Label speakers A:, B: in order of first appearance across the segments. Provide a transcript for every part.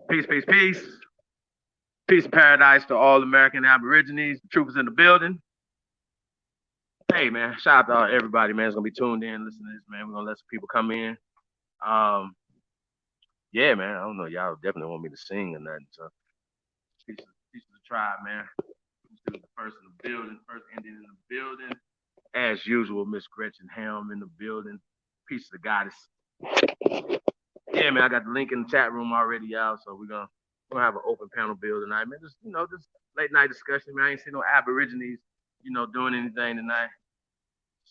A: Peace, peace, peace. Peace and paradise to all American Aborigines. The truth is in the building. Hey, man, shout out to everybody, man. It's going to be tuned in, listening to this, man. We're going to let some people come in. Um, yeah, man, I don't know. Y'all definitely want me to sing or nothing. So, peace to the tribe, man. Peace to the first in the building, first Indian in the building. As usual, Miss Gretchen Helm in the building. Peace to the goddess. Yeah, man, I got the link in the chat room already, y'all. So we're gonna have an open panel build tonight, man. Just late night discussion, man. I ain't seen no Aborigines, doing anything tonight.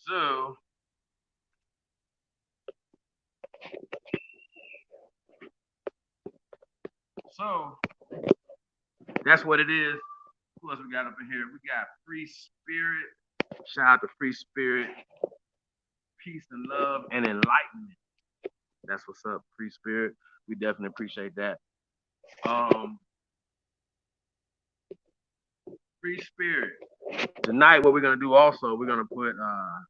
A: So so that's what it is. Who else we got up in here? We got Free Spirit. Shout out to Free Spirit. Peace and love and enlightenment. That's what's up, Free Spirit. We definitely appreciate that. Um, Free Spirit. Tonight, what we're gonna do also, we're gonna put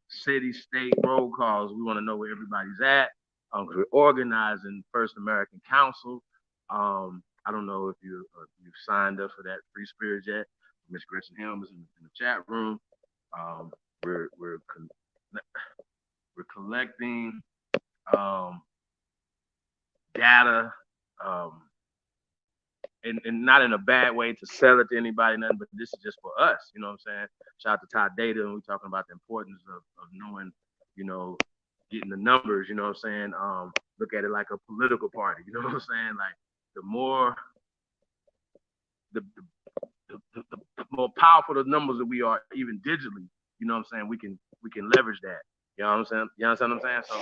A: city, state roll calls. We want to know where everybody's at. We're organizing First American Council. I don't know if you've signed up for that Free Spirit yet. Miss Gretchen Helm is in the chat room. Um, we're collecting data, and not in a bad way to sell it to anybody, nothing, but this is just for us. You know what I'm saying? Shout out to Todd Data, and we're talking about the importance of knowing, you know, getting the numbers. You know what I'm saying? Look at it like a political party. You know what I'm saying? Like the more the more powerful the numbers that we are, even digitally. You know what I'm saying? We can leverage that. You know what I'm saying? You understand what I'm saying? So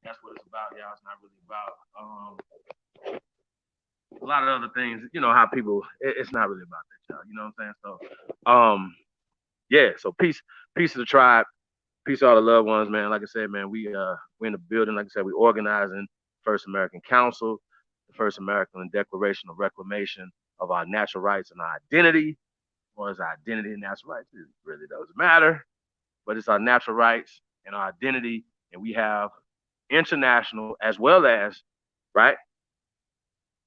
A: that's what it's about, y'all. It's not really about a lot of other things. You know how people. It's not really about that, y'all. You know what I'm saying? So, yeah. So peace to the tribe. Peace to all the loved ones, man. Like I said, man, we're in the building. Like I said, we're organizing First American Council, the First American Declaration of Reclamation of our natural rights and our identity. Or is our identity and natural rights? It really doesn't matter. But it's our natural rights and our identity, and we have international as well as right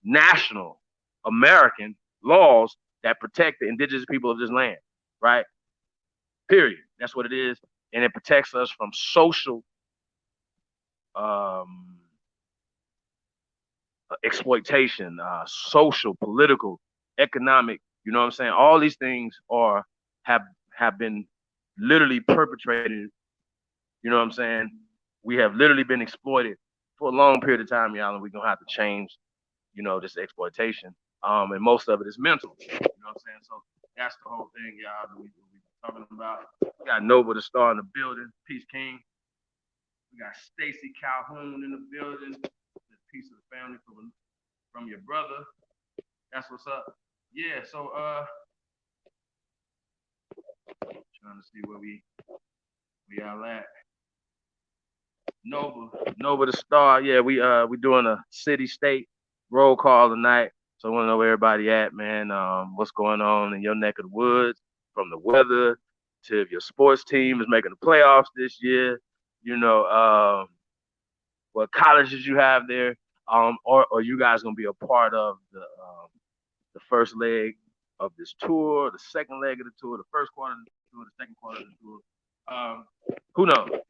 A: national American laws that protect the indigenous people of this land, right? Period. That's what it is, and it protects us from social um, exploitation, social, political, economic. You know what I'm saying? All these things are have have been literally perpetrated. You know what I'm saying? We have literally been exploited for a long period of time, y'all, and we're gonna have to change, this exploitation. And most of it is mental. You know what I'm saying? So that's the whole thing, y'all, that we talking about. We got Nova the Star in the building, Peace King. We got Stacy Calhoun in the building. The piece of the family from your brother. That's what's up. Yeah, so trying to see where we all at. Nova the Star. Yeah, we doing a city state roll call tonight. So I want to know where everybody at, man. What's going on in your neck of the woods, from the weather to if your sports team is making the playoffs this year. You know, what colleges you have there, or you guys gonna be a part of the first leg of this tour, the second leg of the tour, the first quarter of the tour, the second quarter of the tour. Who knows?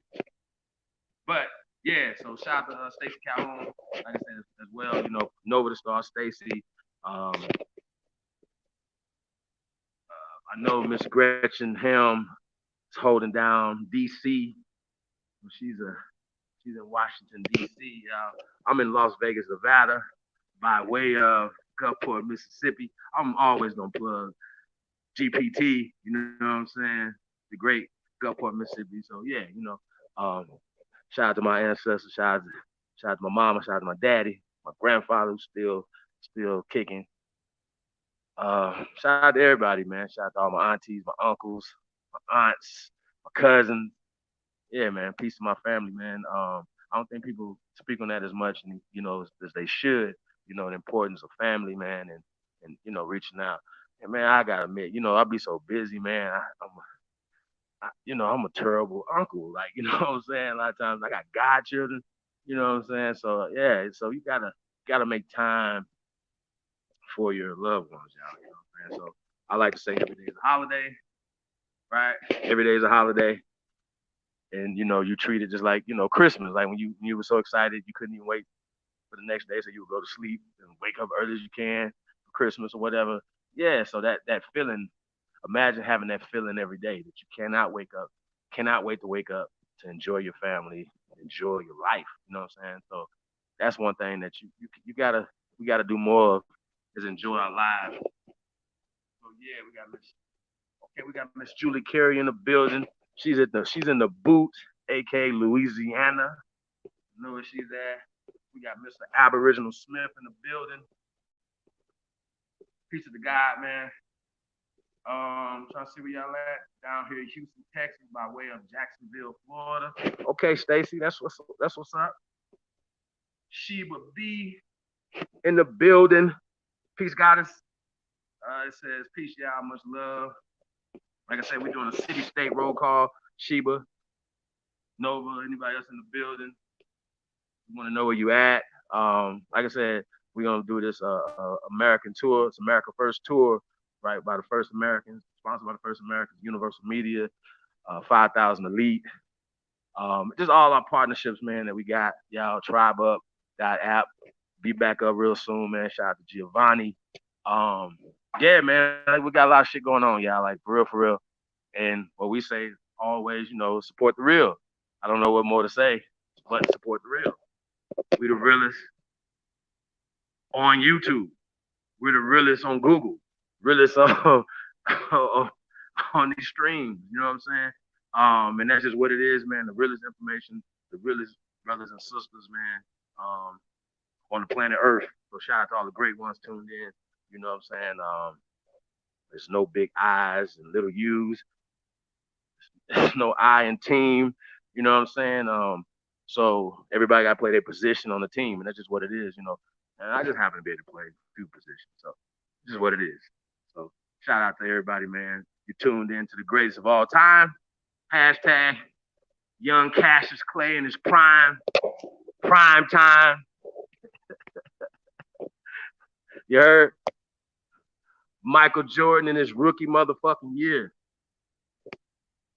A: But yeah, so shout out to Stacey Calhoun, like I said as well. Nova the Star, Stacey. I know Miss Gretchen Helm is holding down D.C. She's in Washington D.C. I'm in Las Vegas, Nevada, by way of Gulfport, Mississippi. I'm always gonna plug GPT. You know what I'm saying? The great Gulfport, Mississippi. So yeah, shout out to my ancestors. Shout out to my mama. Shout out to my daddy, my grandfather who's still kicking. Shout out to everybody, man. Shout out to all my aunties, my uncles, my aunts, my cousins. Yeah, man. Peace to my family, man. I don't think people speak on that as much, and as they should. The importance of family, man, and reaching out. And man, I gotta admit, I be so busy, man. I'm a terrible uncle. Like, you know what I'm saying? A lot of times I got godchildren, you know what I'm saying? So yeah, so you gotta gotta make time for your loved ones, y'all. You know what I'm saying? So I like to say every day is a holiday, right? Every day is a holiday. And you treat it just like, Christmas. Like when you were so excited you couldn't even wait for the next day, so you would go to sleep and wake up early as you can for Christmas or whatever. Yeah, so that feeling, imagine having that feeling every day that you cannot wait to wake up to enjoy your family, enjoy your life. You know what I'm saying? So that's one thing that you gotta we gotta do more of is enjoy our lives. So yeah, we got Miss Julie Carey in the building. She's in the boot, aka Louisiana. You know where she's at. We got Mr. Aboriginal Smith in the building. Peace of the God, man. Trying to see where y'all at down here in Houston, Texas, by way of Jacksonville, Florida. Okay, Stacy, that's what's up. Sheba B in the building. Peace, goddess. It says peace, y'all. Much love. Like I said, we're doing a city-state roll call. Sheba, Nova, anybody else in the building? You want to know where you at? Like I said, we're gonna do this American tour. It's America First tour, right? By the First Americans, sponsored by the First Americans, Universal Media, 5,000 Elite. Just all our partnerships, man, that we got. Y'all, Tribe Up, that app. Be back up real soon, man. Shout out to Giovanni. Um, yeah, man, like, we got a lot of shit going on, y'all. Like for real, for real. And what we say always, support the real. I don't know what more to say, but support the real. We the realest on YouTube. We're the realest on Google. Realest on these streams. You know what I'm saying? And that's just what it is, man. The realest information, the realest brothers and sisters, man, on the planet Earth. So shout out to all the great ones tuned in. You know what I'm saying? There's no big I's and little U's. There's no I in team. You know what I'm saying? So everybody got to play their position on the team, and that's just what it is. And I just happen to be able to play a few positions, so this is what it is. So shout out to everybody, man. You tuned in to the greatest of all time. Hashtag Young Cassius Clay in his prime time. You heard? Michael Jordan in his rookie motherfucking year.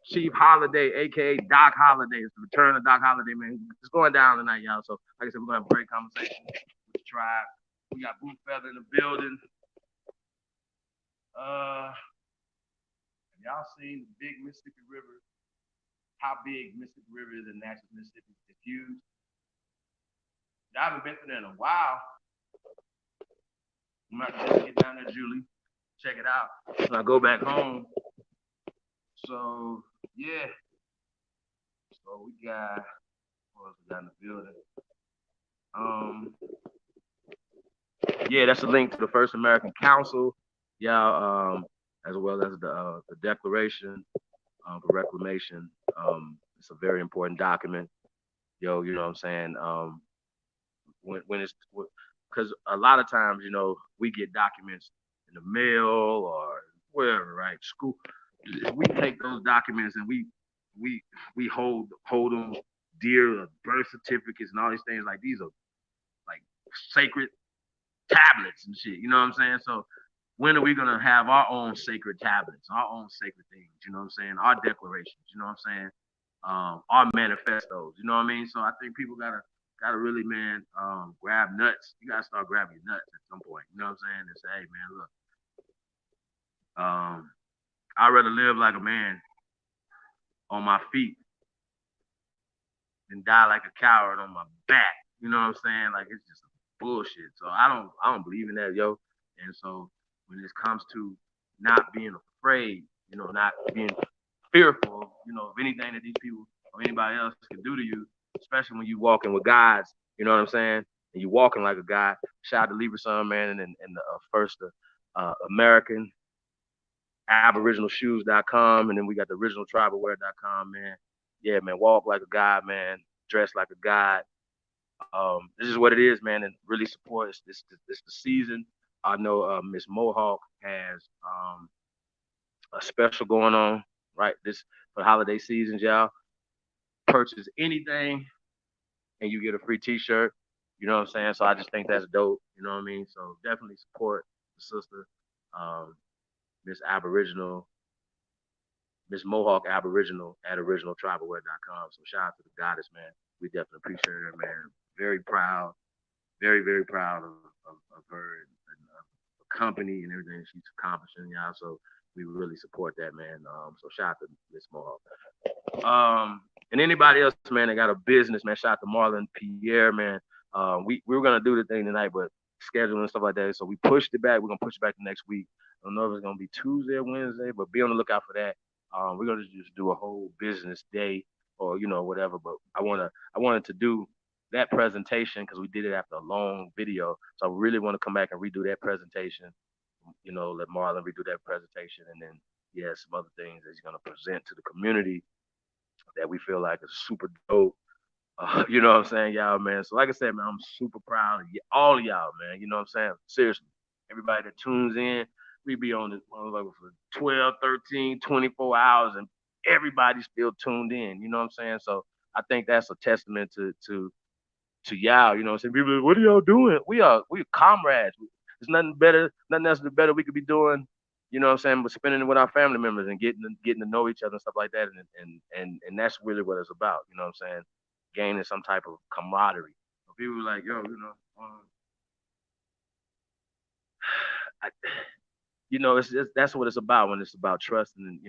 A: Chief Holiday, aka Doc Holiday. It's the return of Doc Holiday, man. It's going down tonight, y'all. So, like I said, we're gonna have a great conversation with the tribe. We got Boot Feather in the building. Y'all seen the big Mississippi River? How big Mississippi River is in Natchez, Mississippi? It's huge. I haven't been there in a while. I'm about to get down there, Julie. Check it out. When I go back home. So yeah. So we got what else we got in the building? Yeah, that's a link to the First American Council. Yeah, as well as the Declaration for Reclamation. It's a very important document. Yo, you know what I'm saying? When it's because a lot of times, we get documents in the mail or wherever, right? School. We take those documents and we hold them dear, birth certificates and all these things. Like these are like sacred tablets and shit. You know what I'm saying? So when are we gonna have our own sacred tablets, our own sacred things? You know what I'm saying? Our declarations. You know what I'm saying? Our manifestos. You know what I mean? So I think people gotta really, man, grab nuts. You gotta start grabbing your nuts at some point. You know what I'm saying? And say, hey, man, look, I'd rather live like a man on my feet than die like a coward on my back. You know what I'm saying? Like it's just bullshit. So I don't believe in that, yo. And so when it comes to not being afraid, not being fearful, of anything that these people or anybody else can do to you, especially when you walking with guys, you know what I'm saying? And you walking like a guy. Shout out to Libra Son, man, and the first American aboriginalshoes.com, and then we got the originaltribalwear.com, man. Yeah, man, walk like a guy, man. Dress like a guy. This is what it is, man, and really support this the season. I know Miss Mohawk has a special going on, right? This for the holiday seasons, y'all. Purchase anything and you get a free T-shirt. You know what I'm saying? So I just think that's dope. You know what I mean? So definitely support the sister, um, Miss Aboriginal, Miss Mohawk Aboriginal at originaltribalwear.com. So shout out to the goddess, man. We definitely appreciate her, man. Very proud, very proud of her and the company and everything she's accomplishing, y'all. So we really support that, man. So shout out to Miss Mohawk. And anybody else, man, that got a business, man, shout out to Marlon Pierre, man. We were gonna do the thing tonight, but scheduling and stuff like that. So we pushed it back. We're gonna push it back to next week. I don't know if it's gonna be Tuesday or Wednesday, but be on the lookout for that. We're gonna just do a whole business day or whatever. But I wanted to do that presentation because we did it after a long video. So I really want to come back and redo that presentation. Let Marlon redo that presentation, and then some other things that he's gonna present to the community that we feel like is super dope. You know what I'm saying, y'all, man. So like I said, man, I'm super proud of all of y'all, man. You know what I'm saying? Seriously, everybody that tunes in, we be on this motherfucker for 12, 13, 24 hours, and everybody's still tuned in. You know what I'm saying? So I think that's a testament to y'all. You know what I'm saying? People, like, what are y'all doing? We comrades. There's nothing better, nothing else better we could be doing. You know what I'm saying? But spending it with our family members and getting to know each other and stuff like that, and that's really what it's about. You know what I'm saying? Gaining some type of camaraderie. So people were like, yo, I, it's just that's what it's about when it's about trust and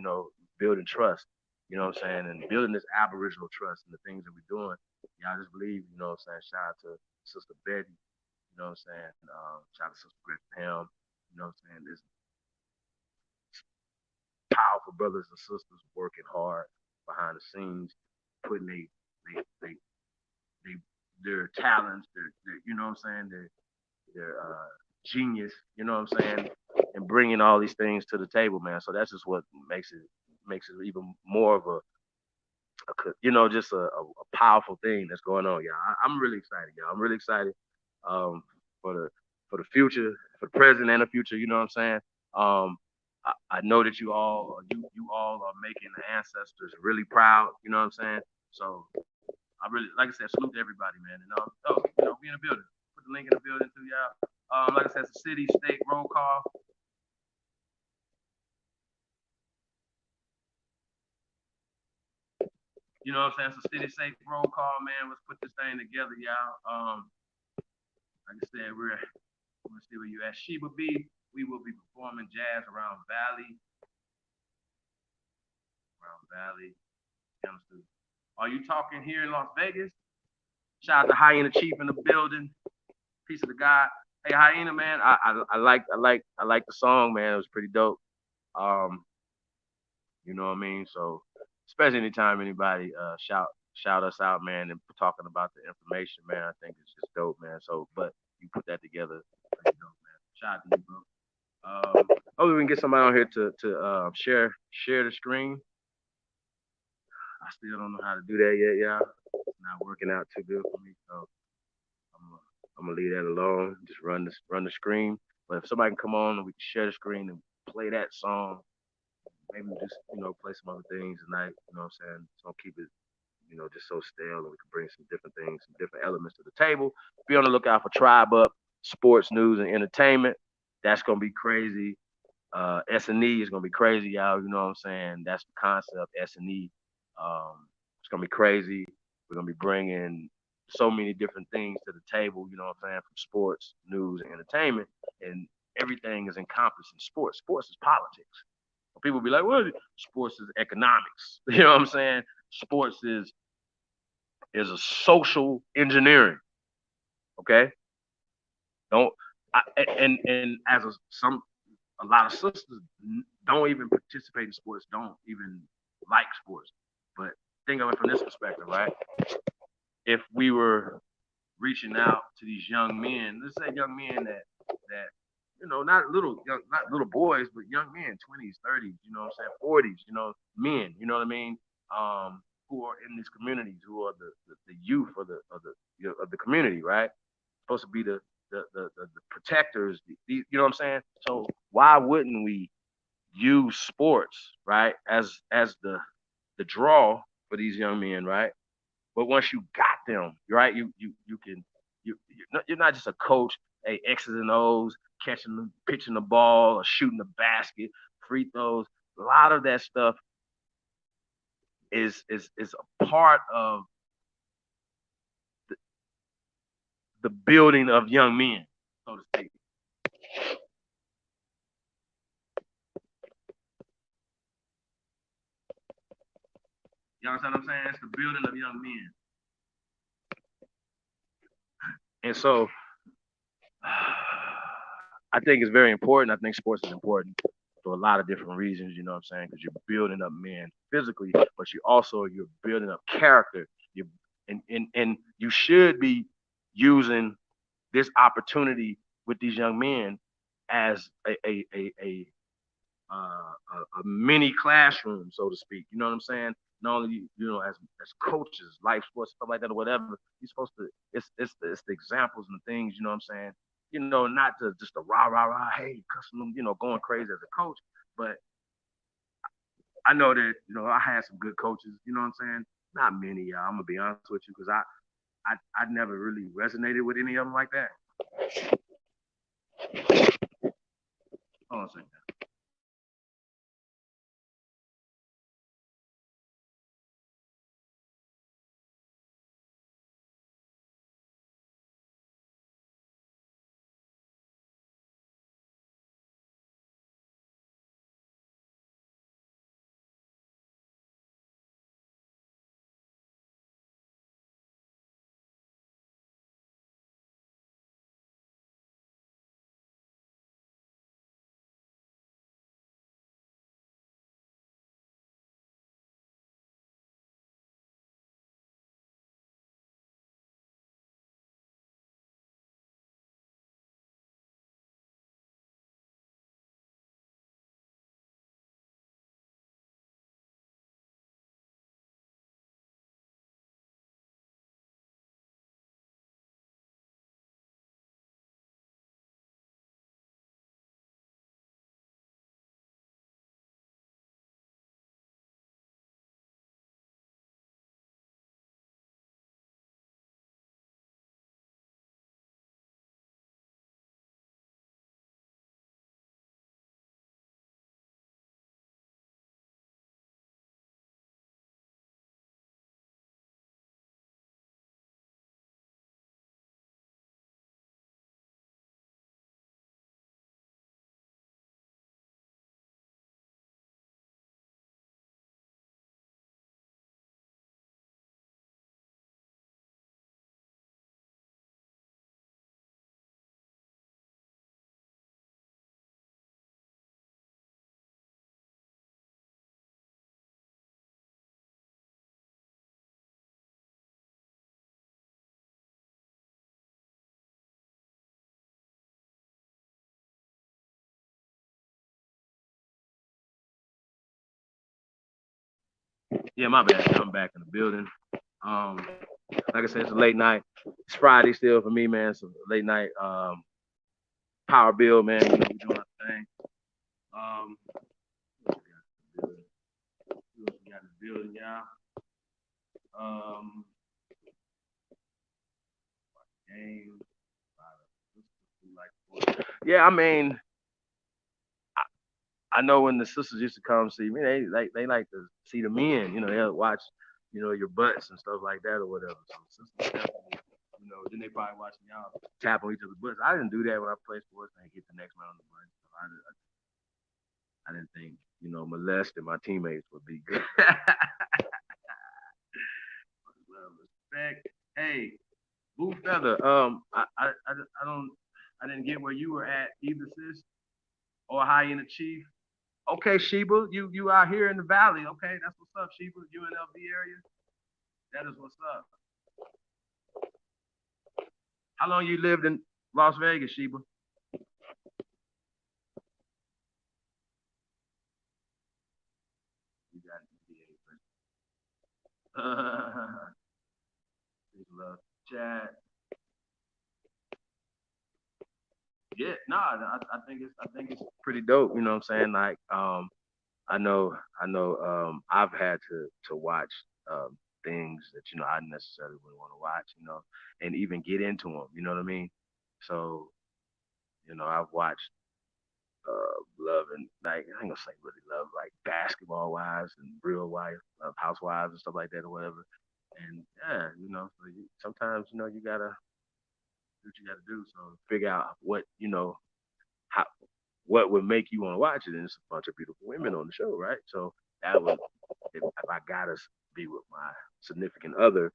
A: building trust. You know what I'm saying? And building this Aboriginal trust and the things that we're doing. Yeah, I just believe, you know what I'm saying? Shout out to Sister Betty, you know what I'm saying? Shout out to Sister Greg Pam, you know what I'm saying? There's powerful brothers and sisters working hard behind the scenes, putting they, they their talents, their you know what I'm saying, their genius, you know what I'm saying, and bringing all these things to the table, man. So that's just what makes it even more of just a powerful thing that's going on, y'all. I'm really excited, y'all. I'm really excited um, for the future, for the present and the future. You know what I'm saying? I know that you all are making the ancestors really proud. You know what I'm saying? So I really, like I said, salute to everybody, man. And we in the building. Put the link in the building too, y'all. Like I said, it's a city, state roll call. You know what I'm saying? It's a city, state roll call, man. Let's put this thing together, y'all. Like I said, we're gonna see where you at. Sheba B. We will be performing jazz around Valley. Are you talking here in Las Vegas? Shout out to Hyena Chief in the building. Peace of the God. Hey Hyena, man, I like the song, man. It was pretty dope. You know what I mean? So especially anytime anybody shout us out, man, and talking about the information, man, I think it's just dope, man. So but you put that together, pretty dope, man. Shout out to you, bro. Hopefully we can get somebody on here to share the screen. I still don't know how to do that yet, y'all. It's not working out too good for me, so I'm gonna leave that alone. Just run the screen. But if somebody can come on and we can share the screen and play that song, maybe just play some other things tonight. You know what I'm saying? So don't keep it just so stale, and we can bring some different things, some different elements to the table. Be on the lookout for Tribe Up Sports News and Entertainment. That's gonna be crazy. S&E is gonna be crazy, y'all. You know what I'm saying? That's the concept. S&E. It's gonna be crazy. We're gonna be bringing so many different things to the table. You know what I'm saying? From sports, news, and entertainment, and everything is encompassed in sports. Sports is politics. People be like, "Well, sports is economics." You know what I'm saying? Sports is a social engineering. Okay, don't and as a lot of sisters don't even participate in sports, don't even like sports. But think of it from this perspective, right? If we were reaching out to these young men, let's say young men that not little boys, but young men, 20s, 30s, you know what I'm saying, 40s, men, you know what I mean, who are in these communities, who are the youth of the community, right? Supposed to be the protectors, you know what I'm saying? So why wouldn't we use sports, right, as the draw for these young men, right? But once you got them, right, you can you're not just a coach, a X's and O's, pitching the ball, or shooting the basket, free throws. A lot of that stuff is a part of the, the building of young men, so to speak. You understand what I'm saying? It's the building of young men. And so I think it's very important. I think sports is important for a lot of different reasons, you know what I'm saying? Because you're building up men physically, but you're building up character. You and you should be using this opportunity with these young men as a mini classroom, so to speak. You know what I'm saying? Not only as coaches, life sports, stuff like that, or whatever. You're supposed to. It's the examples and the things. You know what I'm saying? Not to just a rah rah rah, hey, cussing them, going crazy as a coach. But I know that I had some good coaches. You know what I'm saying? Not many, y'all. I'm gonna be honest with you, because I never really resonated with any of them like that. Hold on a second. Yeah, my bad. I'm back in the building. Um, like I said, it's a late night. It's Friday still for me, man. So late night power build, man. We doing our thing. Um, we got in the building, y'all. Um, game. Yeah, I mean, I know when the sisters used to come see me, they like to see the men. They'll watch, your butts and stuff like that or whatever. So sisters definitely, then they probably watching y'all tap on each other's butts. I didn't do that when I played sports. I hit the next man on the butt. So I didn't think, molesting my teammates would be good. Respect. Hey, Blue Feather. I don't. I didn't get where you were at either, sis, or Hyena Chief. Okay, Sheba, you out here in the valley. Okay, that's what's up, Sheba. UNLV area. That is what's up. How long you lived in Las Vegas, Sheba? You got love chat. Yeah, no, I think it's pretty dope. You know what I'm saying? Like, I know, I've had to watch. things that I necessarily wouldn't want to watch, and even get into them. You know what I mean? So I've watched love and like I ain't gonna say really love like basketball wives and real wife housewives and stuff like that or whatever. And yeah, so sometimes you gotta do what you gotta do. So figure out what how what would make you want to watch it. And it's a bunch of beautiful women on the show, right? So that would if I gotta be with my significant other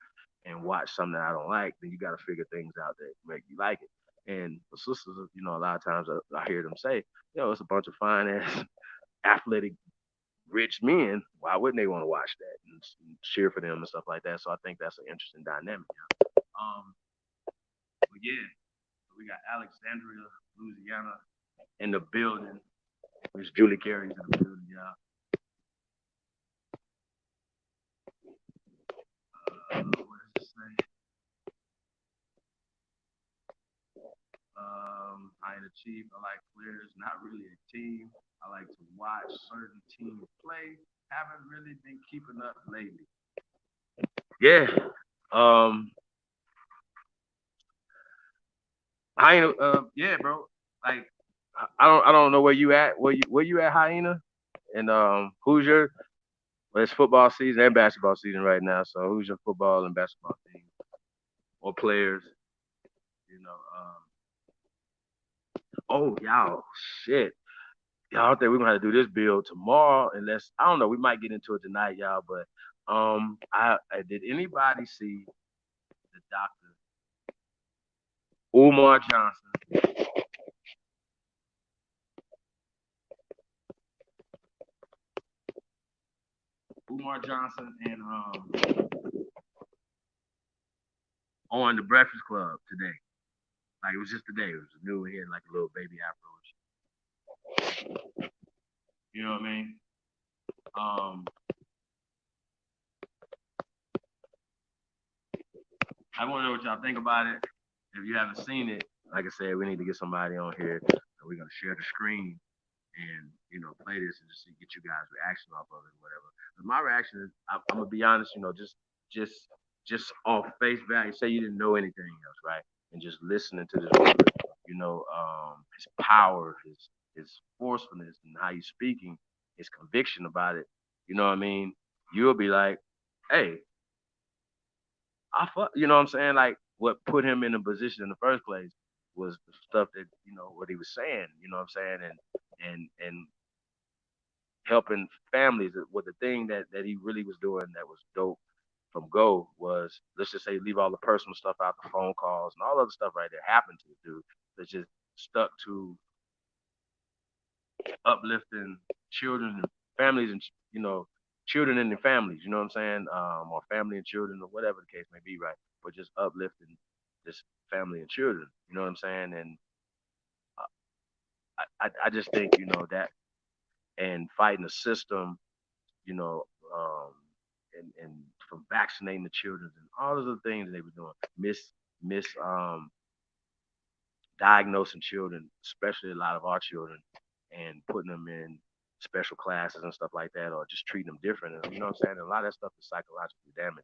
A: and watch something that I don't like, then you gotta figure things out that make you like it. And the sisters, a lot of times I hear them say, it's a bunch of fine ass, athletic, rich men. Why wouldn't they want to watch that and cheer for them and stuff like that? So I think that's an interesting dynamic. But yeah, we got Alexandria, Louisiana, in the building. Miss Julie Carey's in the building, y'all. What does it say? I ain't a chief. I like players, not really a team. I like to watch certain teams play. Haven't really been keeping up lately. Yeah. Um. Hyena. Yeah, bro. Like, I don't know where you at. Where you at, Hyena? And who's your? Well, it's football season and basketball season right now. So who's your football and basketball team or players? You know. Oh, y'all, shit. Y'all think we're gonna have to do this build tomorrow unless I don't know, we might get into it tonight, y'all, but I did anybody see the Dr. Umar Johnson, and on the Breakfast Club today? Like it was just today. It was new. He had like a little baby afro. You know what I mean? Um, I want to know what y'all think about it. If you haven't seen it, like I said, we need to get somebody on here. We're gonna share the screen and play this and just see, get you guys' reaction off of it, or whatever. But my reaction is, I'm gonna be honest, just just off face value. Say you didn't know anything else, right? And just listening to this brother, his power, his forcefulness, and how he's speaking, his conviction about it. You know what I mean? You'll be like, hey, I fuck. You know what I'm saying? Like what put him in a position in the first place was the stuff that what he was saying. You know what I'm saying? And helping families with the thing that he really was doing that was dope from go was, let's just say, leave all the personal stuff out, the phone calls and all other stuff right there happened to the dude that just stuck to uplifting children and families and children and their families, you know what I'm saying, or family and children or whatever the case may be, right? But just uplifting this family and children, you know what I'm saying? And I just think that, and fighting the system, you know, um, and from vaccinating the children and all of the things they were doing, miss diagnosing children, especially a lot of our children, and putting them in special classes and stuff like that, or just treating them different. And, you know what I'm saying? And a lot of that stuff is psychologically damaging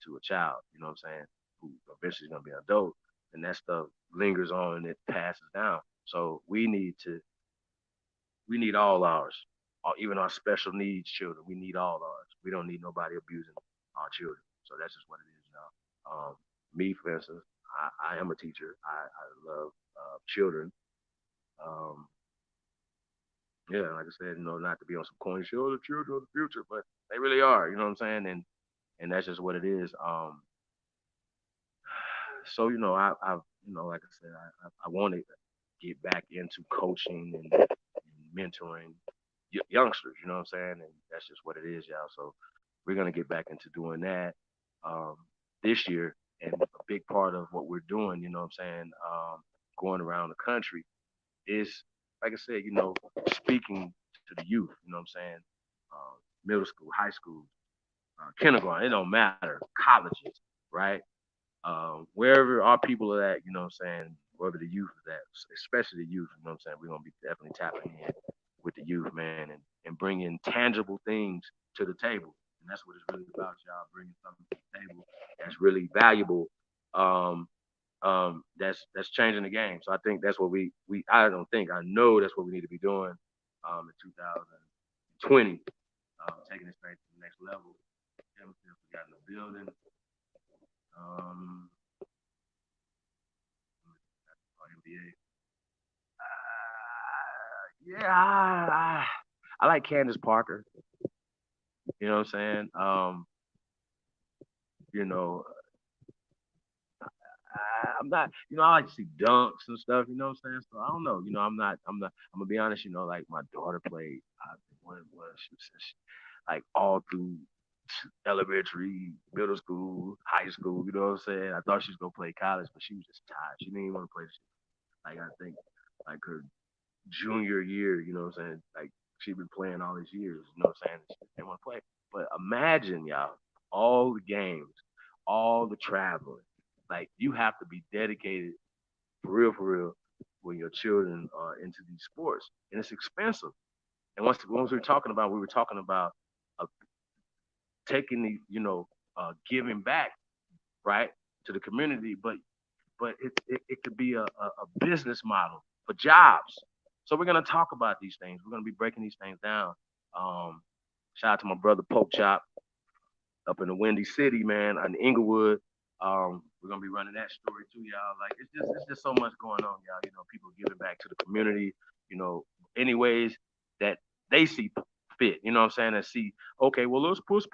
A: to a child. You know what I'm saying? Who eventually is gonna be an adult, and that stuff lingers on and it passes down. So we need all ours, or even our special needs children. We need all ours. We don't need nobody abusing our children. So that's just what it is, y'all. Me, for instance, I am a teacher. I love children. Um, yeah, like I said, not to be on some corny show, the children of the future, but they really are. You know what I'm saying? And that's just what it is. So like I said, I want to get back into coaching and mentoring youngsters. You know what I'm saying? And that's just what it is, y'all. So we're gonna get back into doing that um, this year, and a big part of what we're doing, you know what I'm saying, going around the country is, like I said, speaking to the youth. You know what I'm saying? Middle school, high school, kindergarten. It don't matter. Colleges, right? Wherever our people are at, you know what I'm saying, wherever the youth is at, especially the youth, you know what I'm saying, we're gonna be definitely tapping in with the youth, man, and bringing tangible things to the table. And that's what it's really about, y'all, bringing something that's really valuable. Um, that's changing the game. So I think that's what we I don't think I know that's what we need to be doing in 2020, taking this thing to the next level. We got in the building. Um, NBA. Yeah, I like Candace Parker. You know what I'm saying? You know, I'm not, I like to see dunks and stuff, you know what I'm saying? So I don't know, I'm gonna be honest, like my daughter played, when she was like all through elementary, middle school, high school, you know what I'm saying? I thought she was gonna play college, but she was just tired. She didn't even want to play. Like I think, like her junior year, you know what I'm saying? Like she's been playing all these years, you know what I'm saying? She didn't want to play. But imagine, y'all, all the games, all the traveling. Like you have to be dedicated for real, when your children are into these sports, and it's expensive. And once we were talking about uh, taking the, giving back, right, to the community, but it could be a business model for jobs. So we're gonna talk about these things. We're gonna be breaking these things down. Um, Shout out to my brother Poke Chop up in the Windy City, man, in Inglewood. We're gonna be running that story too, y'all. Like it's just so much going on, y'all. People giving back to the community, any ways that they see fit. You know what I'm saying? And see, okay, well let's put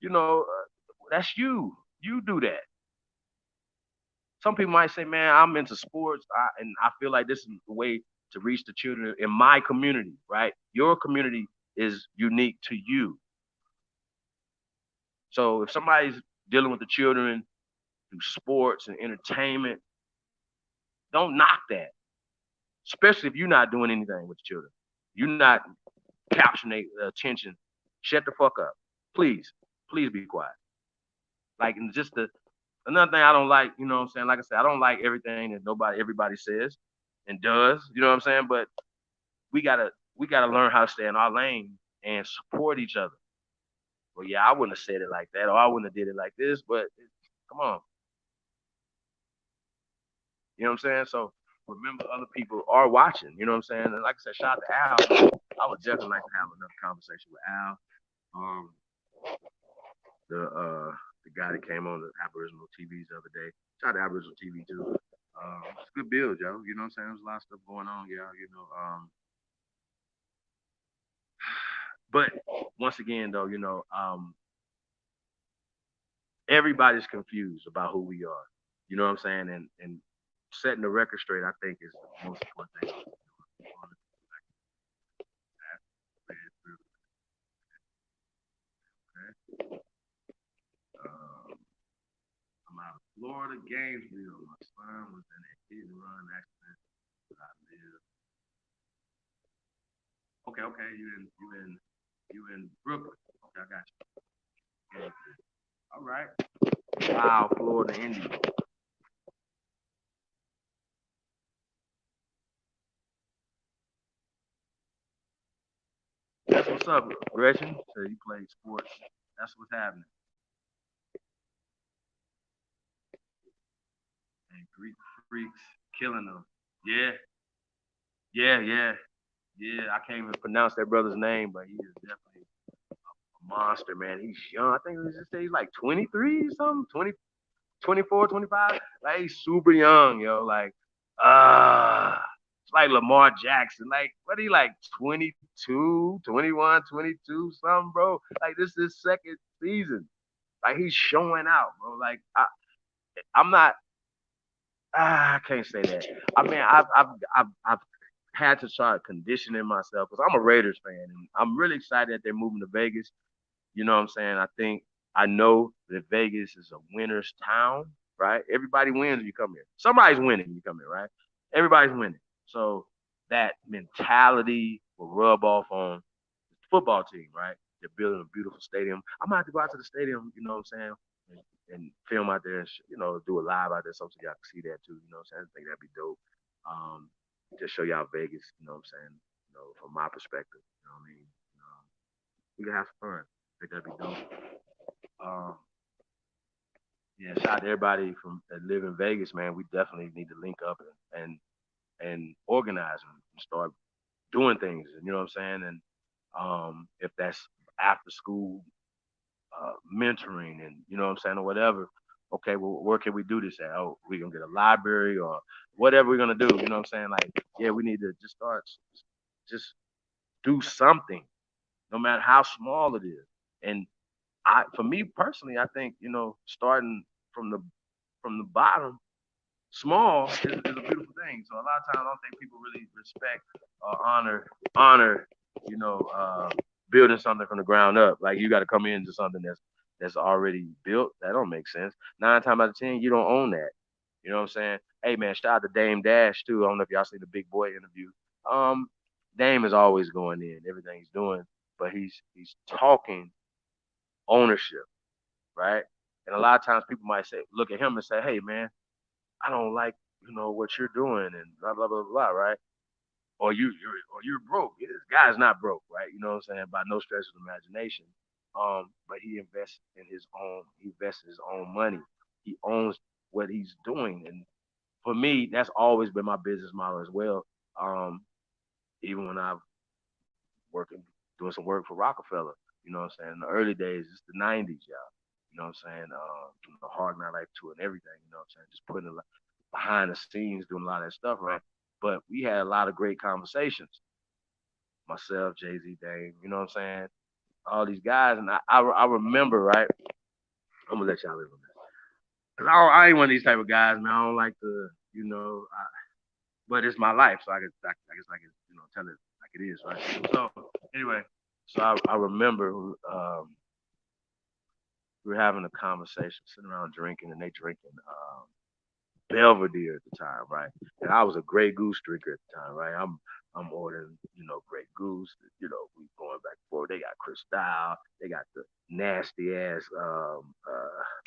A: you know, that's you. You do that. Some people might say, man, I'm into sports, and I feel like this is the way to reach the children in my community, right? Your community is unique to you. So if somebody's dealing with the children through sports and entertainment, don't knock that, especially if you're not doing anything with the children. You're not capturing their attention. Shut the fuck up. Please, please be quiet. Like, and just another thing I don't like, you know what I'm saying? Like I said, I don't like everything that everybody says and does, you know what I'm saying? But we gotta we gotta learn how to stay in our lane and support each other. Well, yeah, I wouldn't have said it like that, or I wouldn't have did it like this, but come on, you know what I'm saying? So remember, other people are watching. You know what I'm saying? And like I said, shout out to Al. I would definitely like to have another conversation with Al. Um, the guy that came on the Aboriginal TVs the other day. Shout out to Aboriginal TV too. It's a good build, yo. You know what I'm saying? There's a lot of stuff going on, yeah. But once again, though, everybody's confused about who we are. You know what I'm saying? And setting the record straight, I think, is the most important thing. Um, I'm out of Florida, Gainesville. My son was in a hit and run accident. I live. Okay. You in Brooklyn. Okay, I got you. Yeah. All right. Wow, Florida Indians. That's what's up, Gretchen. So you play sports. That's what's happening. And Greek freaks killing them. Yeah, yeah. Yeah, I can't even pronounce that brother's name, but he is definitely a monster, man. He's young. I think he's like 23 or something, 20, 24, 25. Like he's super young, yo. Like, it's like Lamar Jackson. Like, what are you like 22, 21, 22, something, bro? Like this is his second season. Like he's showing out, bro. Like I'm not. I can't say that. I mean, I've had to start conditioning myself because I'm a Raiders fan and I'm really excited that they're moving to Vegas. You know what I'm saying? I know that Vegas is a winner's town, right? Everybody wins when you come here. Somebody's winning when you come here, right? Everybody's winning. So that mentality will rub off on the football team, right? They're building a beautiful stadium. I'm gonna have to go out to the stadium, you know what I'm saying? And film out there and do a live out there so y'all can see that too. You know what I'm saying? I think that'd be dope. Um, just show y'all Vegas. You know what I'm saying? From my perspective. You know what I mean? We can have some fun. I think that'd be dope. Um, Yeah, shout out to everybody from that live in Vegas, man. We definitely need to link up and organize and start doing things. You know what I'm saying? And if that's after school mentoring and you know what I'm saying or whatever. Okay, well, where can we do this at? Oh, we gonna get a library or whatever we're gonna do. You know what I'm saying? Like, yeah, we need to just start, just do something, no matter how small it is. And for me personally, I think starting from the from the bottom, small is a beautiful thing. So a lot of times, I don't think people really respect or honor, you know, uh, building something from the ground up. Like you got to come into something that's already built. That don't make sense. 9 times out of 10, you don't own that. You know what I'm saying? Hey man, shout out to Dame Dash too. I don't know if y'all seen the Big Boy interview. Um, Dame is always going in everything he's doing, but he's talking ownership, right? And a lot of times people might say, look at him and say, hey man, I don't like what you're doing and blah blah blah blah, right? Or you're broke. Yeah, this guy's not broke, right? You know what I'm saying? By no stretch of the imagination. But he invests in his own. He invests his own money. He owns what he's doing, and for me, that's always been my business model as well. Um, Even when I working doing some work for Rockefeller, you know what I'm saying? In the early days, it's the '90s, y'all. You know what I'm saying? Hard Night Life tour and everything. You know what I'm saying? Just putting behind the scenes, doing a lot of that stuff, right? But we had a lot of great conversations. Myself, Jay Z, Dame, you know what I'm saying? All these guys, and I remember, right? I'm gonna let y'all live on that. 'Cause I ain't one of these type of guys, man. I don't like to, but it's my life, so I guess I can, tell it like it is, right? So anyway, so I remember we were having a conversation, sitting around drinking, and they drinking Belvedere at the time, right? And I was a Grey Goose drinker at the time, right? I'm ordering, Grey Goose. We going back and forth. They got Cristal. They got the nasty ass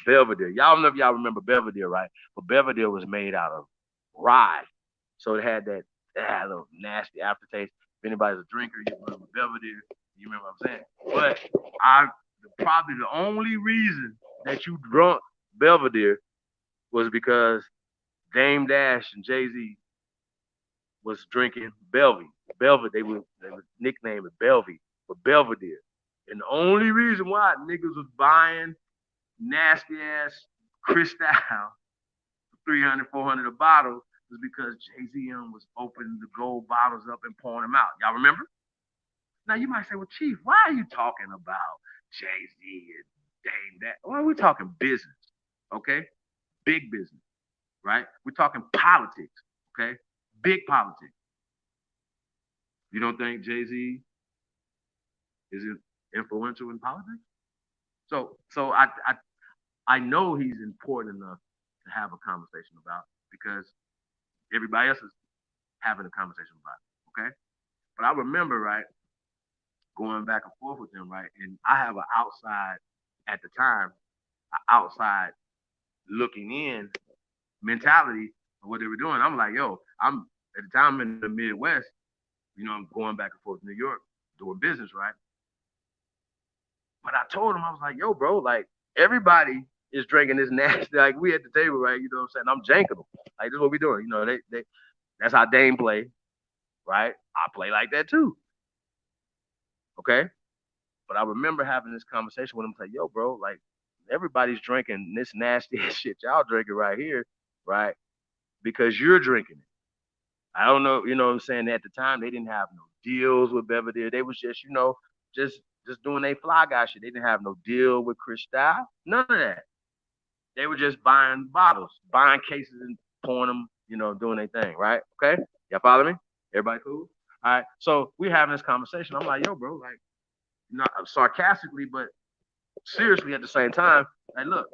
A: Belvedere. Y'all know if y'all remember Belvedere, right? But Belvedere was made out of rye, so it had a little nasty aftertaste. If anybody's a drinker, you remember Belvedere. You remember what I'm saying? But I probably the only reason that you drunk Belvedere was because Dame Dash and Jay Z was drinking Belvedere. They would nickname it Belvy, but Belvedere. And the only reason why niggas was buying nasty ass Cristal for 300, 400 a bottle was because Jay Z was opening the gold bottles up and pouring them out. Y'all remember? Now you might say, well, Chief, why are you talking about Jay Z and Dame Dash? Well, we're talking business, okay? Big business, right? We're talking politics, okay? Big politics. You don't think Jay Z is influential in politics? So I know he's important enough to have a conversation about because everybody else is having a conversation about it, okay? But I remember, right, going back and forth with him, right, and I have an outside at the time, an outside looking in mentality of what they were doing. I'm like, yo, I'm at the time in the Midwest, I'm going back and forth to New York doing business, right? But I told him, I was like, yo, bro, like everybody is drinking this nasty. Like we at the table, right? You know what I'm saying? I'm janking them. Like this is what we doing. They that's how Dame play, right? I play like that too. Okay. But I remember having this conversation with him, like, yo, bro, like everybody's drinking this nasty shit y'all drinking right here, right? Because you're drinking it. I don't know, you know what I'm saying? At the time, they didn't have no deals with Belvedere. They was just, just just doing a fly guy shit. They didn't have no deal with Cristal. None of that. They were just buying bottles, buying cases and pouring them, doing their thing, right? Okay? Y'all follow me? Everybody cool? All right. So we having this conversation. I'm like, yo, bro, like, not sarcastically, but seriously at the same time. Like, look,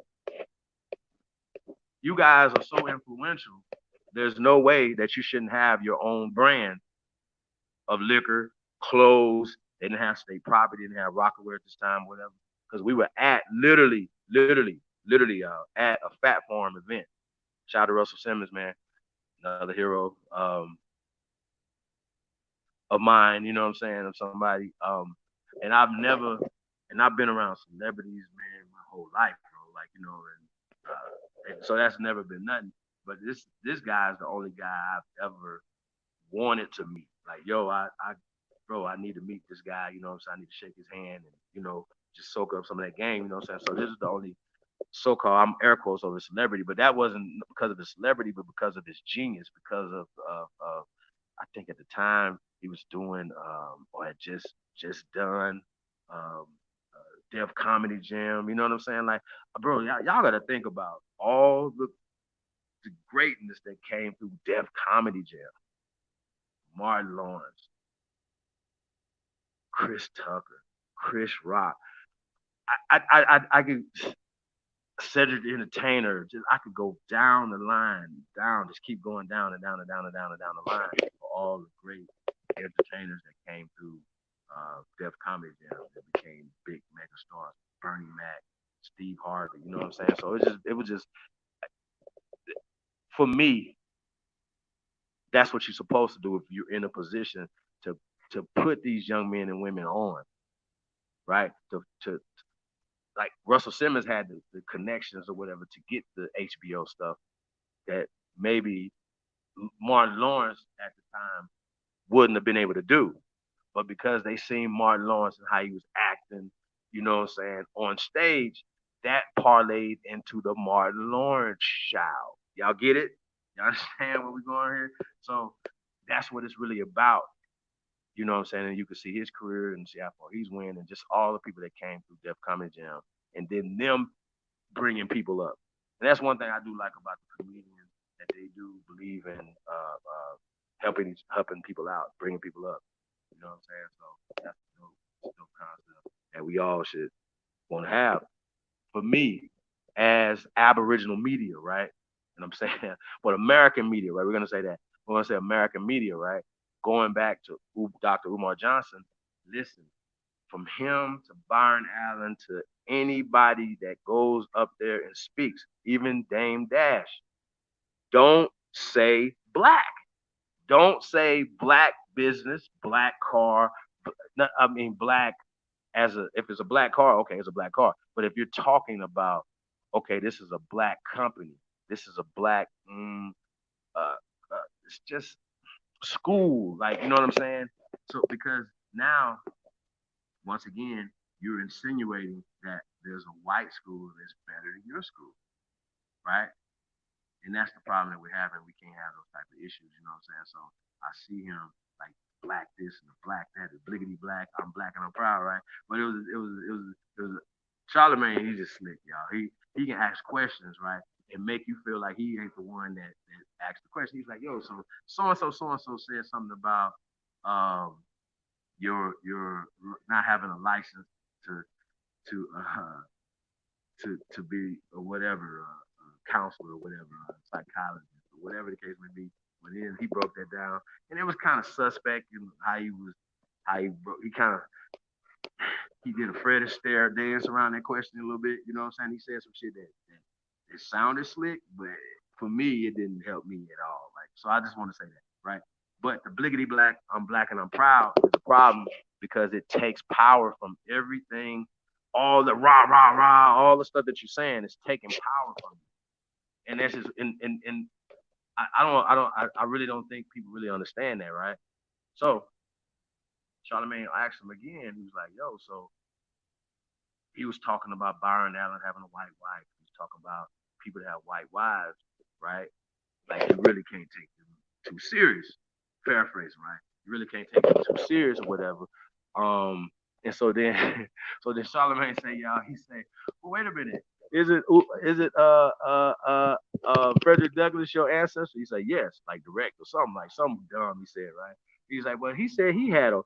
A: you guys are so influential. There's no way that you shouldn't have your own brand of liquor, clothes. They didn't have state property, they didn't have Rockaware at this time, whatever. Because we were at literally at a Fat Farm event. Shout out to Russell Simmons, man, another hero of mine. You know what I'm saying? Of somebody. And I've never, and I've been around celebrities, man, my whole life, bro. Like and And so that's never been nothing. But this guy is the only guy I've ever wanted to meet. Like, yo, bro, I need to meet this guy. You know what I'm saying? I need to shake his hand and just soak up some of that game. You know what I'm saying? So this is the only so-called, I'm air quotes over celebrity, but that wasn't because of his celebrity, but because of his genius, because of I think at the time he was doing or had just done um, Def Comedy Jam. You know what I'm saying? Like, bro, y'all got to think about all the greatness that came through Def Comedy Jam. Martin Lawrence, Chris Tucker, Chris Rock. I could Cedric the Entertainer. Just I could go down the line, just keep going down and down and down and down and down the line for all the great entertainers that came through Def Comedy Jam that became big mega stars. Bernie Mac, Steve Harvey. You know what I'm saying? So it was just for me. That's what you're supposed to do if you're in a position to put these young men and women on, right? To like Russell Simmons had the connections or whatever to get the HBO stuff that maybe Martin Lawrence at the time wouldn't have been able to do. But because they seen Martin Lawrence and how he was acting, you know what I'm saying, on stage, that parlayed into the Martin Lawrence show. Y'all get it? Y'all understand where we're going here? So that's what it's really about. You know what I'm saying? And you can see his career and see how far he's went and just all the people that came through Def Comedy Jam and then them bringing people up. And that's one thing I do like about the comedians that they do believe in helping people out, bringing people up. You know what I'm saying? So that's a dope concept that we all should want to have. For me, as Aboriginal media, right? And I'm saying, but American media, right? We're gonna say that. We're gonna say American media, right? Going back to Dr. Umar Johnson, listen, from him to Byron Allen to anybody that goes up there and speaks, even Dame Dash, don't say black. Don't say black business, black car. I mean, black if it's a black car, okay, it's a black car. But if you're talking about, okay, this is a black company, this is a black, it's just school, like you know what I'm saying? So because now, once again, you're insinuating that there's a white school that's better than your school, right? And that's the problem that we're having. We can't have those type of issues, you know what I'm saying? So I see him like black this and black that, the bliggity black, I'm black and I'm proud, right? But it was Charlemagne, he's just slick, y'all. He can ask questions, right? And make you feel like he ain't the one that asked the question. He's like, yo, so and so said something about your not having a license to to uh, to be or whatever counselor or whatever psychologist or whatever the case may be. But then he broke that down, and it was kind of suspect in he kind of he did a Fred Astaire dance around that question a little bit. You know what I'm saying? He said some shit that it sounded slick, but for me it didn't help me at all. Like so, I just want to say that, right? But the bliggity black and I'm proud is a problem because it takes power from everything, all the rah, all the stuff that you're saying is taking power from you. And that's just and I really don't think people really understand that, right? So Charlemagne asked him again, he was like, yo, so he was talking about Byron Allen having a white wife. He was talking about people that have white wives, right? Like you really can't take them too serious. Paraphrasing, right? You really can't take them too serious or whatever. And so then Charlemagne say, y'all, he say, well, wait a minute. Is it Frederick Douglass your ancestor? He said, yes, like direct or something like something dumb he said, right? He's like, well, he said he had a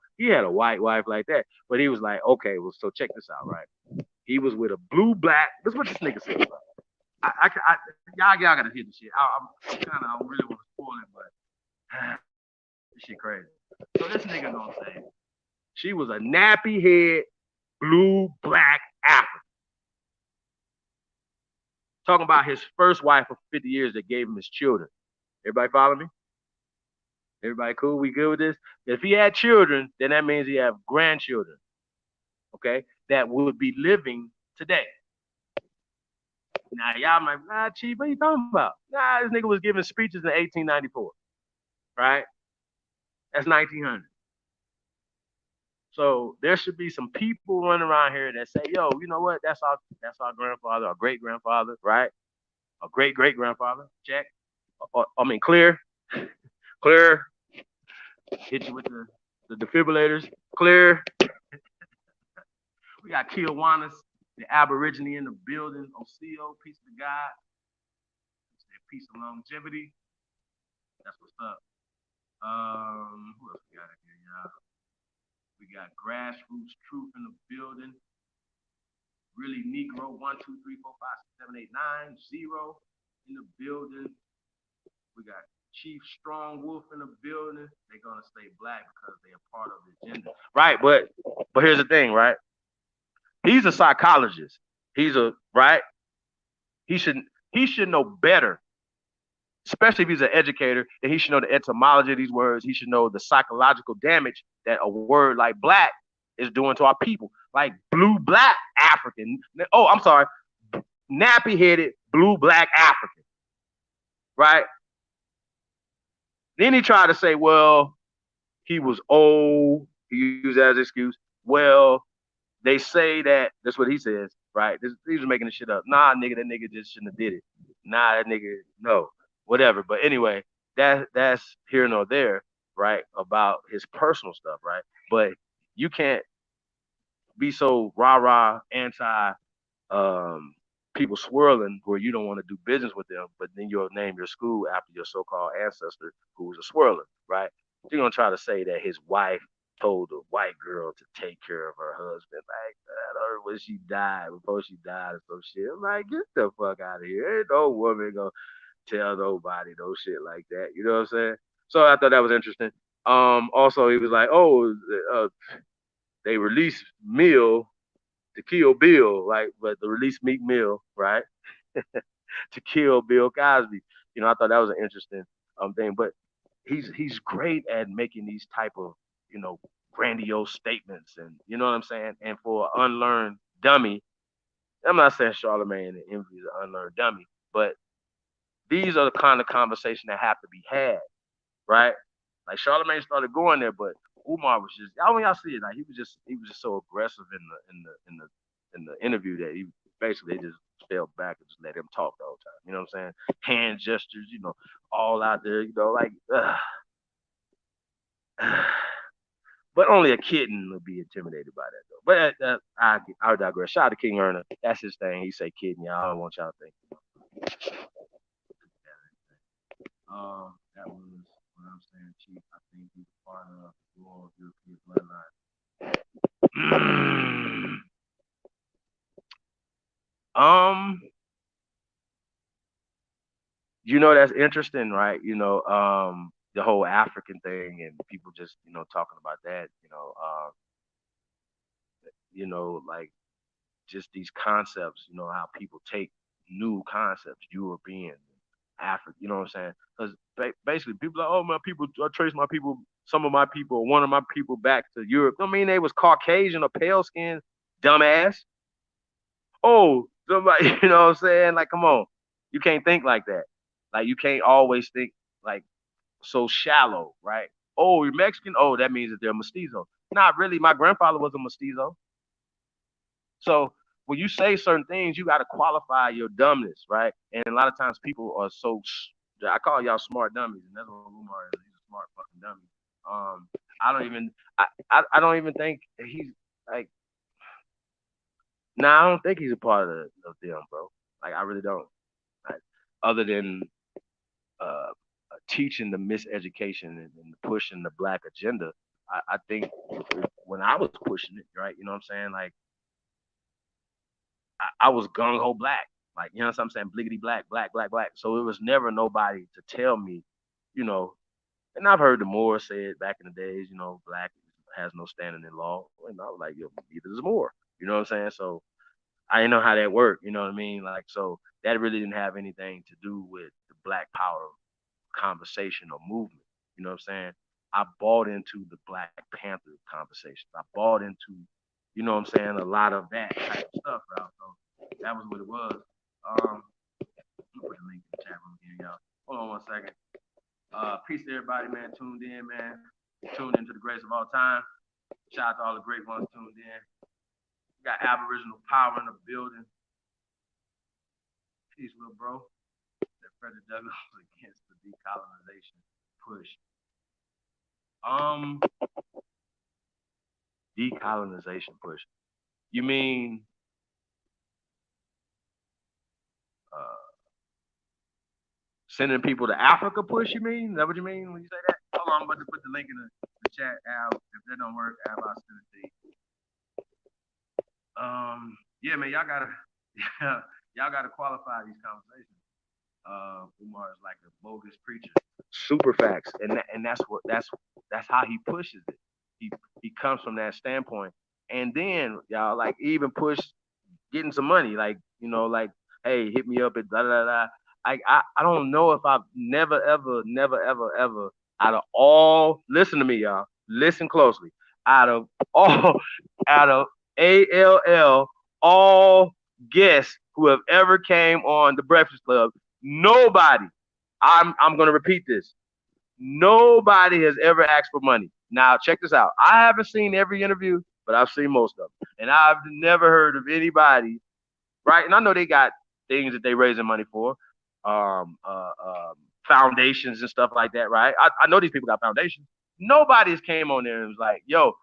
A: white wife like that. But he was like, okay, well, so check this out, right? He was with a blue black. This is what this nigga said. Y'all gotta hear this shit. I don't really want to spoil it, but this shit crazy. So this nigga gonna say she was a nappy head, blue black African. Talking about his first wife of 50 years that gave him his children. Everybody follow me? Everybody cool? We good with this? If he had children, then that means he have grandchildren, okay, that would be living today. Now y'all might, nah, Chief, what are you talking about? Nah, this nigga was giving speeches in 1894, right? That's 1900. So there should be some people running around here that say, yo, you know what? That's our grandfather, our great grandfather, right? Our great great grandfather. Check. I mean, clear, clear. Hit you with the defibrillators. Clear. We got Kiwanis, the Aborigine in the building. Oseo, peace of God. Peace of longevity. That's what's up. Who else we got here, y'all? We got Grassroots Truth in the building. Really Negro, 1, 2, 3, 4, 5, 6, 7, 8, 9, 0 in the building. We got Chief Strong Wolf in the building. They're gonna stay black because they're a part of the agenda. Right, but here's the thing, right? He's a psychologist. He's a right. He should know better, especially if he's an educator, then he should know the etymology of these words. He should know the psychological damage that a word like black is doing to our people. Like blue black African. Oh, I'm sorry. Nappy headed blue black African. Right? Then he tried to say, well, he was old. He used that as an excuse. Well, they say that's what he says, right? He was making the shit up. Nah, nigga, that nigga just shouldn't have did it. Nah, that nigga, no, whatever. But anyway, that's here nor there, right? About his personal stuff, right? But you can't be so rah anti people swirling where you don't want to do business with them, but then you'll name your school after your so-called ancestor who was a swirler, right? You're gonna try to say that his wife told a white girl to take care of her husband, like that, or when she died, before she died, or some shit. I'm like, get the fuck out of here! Ain't no woman gonna tell nobody no shit like that. You know what I'm saying? So I thought that was interesting. Also he was like, oh, they released Mill to kill Bill, right? But the release Meek Mill, right? To kill Bill Cosby. I thought that was an interesting thing. But he's great at making these type of grandiose statements, and you know what I'm saying. And for an unlearned dummy, I'm not saying Charlamagne and Envy is an unlearned dummy, but these are the kind of conversation that have to be had, right? Like Charlamagne started going there, but Umar was just when y'all see it, like he was just so aggressive in the interview that he basically just fell back and just let him talk the whole time. You know what I'm saying? Hand gestures, all out there, like but only a kitten would be intimidated by that though. But I digress. Shout out to King Erna. That's his thing. He say kitten, y'all. I don't want y'all to think. That was what I'm saying, Chief. I think he's part of the royal European bloodline. That's interesting, right? The whole African thing and people just, talking about that, like just these concepts, how people take new concepts, European, African, you know what I'm saying? Because basically people are like, oh, my people, I trace my people, some of my people, one of my people back to Europe. I mean, they was Caucasian or pale skinned, dumbass. Oh, somebody, you know what I'm saying? Like, come on. You can't think like that. Like, you can't always think like so shallow, right? Oh, you're Mexican. Oh, that means that they're mestizo. Not really. My grandfather was a mestizo. So when you say certain things, you got to qualify your dumbness, right? And a lot of times people are I call y'all smart dummies, and that's what Umar is. He's a smart fucking dummy. I don't even, I don't even think he's like, nah, I don't think he's a part of them, bro. Like, I really don't. Like, other than uh, teaching the miseducation and pushing the black agenda, I think when I was pushing it, right, you know what I'm saying? Like, I was gung ho black. Like, you know what I'm saying? Bliggity black, black, black, black. So it was never nobody to tell me, you know, and I've heard the Moore say it back in the days, black has no standing in law. And I was like, yo, neither does Moore. You know what I'm saying? So I didn't know how that worked. You know what I mean? Like, so that really didn't have anything to do with the black power conversation or movement. You know what I'm saying? I bought into the Black Panther conversations. I bought into, you know what I'm saying, a lot of that type of stuff, bro. So that was what it was. I'm gonna put the link in the chat room again, y'all. Hold on 1 second. Peace to everybody, man. Tuned in, man. Tuned into the greatest of all time. Shout out to all the great ones tuned in. We got Aboriginal power in the building. Peace, little bro. That Frederick Douglass was against the decolonization push. Decolonization push. You mean sending people to Africa push, you mean? Is that what you mean when you say that? Hold on, I'm about to put the link in the chat, Al. If that don't work, Al, I'll send it to you. Yeah, man, y'all gotta qualify these conversations. Umar is like a bogus preacher. Super facts. And that's how he pushes it. He comes from that standpoint. And then y'all like even push getting some money, like, like, hey, hit me up at da da da. I don't know if I've never, ever, never, ever, ever, out of all, listen to me, y'all. Listen closely. Out of all, out of ALL, all guests who have ever came on the Breakfast Club, nobody, I'm gonna repeat this. Nobody has ever asked for money. Now check this out. I haven't seen every interview, but I've seen most of them. And I've never heard of anybody, right? And I know they got things that they raising money for, um, uh, um, foundations and stuff like that, right? I know these people got foundations. Nobody's came on there and was like, yo,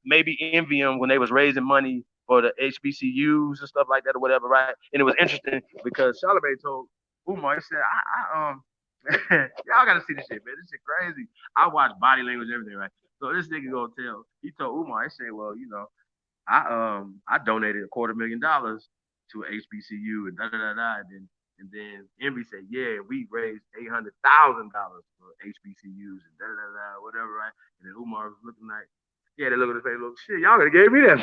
A: maybe envy them when they was raising money for the HBCUs and stuff like that or whatever, right? And it was interesting because Charlemagne told Umar, he said, y'all gotta see this shit, man. This shit crazy. I watch body language and everything, right? So this nigga gonna tell, he told Umar, he said, well, I donated $250,000 to HBCU and da da da da. And then Envy said, yeah, we raised $800,000 for HBCUs and da da da da, whatever, right? And then Umar was looking like, yeah, they look at his face, look, shit, y'all could have gave me that.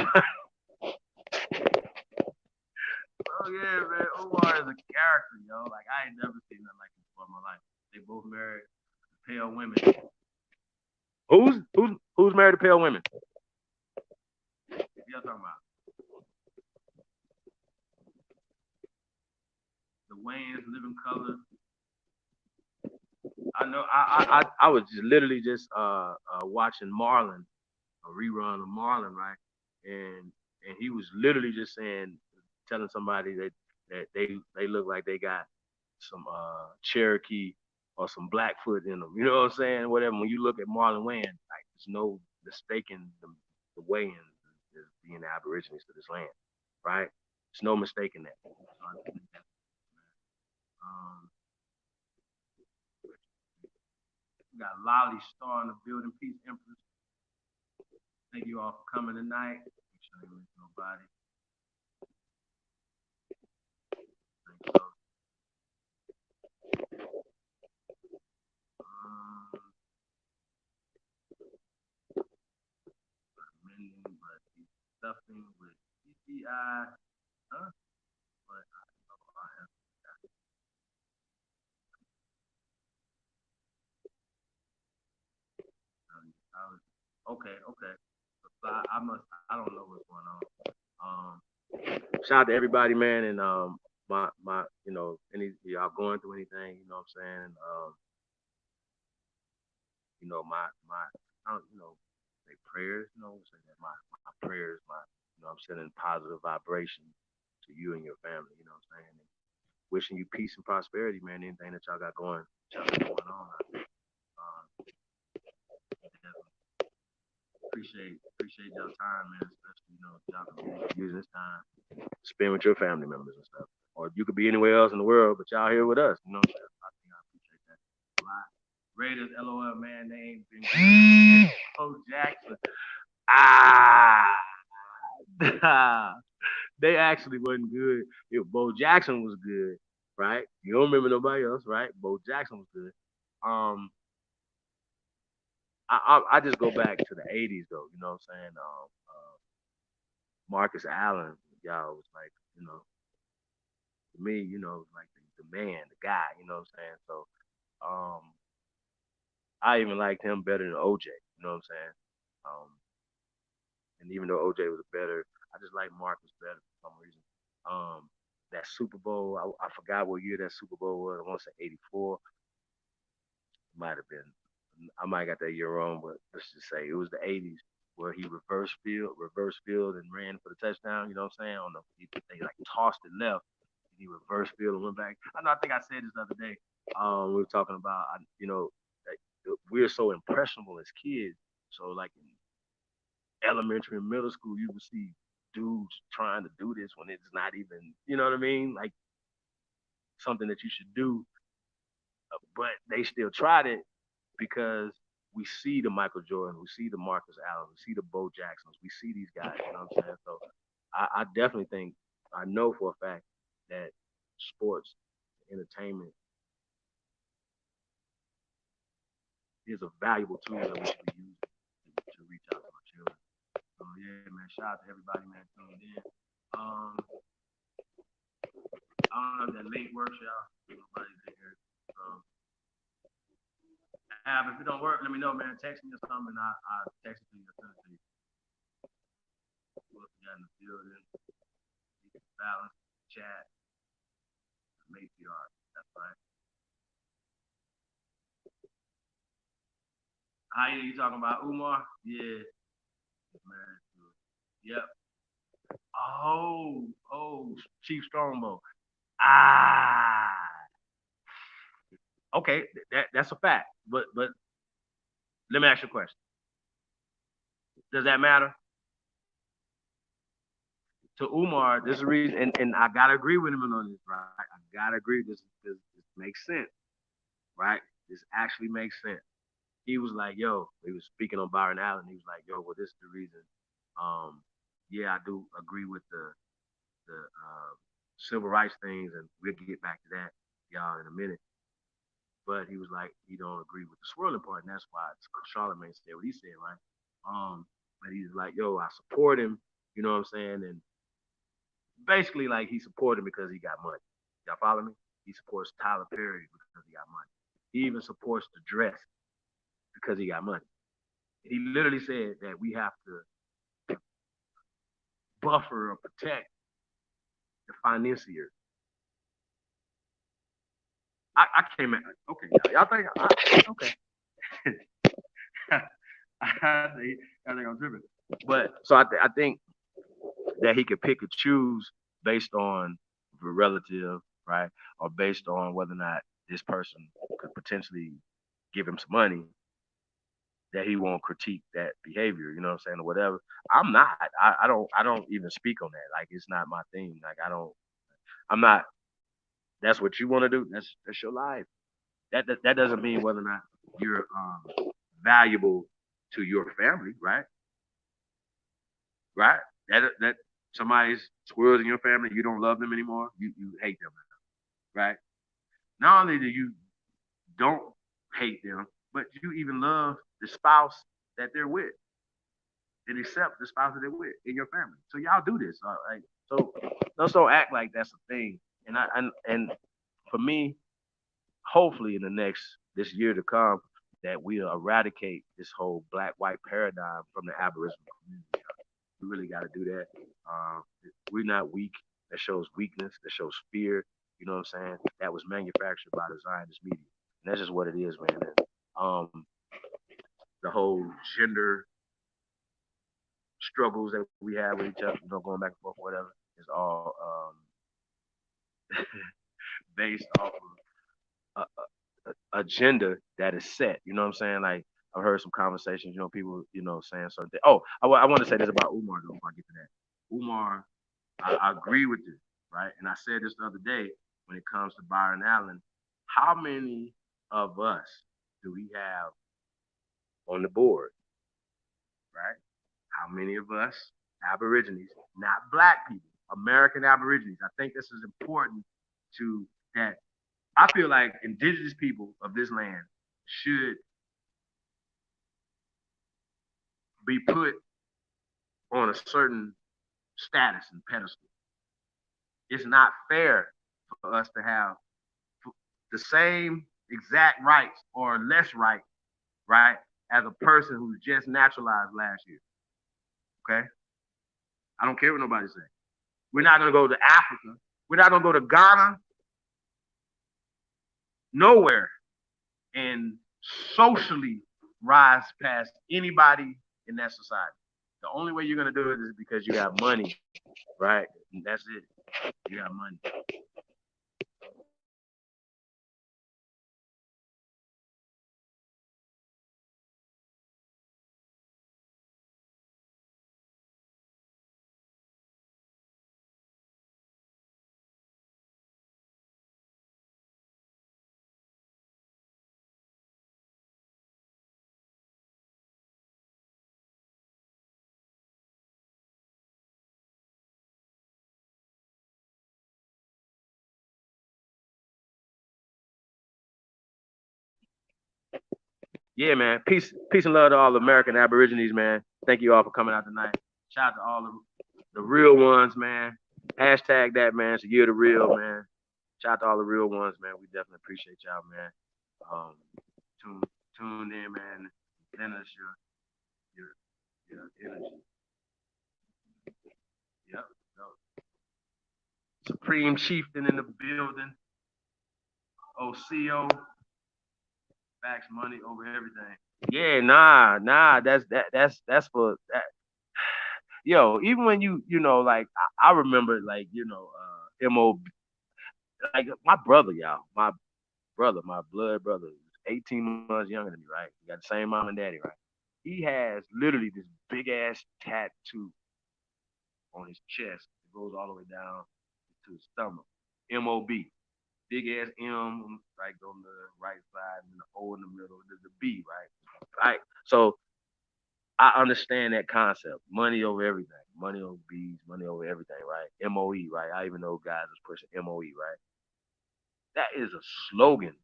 A: Oh yeah, man, Umar is a character, yo. Like I ain't never seen nothing like this before in my life. They both married pale women. Who's married to pale women? Y'all talking about? The Wayans, Living Color. I know. I was just literally just watching Marlon, a rerun of Marlon, right? And he was literally just saying, telling somebody that they look like they got some Cherokee or some Blackfoot in them. You know what I'm saying? Whatever. When you look at Marlon Wayans, like there's no mistaking the Wayans as being the Aborigines to this land, right? There's no mistaking that. We got Lolly Star in the building. Peace, Empress. Thank you all for coming tonight. Make sure you miss nobody. Thank you. But he's stuffing with CGI. Huh? But I don't know if I have that. Okay. So I don't know what's going on. Shout out to everybody, man, and my any y'all going through anything, you know what I'm saying? My I don't, say prayers, say that my prayers, I'm sending positive vibration to you and your family, you know what I'm saying? And wishing you peace and prosperity, man. Anything that y'all got going on. Appreciate y'all time, man. Especially y'all can use this time to spend with your family members and stuff. Or you could be anywhere else in the world, but y'all here with us. You know what I'm saying? I think I appreciate that a lot. Raiders, LOL, man, they ain't been good. Oh, Jackson. They actually wasn't good. Bo Jackson was good, right? You don't remember nobody else, right? Bo Jackson was good. Um, I just go back to the '80s though. You know what I'm saying? Marcus Allen, y'all was like, to me, like the man, the guy. You know what I'm saying? So, um, I even liked him better than OJ. You know what I'm saying? Um, and even though OJ was better, I just like Marcus better for some reason. Um, that Super Bowl. I forgot what year that Super Bowl was. I want to say '84. Might have been. I might got that year wrong, but let's just say it was the '80s where he reverse field, and ran for the touchdown. You know what I'm saying? On the they like tossed it left, and he reverse field and went back. I know. I think I said this the other day. We were talking about like, we're so impressionable as kids. So like in elementary and middle school, you would see dudes trying to do this when it's not even, you know what I mean? Like something that you should do, but they still tried it because we see the Michael Jordan, we see the Marcus Allen, we see the Bo Jacksons, we see these guys. You know what I'm saying? So I definitely think I know for a fact that sports, entertainment is a valuable tool that we should be using to reach out to our children. So yeah, man, shout out to everybody, man, tuned in. I don't know if that link works, y'all. Nobody's here. If it don't work, let me know, man. Text me or something, and I'll text it to you or send it to you. What we got in the building? Balance, chat, matriarch. That's right. How you talking about Umar? Yeah, man. Yep. Oh, Chief Strongbow. Ah, okay, that's a fact. But let me ask you a question. Does that matter? To Umar, this is the reason, and I gotta agree with him on this, right? I gotta agree. This makes sense, right? This actually makes sense. He was like, yo, he was speaking on Byron Allen. He was like, yo, well, this is the reason. Um, yeah, I do agree with the civil rights things, and we'll get back to that, y'all, in a minute. But he was like, he don't agree with the swirling part, and that's why Charlamagne said what he said, right? But he's like, yo, I support him. You know what I'm saying? And basically, like he supported him because he got money. Y'all follow me? He supports Tyler Perry because he got money. He even supports the dress because he got money. He literally said that we have to buffer or protect the financiers. I came at okay, y'all think okay. I think I'm tripping. But so I think that he could pick and choose based on the relative, right? Or based on whether or not this person could potentially give him some money, that he won't critique that behavior, you know what I'm saying, or whatever. I'm not. I don't even speak on that. Like it's not my thing. Like I'm not. That's what you want to do. That's your life. That doesn't mean whether or not you're valuable to your family, right? Right? That somebody's squirrels in your family, you don't love them anymore. You hate them, right? Not only do you don't hate them, but you even love the spouse that they're with and accept the spouse that they're with in your family. So y'all do this, like so. Don't act like that's a thing. And for me, hopefully in the next this year to come, that we'll eradicate this whole black white paradigm from the Aboriginal community. We really got to do that. We're not weak. That shows weakness. That shows fear. You know what I'm saying? That was manufactured by the Zionist media. And that's just what it is, man. And, the whole gender struggles that we have with each other, going back and forth, whatever, is all based off of agenda that is set. You know what I'm saying? Like I've heard some conversations, people, saying something. Oh, I want to say this about Umar though. Before I get to that, Umar, I agree with this, right? And I said this the other day when it comes to Byron Allen. How many of us do we have on the board, right? How many of us Aborigines, not black people, American Aborigines? I think this is important to that. I feel like indigenous people of this land should be put on a certain status and pedestal. It's not fair for us to have the same exact rights or less right, as a person who's just naturalized last year. Okay? I don't care what nobody says. We're not gonna go to Africa We're not gonna go to Ghana, nowhere, and socially rise past anybody in that society. The only way you're gonna do it is because you got money, right? And that's it. You got money. Yeah, man. Peace and love to all American Aborigines, man. Thank you all for coming out tonight. Shout out to all the real ones, man. Hashtag that, man. It's a year of the real, man. Shout out to all the real ones, man. We definitely appreciate y'all, man. Um, tune tuned in, man. Lend us your energy. Yep. Yep. Supreme Chieftain in the building. OCO. Facts, money over everything. Yeah, nah. That's for that. Yo, even when you know, like I remember, like Mo, like my brother, y'all, my brother, my blood brother, 18 months younger than me, right? We got the same mom and daddy, right? He has literally this big ass tattoo on his chest that goes all the way down to his stomach. MOB. Big ass M like on the right side and the O in the middle. There's the B, right? Right. So I understand that concept. Money over everything. Money over bees, money over everything, right? MOE, right? I even know guys is pushing MOE, right? That is a slogan.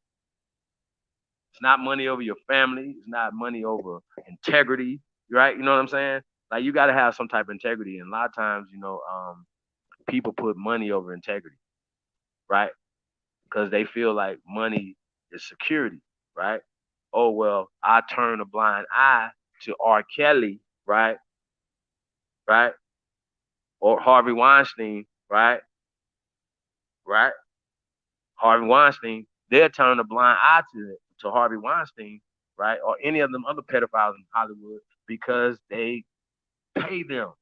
A: It's not money over your family. It's not money over integrity, right? You know what I'm saying? Like you got to have some type of integrity, and a lot of times, people put money over integrity, right? Because they feel like money is security, right? Oh well, I turn a blind eye to R. Kelly, right? Right? Or Harvey Weinstein, right? Right? Harvey Weinstein, they'll turn a blind eye to Harvey Weinstein, right? Or any of them other pedophiles in Hollywood because they pay them.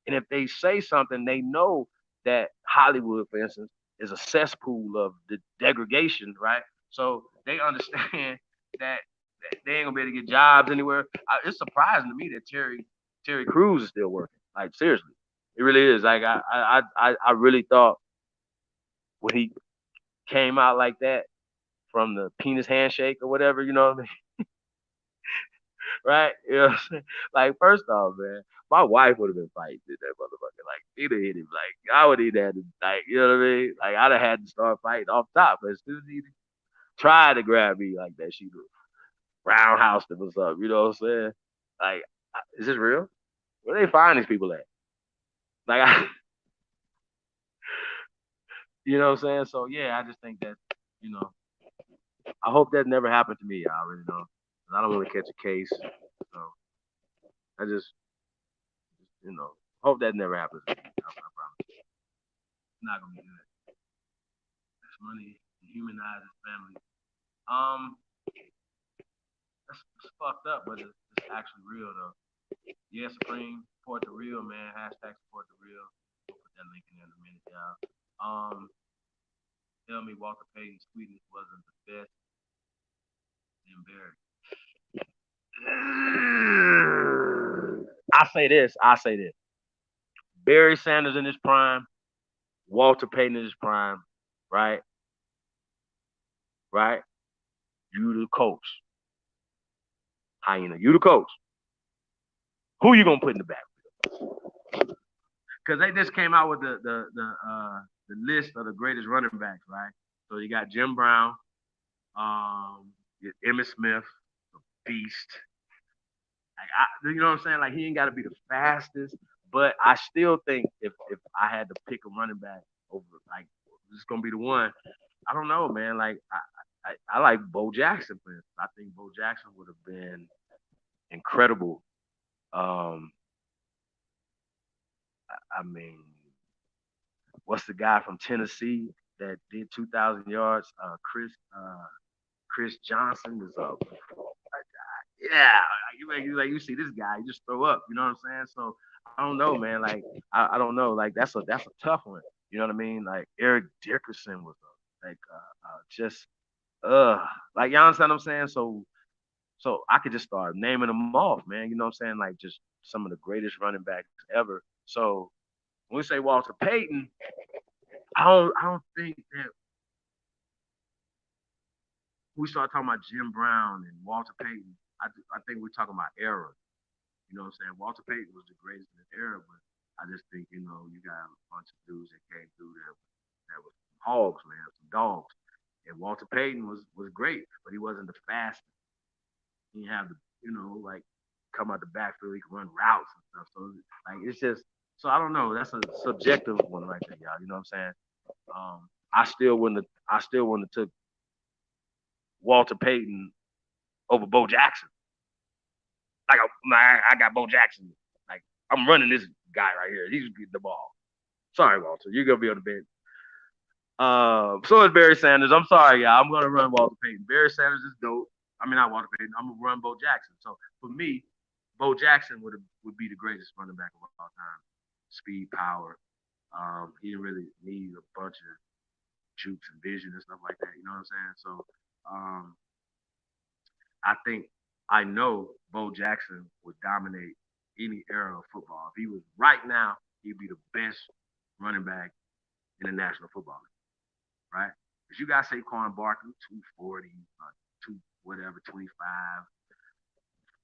A: And if they say something, they know that Hollywood, for instance, is a cesspool of the degradation, right? So they understand that, that they ain't gonna be able to get jobs anywhere. It's surprising to me that Terry Crews is still working. Like seriously, it really is. Like I really thought when he came out like that from the penis handshake or whatever, you know what I mean? Right? You know what I'm saying? Like, first off, man, my wife would have been fighting that motherfucker. Like, he'd have hit him. Like, I would have had to, like, you know what I mean? Like, I'd have had to start fighting off top. But as soon as he tried to grab me like that, she would roundhouse him or something. You know what I'm saying? Like, is this real? Where they find these people at? Like, you know what I'm saying? So, yeah, I just think that, you know, I hope that never happened to me. I already know. I don't want to catch a case. So, I hope that never happens to me. I promise. It's not gonna be good. That's money and humanize his family. Um, that's fucked up, but it's actually real though. Yeah, Supreme, support the real, man. Hashtag support the real. We'll put that link in there in a minute, y'all. Um, tell me Walter Payton's sweetness wasn't the best in Barry. I say this. Barry Sanders in his prime, Walter Payton in his prime, right? Right? You the coach. Hyena, you the coach. Who you gonna put in the back? Because they just came out with the list of the greatest running backs, right? So you got Jim Brown, Emmitt Smith, the beast. Like you know what I'm saying? Like he ain't got to be the fastest, but I still think if I had to pick a running back over like this is gonna be the one. I don't know, man. Like I like Bo Jackson, for instance. I think Bo Jackson would have been incredible. Um, I mean, What's the guy from Tennessee that did 2,000 yards? Chris Johnson is up. Yeah, you see this guy, you just throw up. You know what I'm saying? So I don't know, man. Like I don't know. Like that's a tough one. You know what I mean? Like Eric Dickerson was like just like you understand what I'm saying? So I could just start naming them off, man. You know what I'm saying? Like just some of the greatest running backs ever. So when we say Walter Payton, I don't think that we start talking about Jim Brown and Walter Payton. I think we're talking about era. You know what I'm saying? Walter Payton was the greatest in his era, but I just think, you got a bunch of dudes that came through that was hogs, man, some dogs. And Walter Payton was great, but he wasn't the fastest. He didn't have the, like come out the backfield, he could run routes and stuff. So like it's just so I don't know. That's a subjective one right there, y'all. You know what I'm saying? I still wouldn't have took Walter Payton over Bo Jackson. Like I got Bo Jackson. Like I'm running this guy right here. He's getting the ball. Sorry, Walter. You're gonna be on the bench. So is Barry Sanders. I'm sorry, y'all. I'm gonna run Walter Payton. Barry Sanders is dope. I mean, not Walter Payton. I'm gonna run Bo Jackson. So for me, Bo Jackson would be the greatest running back of all time. Speed, power. He didn't really need a bunch of jukes and vision and stuff like that. You know what I'm saying? So um, I think I know Bo Jackson would dominate any era of football. If he was right now, he'd be the best running back in the National Football League, right? Because you got Saquon Barkley, 240, two whatever, 25,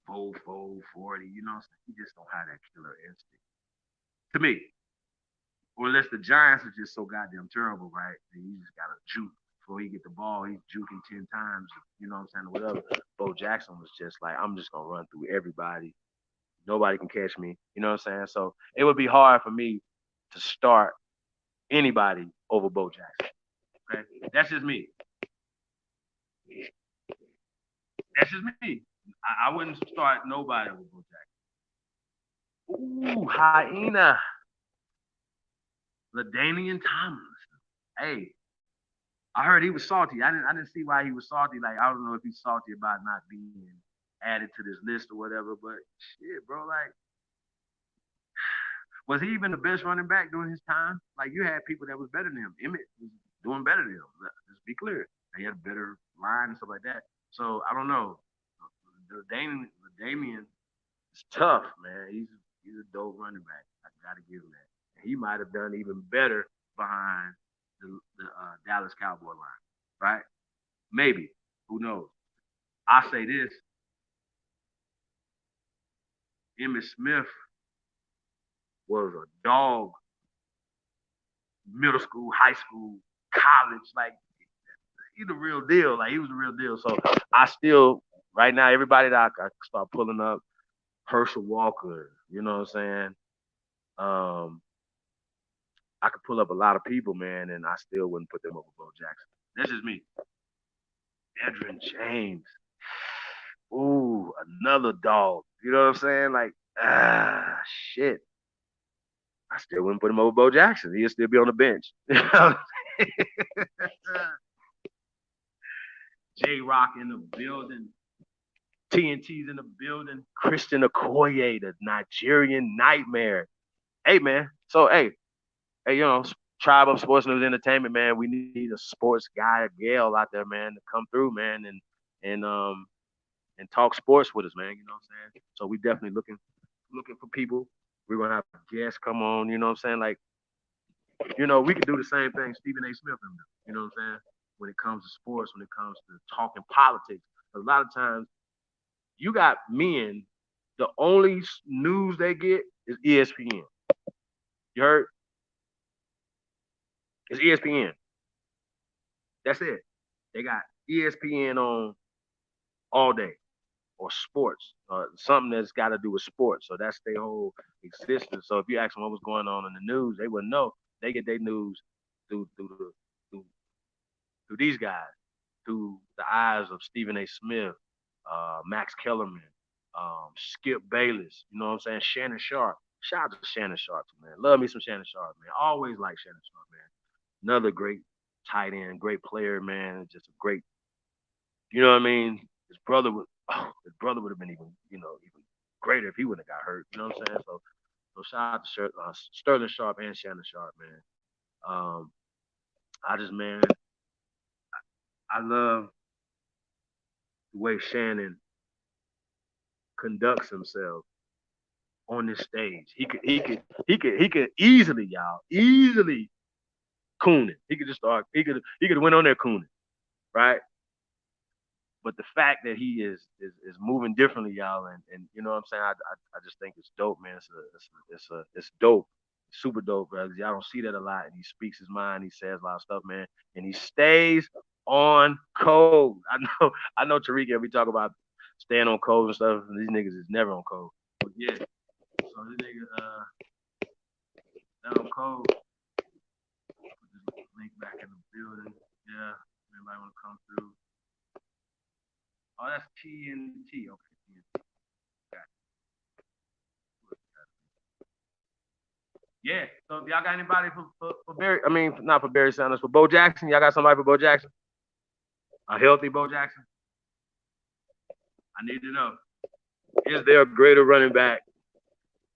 A: 40. You know, he just don't have that killer instinct. To me, or unless the Giants are just so goddamn terrible, right? And you just got to juke before he get the ball. He's juking 10 times, you know what I'm saying, or whatever. Bo Jackson was just like, I'm just going to run through everybody. Nobody can catch me. You know what I'm saying? So it would be hard for me to start anybody over Bo Jackson. Okay? That's just me. That's just me. I wouldn't start nobody over Bo Jackson. Ooh, hyena. LaDainian Thomas. Hey, I heard he was salty. I didn't see why he was salty. Like I don't know if he's salty about not being added to this list or whatever. But shit, bro, like was he even the best running back during his time? Like you had people that was better than him. Emmett was doing better than him. Let's be clear. He had a better line and stuff like that. So I don't know. Damien is tough, man. He's a dope running back. I gotta give him that. And he might have done even better behind the Dallas Cowboy line, right? Maybe. Who knows? I say this: Emmitt Smith was a dog, middle school, high school, college. Like he's the real deal. Like he was the real deal. So I still, right now, everybody that I start pulling up, Herschel Walker. You know what I'm saying? Um, I could pull up a lot of people, man, and I still wouldn't put them over Bo Jackson. That's just me. Edrin James. Ooh, another dog. You know what I'm saying? Like, shit. I still wouldn't put him over Bo Jackson. He'll still be on the bench. J Rock in the building. TNT's in the building. Christian Okoye, the Nigerian nightmare. Hey, man. So, hey, Tribe of Sports News Entertainment, man. We need a sports guy, a gal out there, man, to come through, man, and talk sports with us, man. You know what I'm saying? So we definitely looking for people. We're gonna have guests come on. You know what I'm saying? Like, we can do the same thing Stephen A. Smith and do. You know what I'm saying? When it comes to sports, when it comes to talking politics, a lot of times you got men. The only news they get is ESPN. You heard? It's ESPN. That's it. They got ESPN on all day or sports, something that's got to do with sports. So that's their whole existence. So if you ask them what was going on in the news, they wouldn't know. They get their news through, through these guys, through the eyes of Stephen A. Smith, Max Kellerman, Skip Bayless. You know what I'm saying? Shannon Sharp. Shout out to Shannon Sharp, man. Love me some Shannon Sharp, man. Always like Shannon Sharp, another great tight end, great player, man. Just a great, you know what I mean? His brother would have been even greater if he wouldn't have got hurt. You know what I'm saying? So shout out to Sterling Sharp and Shannon Sharp, man. Um, man, I love the way Shannon conducts himself on this stage. He could easily, y'all, easily cooning. He could just start. He could have went on there cooning, right? But the fact that he is moving differently, y'all, and you know what I'm saying, I just think it's dope, man. It's dope, super dope, brother. Y'all don't see that a lot, and he speaks his mind. He says a lot of stuff, man, and he stays on code. I know Tariq, we talk about staying on code and stuff, and these niggas is never on code. But yeah, so this nigga stay on code. Put this link back in the building. Yeah, anybody want to come through? Oh, that's TNT. Okay, TNT. Got it. Yeah. So if y'all got anybody for Barry? I mean, not for Barry Sanders, for Bo Jackson. Y'all got somebody for Bo Jackson? A healthy Bo Jackson? I need to know. Is there a greater running back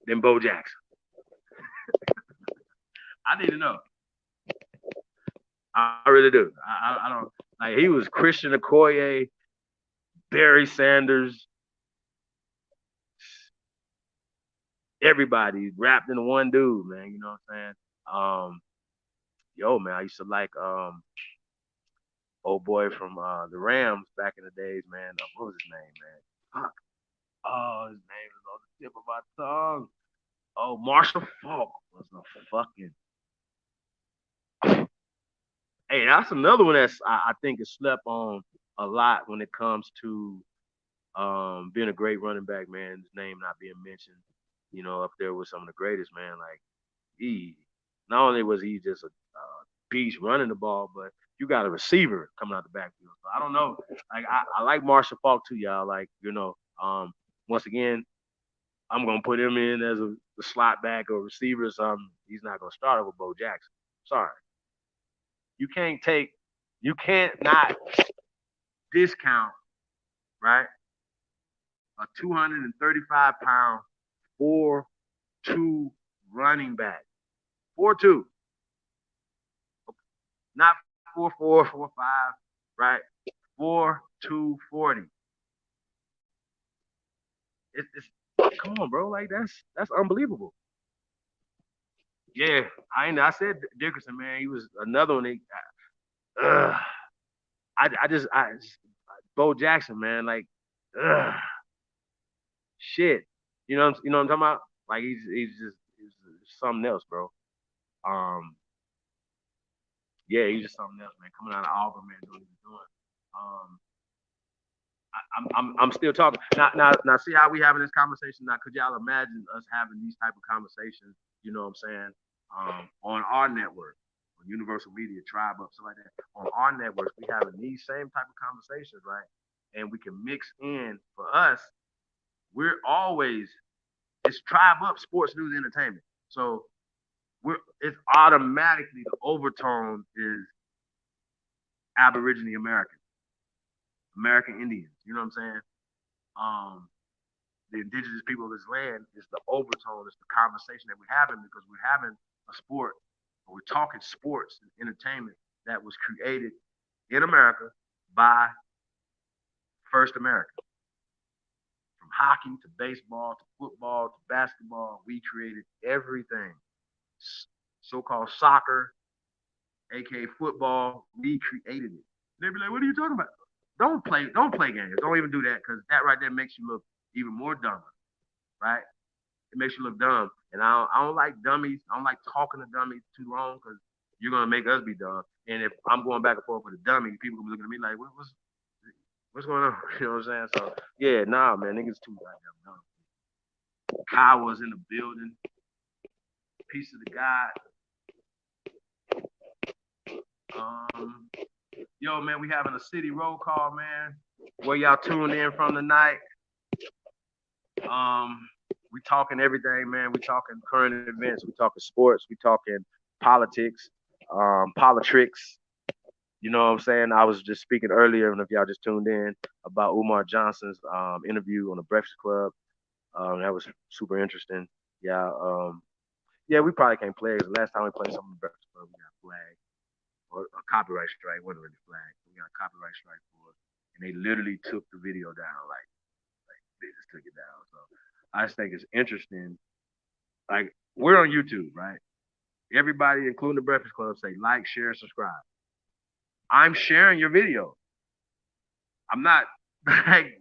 A: than Bo Jackson? I need to know. I really do. I don't like. He was Christian Okoye, Barry Sanders, everybody wrapped in one dude, man. You know what I'm saying? Man, I used to like old boy from the Rams back in the days, man. What was his name, man? Fuck. Oh, his name is on the tip of my tongue. Oh, Marshall Falk was a fucking. Hey, that's another one that's I think is slept on a lot when it comes to being a great running back, man. His name not being mentioned, up there with some of the greatest, man. Like he, not only was he just a beast running the ball, but you got a receiver coming out the backfield. So I don't know. Like I like Marshall Falk too, y'all. Like once again, I'm gonna put him in as a slot back or receiver or something. He's not gonna start over Bo Jackson. Sorry, you can't take, you can't not discount, right? A 235-pound 4-2 running back, 4-2, not 4-4, 4-5, right? 4-2-40. It's come on, bro. Like that's unbelievable. Yeah, I said Dickerson, man. He was another one. Uh, I just Bo Jackson, man. Like, shit. You know what I'm talking about? Like he's something else, bro. Um, yeah, he's just something else, man. Coming out of Auburn, man, doing what he's doing. Um, I'm still talking now. See how we having this conversation now? Could y'all imagine us having these type of conversations? You know what I'm saying? On our network, on Universal Media, Tribe Up, stuff like that. On our networks, we having these same type of conversations, right? And we can mix in for us. We're always it's Tribe Up Sports News Entertainment. So it's automatically the overtone is Aborigine American Indians. You know what I'm saying? Um, the indigenous people of this land is the overtone, it's the conversation that we're having because we're having a sport, or we're talking sports and entertainment that was created in America by First America. From hockey to baseball to football to basketball, we created everything. So-called soccer, aka football, we created it. They'd be like, "What are you talking about?" Don't play games. Don't even do that because that right there makes you look even more dumber, right? It makes you look dumb. And I don't like dummies. I don't like talking to dummies too long because you're gonna make us be dumb. And if I'm going back and forth with a dummy, people gonna be looking at me like, what's going on? You know what I'm saying? So yeah, nah, man, niggas too goddamn dumb. Kyle was in the building. Piece of the God. Yo, man, we having a city roll call, man. Where y'all tuned in from tonight? We talking everything, man. We talking current events. We talking sports. We talking politics. politics. You know what I'm saying? I was just speaking earlier, and if y'all just tuned in, about Umar Johnson's interview on the Breakfast Club. That was super interesting. Yeah, yeah, we probably can't play it. The last time we played something on the Breakfast Club, we got flagged or a copyright strike. It wasn't really flagged. We got a copyright strike for it, and they literally took the video down. Like they just took it down. So I just think it's interesting. Like we're on YouTube, right? Everybody, including the Breakfast Club, say like, share, subscribe. I'm sharing your video. I'm not like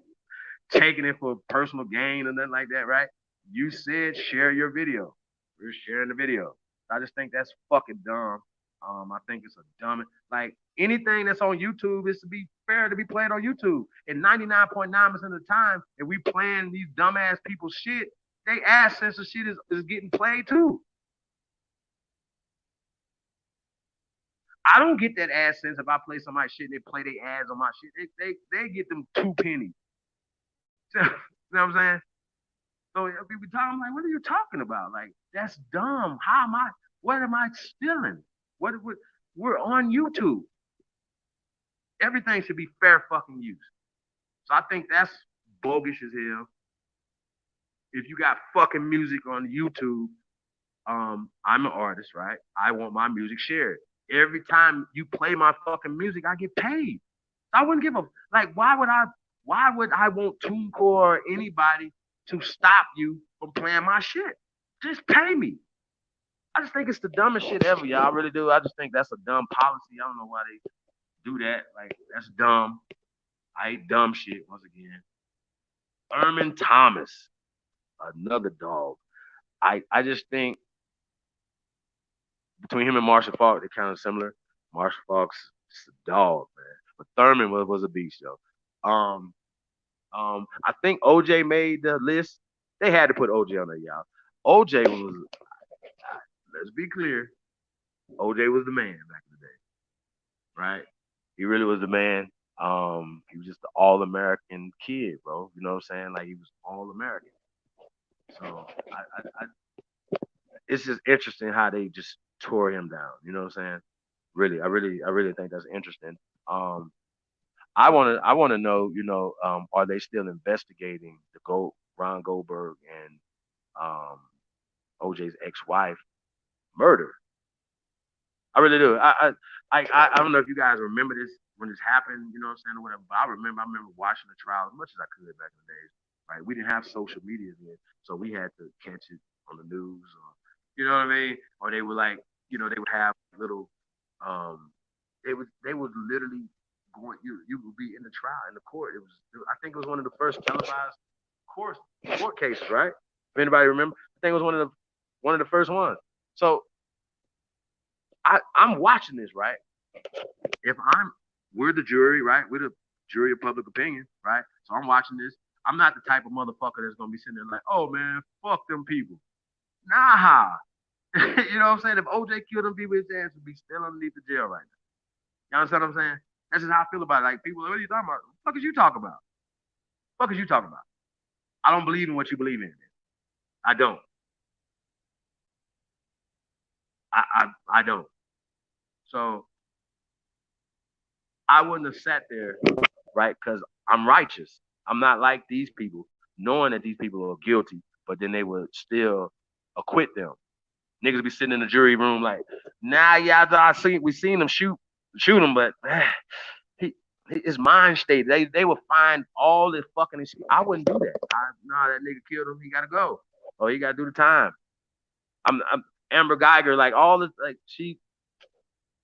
A: taking it for personal gain or nothing like that, right? You said share your video. We're sharing the video. I just think that's fucking dumb. I think it's a dumb like anything that's on YouTube is to be fair to be played on YouTube. And 99.9% of the time, if we playing these dumbass people's shit, they ass censor shit is getting played too. I don't get that ass sense if I play somebody's shit, they play their ads on my shit. They get them 2 pennies. You know what I'm saying? So every time I'm like, what are you talking about? Like, that's dumb. How am I? What am I stealing? What we're on YouTube. Everything should be fair fucking use. So I think that's bogus as hell. If you got fucking music on YouTube, I'm an artist, right? I want my music shared. Every time you play my fucking music, I get paid. I wouldn't give a like. Why would I want TuneCore or anybody to stop you from playing my shit? Just pay me. I just think it's the dumbest shit ever, y'all. I really do. I just think that's a dumb policy. I don't know why they do that. Like that's dumb. I hate dumb shit once again. Erman Thomas, another dog. I just think between him and Marshall Falk, they're kind of similar. Marshall Falk's just a dog, man. But Thurman was a beast, though. I think OJ made the list. They had to put OJ on there, y'all. OJ was, let's be clear, OJ was the man back in the day, right? He really was the man. He was just the all American kid, bro. You know what I'm saying? Like he was all American. So it's just interesting how they just tore him down. You know what I'm saying? Really, I really think that's interesting. Um, I wanna know, are they still investigating the Ron Goldberg and um OJ's ex-wife murder? I really do. I don't know if you guys remember this when this happened, you know what I'm saying, or whatever. But I remember watching the trial as much as I could back in the days. Right? We didn't have social media then, so we had to catch it on the news, or you know what I mean, or they would like, they would have little, um, they would literally you would be in the trial in the court. I think it was one of the first televised court court cases, right? If anybody remember, I think it was one of the first ones. So I'm watching this, right? If we're the jury, right? We're the jury of public opinion, right? So I'm watching this. I'm not the type of motherfucker that's gonna be sitting there like, oh man, fuck them people. Nah. You know what I'm saying? If OJ killed them people, his ass would be still underneath the jail right now. You understand what I'm saying? That's just how I feel about it. Like people, what are you talking about? What the fuck is you talking about? What the fuck is you talking about? I don't believe in what you believe in. I don't. I don't. So I wouldn't have sat there, right? Because I'm righteous. I'm not like these people, knowing that these people are guilty, but then they would still acquit them. Niggas be sitting in the jury room like, nah, yeah, we seen him shoot him, but he his mind state. They will find all this fucking shit. I wouldn't do that. Nah, that nigga killed him. He gotta go. Or he gotta do the time. I'm Amber Geiger, like all this, like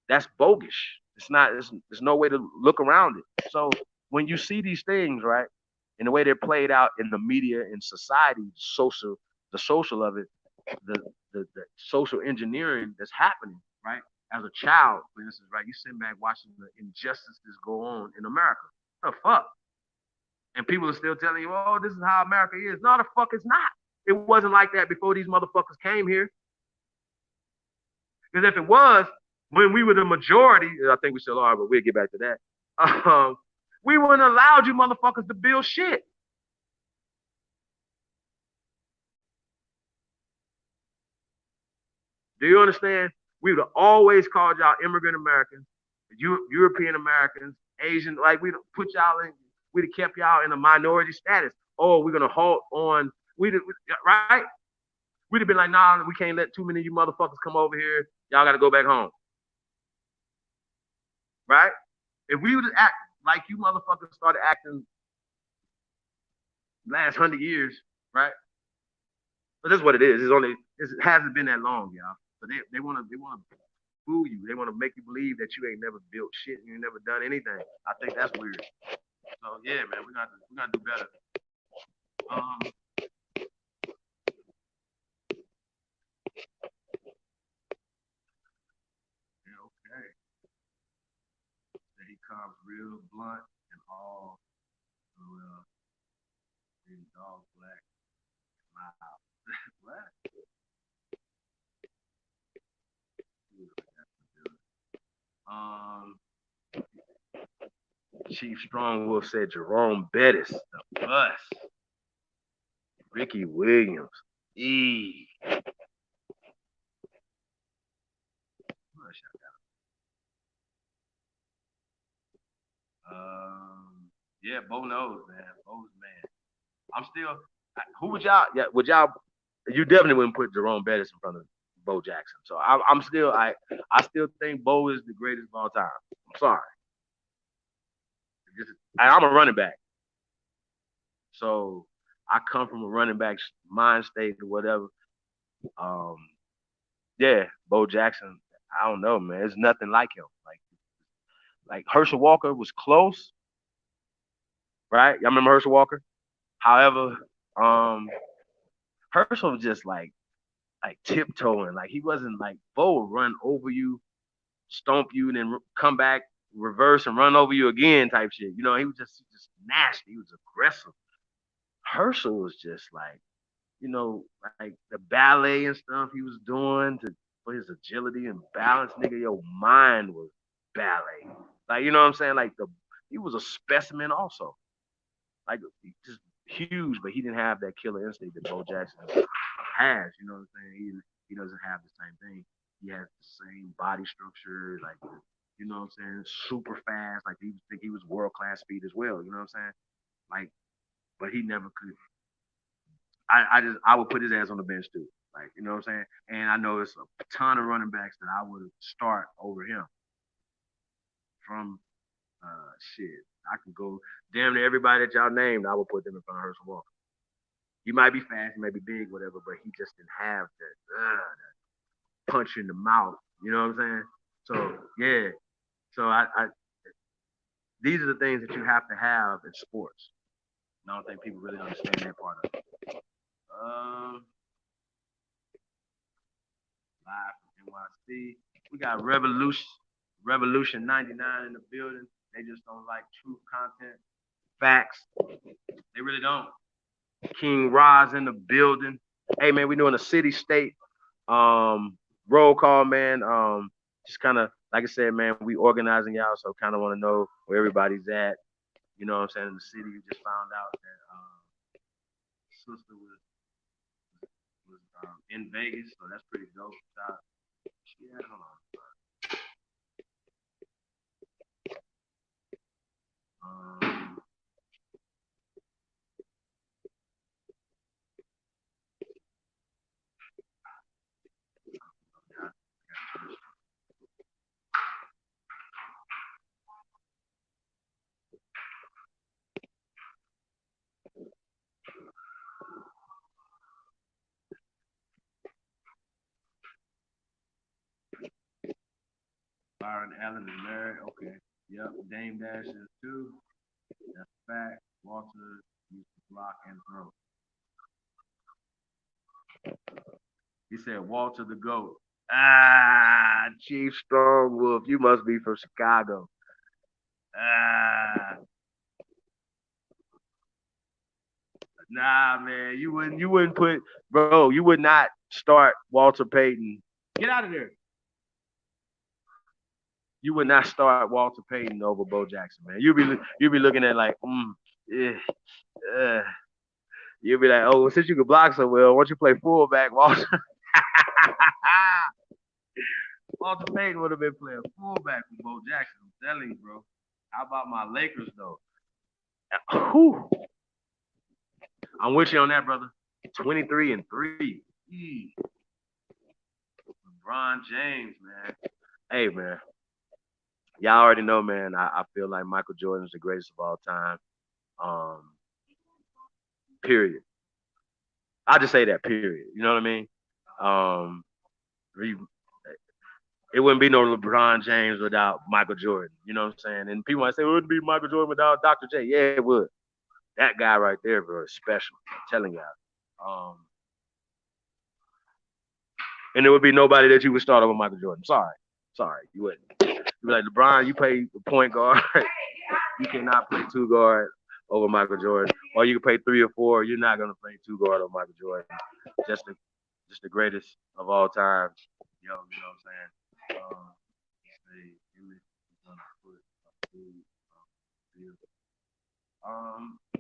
A: that's bogus. It's not. There's no way to look around it. So when you see these things, right, and the way they're played out in the media and society, the social of it, the social engineering that's happening, right? As a child, for instance, right, you sit back watching the injustices go on in America. What the fuck? And people are still telling you, oh, this is how America is. No, the fuck it's not. It wasn't like that before these motherfuckers came here. Because if it was, when we were the majority, I think we still are, but we'll get back to that. We wouldn't have allowed you motherfuckers to build shit. Do you understand? We would have always called y'all immigrant Americans, European Americans, Asian. Like we'd put y'all in, we'd have kept y'all in a minority status. Oh, we're gonna halt on. Right. We'd have been like, nah, we can't let too many of you motherfuckers come over here. Y'all got to go back home. Right? If we would act like you motherfuckers started acting last 100 years, right? But this is what it is. It hasn't been that long, y'all. So they wanna fool you. They wanna make you believe that you ain't never built shit and you ain't never done anything. I think that's weird. So yeah, man, we gotta do better. Um, yeah, okay. So he comes real blunt and all well, in dog black. Wow. What? Um, Chief Strongwolf said Jerome Bettis, the bus. Ricky Williams. E. Yeah, Bo knows, man. Bo's man. I'm still. Who would y'all? Yeah, would y'all? You definitely wouldn't put Jerome Bettis in front of Bo Jackson. So I'm still. I still think Bo is the greatest of all time. I'm sorry. I'm a running back, so I come from a running back mind state or whatever. Um, yeah, Bo Jackson. I don't know, man. It's nothing like him. Like Herschel Walker was close, right? Y'all remember Herschel Walker? However, um, Herschel was just like tiptoeing. Like he wasn't like Bo would run over you, stomp you, and then come back, reverse and run over you again type shit. You know, he was just nasty. He was aggressive. Herschel was just like, like the ballet and stuff he was doing for his agility and balance, nigga. Your mind was ballet. Like, you know what I'm saying? Like he was a specimen also. Like just huge, but he didn't have that killer instinct that Bo Jackson has. You know what I'm saying? He doesn't have the same thing. He has the same body structure, like you know what I'm saying, super fast. Like he think he was world class speed as well. You know what I'm saying? Like, but he never could. I would put his ass on the bench too. Like, you know what I'm saying? And I know there's a ton of running backs that I would start over him. From shit, I could go damn near everybody that y'all named. I would put them in front of Herschel Walker. He might be fast, he might be big, whatever, but he just didn't have that punch in the mouth. You know what I'm saying? So yeah. So I these are the things that you have to have in sports. I don't think people really understand that part of it. Live from NYC. We got Revolution 99 in the building. They just don't like truth content. Facts. They really don't. King Roz in the building. Hey man, we doing a city state roll call, man. Just kind of like I said, man, we organizing y'all, so kind of want to know where everybody's at. You know what I'm saying? In the city, we just found out that sister was in Vegas, so that's pretty dope. Yeah, hold on. Um, Byron Allen is married. Okay. Yep. Dame Dash is too. That's a fact. Walter used to block and throw. He said Walter the GOAT. Chief Strong Wolf, you must be from Chicago. Nah, man, you wouldn't put, bro, you would not start Walter Payton. Get out of there. You would not start Walter Payton over Bo Jackson, man. You'd be looking at like, yeah, you'd be like, oh, since you can block so well, why don't you play fullback, Walter? Walter Payton would have been playing fullback with Bo Jackson. I'm telling you, bro. How about my Lakers though? Whew. I'm with you on that, brother. 23-3. LeBron James, man. Hey, man. Y'all already know, man. I feel like Michael Jordan is the greatest of all time. Um, period. I just say that. Period. You know what I mean? Um, it wouldn't be no LeBron James without Michael Jordan. You know what I'm saying? And people might say, it wouldn't be Michael Jordan without Dr. J. Yeah, it would. That guy right there, bro, is special. I'm telling y'all. And there would be nobody that you would start over Michael Jordan. Sorry, you wouldn't. You'd be like, LeBron, you play the point guard. You cannot play two guard over Michael Jordan. Or you can play 3 or 4. You're not gonna play two guard over Michael Jordan. Just the just the greatest of all time. Yo, you know what I'm saying?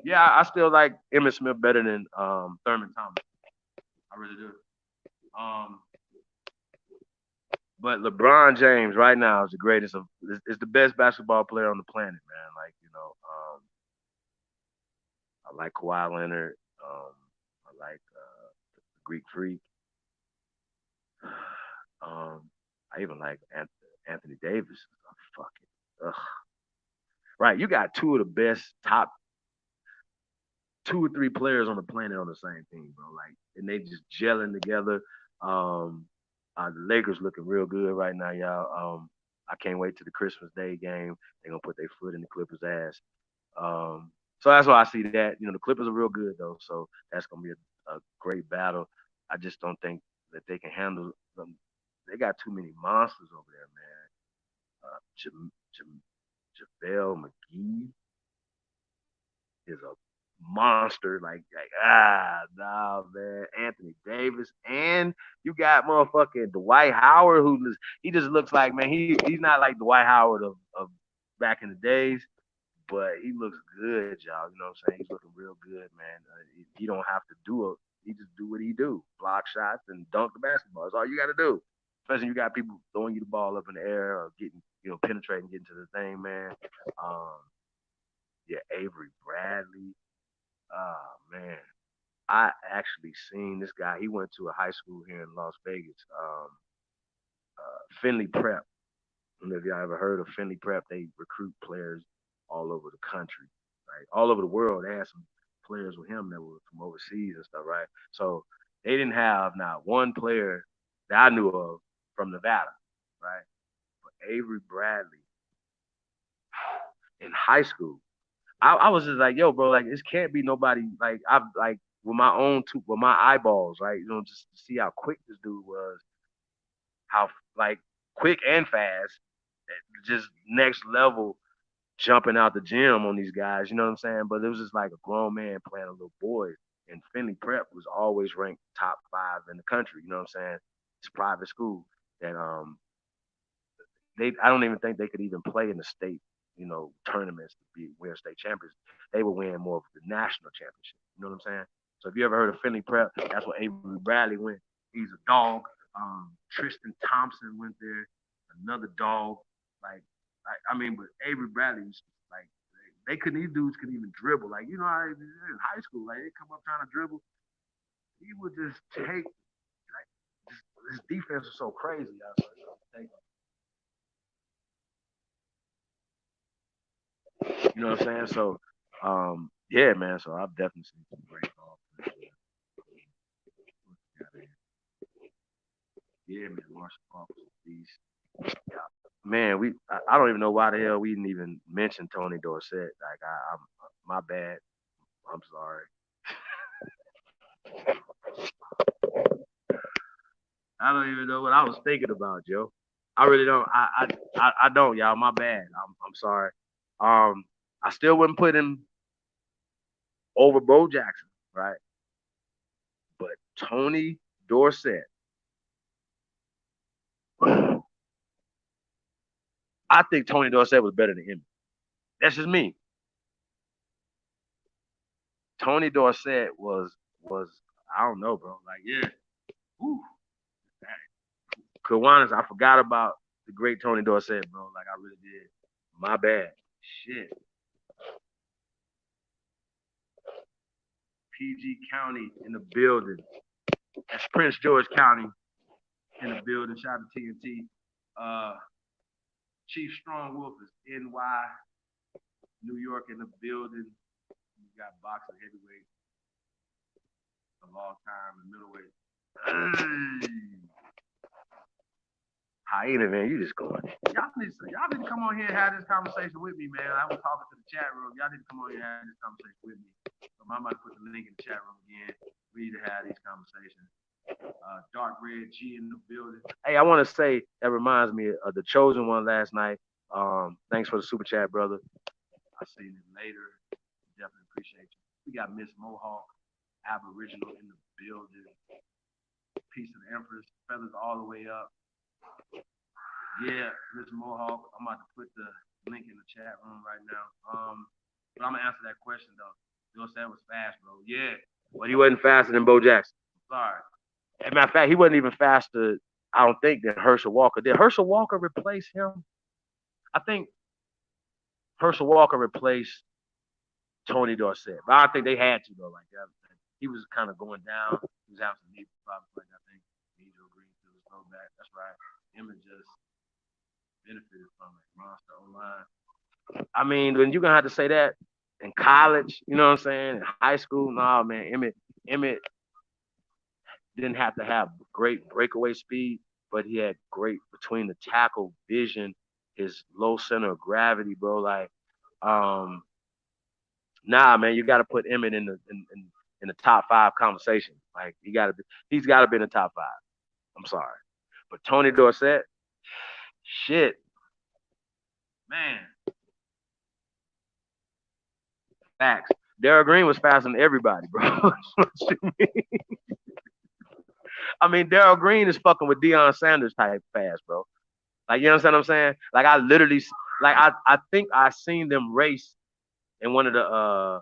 A: Yeah, I still like Emmitt Smith better than Thurman Thomas. I really do. Um, but LeBron James right now is the greatest of is the best basketball player on the planet, man. Like I like Kawhi Leonard. I like the Greek Freak. I even like Anthony Davis. Oh, fuck it. Ugh. Right, you got two of the best top 2 or 3 players on the planet on the same team, bro. Like, and they just gelling together. Um, the Lakers looking real good right now, y'all. I can't wait to the Christmas Day game. They're gonna put their foot in the Clippers' ass. So that's why I see that. You know, the Clippers are real good though, so that's gonna be a great battle. I just don't think that they can handle them. They got too many monsters over there, man. JaVale McGee is a monster. Nah, man. Anthony Davis, and you got motherfucking Dwight Howard, he just looks like, man. He's not like Dwight Howard of back in the days, but he looks good, y'all. You know what I'm saying? He's looking real good, man. He don't have to do it. He just do what he do: block shots and dunk the basketball. That's all you got to do. Especially you got people throwing you the ball up in the air or getting, penetrating, getting to the thing, man. Um, yeah, Avery Bradley. Oh man, I actually seen this guy. He went to a high school here in Las Vegas, Finley Prep. I don't know if y'all ever heard of Finley Prep. They recruit players all over the country, right? All over the world. They had some players with him that were from overseas and stuff, right? So they didn't have not one player that I knew of from Nevada, right? But Avery Bradley in high school, I was just like, yo, bro, like this can't be nobody. Like I've like with my eyeballs, right? Just to see how quick this dude was, how like quick and fast, just next level jumping out the gym on these guys. You know what I'm saying? But it was just like a grown man playing a little boy. And Finley Prep was always ranked top 5 in the country. You know what I'm saying? It's a private school that I don't even think they could even play in the state, tournaments to be win state champions. They would win more of the national championship. You know what I'm saying? So if you ever heard of Finley Prep, that's what Avery Bradley went. He's a dog. Tristan Thompson went there, another dog. Like, but Avery Bradley's like they couldn't. These dudes couldn't even dribble. Like, how in high school, like they come up trying to dribble, he would just take. Like, his defense was so crazy. I was like, you know what I'm saying? So, yeah, man. So I've definitely seen some great golf. Yeah, man. Marshall Falk was a beast. Yeah. Man, I don't even know why the hell we didn't even mention Tony Dorsett. Like, I'm my bad. I'm sorry. I don't even know what I was thinking about, Joe. I really don't. I don't, y'all. My bad. I'm sorry. Um, I still wouldn't put him over Bo Jackson, right? But Tony Dorsett, I think Tony Dorsett was better than him. That's just me. Tony Dorsett was I don't know, bro. Like, yeah, whew, Kiwanis, I forgot about the great Tony Dorsett, bro. Like I really did. My bad. Shit. PG County in the building. That's Prince George County in the building. Shout out to TNT. Chief Strong Wolf is NY, New York in the building. You got boxing heavyweight of all time and middleweight. Hyena, man, you just going. Y'all need to come on here and have this conversation with me, man. I was talking to the chat room. Y'all need to come on here and have this conversation with me. So I'm about to put the link in the chat room again. We need to have these conversations. Dark Red G in the building. Hey, I want to say that reminds me of the Chosen One last night. Thanks for the super chat, brother. I'll see you later. Definitely appreciate you. We got Miss Mohawk, Aboriginal in the building. Peace of the Empress, feathers all the way up. Yeah, Miss Mohawk. I'm about to put the link in the chat room right now. But I'm gonna answer that question though. You know, that was fast, bro. Yeah, but he wasn't faster than Bo Jackson. Sorry. As a matter of fact, he wasn't even faster, I don't think, than Herschel Walker. Did Herschel Walker replace him? I think Herschel Walker replaced Tony Dorsett. But I think they had to, though. Like that. He was kind of going down. He was having some knee problems, like I think Angel agreed to his throwback. That's right. Emmett just benefited from it. Monster online. I mean, when you're going to have to say that in college, you know what I'm saying? In high school, nah, man. Emmett didn't have to have great breakaway speed, but he had great between the tackle vision, his low center of gravity, bro. Like, nah, man, you got to put Emmett in the top 5 conversation. Like, he's got to be in the top 5. I'm sorry, but Tony Dorsett, shit, man, facts. Darryl Green was faster than everybody, bro. What you mean? I mean, Darryl Green is fucking with Deion Sanders type fast, bro. Like, you understand what I'm saying? Like, I literally, like, I think I seen them race in one of the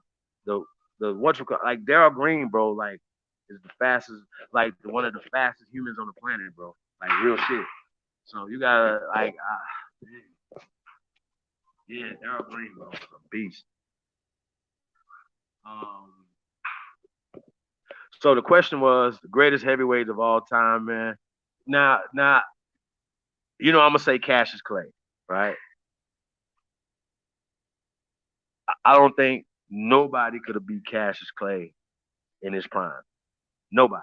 A: what you call, like, Darryl Green, bro, like, is the fastest, like, one of the fastest humans on the planet, bro. Like, real shit. So you gotta, like, yeah, Darryl Green, bro, a beast. So the question was the greatest heavyweights of all time, man. Now, you know, I'm gonna say Cassius Clay, right? I don't think nobody could have beat Cassius Clay in his prime. Nobody.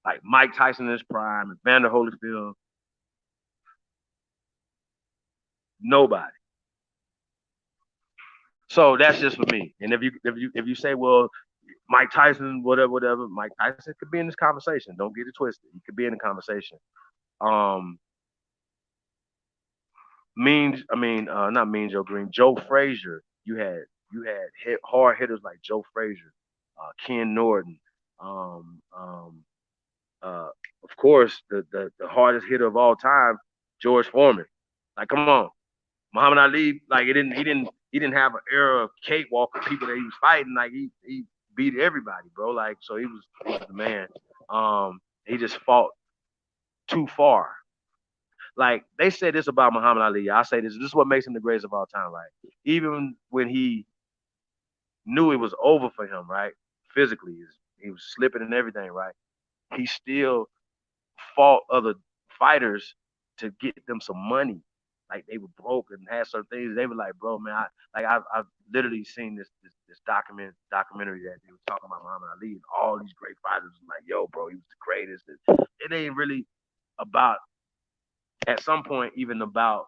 A: Like Mike Tyson in his prime, Evander Holyfield. Nobody. So that's just for me. And if you say, well, Mike Tyson, whatever, Mike Tyson could be in this conversation. Don't get it twisted. He could be in the conversation. Um, not Mean Joe Green, Joe Frazier. You had hard hitters like Joe Frazier, Ken Norton. Um, um, of course, the hardest hitter of all time, George Foreman. Like, come on, Muhammad Ali. Like, he didn't have an era of cakewalk of people that he was fighting. Like, he beat everybody, bro. Like, so he was the man. He just fought too far. Like, they said this about Muhammad Ali. I say this. This is what makes him the greatest of all time. Like, even when he knew it was over for him, right? Physically, he was slipping and everything, right? He still fought other fighters to get them some money. Like, they were broke and had certain things. They were like, bro, man, I've literally seen this documentary that they were talking about Muhammad Ali and all these great fighters. Like, yo, bro, he was the greatest. It ain't really about, at some point, even about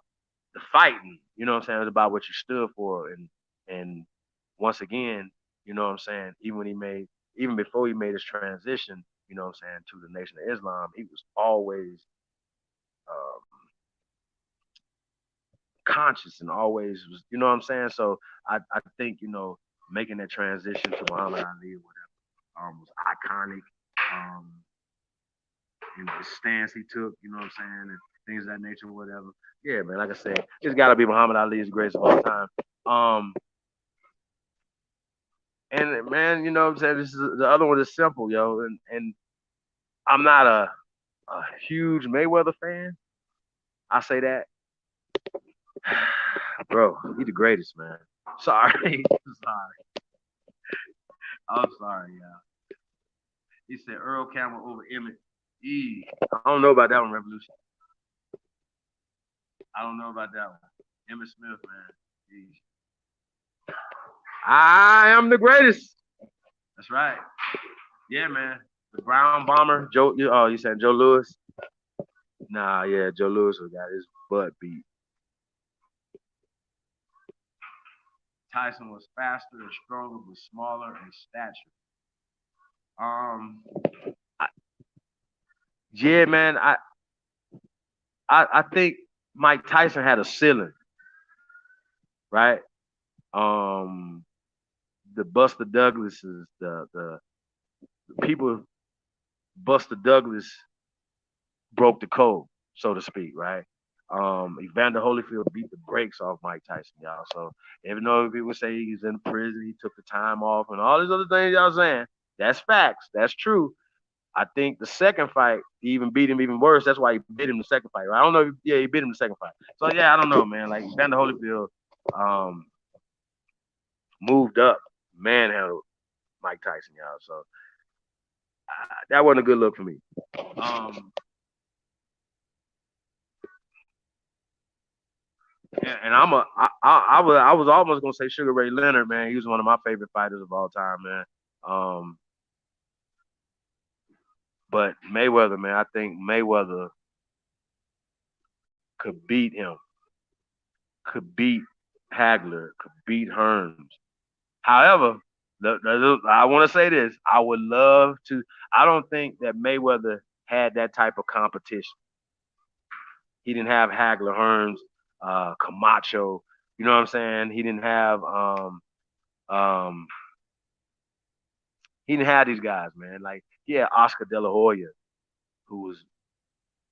A: the fighting. You know what I'm saying? It's about what you stood for. And once again, you know what I'm saying? Even before he made his transition, you know what I'm saying, to the Nation of Islam, he was always um, conscious and always was, you know what I'm saying? So I think, you know, making that transition to Muhammad Ali or whatever was iconic. Um, and the stance he took, you know what I'm saying, and things of that nature, whatever. Yeah, man, like I said, it's got to be Muhammad Ali is the greatest of all time. And man, you know what I'm saying, this is the other one is simple, yo, and I'm not a a huge Mayweather fan. I say that, bro. He the greatest, man. Sorry, sorry. I'm sorry, y'all. He said Earl Campbell over Emmett. I don't know about that one, Revolution. I don't know about that one. Emmett Smith, man. Eee. I am the greatest. That's right. Yeah, man. The Brown Bomber, Joe. Oh, you said Joe Louis? Nah, yeah, Joe Louis got his butt beat. Tyson was faster and stronger, but smaller in stature. Um, I, yeah, man. I think Mike Tyson had a ceiling, right? Um, the Buster Douglases, the people, Buster Douglas broke the code, so to speak, right? Evander Holyfield beat the brakes off Mike Tyson, y'all. So even though people say he's in prison, he took the time off, and all these other things y'all saying, that's facts, that's true. I think the second fight, he even beat him even worse. That's why he beat him the second fight. Right? I don't know. Yeah, he beat him the second fight. So yeah, I don't know, man. Like Evander Holyfield um, moved up, manhandled Mike Tyson, y'all. So that wasn't a good look for me. Um, and I was almost gonna say Sugar Ray Leonard, man. He was one of my favorite fighters of all time, man. Um, but Mayweather, man, I think Mayweather could beat him, could beat Hagler, could beat Hearns. However, I want to say this: I would love to. I don't think that Mayweather had that type of competition. He didn't have Hagler, Hearns, Camacho. You know what I'm saying? Um, he didn't have these guys, man. Like, yeah, Oscar De La Hoya, who was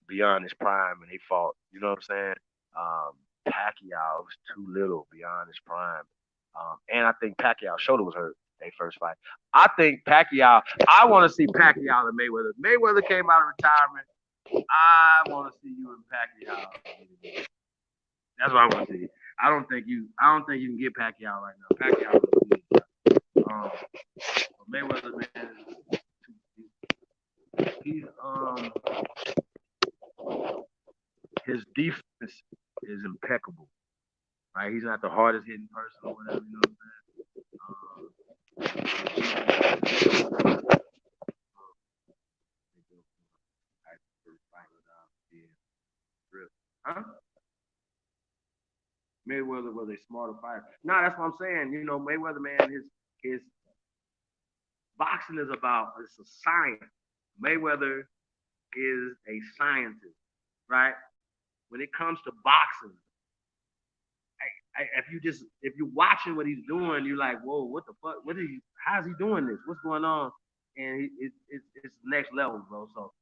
A: beyond his prime, and he fought. You know what I'm saying? Pacquiao was too little beyond his prime, and I think Pacquiao's shoulder was hurt. Their first fight. I think Pacquiao. I want to see Pacquiao and Mayweather. Mayweather came out of retirement. I want to see you and Pacquiao. That's what I want to see. I don't think you. I don't think you can get Pacquiao right now. Pacquiao is good. Mayweather, man, he's his defense is impeccable. Right, he's not the hardest hitting person or whatever. You know what I'm saying? Huh? Mayweather was a smarter fighter. Nah, that's what I'm saying. You know, Mayweather, man, his boxing is about it's a science. Mayweather is a scientist, right? When it comes to boxing, if you're watching what he's doing, you're like, whoa, what the fuck? What is he? How's he doing this? What's going on? And it's next level, bro. So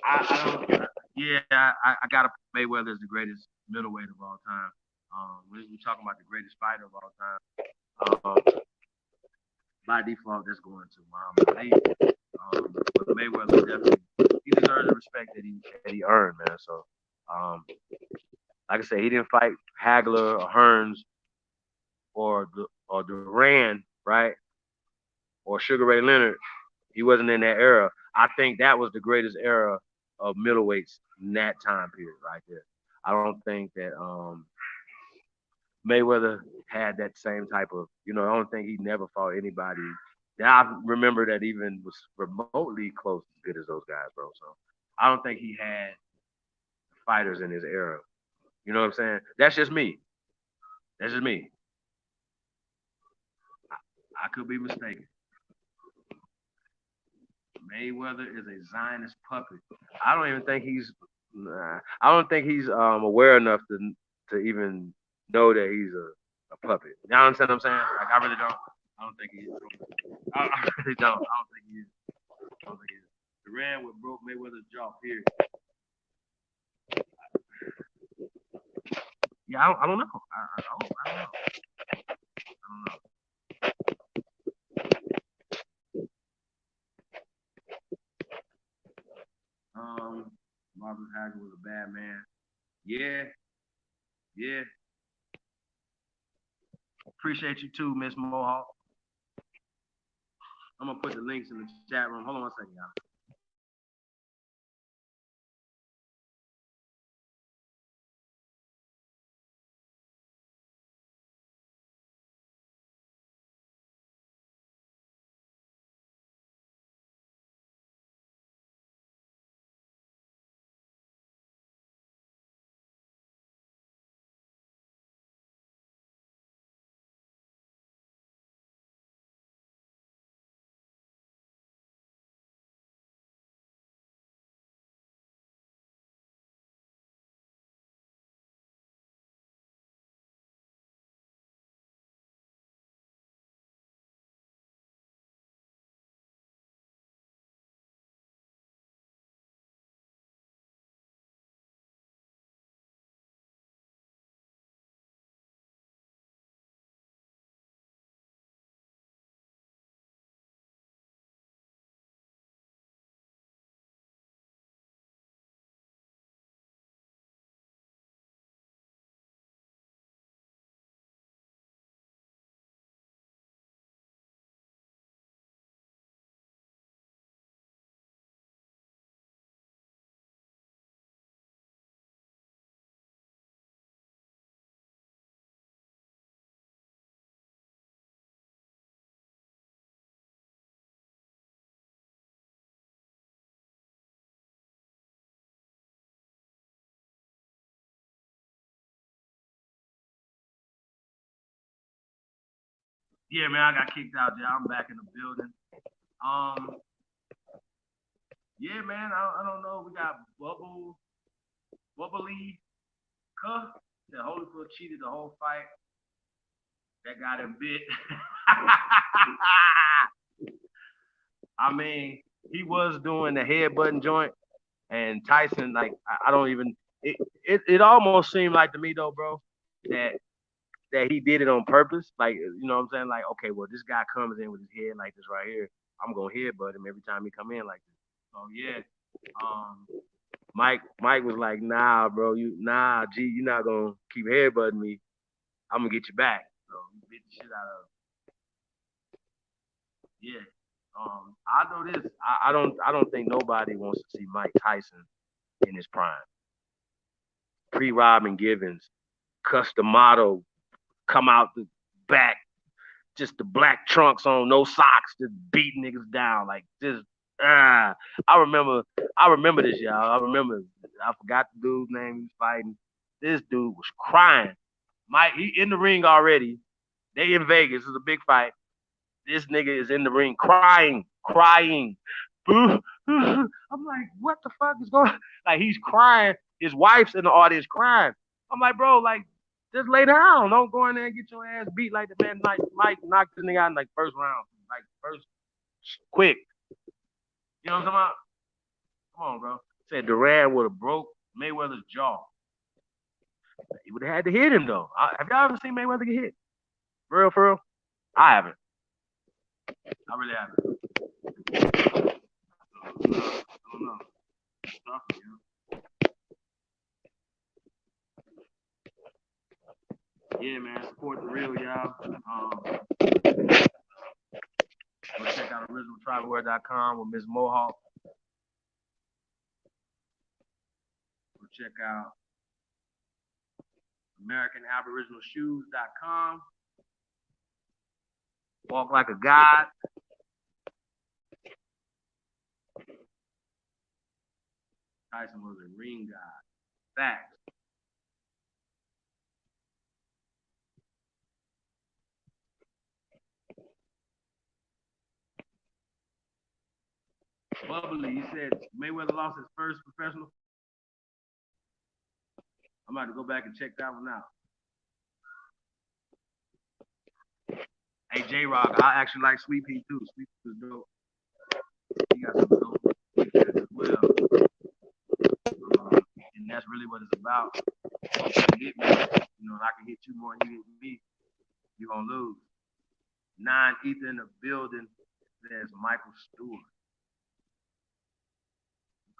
A: I don't. Yeah, I got to put Mayweather as the greatest middleweight of all time. We're talking about the greatest fighter of all time. By default, that's going to Muhammad Ali. But Mayweather definitely he deserves the respect that he earned, man. So, um, like I said, he didn't fight Hagler or Hearns or Duran, right? Or Sugar Ray Leonard. He wasn't in that era. I think that was the greatest era of middleweights in that time period right there. I don't think that Mayweather had that same type of, I don't think he never fought anybody that I remember that even was remotely close as good as those guys, bro. So I don't think he had fighters in his era. You know what I'm saying? That's just me. That's just me. I could be mistaken. Mayweather is a Zionist puppet. I don't even think he's. I don't think he's aware enough to even know that he's a puppet. You understand what I'm saying? Like I really don't. I don't think he is. I really don't. I don't think he is. I don't think he is. Duran with broke Mayweather's jaw. Period. Yeah, I don't know. I don't know. I don't know. Yeah, yeah. Appreciate you too, Miss Mohawk. I'm gonna put the links in the chat room. Hold on 1 second, y'all. Yeah, man, I got kicked out there. I'm back in the building. Yeah, man, I don't know. We got Bubbly Cuff. The Holyfield cheated the whole fight. That got him bit. I mean, he was doing the headbutting joint, and Tyson, like, I don't even. It almost seemed like to me though, bro, that he did it on purpose. Like, you know what I'm saying? Like, okay, well, this guy comes in with his head like this right here. I'm gonna headbutt him every time he come in like this. So yeah, um, Mike was like, nah, bro, you're not gonna keep headbutting me. I'm gonna get you back. So he bit the shit out of him. Yeah. I know this. I don't think nobody wants to see Mike Tyson in his prime. Pre-Robin Givens, custom model, come out the back, just the black trunks on, no socks, just beating niggas down, like just. Ah, I remember. I remember this, y'all. I remember. I forgot the dude's name he was fighting. This dude was crying. Mike, he in the ring already. They in Vegas. It's a big fight. This nigga is in the ring crying, crying. I'm like, what the fuck is going on? Like, he's crying. His wife's in the audience crying. I'm like, bro, like, just lay down. Don't go in there and get your ass beat like the man Mike knocked the nigga out in like first round. Like first quick. You know what I'm talking about? Come on, bro. Said Duran would have broke Mayweather's jaw. He would have had to hit him though. Have y'all ever seen Mayweather get hit? For real? I haven't. I really haven't. I don't know. Tough, yeah, man. Support the real, y'all. Go check out originaltribewear.com with Ms. Mohawk. Go check out AmericanAboriginalShoes.com. Walk like a god. Tyson was a ring god. Facts. Bubbly, he said Mayweather lost his first professional. I'm about to go back and check that one out. Hey, J-Rock, I actually like Sweet Pea too. Sweet Pea is dope. He got some dope as well. And that's really what it's about. If you hit me, you know, and I can hit you more than you hit me, you're going to lose. 9 Ether in the building. There's Michael Stewart.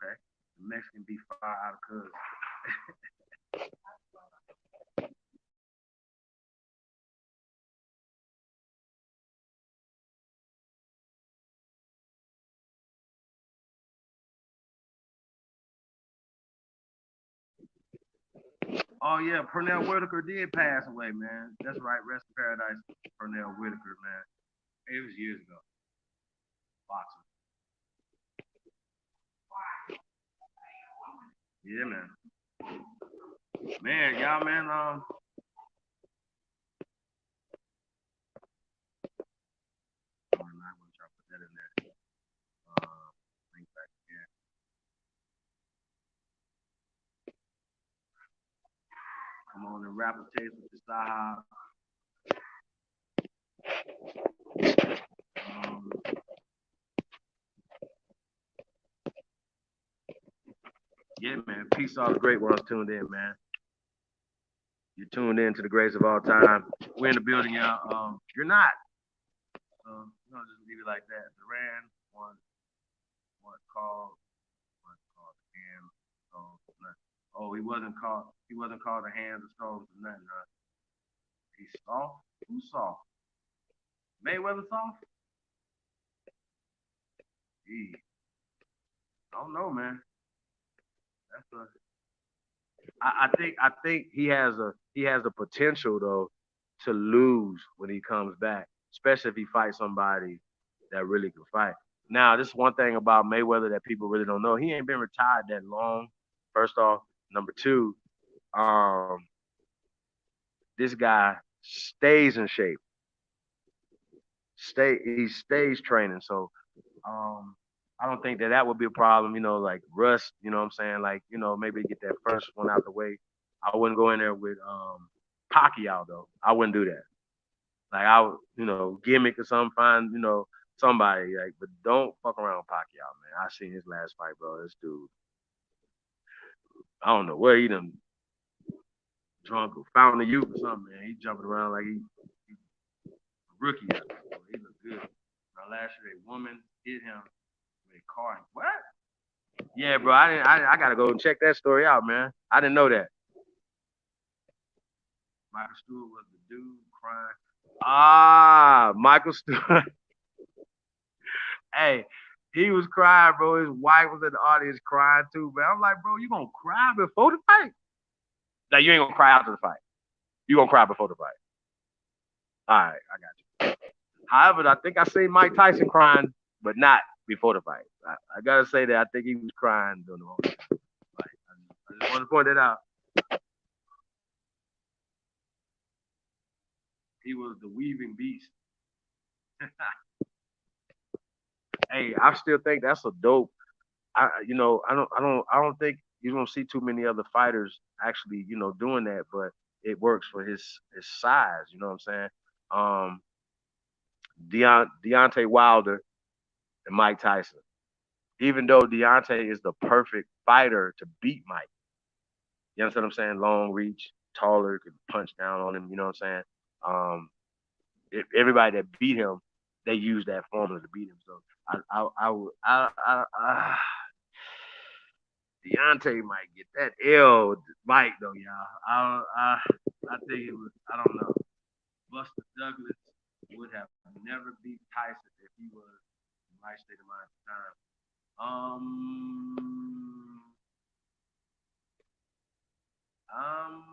A: Okay. The Mexican beef fire out of cuz. Oh yeah, Pernell Whitaker did pass away, man. That's right. Rest in paradise, Pernell Whitaker, man. It was years ago. Boxer. Yeah, man. Man, y'all, man. I'm not gonna try to put that in there. Think back again. Come on and rapper taste with the Sahab. Um, yeah, man. Peace all the great ones tuned in, man. You're tuned in to the greats of all time. We're in the building, y'all. You're not. Just leave it like that. Duran, one called the hands of stones. Oh, he wasn't called. He wasn't called the hands of stones or nothing. He's soft. Who's soft? Mayweather soft? Gee, I don't know, man. That's a. I think he has the potential though to lose when he comes back, especially if he fights somebody that really can fight. Now, this is one thing about Mayweather that people really don't know. He ain't been retired that long. First off, number two, um, this guy stays in shape. He stays training. So um, I don't think that would be a problem. Like rust. You know what I'm saying? Like maybe get that first one out the way. I wouldn't go in there with Pacquiao though. I wouldn't do that. Like I would, gimmick or something. Find somebody like, but don't fuck around with Pacquiao, man. I seen his last fight, bro. This dude, I don't know where he done drunk or fountain of youth or something, man. He jumping around like he a rookie out there, bro. He look good. Now last year a woman hit him with a car. What? Yeah, bro. I gotta go and check that story out, man. I didn't know that. Michael Stewart was the dude crying. Ah, Michael Stewart. Hey, he was crying, bro. His wife was in the audience crying too, man. I'm like, bro, you gonna cry before the fight? Like, you ain't gonna cry after the fight. You gonna cry before the fight. All right, I got you. However, I think I seen Mike Tyson crying, but not before the fight. I gotta say that I think he was crying during the whole fight. I just want to point that out. He was the weaving beast. Hey, I still think that's a dope. I don't think you don't see too many other fighters actually, doing that, but it works for his size. You know what I'm saying? Um, Deontay Wilder and Mike Tyson. Even though Deontay is the perfect fighter to beat Mike, you understand what I'm saying? Long reach, taller, could punch down on him. You know what I'm saying? Um, if everybody that beat him, they use that formula to beat him. So Deontay might get that L Mike though, y'all. I think it was. I don't know. Buster Douglas would have never beat Tyson if he was in my state of mind at the time. Um, um,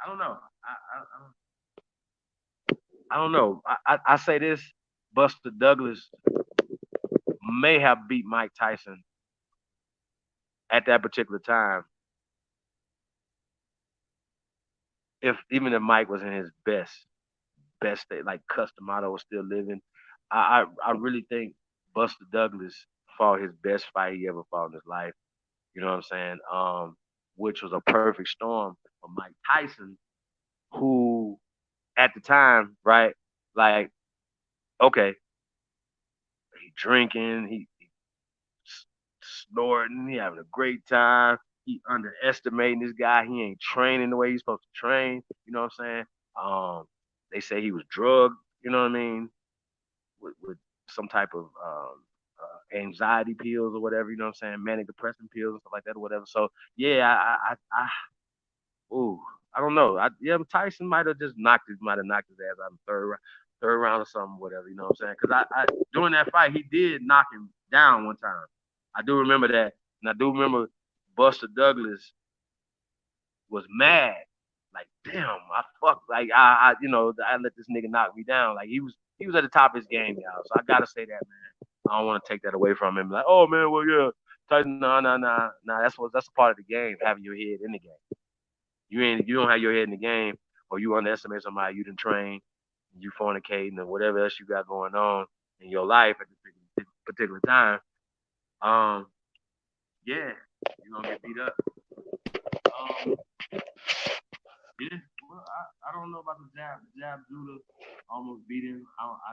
A: I don't know. I don't know. I say this: Buster Douglas may have beat Mike Tyson at that particular time, if even if Mike was in his best state, like Customato was still living. I really think Buster Douglas fought his best fight he ever fought in his life. You know what I'm saying? Which was a perfect storm for Mike Tyson, who at the time, right, like, okay, he drinking, he snorting, he having a great time. He underestimating this guy. He ain't training the way he's supposed to train. You know what I'm saying? Um, they say he was drugged. You know what I mean? With some type of anxiety pills or whatever, you know what I'm saying, manic depressant pills and stuff like that or whatever. So yeah, ooh, I don't know. Yeah, Tyson might have knocked his ass out in the third round or something, whatever, you know what I'm saying? Because I during that fight he did knock him down one time. I do remember that, and I do remember Buster Douglas was mad. Like, damn, I fucked. Like, I let this nigga knock me down. Like, he was at the top of his game, y'all. So I gotta say that, man. I don't want to take that away from him. Like, oh man, well yeah, Tyson, nah. That's a part of the game, having your head in the game. You don't have your head in the game, or you underestimate somebody you didn't train, you fornicating or whatever else you got going on in your life at this particular time. Um, yeah, you're gonna get beat up. Um, Yeah, well, I don't know about the jab. The jab Judah almost beat him. I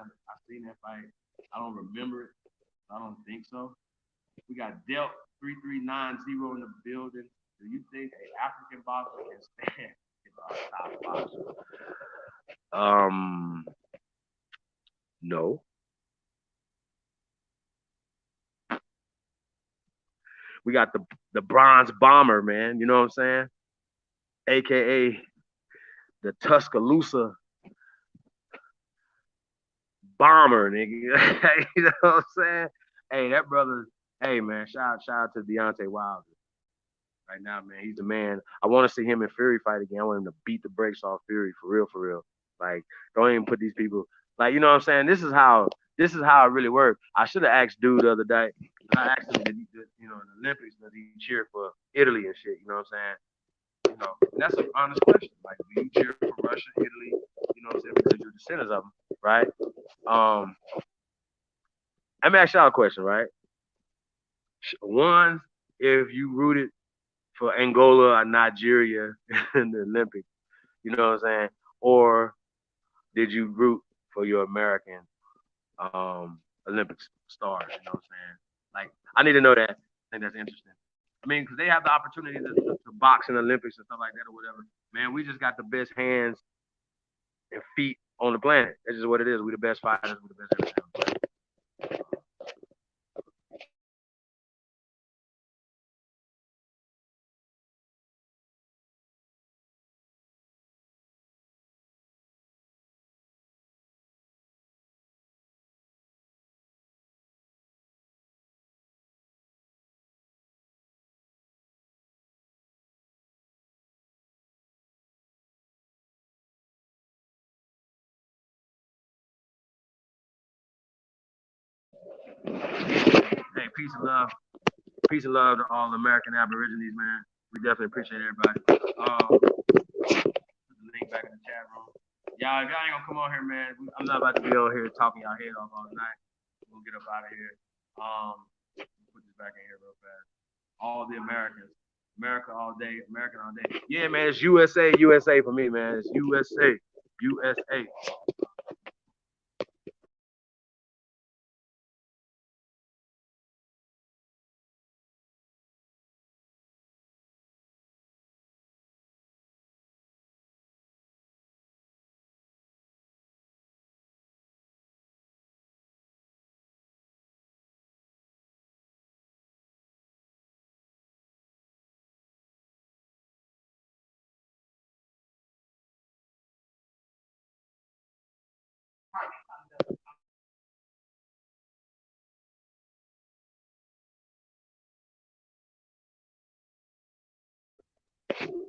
A: seen that fight. I don't remember it. I don't think so. We got dealt 3390 in the building. Do you think an African boxer can stand our top boxer? No. We got the bronze bomber, man. You know what I'm saying? AKA the Tuscaloosa bomber, nigga. You know what I'm saying? Hey, that brother. Hey, man. Shout out to Deontay Wilder. Right now, man, he's the man. I want to see him and Fury fight again. I want him to beat the brakes off Fury for real, for real. Like, don't even put these people. Like, you know what I'm saying? This is how it really works. I should have asked dude the other day. I asked him, did he, in the Olympics, does he cheer for Italy and shit? You know what I'm saying? And that's an honest question. Like, do you cheer for Russia, Italy? You know what I'm saying? Because you're descendants of them, right? Um, Let me ask y'all a question, right? One, if you rooted for Angola or Nigeria in the Olympics, you know what I'm saying? Or did you root for your American Olympics stars? You know what I'm saying? Like, I need to know that. I think that's interesting. I mean, because they have the opportunity to box in the Olympics and stuff like that or whatever. Man, we just got the best hands and feet on the planet. That's just what it is. We the best fighters. We the best everything on the planet. Hey, peace and love to all American Aborigines, man. We definitely appreciate everybody. Put the link back in the chat room. Y'all, if y'all ain't gonna come on here, man, I'm not about to be on here talking y'all head off all night. We'll get up out of here. Put this back in here real fast. All the Americans, America all day, American all day. Yeah, man, it's USA, USA for me, man. It's USA, USA.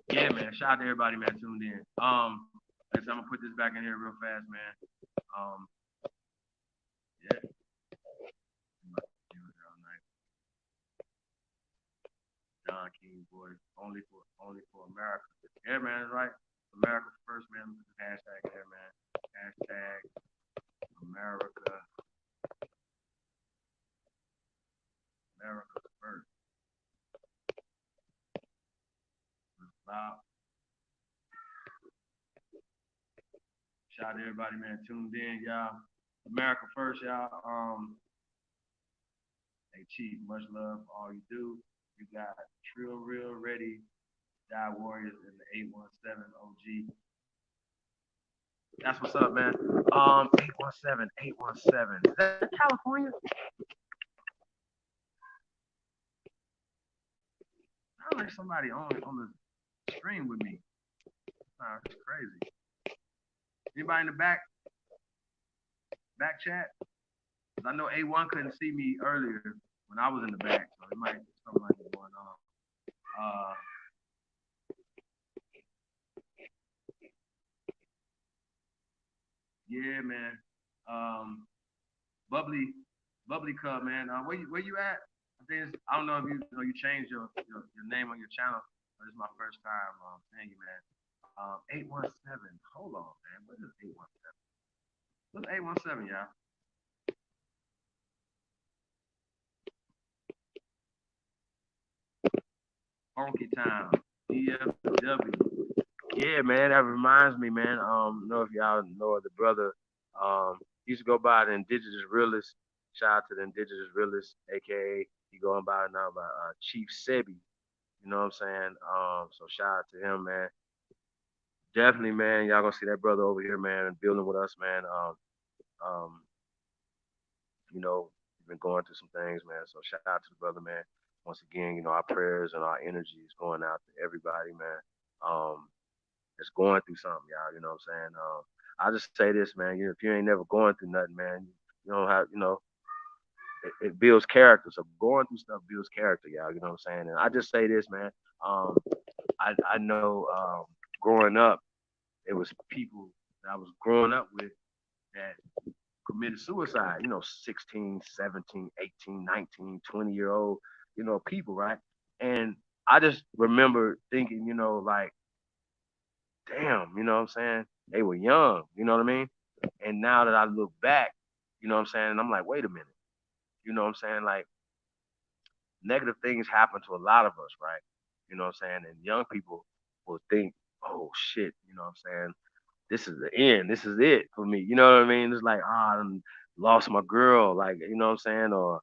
A: Yeah, man. Shout out to everybody, man, tuned in. I'm gonna put this back in here real fast, man. Yeah. John King boy, only for America. Yeah, man, that's right. America first, man. Look at the hashtag there, man. Hashtag America, America first. Wow. Shout out to everybody, man, tuned in, y'all. America first, y'all. Hey, Chief, much love for all you do. You got Trill Real Ready, Die Warriors, and the 817 OG. That's what's up, man. 817. Is that California? sounds like somebody on the stream with me. That's crazy. Anybody in the back chat? Cause I know A1 couldn't see me earlier when I was in the back, so it might be something like that going on. Yeah, man. Bubbly, bubbly cup, man. Where you at? I don't know if you changed your name on your channel. This is my first time seeing you, man. 817. Hold on, man. What is 817? What's 817, y'all? Funky Town, DFW. Yeah, man, that reminds me, man. I don't know if y'all know the brother. He used to go by the Indigenous Realist. Shout out to the Indigenous Realist, aka he going by now by Chief Sebi. You know what I'm saying? So shout out to him, man. Definitely, man. Y'all gonna see that brother over here, man, building with us, man. Um, you know, we've been going through some things, man. So shout out to the brother, man. Once again, our prayers and our energy is going out to everybody, man. Um, that's going through something, y'all. You know what I'm saying? I just say this, man. If you ain't never going through nothing, man, you don't have, it builds character. So going through stuff builds character, y'all. You know what I'm saying? And I just say this, man. I know growing up, it was people that I was growing up with that committed suicide. 16, 17, 18, 19, 20-year old, people, right? And I just remember thinking, like, damn, you know what I'm saying? They were young, you know what I mean? And now that I look back, you know what I'm saying? And I'm like, wait a minute, you know what I'm saying? Like, negative things happen to a lot of us, right? You know what I'm saying? And young people will think, oh shit, you know what I'm saying? This is the end. This is it for me. You know what I mean? It's like, I lost my girl, like, you know what I'm saying? Or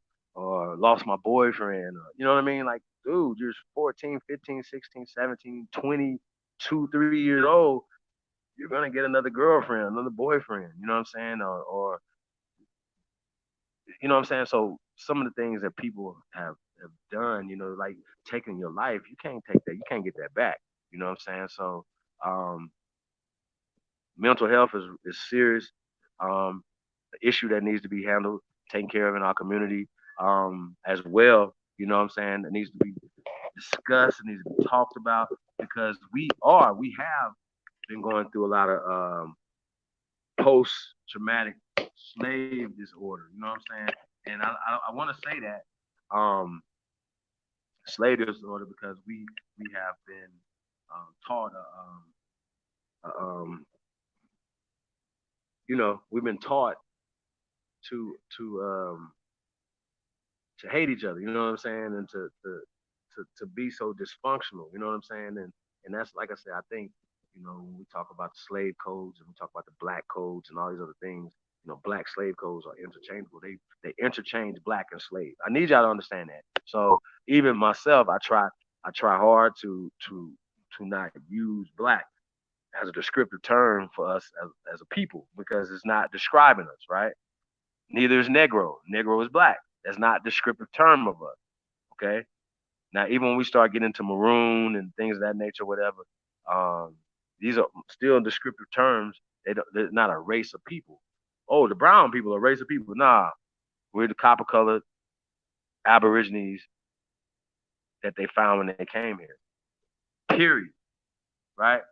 A: lost my boyfriend. Or, you know what I mean? Like, dude, you're 14, 15, 16, 17, 22, 3 years old. You're gonna get another girlfriend, another boyfriend. You know what I'm saying? Or you know what I'm saying? So some of the things that people have done, like taking your life, you can't take that. You can't get that back. You know what I'm saying? So um, mental health is serious. Issue that needs to be handled, taken care of in our community as well. You know what I'm saying? It needs to be discussed. It needs to be talked about because we have been going through a lot of post traumatic slave disorder. You know what I'm saying? And I want to say that slave disorder because we have been taught we've been taught to hate each other. You know what I'm saying? And to be so dysfunctional. You know what I'm saying? And that's like I said. I think when we talk about the slave codes and we talk about the black codes and all these other things. Black slave codes are interchangeable. They interchange black and slave. I need y'all to understand that. So even myself, I try hard to not use black as a descriptive term for us as a people because it's not describing us, right? Neither is Negro. Negro is black. That's not a descriptive term of us. Okay. Now, even when we start getting into maroon and things of that nature, whatever, um, these are still descriptive terms. They're not a race of people. Oh, the brown people are a race of people. Nah, we're the copper colored aborigines that they found when they came here. Period. Right.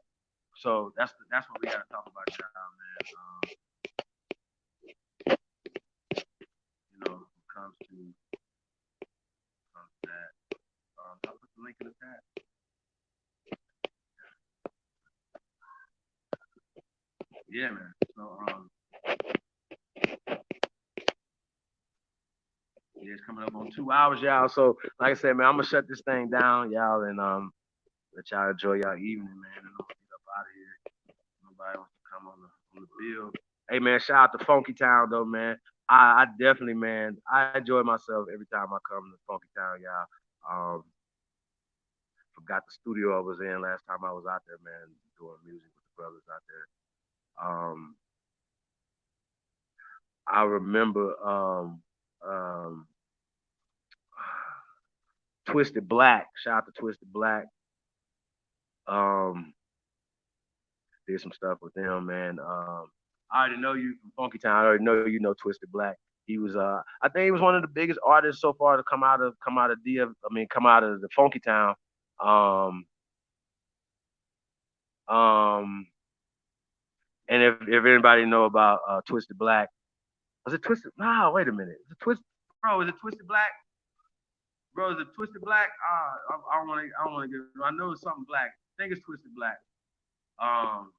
A: So that's what we got to talk about now, man. When it comes to that. I'll put the link in the chat. Yeah, man. So yeah, it's coming up on 2 hours, y'all. So like I said, man, I'm gonna shut this thing down, y'all, and let y'all enjoy y'all evening, man. And I'm gonna get up out of here. Nobody wants to come on the bill. Hey, man, shout out to Funky Town though, man. I definitely, man, I enjoy myself every time I come to Funky Town, y'all. Forgot the studio I was in last time I was out there, man, doing music with the brothers out there. I remember um Twisted Black. Shout out to Twisted Black. Um, did some stuff with them, man. I already know you from Funky Town. I already know you know Twisted Black. He was I think he was one of the biggest artists so far to come out of the Funky Town. Um um and if anybody know about Twisted Black, was it Twisted? Nah, wait a minute. Is it Twisted Bro, is it Twisted Black? Bro, is it Twisted Black? I don't wanna get I know it's something black. I think it's Twisted Black. Um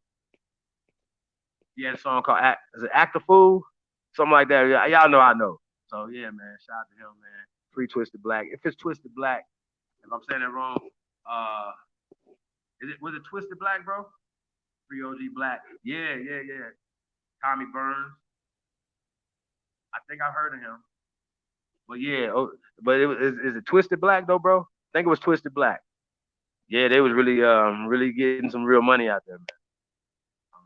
A: he had a song called is it Act a Fool? Something like that. Y'all know I know. So yeah, man, shout out to him, man. Free Twisted Black. If it's Twisted Black, if I'm saying that wrong, uh, was it Twisted Black, bro? Free OG Black. Yeah, yeah, yeah. Tommy Burns. I think I heard of him. But yeah, but is it Twisted Black though, bro? I think it was Twisted Black. Yeah, they was really getting some real money out there, man. Um,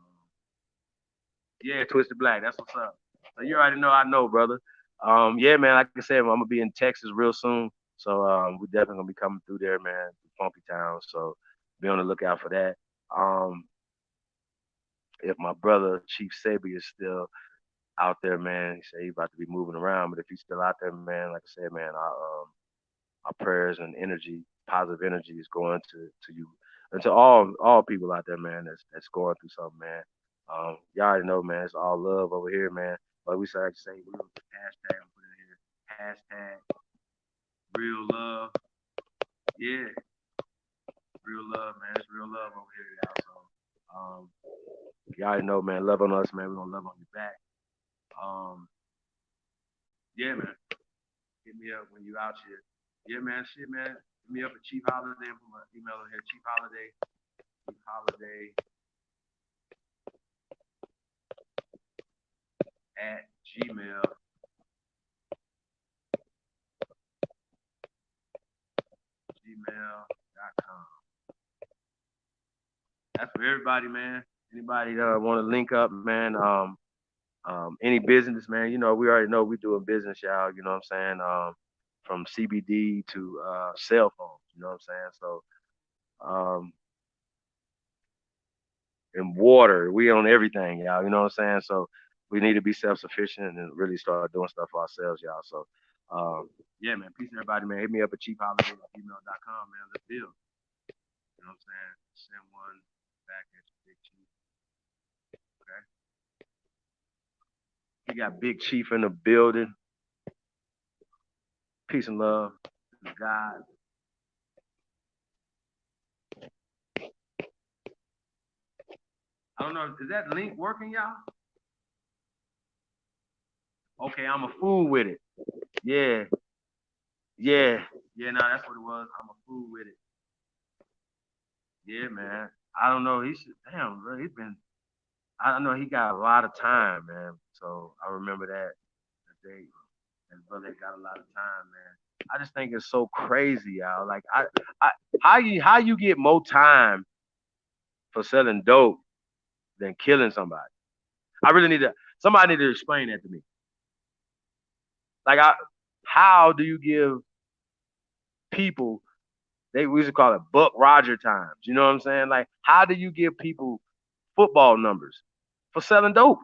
A: yeah, Twisted Black. That's what's up. So you already know I know, brother. Yeah, man. Like I said, I'm gonna be in Texas real soon, so we're definitely gonna be coming through there, man, to Funky Town. So be on the lookout for that. Um, if my brother Chief Sabi is still out there, man, he said he's about to be moving around, but if he's still out there, man, like I said, man, our prayers and energy, positive energy, is going to you and to all people out there, man, that's going through something, man. Y'all already know, man, it's all love over here, man. Like we like to say, we hashtag put it here, hashtag real love, yeah, real love, man. It's real love over here, y'all. So, y'all already know, man. Love on us, man. We're gonna love on you back. Um, yeah, man. Hit me up when you out here. Yeah, man. Shit, man. Hit me up at Chief Holiday. Put my email in here. Chief Holiday. Chief Holiday at gmail.com. That's for everybody, man. Anybody want to link up, man? Any business, man. You know, we already know we doing business, y'all. You know what I'm saying? From CBD to cell phones. You know what I'm saying? So, um, and water, we own everything, y'all. You know what I'm saying? So we need to be self sufficient and really start doing stuff for ourselves, y'all. So, yeah, man. Peace, everybody, man. Hit me up at cheapholiday@gmail.com, man. Let's build. You know what I'm saying? Send one back at you, Big Chief. Okay. We got Big Chief in the building. Peace and love to God. I don't know. Is that link working, y'all? Okay, I'm a fool with it. Yeah, yeah, yeah. No, that's what it was. I'm a fool with it. Yeah, man. I don't know. He should. Damn, bro. He's been. I know he got a lot of time, man. So I remember that day. His brother got a lot of time, man. I just think it's so crazy, y'all. Like I how you get more time for selling dope than killing somebody? I really need to. Somebody need to explain that to me. Like how do you give people, we used to call it Buck Roger times. You know what I'm saying? Like, how do you give people football numbers for selling dope?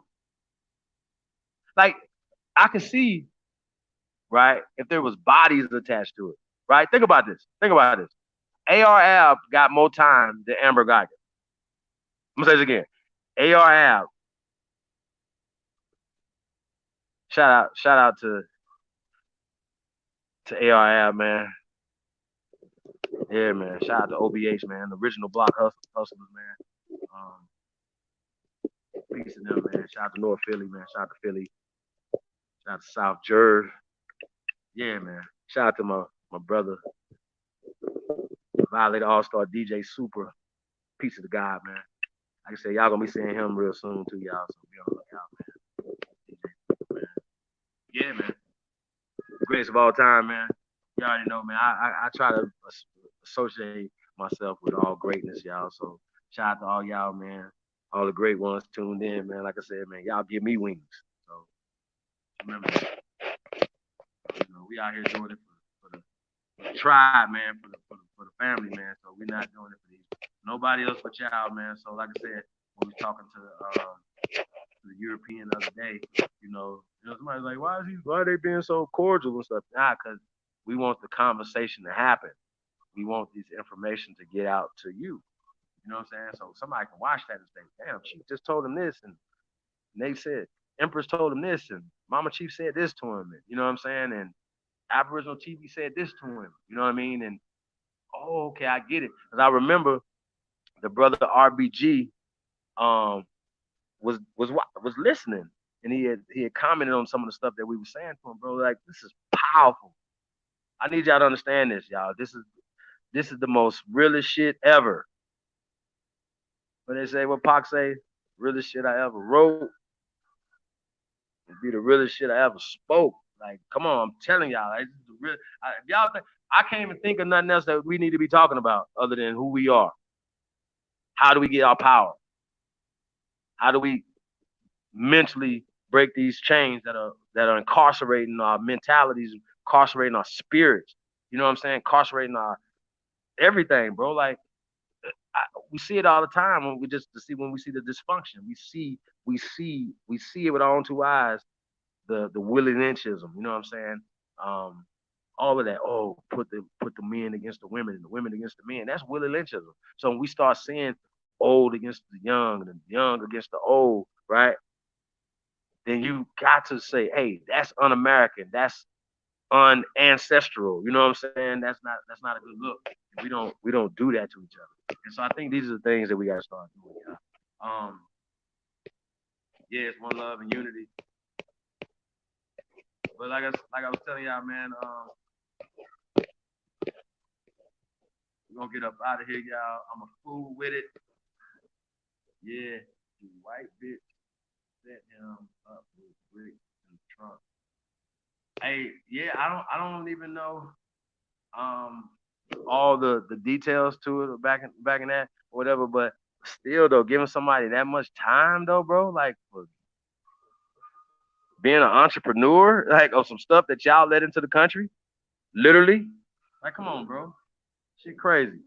A: Like, I can see, right, if there was bodies attached to it, right? Think about this. Think about this. AR Ab got more time than Amber Geiger. I'm gonna say this again. AR Ab, shout out to AR Ab, man. Yeah, man. Shout out to OBH, man. The original block hustlers, man. Peace to them, man. Shout out to North Philly, man. Shout out to Philly. Shout out to South Jersey. Yeah, man. Shout out to my brother, Violate All Star DJ Super. Peace of the God, man. Like I said, y'all gonna be seeing him real soon too, y'all. So be on the lookout, man. DJ Super, man. Yeah, man. Greatest of all time, man. You already know, man. I try to associate myself with all greatness, y'all. So shout out to all y'all, man. All the great ones tuned in, man. Like I said, man, y'all give me wings. So remember, we out here doing it for the tribe, man, for the family, man. So we're not doing it for these nobody else but y'all, man. So like I said, when we was talking to the European the other day, somebody's like, why are they being so cordial and stuff? Nah, because we want the conversation to happen. We want this information to get out to you. You know what I'm saying? So somebody can watch that and say, damn, Chief just told him this, and they said Empress told him this, and Mama Chief said this to him, and you know what I'm saying? And Aboriginal TV said this to him. You know what I mean? And oh, okay, I get it. Because I remember the brother RBG um, was listening, and he had commented on some of the stuff that we were saying to him, bro. Like, this is powerful. I need y'all to understand this, y'all. This is the most realest shit ever. When they say what Pac say, realest shit I ever wrote, it'd be the realest shit I ever spoke. Like, come on, I'm telling y'all, like, this is the real. Y'all think I can't even think of nothing else that we need to be talking about other than who we are. How do we get our power? How do we mentally break these chains that are incarcerating our mentalities, incarcerating our spirits? You know what I'm saying? Incarcerating our everything, bro. Like we see it all the time when we see the dysfunction. We see it with our own two eyes. The Willie Lynchism. You know what I'm saying? Um, all of that. Oh, put the men against the women and the women against the men. That's Willie Lynchism. So when we start seeing old against the young and the young against the old, right? Then you got to say, hey, that's un-American. That's unancestral. You know what I'm saying? That's not a good look. We don't do that to each other. And so I think these are the things that we got to start doing. Yeah. Yeah, it's one love and unity. But like I was telling y'all, man, we're gonna get up out of here, y'all. I'm a fool with it. Yeah, the white bitch set him up with bricks in the trunk. Hey, yeah, I don't even know um all the details to it back in that or whatever, but still though, giving somebody that much time though, bro, like for being an entrepreneur, like of some stuff that y'all let into the country, literally. Like, come on, bro. Shit crazy.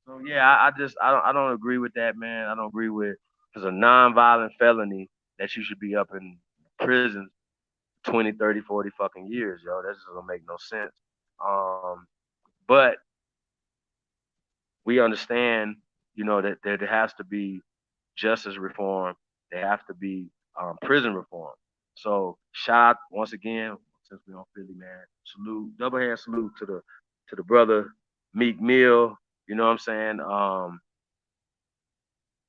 A: So yeah, I don't agree with that, man. I don't agree with it's a non-violent felony that you should be up in prison 20, 30, 40 fucking years, yo. That just don't make no sense. Um, but we understand, that there has to be justice reform. There have to be prison reform. So shout out once again, since we on Philly, man. Salute, double hand salute to the brother Meek Mill. You know what I'm saying?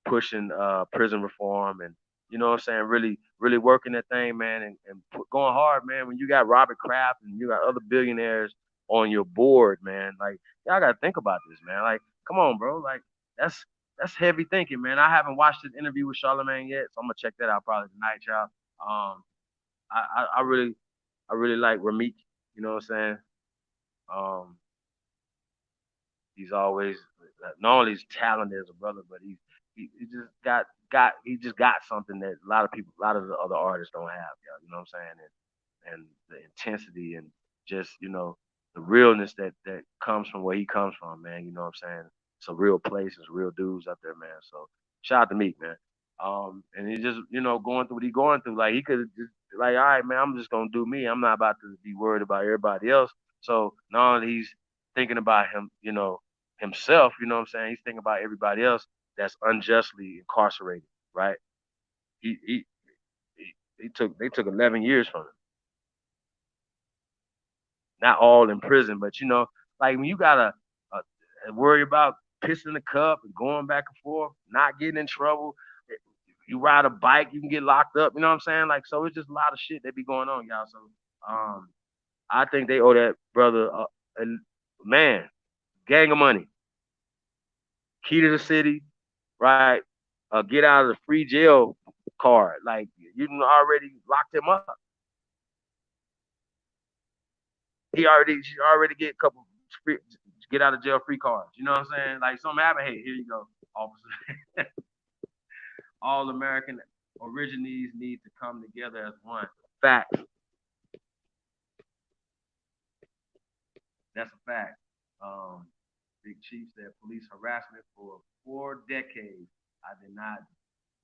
A: Pushing prison reform and you know what I'm saying, really working that thing, man, and going hard, man. When you got Robert Kraft and you got other billionaires on your board, man, like y'all gotta think about this, man. Like, come on, bro. Like that's heavy thinking, man. I haven't watched this interview with Charlamagne yet, so I'm gonna check that out probably tonight, y'all. Um, I really like Ramik. You know what I'm saying? Um, he's always not only he's talented as a brother, but he just got something that a lot of the other artists don't have. You know what I'm saying? And the intensity and just the realness that comes from where he comes from, man. You know what I'm saying? It's a real place, it's real dudes up there, man. So shout out to Meek, man. And he just going through what he going through. Like he could have just like, all right, man, I'm just gonna do me. I'm not about to be worried about everybody else. So not only he's thinking about himself, you know what I'm saying? He's thinking about everybody else that's unjustly incarcerated, right? He he they took 11 years from him. Not all in prison, but like when you gotta worry about pissing the cup and going back and forth, not getting in trouble. You ride a bike, you can get locked up. You know what I'm saying? Like, so it's just a lot of shit that be going on, y'all. So, um, I think they owe that brother, a man, gang of money, key to the city, right? Get out of the free jail card. Like, you already locked him up. She already get a couple free, get out of jail free cards. You know what I'm saying? Like something happened. Hey, here you go, officer. All American origines need to come together as one. Fact. That's a fact. Um, Big Chief said police harassment for 4 decades. I did not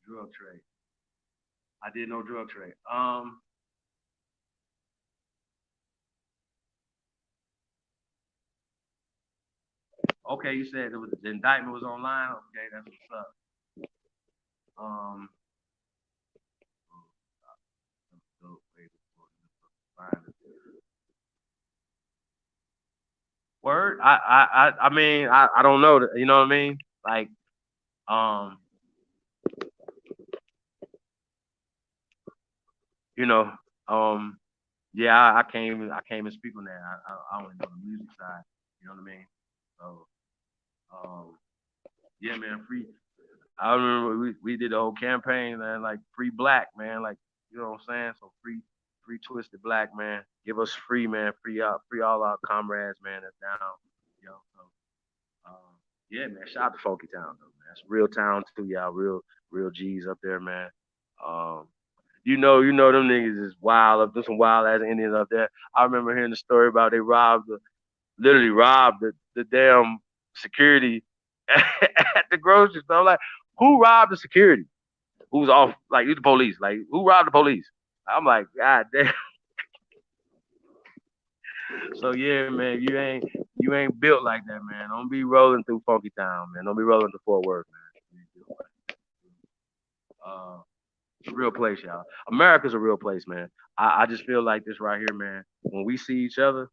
A: drug trade. I did no drug trade. Okay, you said it was the indictment was online. Okay, that's what's up. Um, Word. I mean, I don't know. You know what I mean? Like, um, you know, um, yeah, I can't even speak on that. I only know the music side. You know what I mean? So, um, yeah, man, free. I remember we did the whole campaign, man, like free black, man, like you know what I'm saying. So free twisted black, man. Give us free, man, free all our comrades, man, that's down. You know, so yeah, man. Shout out to Funky Town, though, man. It's real town too, y'all. Real G's up there, man. Um, you know them niggas is wild up. There's some wild ass Indians up there. I remember hearing the story about they literally robbed the damn security at the grocery store. I'm like, who robbed the security? Who's off? Like, you the police? Like, who robbed the police? I'm like, God damn. So yeah, man, you ain't built like that, man. Don't be rolling through Funky Town, man. Don't be rolling through Fort Worth, man. Uh, it's a real place, y'all. America's a real place, man. I just feel like this right here, man. When we see each other,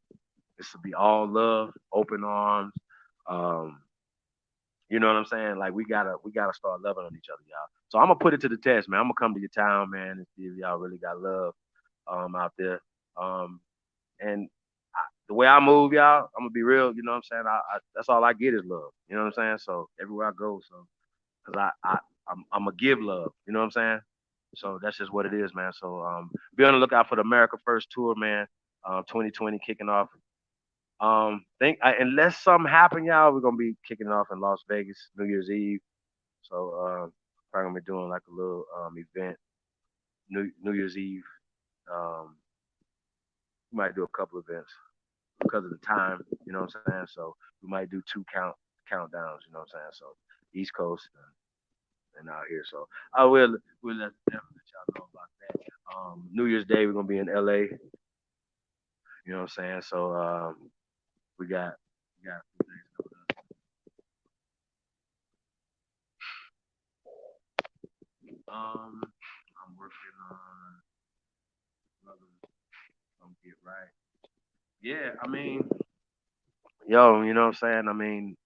A: it's to be all love, open arms. Um, you know what I'm saying? Like we gotta start loving on each other, y'all. So I'm gonna put it to the test, man. I'm gonna come to your town, man, and see if y'all really got love out there. Um, and the way I move, y'all, I'm gonna be real. You know what I'm saying? That's all I get is love. You know what I'm saying? So everywhere I go, so because I'm gonna give love. You know what I'm saying? So that's just what it is, man. So be on the lookout for the America First tour, man. 2020 kicking off. Unless something happen, y'all, we're gonna be kicking it off in Las Vegas New Year's Eve. So probably gonna be doing like a little event New Year's Eve. Um, we might do a couple events because of the time. You know what I'm saying? So we might do countdowns. You know what I'm saying? So East Coast and out here. So I will we'll definitely let y'all know about that. New Year's Day we're gonna be in LA. You know what I'm saying? So we got a few things coming up. I'm working on another get right. Yeah, I mean, yo, you know what I'm saying? I mean,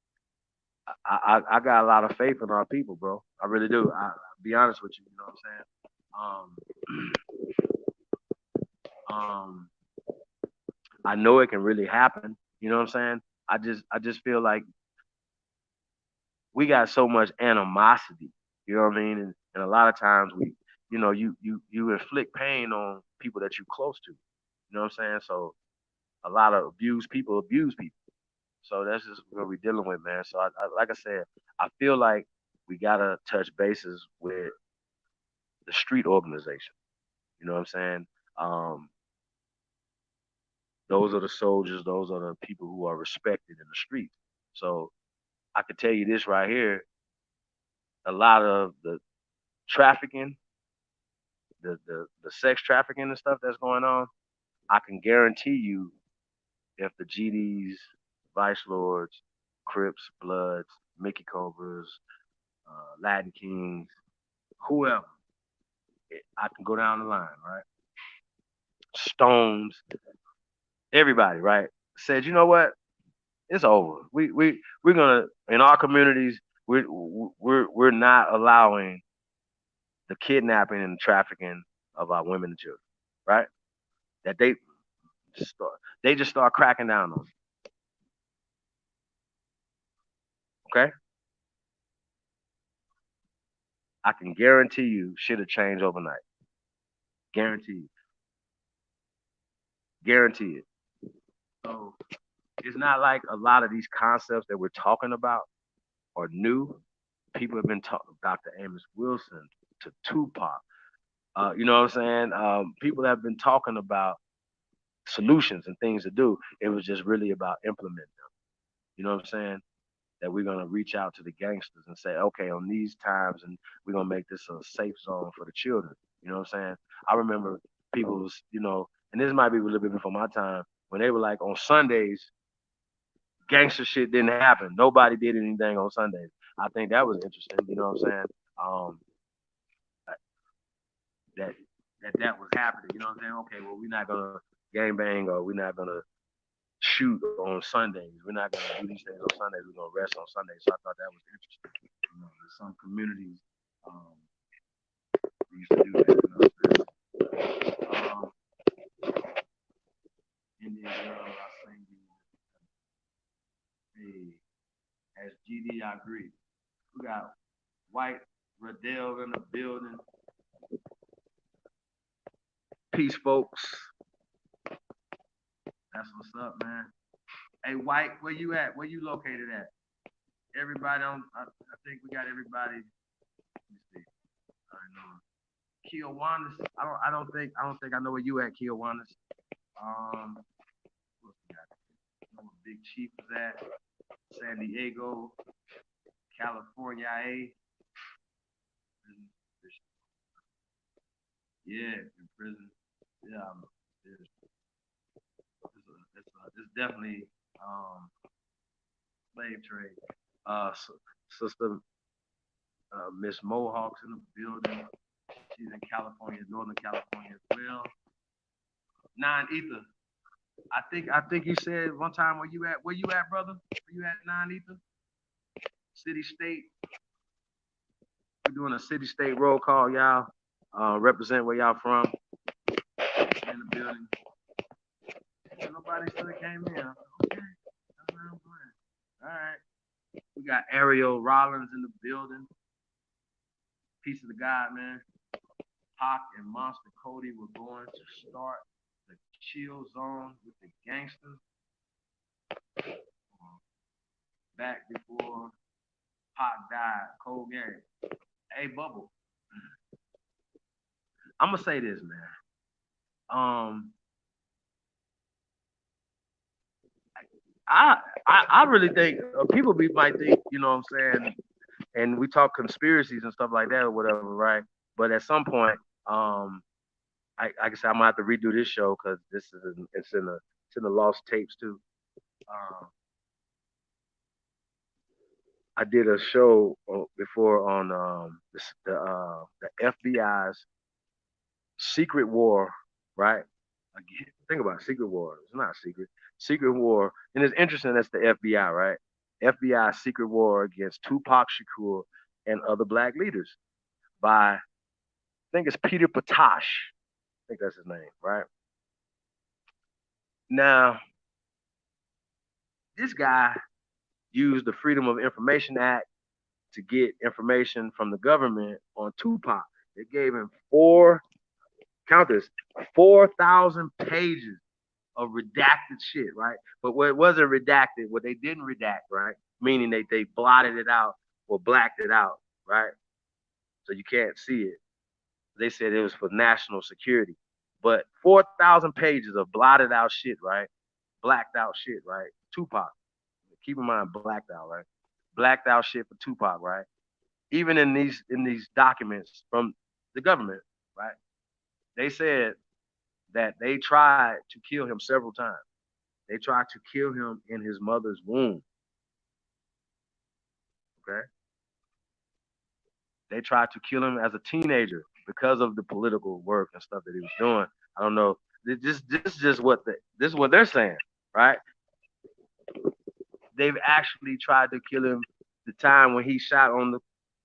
A: I got a lot of faith in our people, bro. I really do. I be honest with you, you know what I'm saying? Um, I know it can really happen. You know what I'm saying? I just feel like we got so much animosity. You know what I mean? And a lot of times you know, you inflict pain on people that you close to. You know what I'm saying? So a lot of people abuse people. So that's just what we're dealing with, man. So like I said, I feel like we gotta touch bases with the street organization. You know what I'm saying? Um, those are the soldiers. Those are the people who are respected in the street. So I could tell you this right here: a lot of the trafficking, the sex trafficking and stuff that's going on, I can guarantee you, if the GDs, Vice Lords, Crips, Bloods, Mickey Cobras, Latin Kings, whoever, I can go down the line, right? Stones, everybody, right? Said, you know what? It's over. We're gonna in our communities. We're not allowing the kidnapping and trafficking of our women and children, right? That they just start cracking down on. Okay, I can guarantee you, shit will change overnight. Guarantee, guarantee it. So it's not like a lot of these concepts that we're talking about are new. People have been talking Dr. Amos Wilson to Tupac. You know what I'm saying? People have been talking about solutions and things to do. It was just really about implementing them. You know what I'm saying? That we're gonna reach out to the gangsters and say, okay, on these times, and we're gonna make this a safe zone for the children. You know what I'm saying? I remember people was, and this might be a little bit before my time, when they were like on Sundays, gangster shit didn't happen. Nobody did anything on Sundays. I think that was interesting. You know what I'm saying? That that was happening. You know what I'm saying? Okay, well, we're not gonna gang bang, or we're not gonna shoot on Sundays. We're not gonna do these things on Sundays. We're gonna rest on Sundays. So I thought that was interesting. Some communities used to do that. You know what I'm saying? Indian girl, I sing you. Hey, as GD, I agree. We got White Riddell in the building. Peace, folks. That's what's up, man. Hey, White, where you at? Where you located at? Everybody on. I think we got everybody. Let me see. I know. Kiwanis. I don't think I know where you at, Kiwanis. What we got? I know where Big Chief is at. San Diego, California, yeah, in prison. Yeah, it's definitely slave trade. Sister Miss Mohawk's in the building. She's in California, Northern California as well. Nine Ether. I think you said one time where you at, brother? Where you at, Nine Ether? City State. We're doing a city state roll call, y'all. Represent where y'all from. In the building. Nobody still came in. Okay. All right. We got Ariel Rollins in the building. Peace of the God, man. Pac and Monster Cody were going to start the chill zone with the gangsters. Back before Pac died. Cold game. Hey, Bubble. I'm gonna say this, man. I really think people might think, you know what I'm saying, and we talk conspiracies and stuff like that or whatever, right? But at some point, I guess I'm gonna have to redo this show because this is it's in the lost tapes too. Um, I did a show before on the FBI's secret war, right? Again, think about it, secret war. It's not secret. Secret war, and it's interesting. That's the FBI, right? FBI secret war against Tupac Shakur and other black leaders by I think it's Peter Patosh. I think that's his name, right? Now, this guy used the Freedom of Information Act to get information from the government on Tupac. They gave him count this, 4,000 pages of redacted shit, right? But what wasn't redacted, what they didn't redact, right? Meaning they blotted it out or blacked it out, right? So you can't see it. They said it was for national security. But 4,000 pages of blotted out shit, right? Blacked out shit, right? Tupac. Keep in mind, blacked out, right? Blacked out shit for Tupac, right? Even in these documents from the government, right? They said that they tried to kill him several times. They tried to kill him in his mother's womb. Okay. They tried to kill him as a teenager because of the political work and stuff that he was doing. I don't know. This is just this is what they're saying, right? They've actually tried to kill him the time when he shot on the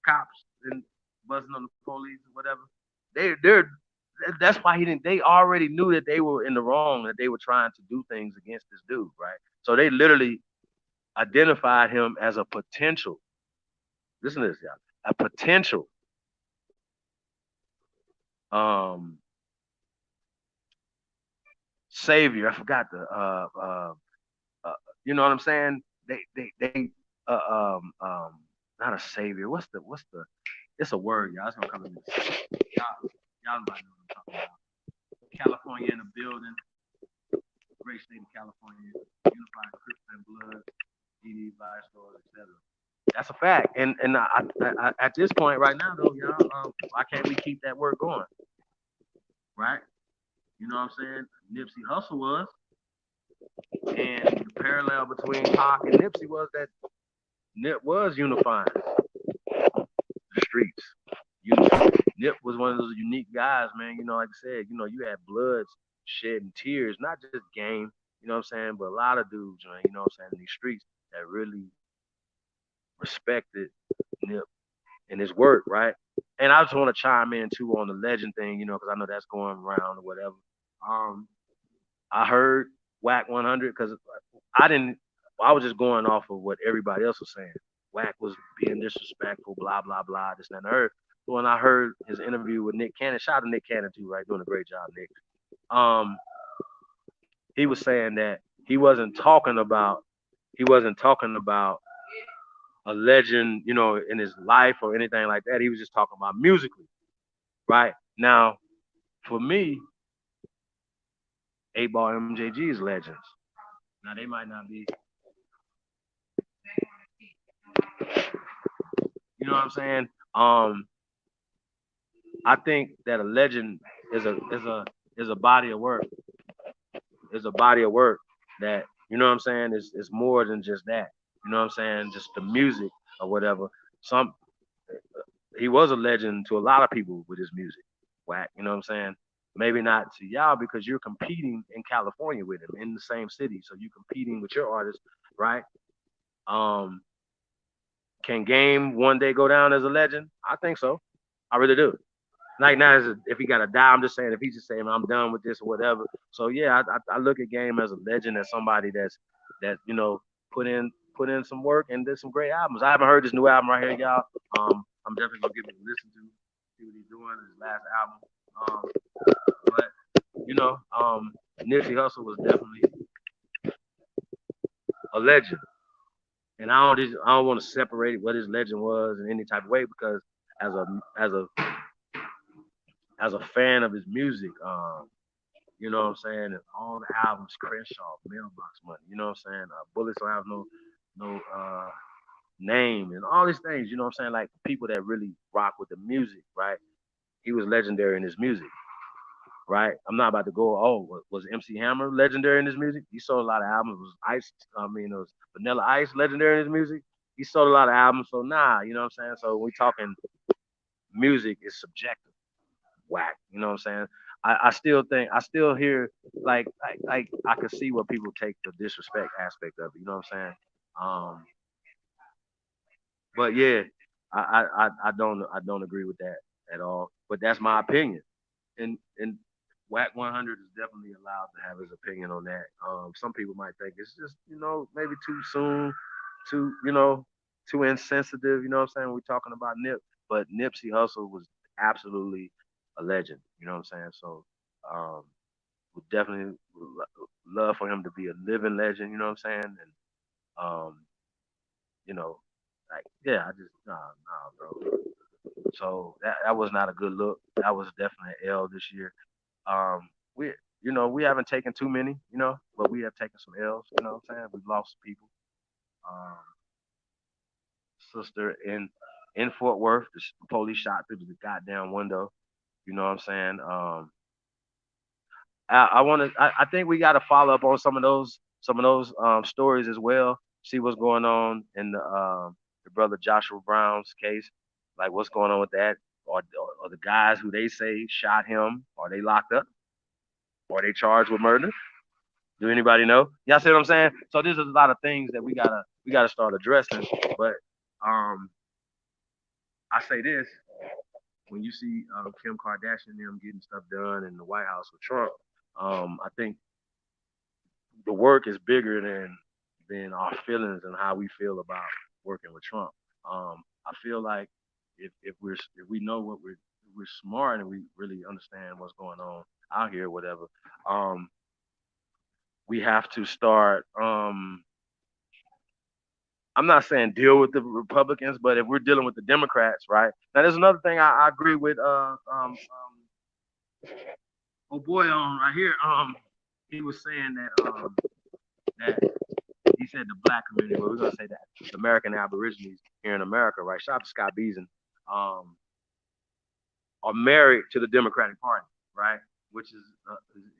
A: cops and buzzing on the police or whatever. They're that's why he didn't. They already knew that they were in the wrong, that they were trying to do things against this dude, right? So they literally identified him as a potential. Listen to this, y'all. A potential um savior. I forgot the uh you know what I'm saying? They uh um um not a savior. What's the it's a word, y'all. It's gonna come to me. Y'all might know what I'm talking about. California in the building. great state of California, unified Crips and Bloods, DD, vice lords, etc. That's a fact. And at this point right now though, y'all, why can't we keep that work going? Right? You know what I'm saying? Nipsey Hussle was, and the parallel between Pac and Nipsey was that Nip was unifying the streets. Nip was one of those unique guys, man. You know, like I said, you had bloods shedding tears, not just game, you know what I'm saying, but a lot of dudes, man, you know what I'm saying, in these streets that really respected Nip and his work, right? And I just want to chime in too on the legend thing, because I know that's going around or whatever. Um, I heard Whack 100 because I didn't. I was just going off of what everybody else was saying. Whack was being disrespectful, blah blah blah. This and that. And I heard. So when I heard his interview with Nick Cannon, shout out to Nick Cannon too, right? Doing a great job, Nick. Um, he was saying that he wasn't talking about a legend, in his life or anything like that. He was just talking about musically, right? Now, for me, 8 Ball MJG's legends. Now they might not be, you know what I'm saying? I think that a legend is a body of work. Is a body of work that, you know what I'm saying, is more than just that. You know what I'm saying? Just the music or whatever. Some He was a legend to a lot of people with his music. Whack, you know what I'm saying? Maybe not to y'all because you're competing in California with him in the same city. So you're competing with your artist, right? Um, can Game one day go down as a legend? I think so. I really do. Like now, if he got to die, I'm just saying if he's just saying I'm done with this or whatever. So yeah, I look at Game as a legend, as somebody that put in put in some work and did some great albums. I haven't heard this new album right here, y'all. I'm definitely gonna give it a listen to, see what he's doing. His last album. But Nipsey Hussle was definitely a legend, and I don't want to separate what his legend was in any type of way because as a as a as a fan of his music, you know what I'm saying, and all the albums, Crenshaw, Mailbox Money, you know what I'm saying, Bullets Don't Have no name, and all these things, you know what I'm saying, like people that really rock with the music, right? He was legendary in his music, right? I'm not about to go, oh, was MC Hammer legendary in his music? He sold a lot of albums. Was it was Vanilla Ice legendary in his music? He sold a lot of albums, so nah, you know what I'm saying? So when we talking music is subjective. Whack. You know what I'm saying? I still think I still hear like I could see where people take the disrespect aspect of it. You know what I'm saying? Um, but yeah, I don't agree with that at all. But that's my opinion. And Whack 100 is definitely allowed to have his opinion on that. Some people might think it's just maybe too soon, too insensitive. You know what I'm saying? We're talking about Nip, but Nipsey Hussle was absolutely a legend. You know what I'm saying? So um, would definitely love for him to be a living legend. You know what I'm saying? And um, you know, like yeah, I just nah, bro. So that was not a good look. That was definitely an L this year. We we haven't taken too many, but we have taken some L's. You know what I'm saying? We've lost people. Um, Sister in Fort Worth, the police shot through the goddamn window. You know what I'm saying? I want to. I think we got to follow up on some of those stories as well. See what's going on in the brother Joshua Brown's case. Like what's going on with that? Or the guys who they say shot him? Are they locked up? Are they charged with murder? Do anybody know? Y'all see what I'm saying? So there's a lot of things that we gotta start addressing. But um, I say this: when you see Kim Kardashian and them getting stuff done in the White House with Trump, I think the work is bigger than our feelings and how we feel about working with Trump. I feel like if we know what we're smart and we really understand what's going on out here, whatever. Um, we have to start. I'm not saying deal with the Republicans, but if we're dealing with the Democrats, right now, there's another thing I agree with. Oh boy, right here. he was saying that he said the black community, but we're gonna say that the American Aborigines here in America, right? Shout out to Scott Beason, um, are married to the Democratic Party, right? Which is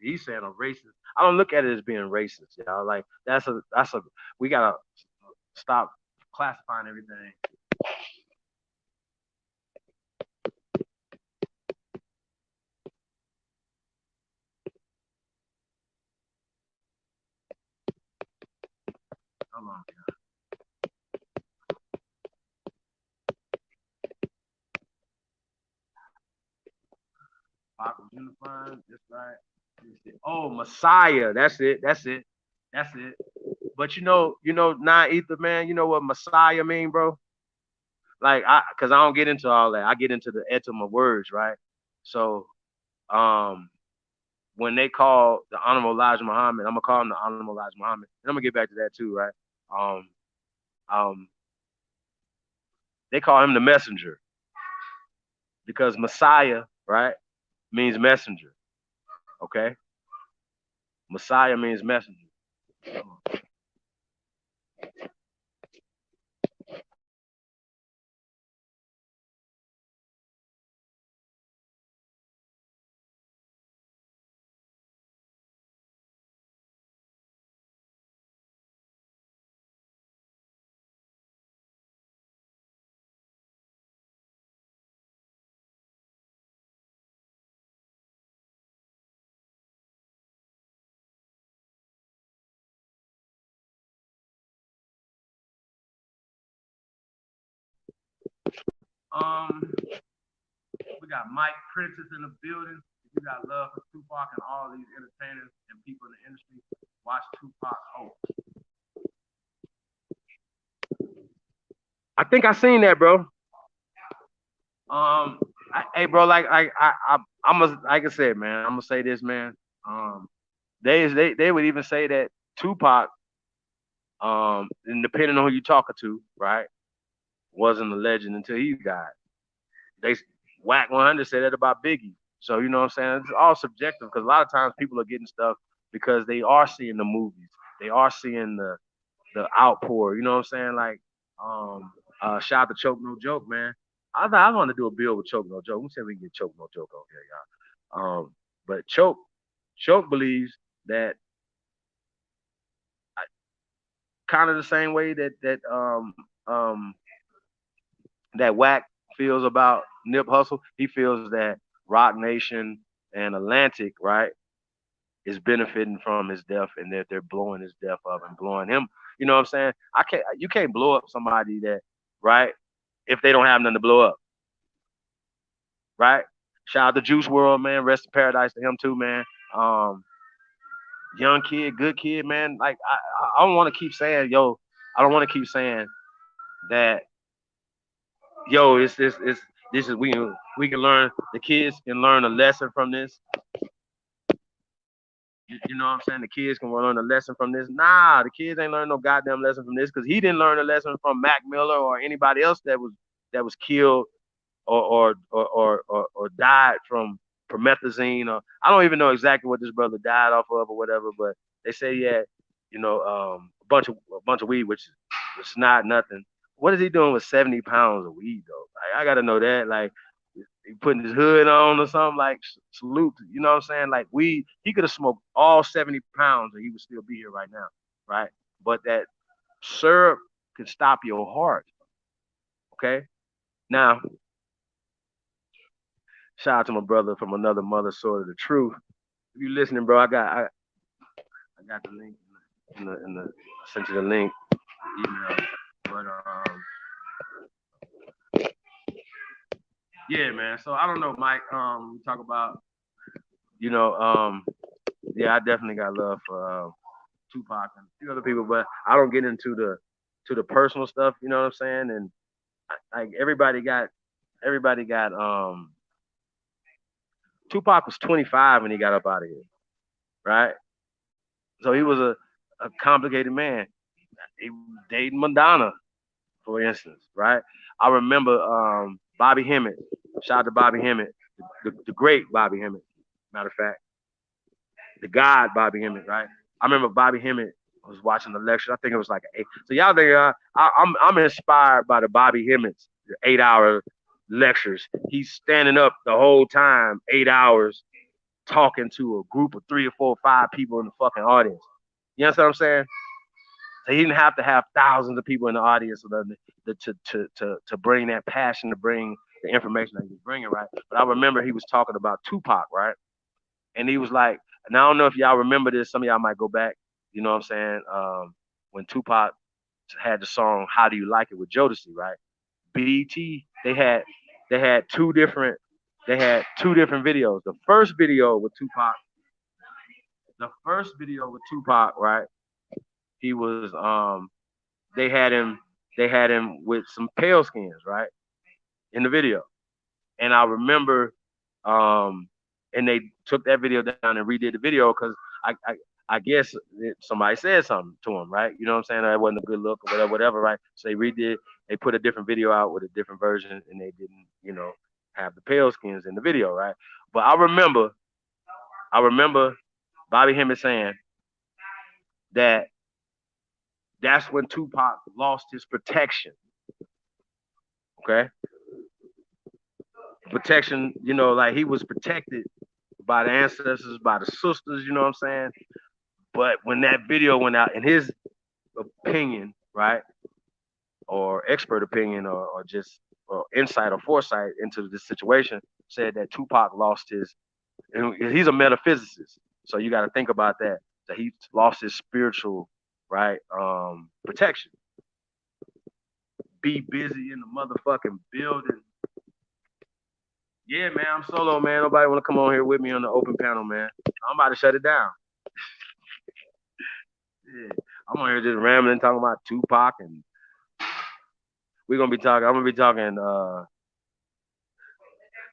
A: he's saying a racist. I don't look at it as being racist, y'all. Like that's a we gotta stop classifying everything. Hold on, Pac was unifying. That's right. Oh, Messiah. That's it. That's it. That's it. But non-ether man. You know what Messiah mean, bro? Like, cause I don't get into all that. I get into the etymology of words, right? So, um, when they call the Honorable Elijah Muhammad, I'm gonna call him the Honorable Elijah Muhammad, and I'm gonna get back to that too, right? Um, um, they call him the messenger because Messiah, right, means messenger. Okay, Messiah means messenger. We got Mike Prentice in the building. If you got love for Tupac and all these entertainers and people in the industry, watch Tupac Hope. I think I seen that, bro. Hey, bro, I'm a, like I said, man, I'm gonna say this, man. Um, they would even say that Tupac, and depending on who you talking to, right, wasn't a legend until he died. They Whack 100 said that about Biggie. So you know what I'm saying? It's all subjective because a lot of times people are getting stuff because they are seeing the movies, they are seeing the outpour. You know what I'm saying? Like, shout out to Choke No Joke, man. I want to do a build with Choke No Joke. Who said we can get Choke No Joke on here, y'all? But Choke believes that kind of the same way that Whack feels about Nip Hustle. He feels that Rock Nation and Atlantic, right, is benefiting from his death and that they're blowing his death up and blowing him. You know what I'm saying? You can't blow up somebody that, right, if they don't have nothing to blow up, right? Shout out to Juice World, man. Rest in paradise to him too, man. Um, Young kid, good kid, man. Like I don't want to keep saying, yo, I don't want to keep saying that, yo, it's this is we can learn. The kids can learn a lesson from this. You know what I'm saying? The kids can learn a lesson from this. Nah, the kids ain't learn no goddamn lesson from this because he didn't learn a lesson from Mac Miller or anybody else that was killed or died from promethazine, or I don't even know exactly what this brother died off of or whatever, but they say he had, a bunch of weed, which is not nothing. What is he doing with 70 pounds of weed though? Like, I gotta know that. Like, he putting his hood on or something, like salute. You know what I'm saying? Like, weed, he could have smoked all 70 pounds and he would still be here right now, right? But that syrup can stop your heart. Okay. Now, shout out to my brother from another mother, sort of the truth. If you listening, bro, I got the link in the I sent you the link email. But yeah, man. So I don't know, Mike. We talk about, you know, yeah, I definitely got love for Tupac and a few other people, but I don't get into the personal stuff. You know what I'm saying? And like everybody got Tupac was 25 when he got up out of here, right? So he was a complicated man. He dated Madonna, for instance, right? I remember Bobby Hemmett. Shout out to Bobby Hemmett, the great Bobby Hemmett. Matter of fact, the God Bobby Hemmett, right? I remember Bobby Hemmett was watching the lecture. I think it was like an 8. So y'all think I'm inspired by the Bobby Hemmett's 8-hour lectures. He's standing up the whole time, 8 hours, talking to a group of 3 or 4 or 5 people in the fucking audience. You understand what I'm saying? So he didn't have to have thousands of people in the audience to bring that passion, to bring the information that he was bringing, right? But I remember he was talking about Tupac, right? And he was like, and I don't know if y'all remember this. Some of y'all might go back. You know what I'm saying? When Tupac had the song "How Do You Like It" with Jodeci, right? BET, they had two different videos. The first video with Tupac, right? He was they had him with some pale skins, right? In the video. And I remember and they took that video down and redid the video because I I guess somebody said something to him, right? You know what I'm saying? That wasn't a good look or whatever, right? So they put a different video out with a different version, and they didn't, have the pale skins in the video, right? But I remember Bobby Hemmett saying that that's when Tupac lost his protection. Okay, protection, like he was protected by the ancestors, by the sisters, you know what I'm saying? But when that video went out, in his opinion, right, or expert opinion, or just insight or foresight into this situation, said that Tupac lost his. And he's a metaphysicist, so you got to think about that. That he lost his spiritual, right, protection. Be busy in the motherfucking building. Yeah, man, I'm solo, man. Nobody want to come on here with me on the open panel, man. I'm about to shut it down. Yeah, I'm on here just rambling, talking about Tupac, and we're gonna be talking. I'm gonna be talking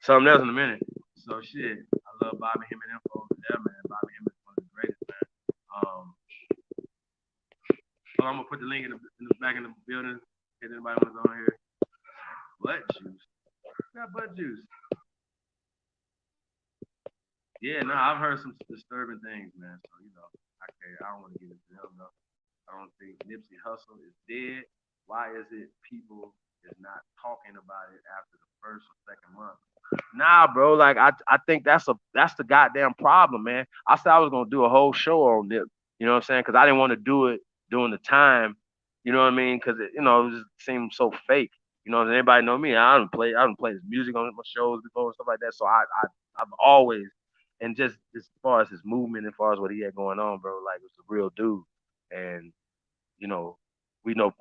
A: something else in a minute. So shit, I love Bobby Hemmett info over there, man. Bobby Hemmett is one of the greatest, man. So I'm gonna put the link in the back in the building. If anybody wants on here, butt juice. Got butt juice. Yeah, no, I've heard some disturbing things, man. So okay, I don't want to get into them though. I don't think Nipsey Hussle is dead. Why is it people is not talking about it after the first or second month? Nah, bro. Like I think that's the goddamn problem, man. I said I was gonna do a whole show on Nip. You know what I'm saying? Because I didn't want to do it during the time. You know what I mean? Because it just seemed so fake. You know, anybody know me? I don't play his music on my shows before and stuff like that. So I've always, and just as far as his movement, as far as what he had going on, bro, like it was a real dude, and you know, we know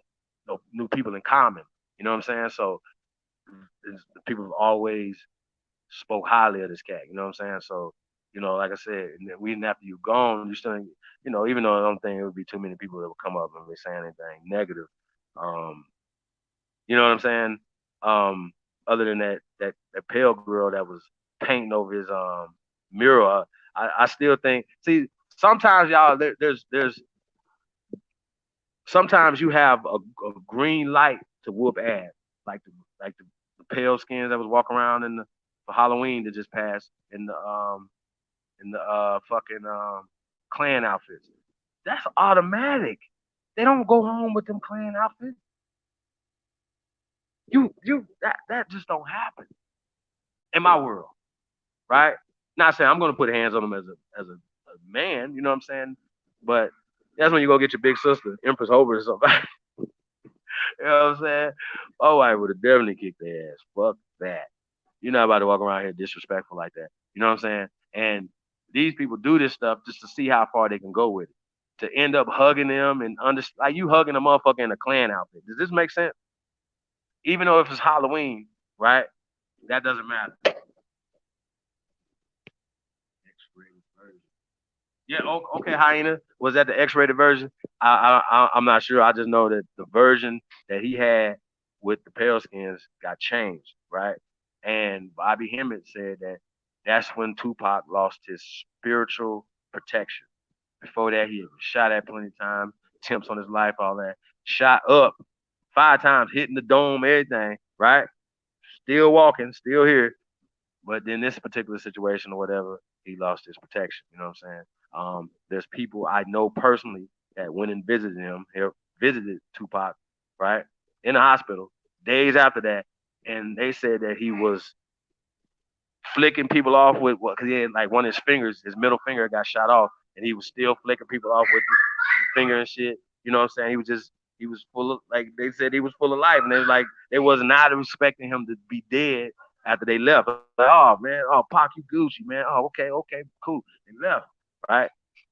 A: new people in common. You know what I'm saying? So the people have always spoke highly of this cat. You know what I'm saying? So, like I said, and then even after you're gone, you still, even though I don't think it would be too many people that would come up and be saying anything negative. Um, you know what I'm saying? Other than that pale girl that was painting over his mural, I still think. See, sometimes y'all there's sometimes you have a green light to whoop ass, like the pale skins that was walking around for Halloween that just passed in the fucking clan outfits. That's automatic. They don't go home with them clan outfits. That just don't happen in my world, right? Not saying I'm gonna put hands on them as a man, you know what I'm saying? But that's when you go get your big sister, Empress Hover or something. You know what I'm saying? Oh, I would have definitely kicked their ass. Fuck that. You're not about to walk around here disrespectful like that. You know what I'm saying? And these people do this stuff just to see how far they can go with it. To end up hugging them and like you hugging a motherfucker in a clan outfit. Does this make sense? Even though if it's Halloween, right? That doesn't matter. X-rated version. Yeah, okay, Hyena. Was that the X-rated version? I'm not sure. I just know that the version that he had with the pale skins got changed, right? And Bobby Hemmett said that that's when Tupac lost his spiritual protection. Before that, he had been shot at plenty of times, attempts on his life, all that. Shot up 5 times, hitting the dome, everything, right? Still walking, still here. But then this particular situation or whatever, he lost his protection. You know what I'm saying? There's people I know personally that went and visited him, here visited Tupac, right, in the hospital days after that, and they said that he was flicking people off with what, because he had like one of his fingers, his middle finger got shot off, and he was still flicking people off with his finger and shit. You know what I'm saying? He was full of, like they said, he was full of life, and they was like they was not expecting him to be dead after they left. Like, oh man, oh Pac, you Gucci, man. Oh okay, cool. They left, right?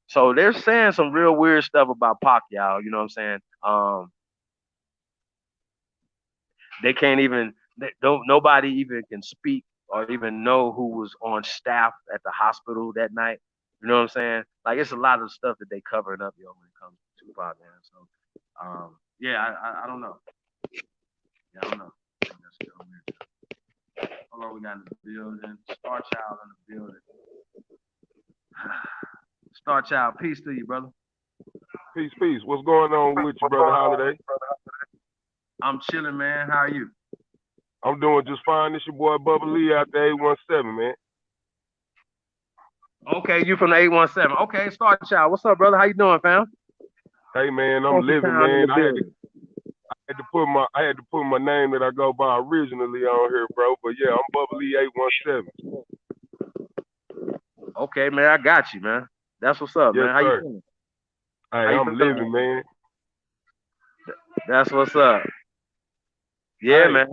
A: So they're saying some real weird stuff about Pac, y'all. You know what I'm saying? They can't even they don't nobody even can speak or even know who was on staff at the hospital that night. You know what I'm saying? Like it's a lot of stuff that they covering up, yo, when it comes to Tupac, man. So yeah, I don't know. Yeah, I don't know. I think that's still weird. Hold on, we got in the building. Star Child in the building. Star Child, peace to you, brother.
B: Peace, peace. What's going on with you, brother Holiday?
A: I'm chilling, man. How are you?
B: I'm doing just fine. This your boy Bubba Lee out there, 817, man.
A: Okay, you from the 817. Okay, Star Child. What's up, brother? How you doing, fam?
B: Hey man, I'm
A: Funky
B: living,
A: Town in the
B: man.
A: building.
B: I had to put my name that I go by originally on here, bro. But yeah, I'm Bubba Lee 817.
A: Okay, man, I got you, man. That's what's up,
B: Yes,
A: man. How you
B: sir.
A: feeling?
B: Hey,
A: How you
B: I'm living,
A: feeling?
B: man.
A: That's what's up. Yeah,
B: Hey,
A: man.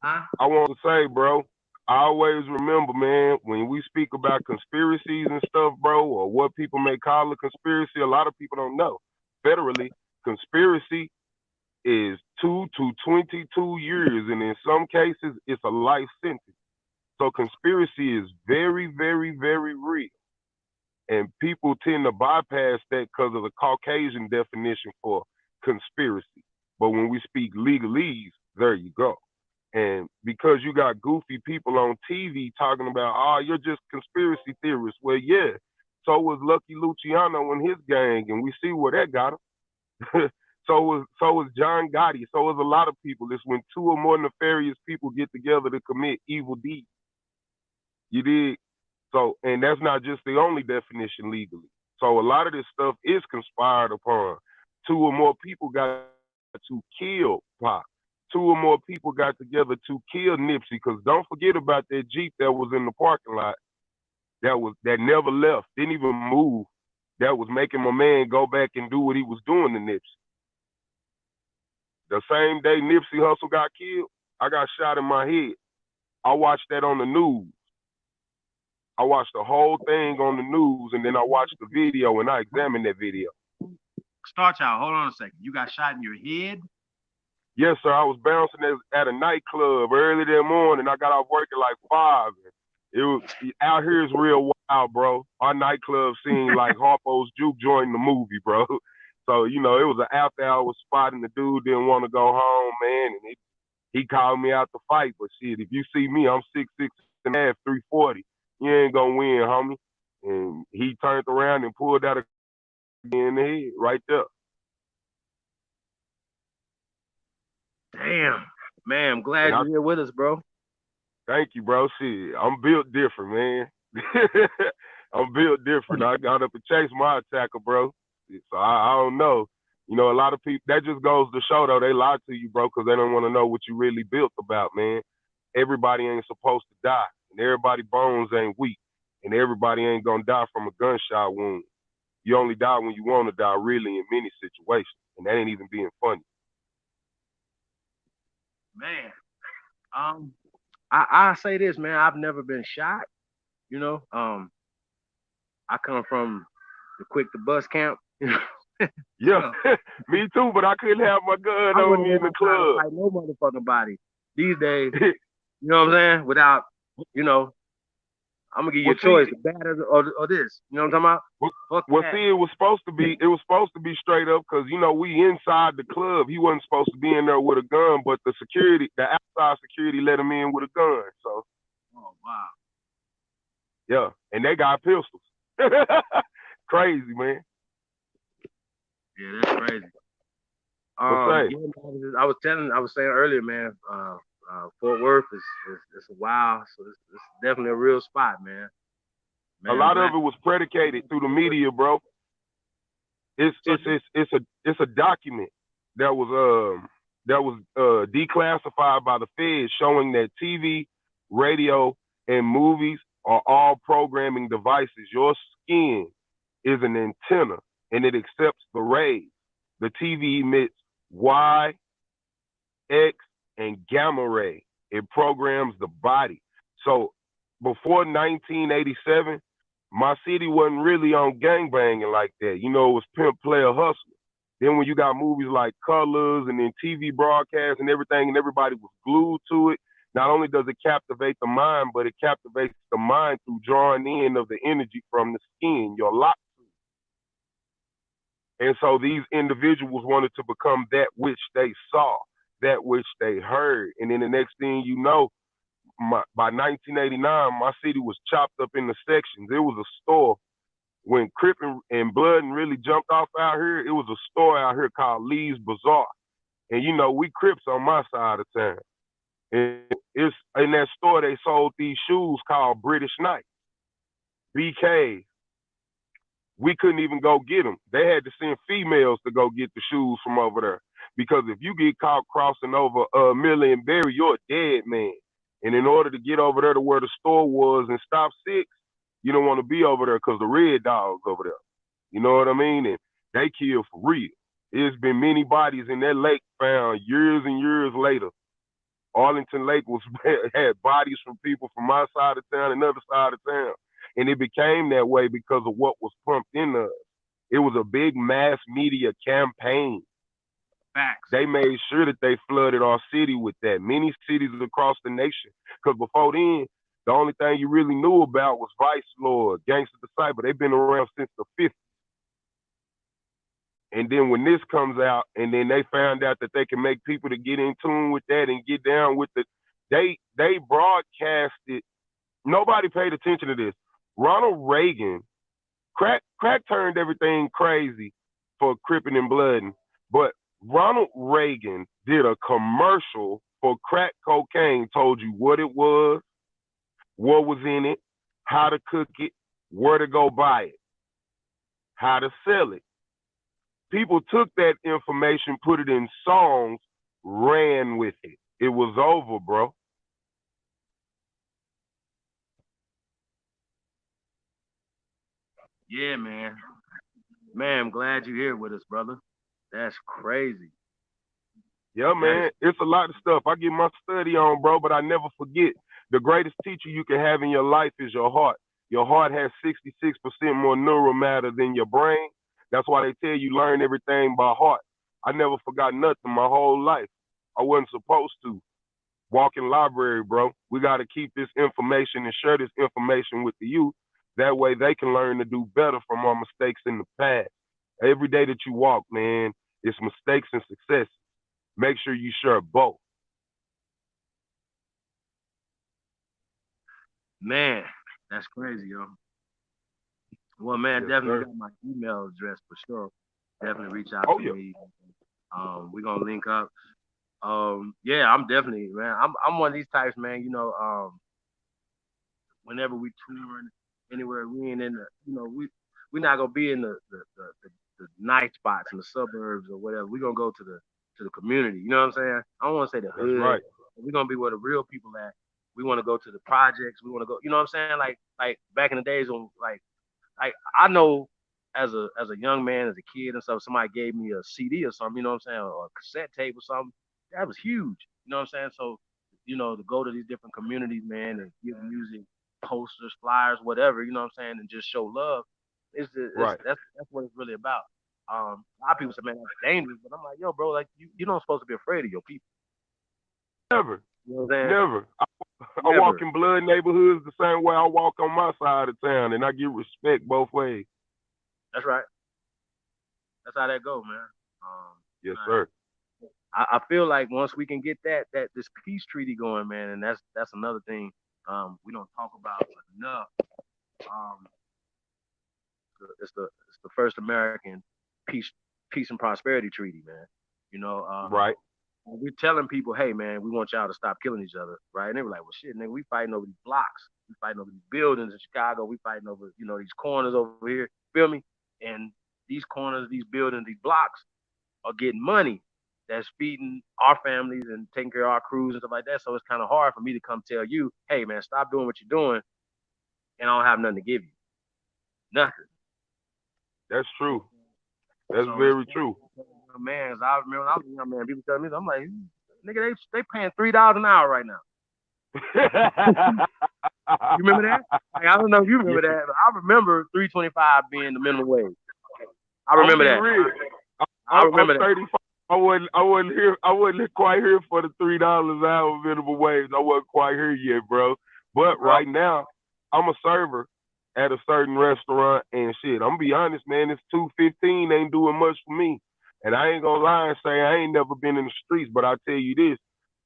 A: Huh?
B: I want to say, bro, I always remember, man, when we speak about conspiracies and stuff, bro, or what people may call a conspiracy, a lot of people don't know. Federally, conspiracy is 2 to 22 years, and in some cases, it's a life sentence. So conspiracy is very, very, very real. And people tend to bypass that because of the Caucasian definition for conspiracy. But when we speak legalese, there you go. And because you got goofy people on TV talking about, oh, you're just conspiracy theorists. Well, yeah. So was Lucky Luciano and his gang, and we see where that got him. So was John Gotti. So was a lot of people. It's when two or more nefarious people get together to commit evil deeds. You did. So, and that's not just the only definition legally. So a lot of this stuff is conspired upon. Two or more people got to kill Pac. Two or more people got together to kill Nipsey. Because don't forget about that Jeep that was in the parking lot that never left, didn't even move. That was making my man go back and do what he was doing to Nipsey. The same day Nipsey Hussle got killed, I got shot in my head. I watched that on the news. I watched the whole thing on the news, and then I watched the video, and I examined that video.
A: Star Child, hold on a second. You got shot in your head?
B: Yes, sir. I was bouncing at a nightclub early that morning. I got off work at like 5. It was out here is real wild, bro. Our nightclub scene like Harpo's Juke joint in the movie, bro. So it was an after hour spot, and the dude didn't want to go home, man, and he called me out to fight. But shit, if you see me, I'm 6'6.5", 340. You ain't gonna win, homie. And he turned around and pulled out a in the head right there.
A: Damn. Man, I'm glad
B: And I
A: you're here with us, bro.
B: thank you, bro. Shit, I'm built different, man. I'm built different. I got up and chased my attacker, bro. So I don't know. A lot of people, that just goes to show, though, they lie to you, bro, because they don't want to know what you really built about, man. Everybody ain't supposed to die, and everybody bones ain't weak, and everybody ain't going to die from a gunshot wound. You only die when you want to die, really, in many situations, and that ain't even being funny.
A: Man. Um, I say this, man. I've never been shot. You know, I come from the quick to bus camp.
B: Yeah,
A: So
B: me too, but I couldn't have my gun
A: I
B: on
A: wouldn't
B: me in
A: want
B: the
A: to try to
B: club.
A: fight no motherfucking body these days. You know what I'm saying? Without, you know, I'm gonna give you
B: Well,
A: a choice:
B: see,
A: the bad or this. You know what I'm talking about?
B: well,
A: Fuck
B: well,
A: that.
B: see, it was supposed to be straight up because we inside the club. He wasn't supposed to be in there with a gun, but the outside security let him in with a gun. So
A: Oh wow.
B: yeah, and they got pistols. Crazy, man.
A: Yeah, that's crazy.
B: But say,
A: Yeah, man, I was saying earlier, man. Fort Worth is wow. So it's definitely a real spot, man.
B: A
A: Man, I'm
B: lot of
A: glad.
B: it was predicated through the media, bro. It's
A: So
B: it's it's it's a document that was declassified by the Fed, showing that TV, radio, and movies are all programming devices. Your skin is an antenna, and it accepts the rays. The TV emits Y, X, and gamma ray. It programs the body. So before 1987, my city wasn't really on gangbanging like that. You know, it was pimp, player, hustler. Then when you got movies like Colors and then TV broadcasts and everything, and everybody was glued to it, not only does it captivate the mind, but it captivates the mind through drawing in of the energy from the skin, your lock. And so these individuals wanted to become that which they saw, that which they heard. And then the next thing you know, by 1989, my city was chopped up into sections. It was a store. When Crip and Blood really jumped off out here, it was a store out here called Lee's Bazaar. And you know, we Crips on my side of town. And it's in that store they sold these shoes called British Knights, BK. We couldn't even go get them. They had to send females to go get the shoes from over there. Because if you get caught crossing over Millie and Berry, you're a dead man. And in order to get over there to where the store was and stop 6, you don't want to be over there because the red dogs over there. You know what I mean? And they kill for real. There's been many bodies in that lake found years and years later. Arlington Lake had bodies from people from my side of town and other side of town. And it became that way because of what was pumped in us. It was a big mass media campaign.
A: Facts.
B: They made sure that they flooded our city with that. Many cities across the nation. Because before then, the only thing you really knew about was Vice Lord, Gangsta Disciple. They've been around since the 50s. And then when this comes out, and then they found out that they can make people to get in tune with that and get down with it, they broadcasted. Nobody paid attention to this. Ronald Reagan, crack turned everything crazy for Crippin' and Bloodin', but Ronald Reagan did a commercial for crack cocaine, told you what it was, what was in it, how to cook it, where to go buy it, how to sell it. People took that information, put it in songs, ran with it. It was over, bro.
A: Yeah, man. Man, I'm glad you're here with us, brother. That's crazy.
B: Yeah,
A: That is
B: man, it's a lot of stuff. I get my study on, bro, but I never forget the greatest teacher you can have in your life is your heart. Your heart has 66% more neural matter than your brain. That's why they tell you learn everything by heart. I never forgot nothing my whole life. I wasn't supposed to. Walking library, bro. We got to keep this information and share this information with the youth. That way they can learn to do better from our mistakes in the past. Every day that you walk, man, it's mistakes and success. Make sure you share both.
A: man. That's crazy, yo. Well, man,
B: Yes,
A: definitely
B: sir.
A: got my email address for sure. Definitely reach out
B: Oh,
A: to
B: yeah.
A: me. We're gonna link up. Yeah, I'm definitely, man. I'm one of these types, man. Whenever we touring anywhere, we ain't in the, we're not gonna be in the night spots in the suburbs or whatever. We're gonna go to the community. You know what I'm saying? I don't want to say the
B: That's
A: hood.
B: right.
A: We're gonna be where the real people at. We want to go to the projects. We want to go. You know what I'm saying? Like back in the days when like I know as a young man, as a kid and stuff, somebody gave me a CD or something, you know what I'm saying, or a cassette tape or something. That was huge. You know what I'm saying? So, to go to these different communities, man, and give music, posters, flyers, whatever, you know what I'm saying, and just show love. It's
B: Right.
A: that's what it's really about. A lot of people say, man, that's dangerous, but I'm like, yo, bro, like you don't supposed to be afraid of your people.
B: Never.
A: You know what I'm saying?
B: Never. I walk
A: Never.
B: in blood neighborhoods the same way I walk on my side of town, and I get respect both ways.
A: That's right. That's how that go, man.
B: Yes,
A: Nah,
B: sir.
A: I feel like once we can get that this peace treaty going, man, and that's another thing we don't talk about enough. Um, it's the first American peace and prosperity treaty, man. You know,
B: Right.
A: we're telling people, hey man, we want y'all to stop killing each other, right? And they were like, well, shit, nigga, we fighting over these blocks, we fighting over these buildings in Chicago, we fighting over, these corners over here, feel me? And these corners, these buildings, these blocks are getting money that's feeding our families and taking care of our crews and stuff like that. So it's kind of hard for me to come tell you, hey man, stop doing what you're doing, and I don't have nothing to give you, nothing.
B: That's true. That's
A: So it's
B: very true.
A: man. I remember when I was a young man, people telling me, I'm like, nigga, they paying $3 an hour right now. You remember that? Like, I don't know if you
B: Yeah,
A: remember that, but I remember 3.25 being the minimum wage. I
B: I'm
A: remember
B: be
A: that.
B: real.
A: I
B: I'm
A: remember that.
B: 35. I wasn't here. I wasn't quite here for the $3 an hour minimum wage. I wasn't quite here yet, bro. But
A: Bro,
B: right now, I'm a server at a certain restaurant, and shit. I'm gonna be honest, man. This 215 ain't doing much for me, and I ain't gonna lie and say I ain't never been in the streets. But I tell you this,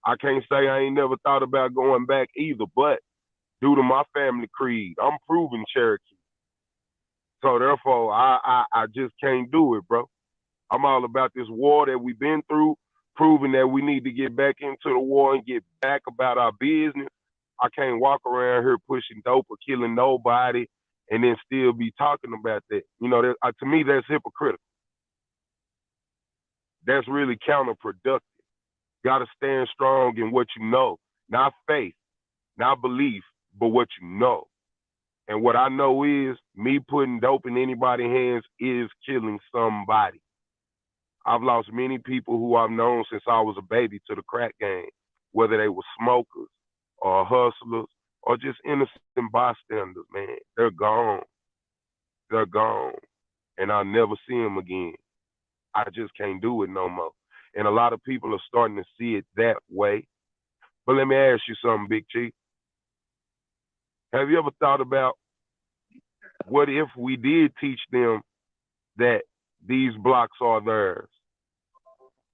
B: I can't say I ain't never thought about going back either. But due to my family creed, I'm proven Cherokee, so therefore I just can't do it, bro. I'm all about this war that we've been through, proving that we need to get back into the war and get back about our business. I can't walk around here pushing dope or killing nobody and then still be talking about that. To me, that's hypocritical. That's really counterproductive. Got to stand strong in what you know, not faith, not belief, but what you know. And what I know is me putting dope in anybody's hands is killing somebody. I've lost many people who I've known since I was a baby to the crack game, whether they were smokers or hustlers or just innocent bystanders, man. They're gone. They're gone. And I'll never see them again. I just can't do it no more. And a lot of people are starting to see it that way. But let me ask you something, Big Chief. Have you ever thought about what if we did teach them that these blocks are theirs?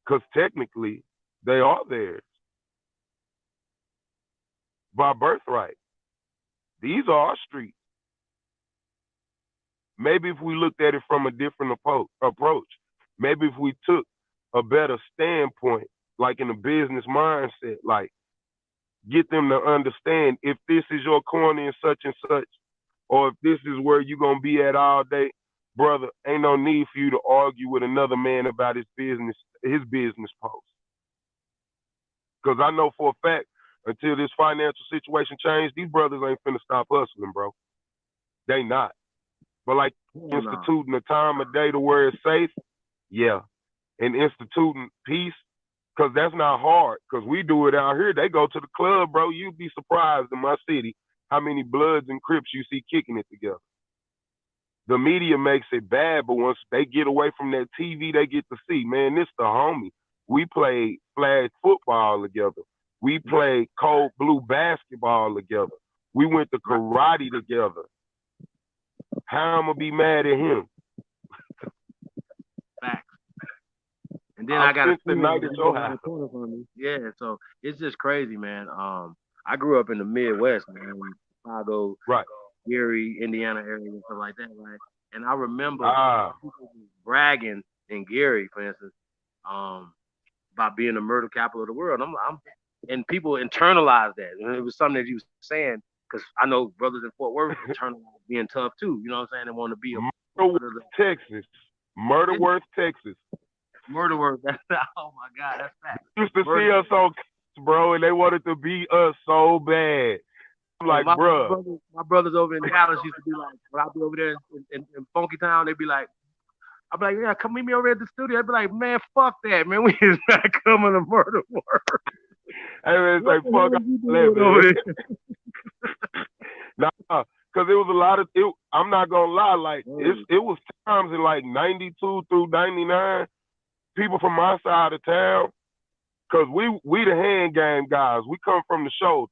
B: Because technically, they are theirs by birthright. These are our streets. Maybe if we looked at it from a different approach, maybe if we took a better standpoint, like in a business mindset, like get them to understand if this is your corner and such, or if this is where you're going to be at all day, brother, ain't no need for you to argue with another man about his business post. Because I know for a fact, until this financial situation changes, these brothers ain't finna stop hustling, bro. They not. But like
A: no.
B: instituting a time of day to where it's safe, yeah. And instituting peace, because that's not hard. Because we do it out here. They go to the club, bro. You'd be surprised in my city how many Bloods and Crips you see kicking it together. The media makes it bad, but once they get away from that TV, they get to see, man, this the homie. We played flag football together. We played cold blue basketball together. We went to karate together. How I'm gonna be mad at him?
A: Facts. And then I got a
B: spent the night at your house.
A: corner from me. Yeah, so it's just crazy, man. I grew up in the Midwest, man, Chicago,
B: Right.
A: Gary, Indiana area, and stuff like that, right? And I remember
B: Ah,
A: people bragging in Gary, for instance, um, about being the murder capital of the world. And people internalize that. And it was something that you was saying because I know brothers in Fort Worth internalize being tough too. You know what I'm saying? They want to be a
B: Murderworth,
A: part of the
B: Texas. Murderworth, Texas.
A: murder work. That's oh my god, that's fact.
B: Used to
A: Murder
B: see us on, bro, and they wanted to beat us so bad. I'm
A: Hey,
B: like, bruh.
A: my brothers over in Dallas used to be like, when I'd be over there in Funky Town, they'd be like, I'd be like, yeah, come meet me over at the studio. I'd be like, man, fuck that, man. We is not coming to murder work.
B: Hey man,
A: What
B: say
A: the
B: fuck
A: hell
B: all
A: is you
B: that,
A: doing over
B: man.
A: there?
B: Nah, cause it was a lot of it. I'm not gonna lie, like
A: Mm.
B: it was times in like '92 through '99. People from my side of town, cause we the hand game guys. We come from the shoulder.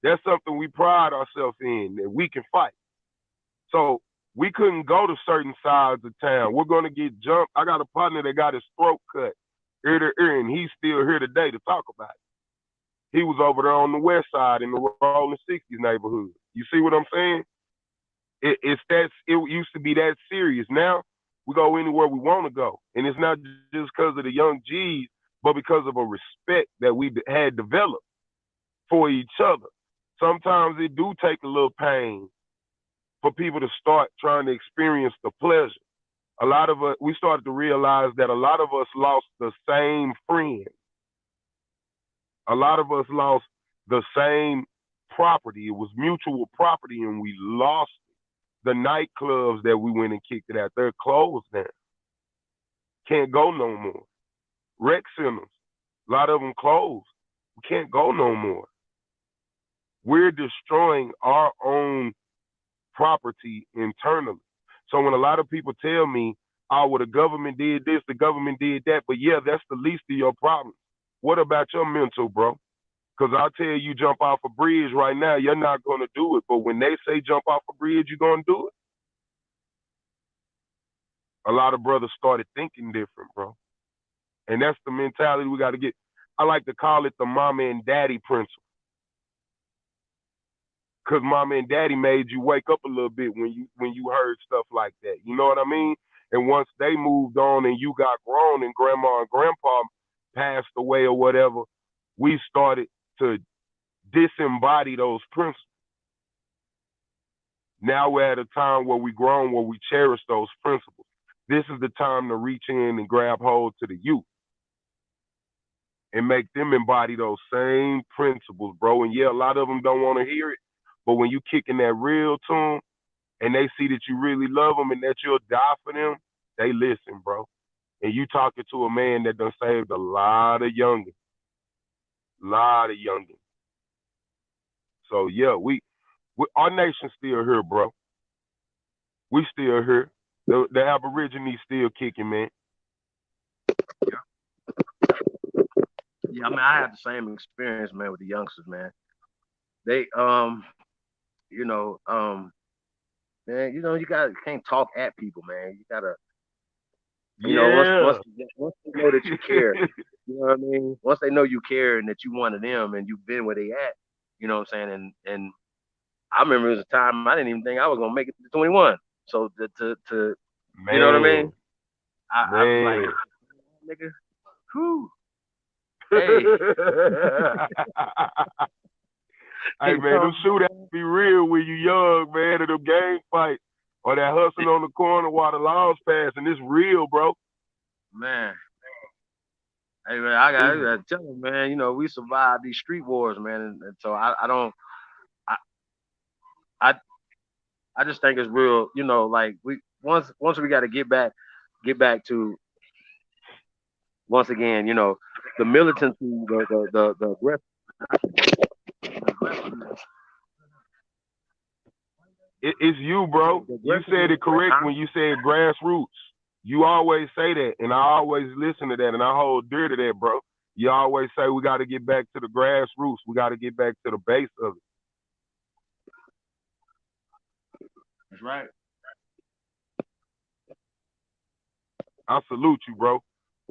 B: That's something we pride ourselves in, that we can fight. So we couldn't go to certain sides of town. We're gonna get jumped. I got a partner that got his throat cut ear to ear, and he's still here today to talk about it. He was over there on the west side in the Rolling 60s neighborhood. You see what I'm saying? It used to be that serious. Now we go anywhere we want to go, and it's not just because of the young G's. but because of a respect that we had developed for each other. Sometimes it do take a little pain for people to start trying to experience the pleasure. A lot of us, we started to realize that a lot of us lost the same friend. A lot of us lost the same property. It was mutual property, and we lost it. The nightclubs that we went and kicked it at, they're closed now. Can't go no more. Rec centers, a lot of them closed. We can't go no more. We're destroying our own property internally. So when a lot of people tell me, oh, well, the government did this, the government did that, but yeah, that's the least of your problems. What about your mental, bro? Because I'll tell you, jump off a bridge right now, you're not going to do it. But when they say jump off a bridge, you're going to do it. A lot of brothers started thinking different, bro. And that's the mentality we got to get. I like to call it the mama and daddy principle. Because mama and daddy made you wake up a little bit when you heard stuff like that. You know what I mean? And once they moved on and you got grown and grandma and grandpa passed away or whatever, we started to disembody those principles. Now we're at a time where we grown, where we cherish those principles. This is the time to reach in and grab hold to the youth and make them embody those same principles, bro. And yeah, a lot of them don't want to hear it, but when you kicking that real tune and they see that you really love them and that you'll die for them, they listen, bro. And you talking to a man that done saved a lot of youngins. So yeah, we our nation's still here, bro. We still here. The Aborigines still kicking, man.
A: Yeah, I mean, I had the same experience, man, with the youngsters, man. They, you know, man, you can't talk at people, man. You gotta, once they know that you care, you know what I mean? Once they know you care and that you one of them and you've been where they at, you know what I'm saying? And I remember it was a time I didn't even think I was gonna make it to 21. So to
B: Man,
A: you know what I mean? I was
B: man.
A: like, nigga, whew. Hey.
B: Hey, man, them shootouts be real when you young, man, or them gang fights or that hustling on the corner while the laws pass, and it's real, bro.
A: Man. Hey, man, I gotta tell them, man, we survived these street wars, man, and so I don't, I, I just think it's real, like we once we got to get back to once again, the militancy, the aggressive.
B: It's you, bro. You said it correct when you said grassroots. You always say that, and I always listen to that, and I hold dear to that, bro. You always say we got to get back to the grassroots. We got to get back to the base of it.
A: That's right.
B: I salute you, bro.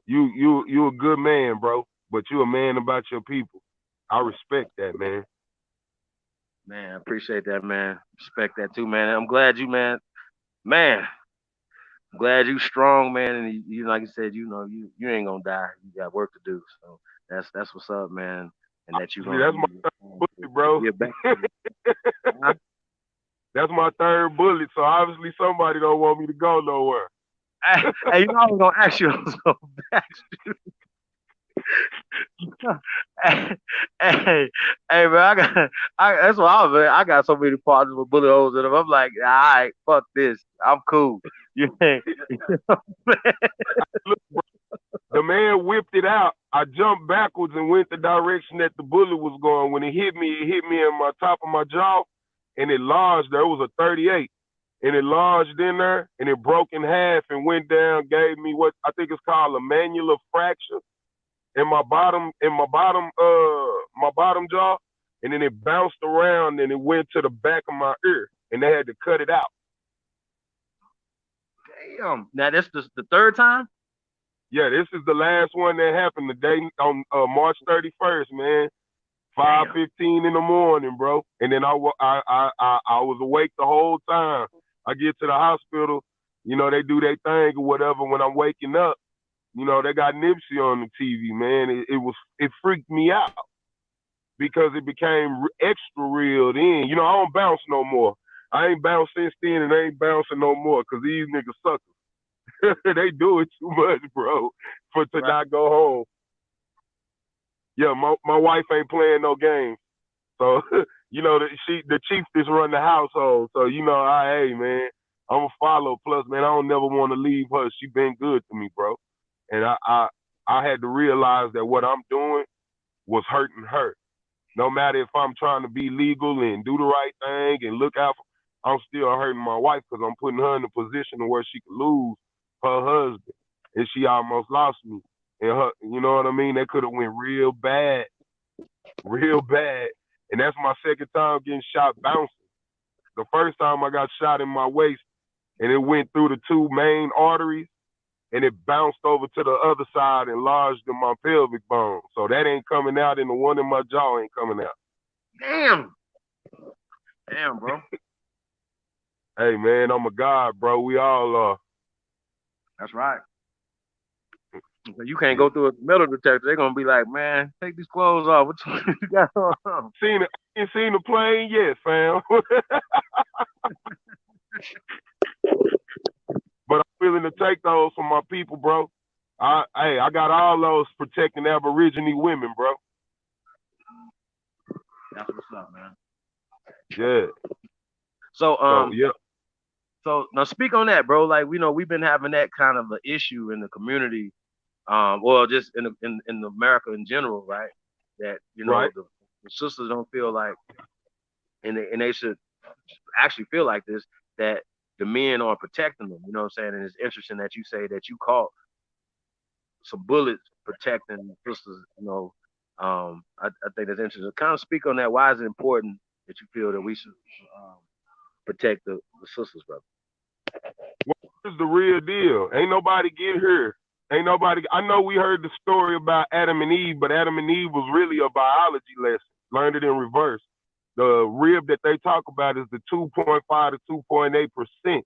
B: You a good man, bro. But you a man about your people. I respect that, man.
A: Man, I appreciate that, man. Respect that too, man. I'm glad you, man. I'm glad you strong, man. And you like you said, you ain't gonna die. You got work to do. So that's what's up, man. And that you gonna.
B: That's my third bullet, bro.
A: Huh?
B: That's my third bullet. So obviously somebody don't want me to go nowhere.
A: Hey, I was gonna ask you. Hey, man, that's what I was. Man, I got so many partners with bullet holes in them. I'm like, all right, fuck this. I'm cool. You ain't.
B: Look, bro, the man whipped it out. I jumped backwards and went the direction that the bullet was going. When it hit me in my top of my jaw, and it lodged there. It was a 38. And it lodged in there, and it broke in half and went down, gave me what I think it's called a manular fracture in my bottom jaw, and then it bounced around and it went to the back of my ear, and they had to cut it out.
A: Damn. Now this is the third time?
B: Yeah, this is the last one that happened today on March 31st, man. 5:15 in the morning, bro. And then I was awake the whole time. I get to the hospital, they do their thing or whatever when I'm waking up. You know, they got Nipsey on the TV, man. It freaked me out because it became extra real then. You know, I don't bounce no more. I ain't bounced since then, and I ain't bouncing no more because these niggas suckers. They do it too much, bro, to not go home. Yeah, my wife ain't playing no games. So, you know, the chief just run the household. So, you know, hey, man, I'm a follow. Plus, man, I don't never want to leave her. She been good to me, bro. And I had to realize that what I'm doing was hurting her. No matter if I'm trying to be legal and do the right thing and look out for, I'm still hurting my wife because I'm putting her in a position where she could lose her husband. And she almost lost me. And her, you know what I mean? That could have went real bad. Real bad. And that's my second time getting shot bouncing. The first time I got shot in my waist and it went through the two main arteries and it bounced over to the other side and lodged in my pelvic bone. So that ain't coming out, and the one in my jaw ain't coming out.
A: Damn, bro.
B: Hey, man, I'm a god, bro. We all are.
A: That's right. You can't go through a metal detector. They're gonna be like, man, take these clothes off. What you got on?
B: You seen the plane? Yes, fam. But I'm willing to take those from my people, bro. I got all those protecting Aborigine women, bro.
A: That's what's up, man.
B: Yeah.
A: So
B: yeah.
A: So now speak on that, bro. Like, we've been having that kind of an issue in the community, well, just in America in general, right? That
B: right.
A: the sisters don't feel like, and they should actually feel like this, that the men are protecting them. You know what I'm saying? And it's interesting that you say that you caught some bullets protecting sisters. I think that's interesting. Kind of speak on that. Why is it important that you feel that we should protect the sisters, brother?
B: Well, the real deal. Ain't nobody get here. Ain't nobody. I know we heard the story about Adam and Eve, but Adam and Eve was really a biology lesson. Learned it in reverse. The rib that they talk about is the 2.5 to 2.8%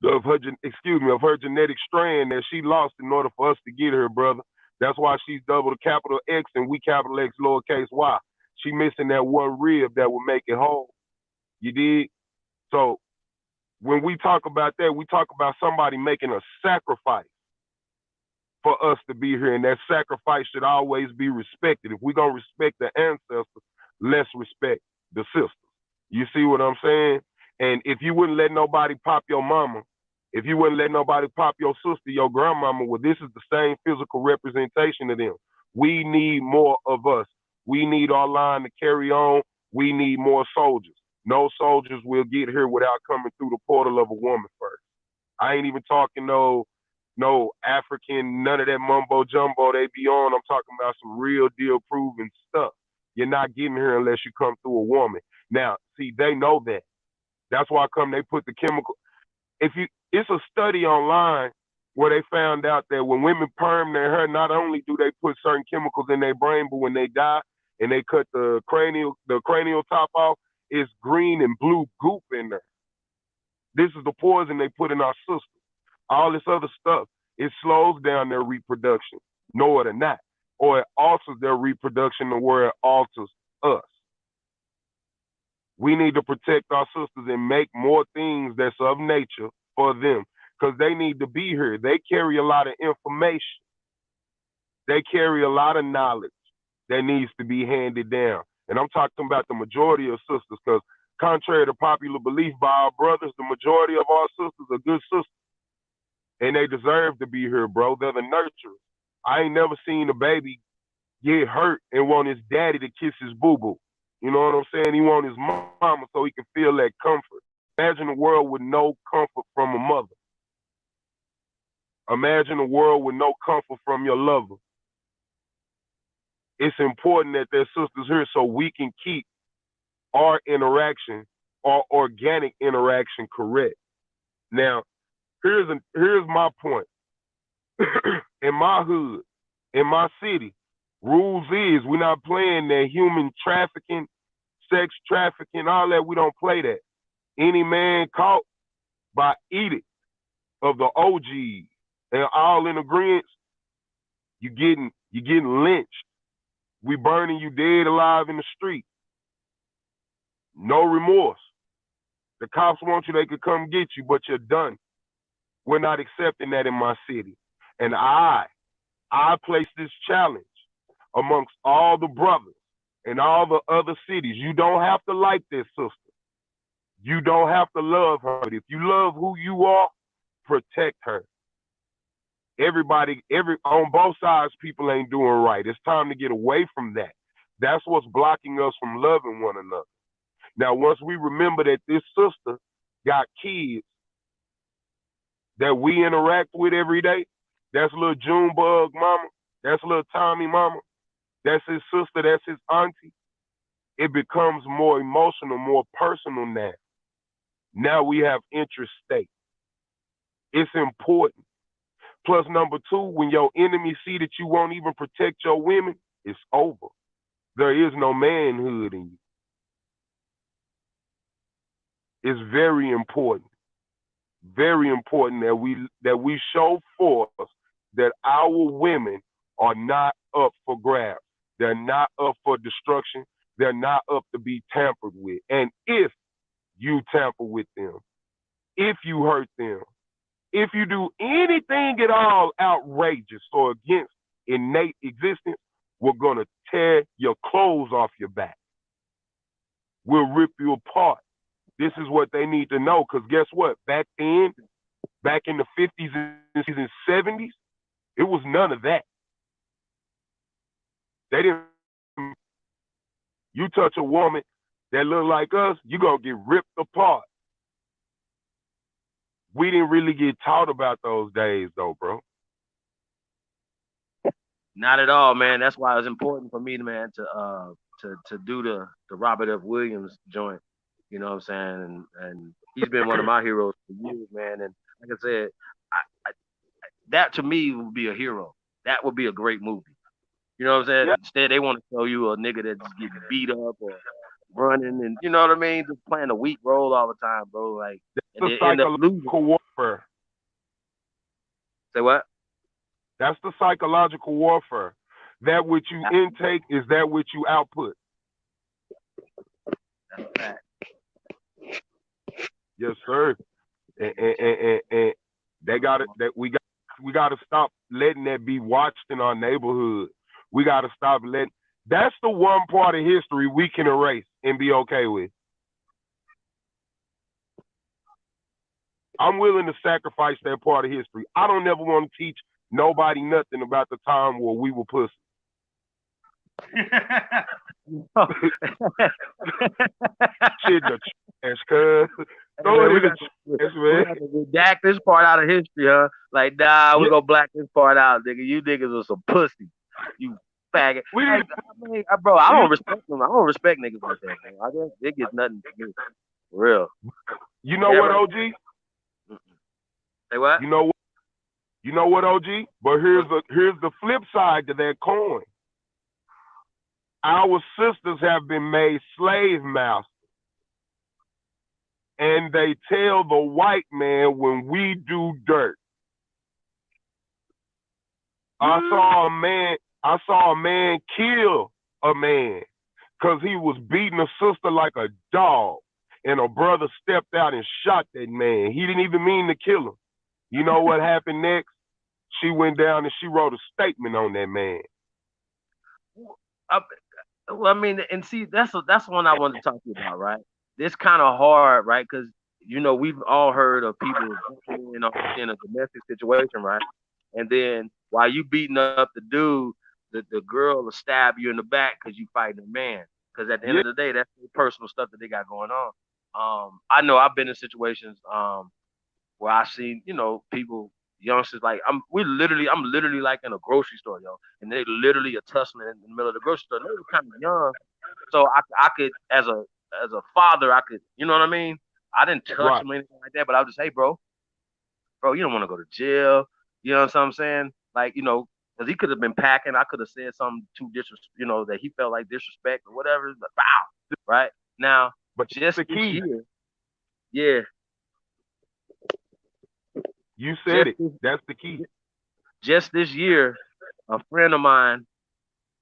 B: of her genetic strand that she lost in order for us to get her, brother. That's why she's double the capital X and we capital X lowercase y. She missing that one rib that would make it whole. You did? So when we talk about that, we talk about somebody making a sacrifice for us to be here, and that sacrifice should always be respected. If we're going to respect the ancestors, let's respect the sisters. You see what I'm saying? And if you wouldn't let nobody pop your mama, if you wouldn't let nobody pop your sister, your grandmama, well, this is the same physical representation of them. We need more of us. We need our line to carry on. We need more soldiers. No soldiers will get here without coming through the portal of a woman first. I ain't even talking no African, none of that mumbo jumbo they be on. I'm talking about some real deal proven stuff. You're not getting here unless you come through a woman. Now, see, they know that. That's why they put the chemical. It's a study online where they found out that when women perm their hair, not only do they put certain chemicals in their brain, but when they die and they cut the cranial top off, it's green and blue goop in there. This is the poison they put in our system. All this other stuff, it slows down their reproduction. No, it not. Or it alters their reproduction to where it alters us. We need to protect our sisters and make more things that's of nature for them because they need to be here. They carry a lot of information. They carry a lot of knowledge that needs to be handed down. And I'm talking about the majority of sisters because contrary to popular belief by our brothers, the majority of our sisters are good sisters. And they deserve to be here, bro. They're the nurturers. I ain't never seen a baby get hurt and want his daddy to kiss his boo-boo. You know what I'm saying? He want his mama so he can feel that comfort. Imagine a world with no comfort from a mother. Imagine a world with no comfort from your lover. It's important that their sisters here so we can keep our interaction, our organic interaction correct. Now, here's my point. In my hood, in my city, rules is we're not playing that human trafficking, sex trafficking, all that. We don't play that. Any man caught by edict of the OGs and all in agreement, You getting lynched. We burning you dead alive in the street. No remorse. The cops want you, they could come get you, but you're done. We're not accepting that in my city. And I place this challenge amongst all the brothers in all the other cities. You don't have to like this sister. You don't have to love her. But if you love who you are, protect her. Everybody, on both sides, people ain't doing right. It's time to get away from that. That's what's blocking us from loving one another. Now, once we remember that this sister got kids that we interact with every day, that's little Junebug mama, that's little Tommy mama, that's his sister, that's his auntie, it becomes more emotional, more personal now. Now we have interest stake. It's important. Plus, number two, when your enemies see that you won't even protect your women, it's over. There is no manhood in you. It's very important that we show forth that our women are not up for grabs. They're not up for destruction. They're not up to be tampered with. And if you tamper with them, if you hurt them, if you do anything at all outrageous or against innate existence, we're going to tear your clothes off your back. We'll rip you apart. This is what they need to know, because guess what? Back then, back in the 50s and 70s, it was none of that. They didn't. You touch a woman that look like us, you're going to get ripped apart. We didn't really get taught about those days, though, bro.
A: Not at all, man. That's why it's important for me, man, to do the Robert F. Williams joint. You know what I'm saying? And he's been one of my heroes for years, man. And like I said, I, that to me would be a hero. That would be a great movie. You know what I'm saying?
B: Yeah.
A: Instead, they want to show you a nigga that just getting beat up or running, and you know what I mean, just playing a weak role all the time, bro. Like, and
B: That's
A: they
B: the
A: end up losing.
B: psychological warfare.
A: Say what?
B: That's the psychological warfare. That which you intake is that which you output.
A: That's a fact.
B: Yes, sir. And they got it. That we got to stop letting that be watched in our neighborhood. We got to stop letting. That's the one part of history we can erase and be okay with. I'm willing to sacrifice that part of history. I don't never want to teach nobody nothing about the time where we were pussy. Shit, the trash, cuz.
A: We got to redact this part out of history, huh? Like, nah, we're gonna black this part out, nigga. You niggas are some pussy. You faggot. Like, I mean, bro, I don't respect them. I don't respect niggas like that, man. I guess it gets nothing to me. For real.
B: You know what, OG?
A: Say what?
B: You know what, OG? But here's the flip side to that coin. Our sisters have been made slave masters. And they tell the white man when we do dirt. I saw a man kill a man because he was beating a sister like a dog. And a brother stepped out and shot that man. He didn't even mean to kill him. You know what happened next? She went down and she wrote a statement on that man.
A: Well, I mean, and see, that's one I wanted to talk to you about, right? This kind of hard, right? Because you know we've all heard of people in a domestic situation, right? And then while you beating up the dude, the girl will stab you in the back because you fighting a man. Because at the end of the day, that's personal stuff that they got going on. I know I've been in situations where I've seen, you know, people, youngsters, like I'm literally like in a grocery store, yo, and they literally are tussling in the middle of the grocery store. They were kind of young, so I could as a father, I could, you know what I mean. I didn't touch them or anything like that, but I was just, hey, bro, you don't want to go to jail. You know what I'm saying? Like, you know, because he could have been packing. I could have said something too you know, that he felt like disrespect or whatever. But wow, right now,
B: but
A: just
B: the key.
A: Yeah.
B: You said it. That's the key.
A: Just this year, a friend of mine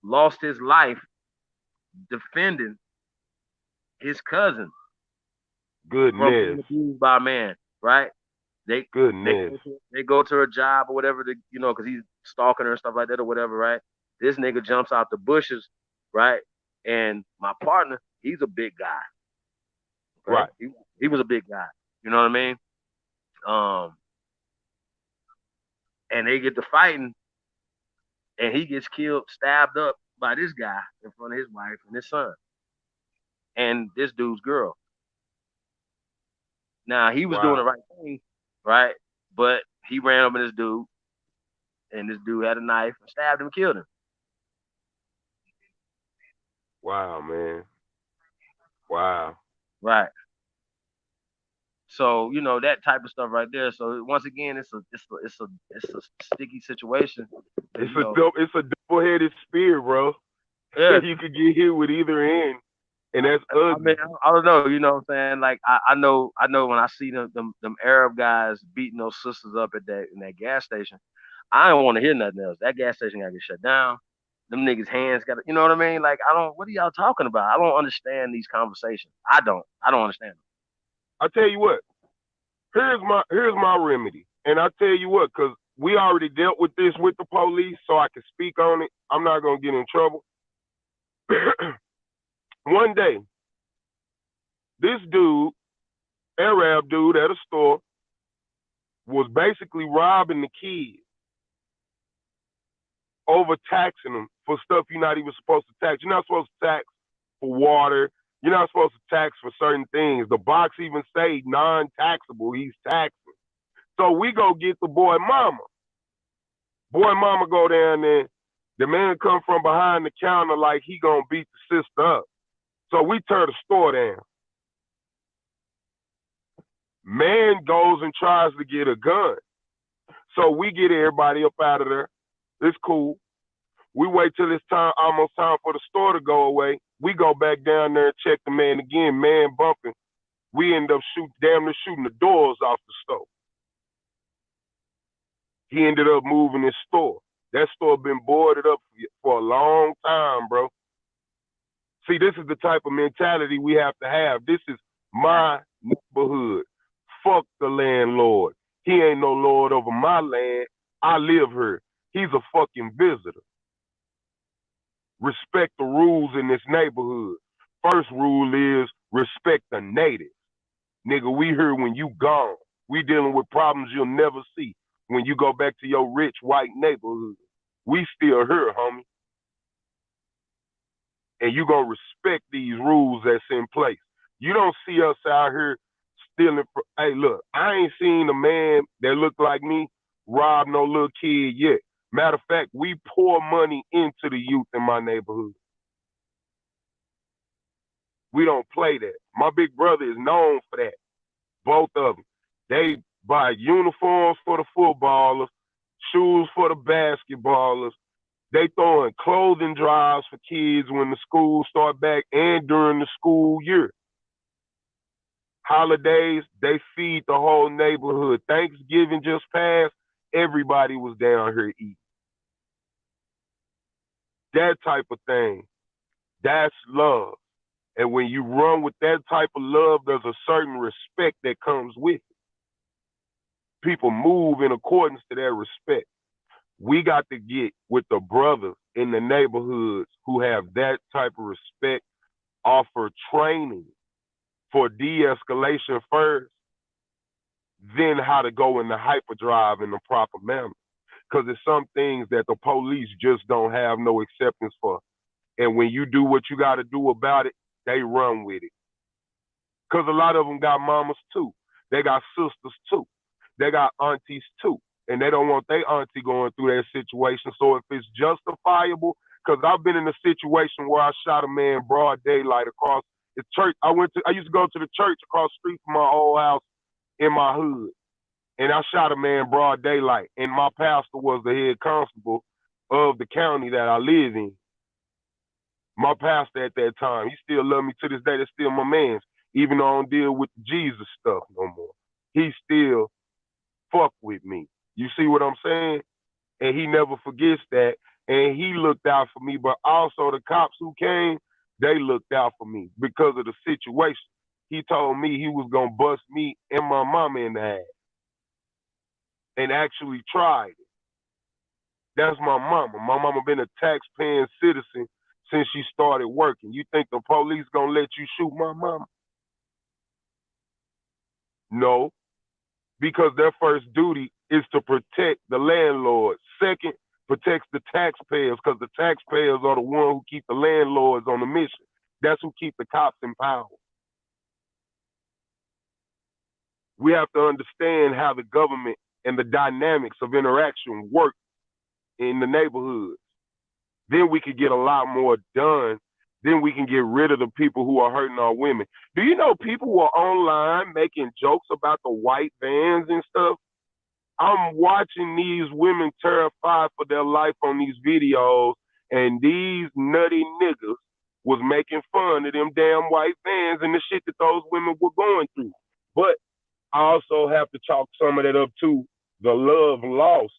A: lost his life defending his cousin from
B: Goodness.
A: being abused by a man, right? They
B: Goodness.
A: they go to her job or whatever, because he's stalking her and stuff like that or whatever, right? This nigga jumps out the bushes, right? And my partner, he's a big guy, okay?
B: Right.
A: He was a big guy, you know what I mean? Um, and they get to fighting, and he gets killed, stabbed up by this guy in front of his wife and his son, and this dude's girl. Now he was doing the
B: Wow.
A: right thing, right? But he ran over this dude, and this dude had a knife and stabbed him, killed him.
B: Wow, man. Wow.
A: Right. So that type of stuff right there. So once again, it's a sticky situation.
B: It's a double-headed spear, bro.
A: Yeah.
B: You could get hit with either end, and that's
A: I
B: ugly.
A: mean, I don't know. You know what I'm saying? Like I know when I see them Arab guys beating those sisters up at that in that gas station, I don't want to hear nothing else. That gas station gotta get shut down. Them niggas' hands got to, you know what I mean? Like I don't. What are y'all talking about? I don't understand these conversations. I don't. I don't understand them.
B: I tell you what. Here's my remedy, and I tell you what, because we already dealt with this with the police, so I can speak on it. I'm not gonna get in trouble. One day, this dude, Arab dude at a store, was basically robbing the kids, overtaxing them for stuff you're not even supposed to tax. You're not supposed to tax for water. You're not supposed to tax for certain things. The box even say non-taxable. He's taxing. So we go get the boy mama. Boy mama go down there. The man come from behind the counter like he gonna beat the sister up. So we tear the store down. Man goes and tries to get a gun. So we get everybody up out of there. It's cool. We wait till it's almost time for the store to go away. We go back down there and check the man again. Man bumping. We end up damn near shooting the doors off the store. He ended up moving his store. That store been boarded up for a long time, bro. See, this is the type of mentality we have to have. This is my neighborhood. Fuck the landlord. He ain't no lord over my land. I live here. He's a fucking visitor. Respect the rules in this neighborhood. First rule is respect the natives. Nigga, we here when you gone. We dealing with problems you'll never see when you go back to your rich white neighborhood. We still here, homie. And you gonna respect these rules that's in place. You don't see us out here stealing. Hey, look, I ain't seen a man that look like me rob no little kid yet. Matter of fact, we pour money into the youth in my neighborhood. We don't play that. My big brother is known for that. Both of them. They buy uniforms for the footballers, shoes for the basketballers. They throwing clothing drives for kids when the schools start back and during the school year. Holidays, they feed the whole neighborhood. Thanksgiving just passed, everybody was down here eating. That type of thing, that's love. And when you run with that type of love, there's a certain respect that comes with it. People move in accordance to that respect. We got to get with the brothers in the neighborhoods who have that type of respect, offer training for de-escalation first, then how to go in the hyperdrive in the proper manner. Because there's some things that the police just don't have no acceptance for. And when you do what you got to do about it, they run with it. Because a lot of them got mamas too. They got sisters too. They got aunties too. And they don't want their auntie going through that situation. So if it's justifiable, because I've been in a situation where I shot a man broad daylight across the church. I used to go to the church across the street from my old house in my hood. And I shot a man broad daylight. And my pastor was the head constable of the county that I live in. My pastor at that time, he still love me to this day. That's still my man's. Even though I don't deal with the Jesus stuff no more. He still fuck with me. You see what I'm saying? And he never forgets that. and he looked out for me, but also the cops who came, they looked out for me because of the situation. He told me he was gonna bust me and my mama in the ass, and actually tried it. That's my mama. My mama been a tax-paying citizen since she started working. You think the police gonna let you shoot my mama? No, because their first duty is to protect the landlord. Second, protects the taxpayers, because the taxpayers are the ones who keep the landlords on the mission. That's who keep the cops in power. We have to understand how the government and the dynamics of interaction work in the neighborhoods. Then we can get a lot more done. Then we can get rid of the people who are hurting our women. Do you know people were online making jokes about the white vans and stuff? I'm watching these women terrified for their life on these videos, and these nutty niggas was making fun of them damn white vans and the shit that those women were going through. But I also have to chalk some of that up to the love lost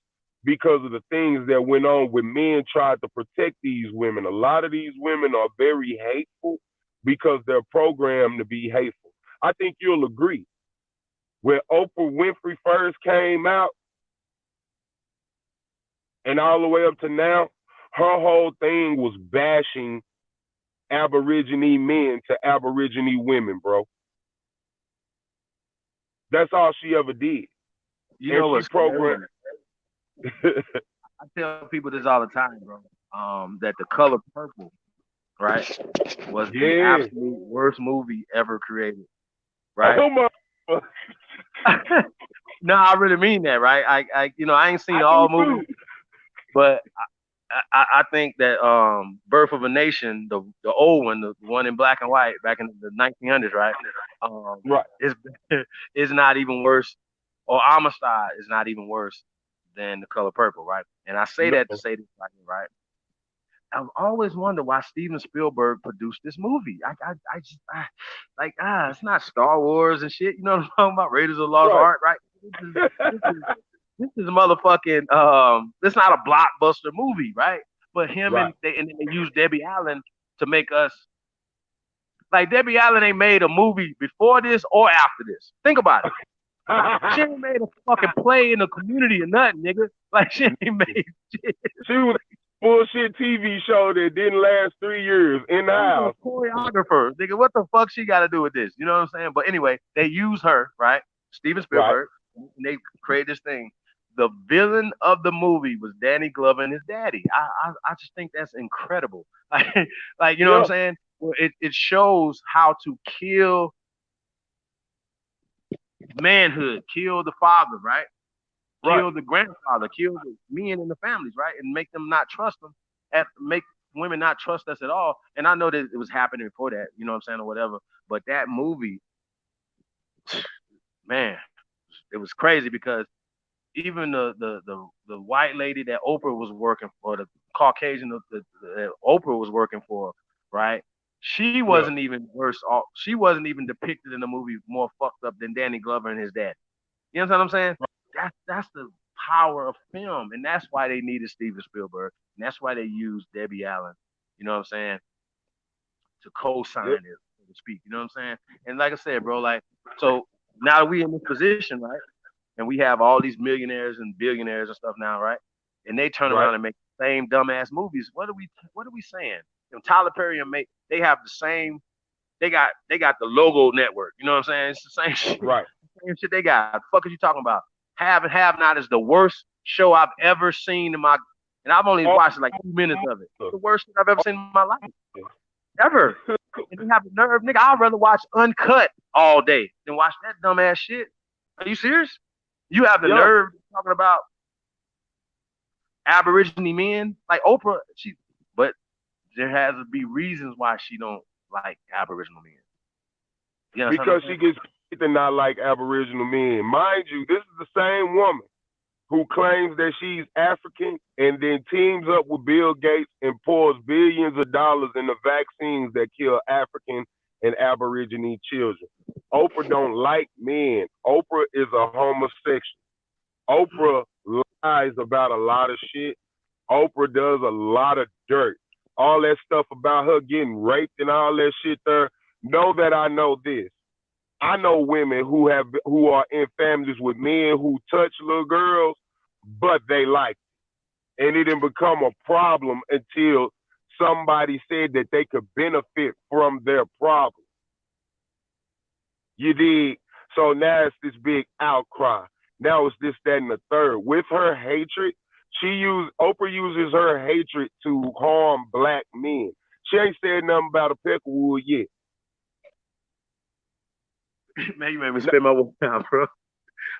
B: because of the things that went on when men tried to protect these women. A lot of these women are very hateful because they're programmed to be hateful. I think you'll agree. When Oprah Winfrey first came out and all the way up to now, her whole thing was bashing Aborigine men to Aborigine women, bro. That's all she ever did.
A: You know what's
B: programmed.
A: I tell people this all the time, bro. That The Color Purple, right, was the absolute worst movie ever created, right?
B: Oh my.
A: No, I really mean that, right? I ain't seen all movies, but I think that Birth of a Nation, the old one, the one in black and white back in the 1900s, right?
B: Right.
A: Is not even worse, or Amistad is not even worse than The Color Purple, right? And I say that to say this right? I've always wondered why Steven Spielberg produced this movie. It's not Star Wars and shit. You know what I'm talking about? Raiders of the Lost Ark, right? This is motherfucking. This not a blockbuster movie, right? But him and they use Debbie Allen to make us. Like, Debbie Allen ain't made a movie before this or after this. Think about it. She ain't made a fucking play in the community or nothing, nigga. Like, she ain't made shit.
B: She was a bullshit TV show that didn't last 3 years in the house.
A: A choreographer, nigga. What the fuck she got to do with this? You know what I'm saying? But anyway, they use her, right? Steven Spielberg. Right. And they create this thing. The villain of the movie was Danny Glover and his daddy. I just think that's incredible. Like you know what I'm saying? Well, it shows how to kill manhood, kill the father, right? Kill the grandfather, kill the men in the families, right? And make them not trust them, make women not trust us at all. And I know that it was happening before that, you know what I'm saying, or whatever. But that movie, man, it was crazy because even the white lady that Oprah was working for, the Caucasian that Oprah was working for, right? She wasn't even worse off. She wasn't even depicted in the movie more fucked up than Danny Glover and his dad. You know what I'm saying? That's the power of film, and that's why they needed Steven Spielberg, and that's why they used Debbie Allen. You know what I'm saying? To co-sign it, so to speak. You know what I'm saying? And like I said, bro, like, so now we in this position, right? And we have all these millionaires and billionaires and stuff now, right? And they turn around and make the same dumbass movies. What are we saying? You know, Tyler Perry and they have the same. They got the logo network. You know what I'm saying? It's the same shit.
B: Right.
A: The same shit they got. The fuck are you talking about? Have and Have Not is the worst show I've ever seen in my. And I've only watched like 2 minutes of it. It's the worst thing I've ever seen in my life. Ever. And you have the nerve, nigga. I'd rather watch Uncut all day than watch that dumbass shit. Are you serious? You have the nerve talking about Aborigine men, like Oprah. But there has to be reasons why she don't like Aboriginal men. You know
B: because she gets to not like Aboriginal men. Mind you, this is the same woman who claims that she's African and then teams up with Bill Gates and pours billions of dollars in the vaccines that kill African and Aborigine children. Oprah don't like men. Oprah is a homosexual. Oprah lies about a lot of shit. Oprah does a lot of dirt. All that stuff about her getting raped and all that shit there. Know that I know this. I know women who are in families with men who touch little girls, but they like it. And it didn't become a problem until somebody said that they could benefit from their problem. You dig? So now it's this big outcry. Now it's this, that, and the third. With her hatred, Oprah uses her hatred to harm black men. She ain't said nothing about a Peckerwood yet.
A: Man, you made me spit my words out, bro.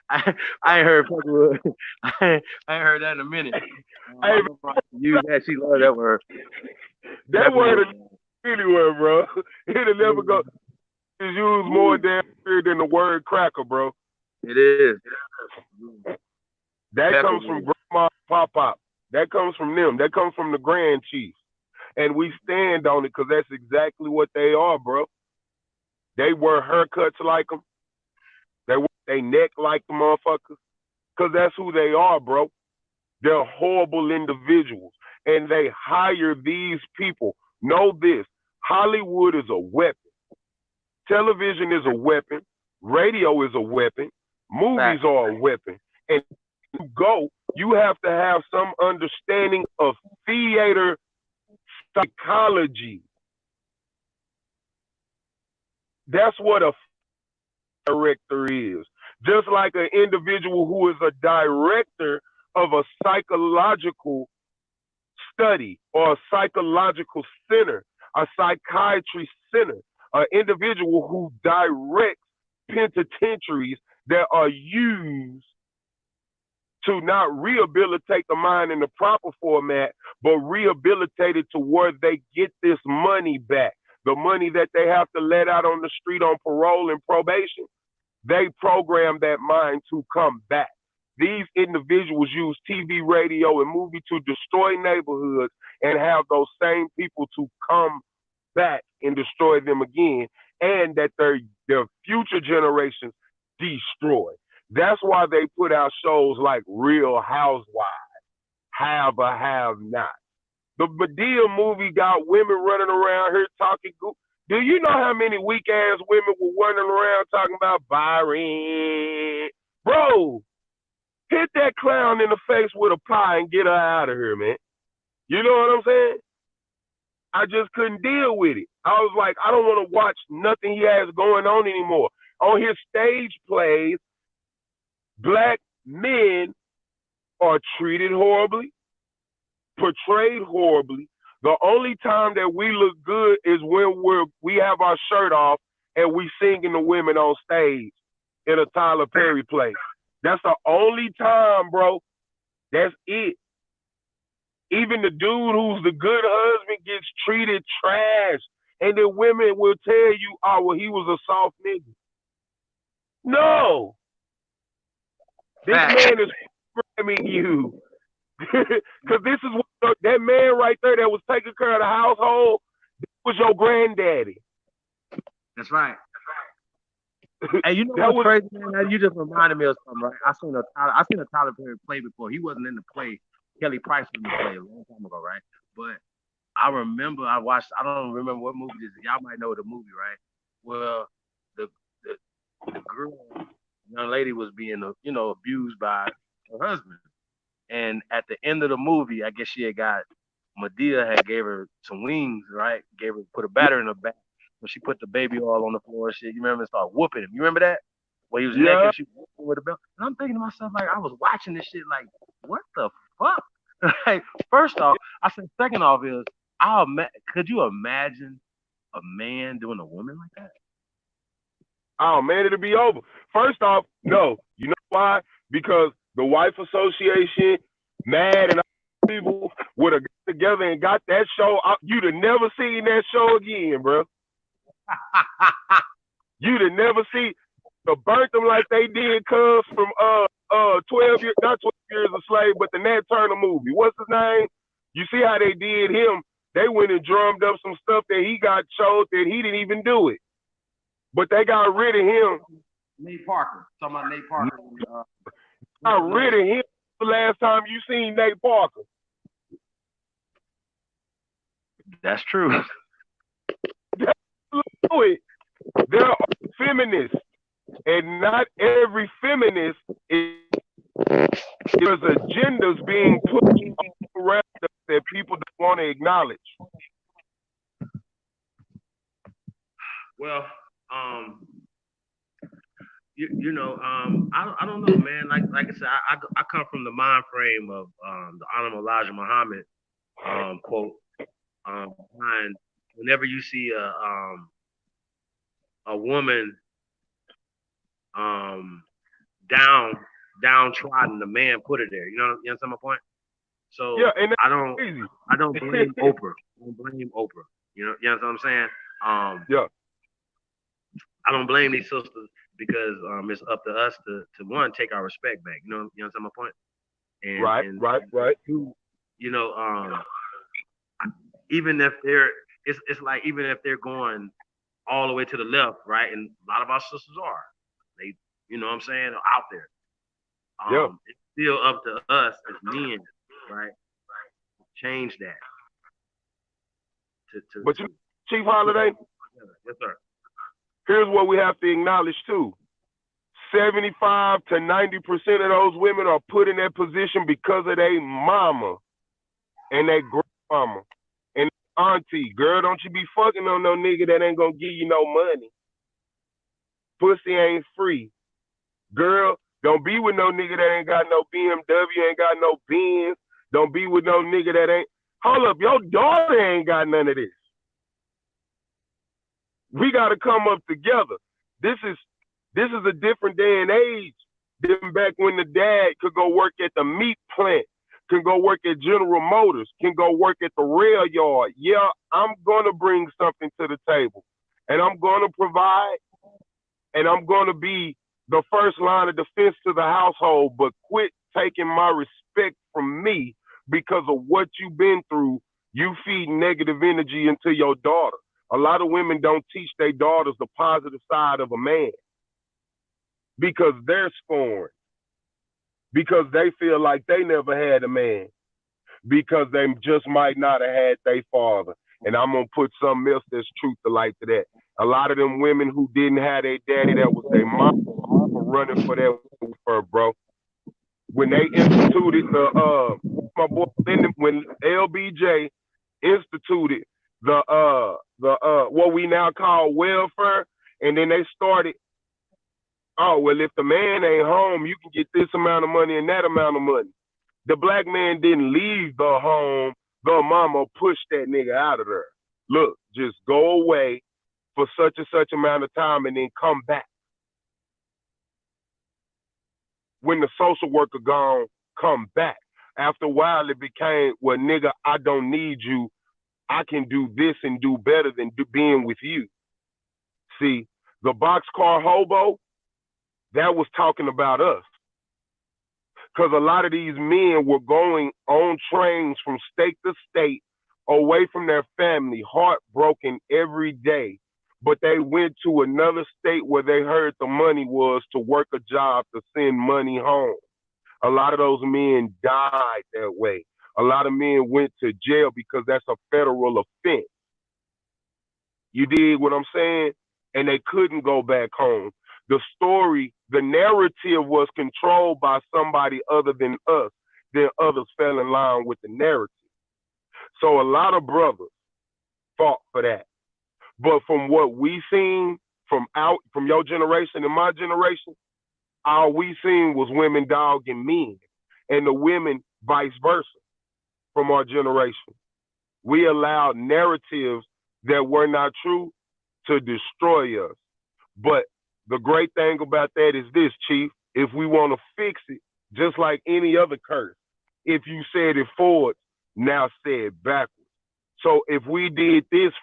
A: I ain't heard Peckerwood. I ain't heard that in a minute.
B: Hey,
A: Use that. She loved that word.
B: that word is anywhere, bro. It'll never go. It's used more damn near than the word cracker, bro.
A: It is.
B: That comes from Grandma Pop. That comes from them. That comes from the Grand Chiefs. And we stand on it because that's exactly what they are, bro. They wear haircuts like them. They wear their neck like the motherfuckers. Because that's who they are, bro. They're horrible individuals. And they hire these people. Know this. Hollywood is a weapon. Television is a weapon. Radio is a weapon. Movies are a weapon. And you have to have some understanding of theater psychology. That's what a director is. Just like an individual who is a director of a psychological study or a psychological center, a psychiatry center, an individual who directs penitentiaries that are used to not rehabilitate the mind in the proper format, but rehabilitate it to where they get this money back. The money that they have to let out on the street on parole and probation, they program that mind to come back. These individuals use TV, radio, and movie to destroy neighborhoods and have those same people to come back and destroy them again, and that their future generations destroy. That's why they put out shows like Real Housewives, Have a Have Not. The Medea movie got women running around here talking. Do you know how many weak ass women were running around talking about Byron? Bro, hit that clown in the face with a pie and get her out of here, man. You know what I'm saying? I just couldn't deal with it. I was like, I don't want to watch nothing he has going on anymore. On his stage plays, black men are treated horribly, portrayed horribly. The only time that we look good is when we have our shirt off and we singing the women on stage in a Tyler Perry play. That's the only time, bro. That's it. Even the dude who's the good husband gets treated trash. And then women will tell you, oh, well, he was a soft nigga. No. This man is programming you. Because this is what that man right there that was taking care of the household was your granddaddy.
A: That's right. Hey, you know what's crazy, man? You just reminded me of something, right? I seen a Tyler Perry play before. He wasn't in the play. Kelly Price was in the play a long time ago, right? But I remember I don't remember what movie this is. Y'all might know the movie, right? Well, the girl, young lady was being, abused by her husband. And at the end of the movie, I guess Medea had gave her some wings, right? Put a batter in her back. When she put the baby all on the floor and shit, you remember, and started whooping him. You remember that? Where he was naked, she was whooping with a belt. And I'm thinking to myself, like, I was watching this shit, like, what the fuck? Like, first off, I said, second off is, could you imagine a man doing a woman like that?
B: Oh, man, it'll be over. First off, no. You know why? Because the Wife Association, MAD, and all people would have got together and got that show. You'd have never seen that show again, bro. You'd have never seen the burnt them like they did cuz from 12 years, not 12 years a slave, but the Nat Turner movie. What's his name? You see how they did him? They went and drummed up some stuff that he got showed that he didn't even do it. But they got rid of him.
A: Nate Parker. Talking about Nate Parker.
B: Got rid of him the last time you seen Nate Parker.
A: That's true.
B: Absolutely. There are feminists, and not every feminist is there's agendas being put around us that people don't want to acknowledge.
A: Well, I don't know, man. Like I said, I come from the mind frame of the Honorable Elijah Muhammad quote. Behind whenever you see a woman um down downtrodden, the man put her there. You understand my point? So
B: Yeah, and
A: I
B: that's
A: don't
B: crazy.
A: I don't blame Oprah. I don't blame Oprah. You know what I'm saying?
B: Yeah,
A: I don't blame these sisters because it's up to us to one take our respect back. You understand my point? And
B: right,
A: and
B: right, right.
A: two, you know, even if they're it's like even if they're going all the way to the left, right? And a lot of our sisters are. They, you know what I'm saying, are out there.
B: Yeah.
A: It's still up to us as men, right? Change that
B: But
A: to
B: Chief
A: put
B: Holiday,
A: people together. Yes, sir.
B: here's what we have to acknowledge too. 75 to 90% of those women are put in that position because of their mama and their grandmama and auntie. Girl, don't you be fucking on no nigga that ain't gonna give you no money. Pussy ain't free. Girl, don't be with no nigga that ain't got no BMW, ain't got no Benz. Don't be with no nigga that ain't. Hold up, your daughter ain't got none of this. We got to come up together. This is a different day and age than back when the dad could go work at the meat plant, can go work at General Motors, can go work at the rail yard. Yeah, I'm gonna bring something to the table, and I'm gonna provide, and I'm gonna be the first line of defense to the household. But quit taking my respect from me because of what you've been through. You feed negative energy into your daughter. A lot of women don't teach their daughters the positive side of a man because they're scorned, because they feel like they never had a man, because they just might not have had their father. And I'm going to put something else that's truth to light to that. A lot of them women who didn't have their daddy, that was their mom, were running for that welfare, bro. When they instituted my boy Lyndon, when LBJ instituted what we now call welfare, and then they started, oh well, if the man ain't home, you can get this amount of money and that amount of money. The black man didn't leave the home. The mama pushed that nigga out of there. Look, just go away for such and such amount of time and then come back. When the social worker gone, come back. After a while, it became, well, nigga, I don't need you. I can do this and do better than being with you. See, the boxcar hobo, that was talking about us. Because a lot of these men were going on trains from state to state, away from their family, heartbroken every day. But they went to another state where they heard the money was to work a job to send money home. A lot of those men died that way. A lot of men went to jail because that's a federal offense. You dig what I'm saying? And they couldn't go back home. The story, the narrative was controlled by somebody other than us. Then others fell in line with the narrative. So a lot of brothers fought for that. But from what we seen from your generation and my generation, all we seen was women dogging men, and the women vice versa from our generation. We allowed narratives that were not true to destroy us. But the great thing about that is this, Chief. If we want to fix it, just like any other curse, if you said it forwards, now say it backwards. So if we did this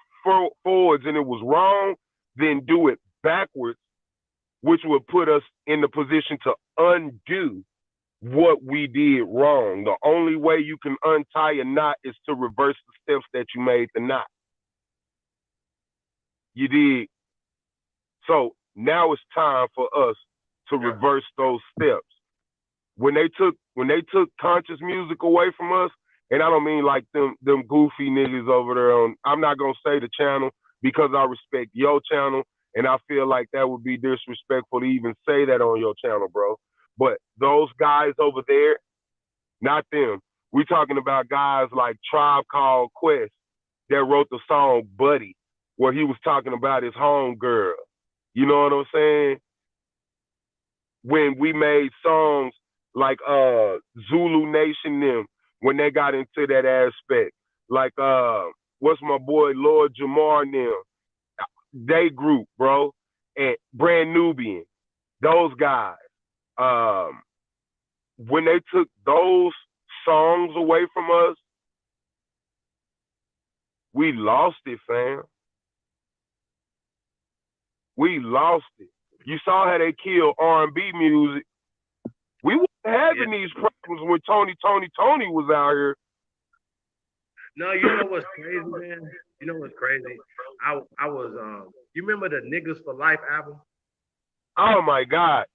B: forwards and it was wrong, then do it backwards, which would put us in the position to undo what we did wrong. The only way you can untie a knot is to reverse the steps that you made the knot. You did. So now it's time for us to reverse those steps. When they took conscious music away from us, And I don't mean like them goofy niggas over there on. I'm not gonna say the channel because I respect your channel, and I feel like that would be disrespectful to even say that on your channel, bro. But those guys over there, not them. We talking about guys like Tribe Called Quest that wrote the song Buddy, where he was talking about his home girl. You know what I'm saying? When we made songs like Zulu Nation them, when they got into that aspect. Like what's my boy Lord Jamar and them? They group, bro. And Brand Nubian. Those guys. Um, when they took those songs away from us, we lost it, fam. We lost it. You saw how they killed R&B music. We weren't having these problems when Tony was out here.
A: No, you know what's crazy, man? You know what's crazy? I was you remember the Niggas for Life album?
B: Oh my God.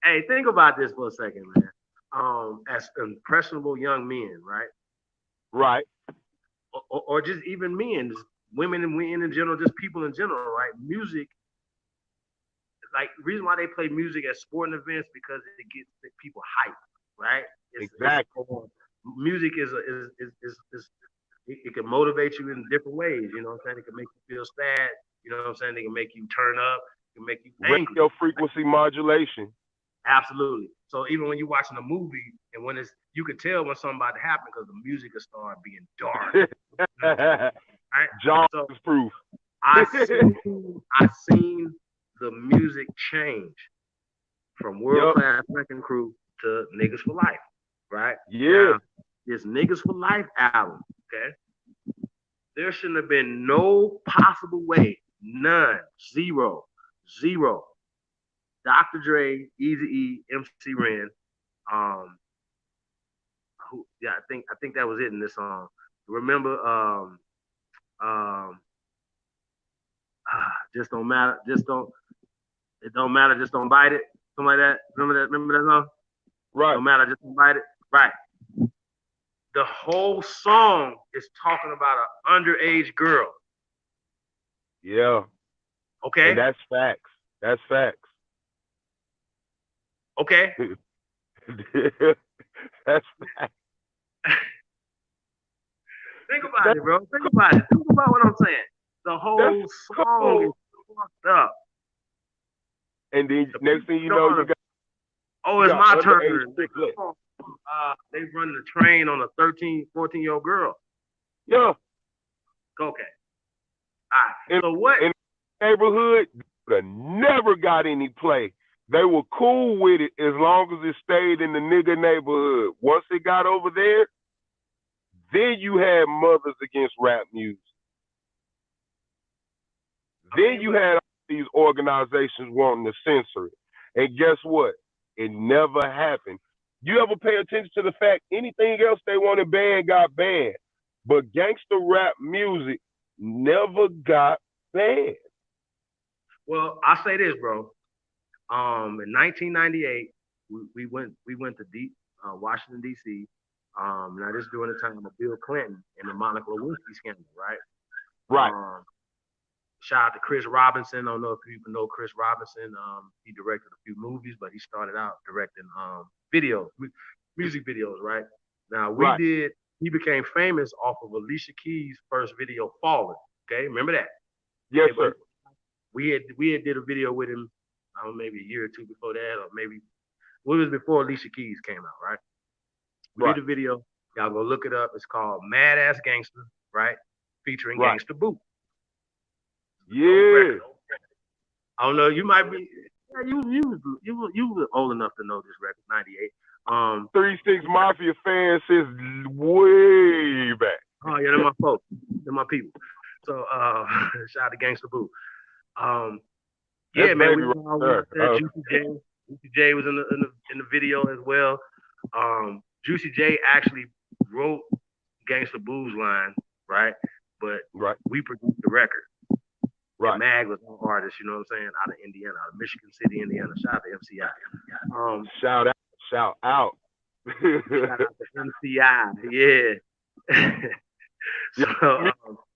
A: Hey, think about this for a second, man. As impressionable young men, right?
B: Right.
A: Or just even men, just women and men in general, just people in general, right? Music, like the reason why they play music at sporting events because it gets people hyped, right?
B: Exactly.
A: Music it can motivate you in different ways. You know what I'm saying? It can make you feel sad. You know what I'm saying? It can make you turn up. It can make you angry.
B: Radio frequency modulation.
A: Absolutely. So even when you're watching a movie and when you could tell when something about to happen because the music will start being dark. Right?
B: Jaws
A: So
B: proof.
A: I seen the music change from World Class Wrecking Crew to Niggas for Life, right?
B: Yeah.
A: Now, this Niggas for Life album, okay? There shouldn't have been no possible way, none, zero, Dr. Dre, Eazy-E, MC Ren, I think that was it in this song. Remember, just don't matter, it don't matter, just don't bite it, something like that. Remember that song?
B: Right.
A: Don't matter, just don't bite it. Right. The whole song is talking about an underage girl.
B: Yeah.
A: Okay.
B: And that's facts. That's facts.
A: Okay.
B: That's facts.
A: Think about it, bro. Think about it. Think about what I'm saying. The whole song is fucked up.
B: And then next thing you know, you got
A: it's my turn. They running the train on a 13, 14-year-old girl.
B: Yeah.
A: Okay. All right. So what?
B: In the neighborhood, they never got any play. They were cool with it as long as it stayed in the nigga neighborhood. Once it got over there, then you had Mothers Against Rap Music. Then you had all these organizations wanting to censor it. And guess what? It never happened. You ever pay attention to the fact anything else they wanted banned got banned, but gangster rap music never got banned?
A: Well, I say this, bro. In 1998, we went to Washington D.C. Now this during the time of Bill Clinton and the Monica Lewinsky scandal, right?
B: Right.
A: Shout out to Chris Robinson. I don't know if people know Chris Robinson. He directed a few movies, but he started out directing music videos, right? Now he became famous off of Alicia Keys' first video, Falling. Okay, remember that?
B: Yes, sir.
A: We had did a video with him, maybe a year or two before that, or maybe it was before Alicia Keys came out, right? We did a video. Y'all go look it up. It's called Mad Ass Gangster, right? Featuring Gangsta Boo.
B: Yeah.
A: I don't know. You might be. You were old enough to know this record, 98.
B: 3-6 Mafia fans since way back.
A: Oh yeah, they're my folks. They're my people. So shout out to Gangsta Boo. Yeah, man, we Juicy J was in the video as well. Juicy J actually wrote Gangsta Boo's line, right? But we produced the record. Right. And Mag was an artist, you know what I'm saying, out of Indiana, out of Michigan City, Indiana. Shout out to MCI.
B: Shout out.
A: Shout out to MCI. Yeah. So
B: Yeah,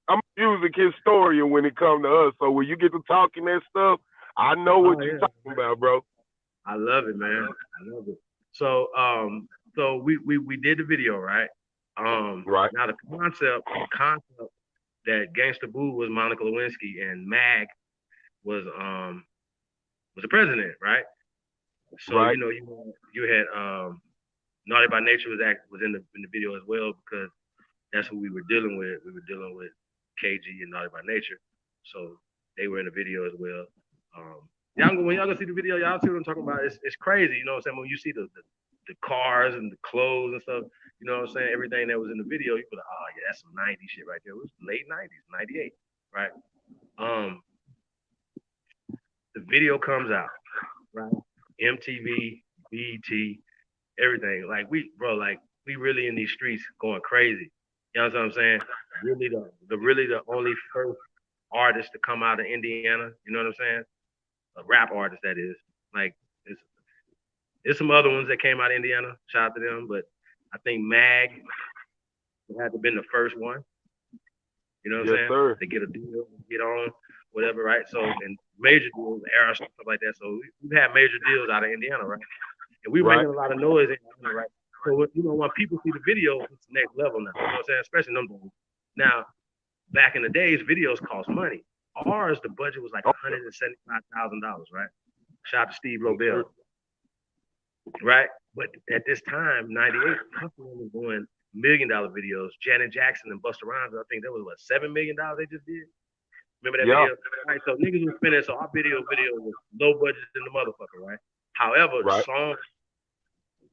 B: I'm a music historian when it comes to us. So when you get to talking that stuff, I know what
A: oh
B: you're
A: yeah,
B: talking about, bro.
A: I love it, man. I love it. So we did the video, right?
B: Right,
A: Now the concept that Gangsta Boo was Monica Lewinsky and Mag was the president, right? So
B: right.
A: you had Naughty by Nature was in the video as well because that's who we were dealing with. We were dealing with KG and Naughty by Nature, so they were in the video as well. When y'all gonna see the video, y'all see what I'm talking about. It's crazy, you know what I'm saying? When you see the cars and the clothes and stuff, you know what I'm saying? Everything that was in the video, you feel like, oh yeah, that's some '90s shit right there. It was late '90s, '98, right? Um, the video comes out, right? MTV, BET, everything. Like we really in these streets going crazy. You know what I'm saying? Really the only first artist to come out of Indiana. You know what I'm saying? A rap artist that is. Like it's there's some other ones that came out of Indiana. Shout out to them, but I think Mag had to have been the first one. You know what I'm
B: Yes,
A: saying?
B: sir.
A: To get a deal, get on, whatever, right? So and major deals, era stuff like that. So we've had major deals out of Indiana, right? And we were
B: Right.
A: making a lot of noise in Indiana, right? So when people see the video, it's the next level now. You know what I'm saying? Especially them days. Now, back in the days, videos cost money. Ours, the budget was like $175,000, right? Shout out to Steve Lobel, right? But at this time, '98, Hustler was doing $1 million videos. Janet Jackson and Busta Rhymes, I think that was what $7 million they just did. Remember that
B: Yeah.
A: video? Right. So niggas was spending. So our video was low budget in the motherfucker, right? However, the
B: Right.
A: song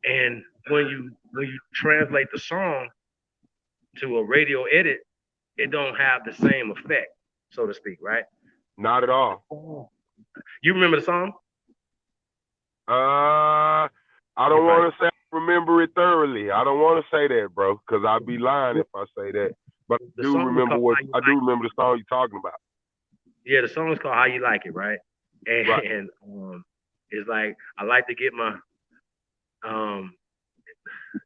A: and when you translate the song to a radio edit, it don't have the same effect, so to speak, right?
B: Not at all.
A: You remember the song?
B: I don't
A: Right.
B: want to say I remember it thoroughly. I don't want to say that, bro, because I'd be lying if I say that. But I
A: The
B: do
A: song is
B: remember
A: called
B: what
A: How You
B: I
A: Like
B: do
A: It.
B: remember the song you're talking about.
A: Yeah, the song is called How You Like It, right? And,
B: Right.
A: and it's like I like to get my um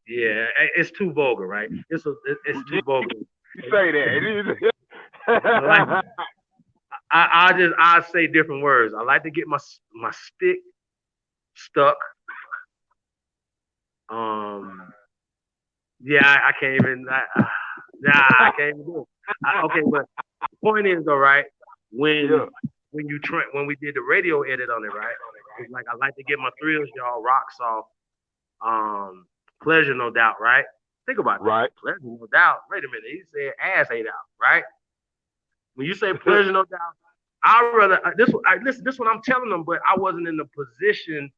A: yeah, it's too vulgar, right? It's too vulgar.
B: You say that.
A: I like I say different words. I like to get my stick stuck. Um, yeah, I can't even. I can't even do it. Okay, but the point is though, right? When
B: Yeah.
A: when we did the radio edit on it, right? It's like I like to get my thrills, y'all, rocks off. Pleasure, no doubt, right? Think about that.
B: Right.
A: Pleasure, no doubt. Wait a minute, he said ass ain't out, right? When you say pleasure, no doubt, I rather listen. This is what I'm telling them, but I wasn't in the position.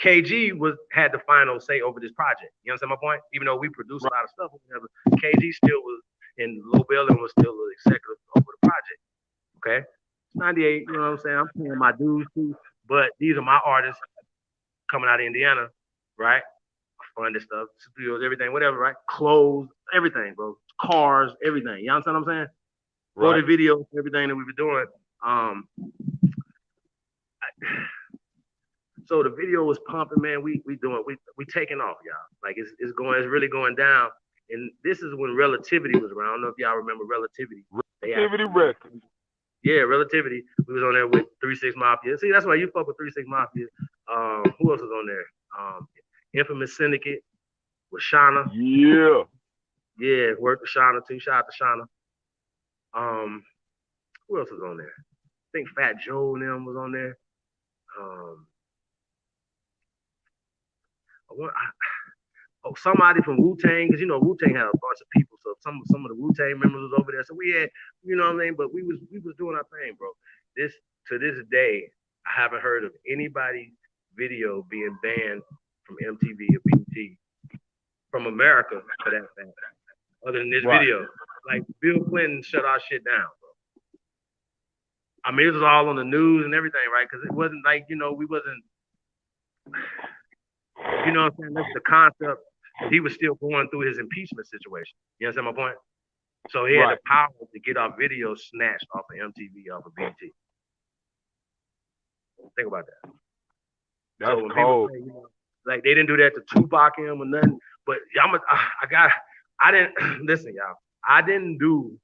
A: KG had the final say over this project. You understand my point? Even though we produced a lot of stuff, whatever, KG still was, and Lobel was still the executive over the project. Okay, it's '98. You know what I'm saying? I'm paying my dues too, but these are my artists coming out of Indiana, right? Funded stuff, studios, everything, whatever, right? Clothes, everything, bro. Cars, everything. You understand what I'm saying? Right. The videos, everything that we were doing. So the video was pumping, man. We taking off, y'all. Like it's really going down. And this is when Relativity was around. I don't know if y'all remember Relativity.
B: Relativity Records.
A: Yeah, Relativity. We was on there with 3-6 Mafia. See, that's why you fuck with 3-6 Mafia. Who else was on there? Infamous Syndicate with Shauna.
B: Yeah.
A: Yeah, worked with Shauna too. Shout out to Shauna. Who else was on there? I think Fat Joe and them was on there. Somebody from Wu Tang, because Wu Tang had a bunch of people, so some of the Wu Tang members was over there. So we had, you know what I mean. But we was doing our thing, bro. To this day, I haven't heard of anybody's video being banned from MTV or BET from America for that fact, other than this video. Like Bill Clinton shut our shit down, bro. I mean, it was all on the news and everything, right? Because it wasn't like we wasn't. You know what I'm saying? That's the concept. He was still going through his impeachment situation. You understand my point? So he had the power to get our videos snatched off of MTV, off of BT. Think about that.
B: That's cold.
A: Like they didn't do that to Tupac him or nothing. But I didn't listen, y'all. I didn't do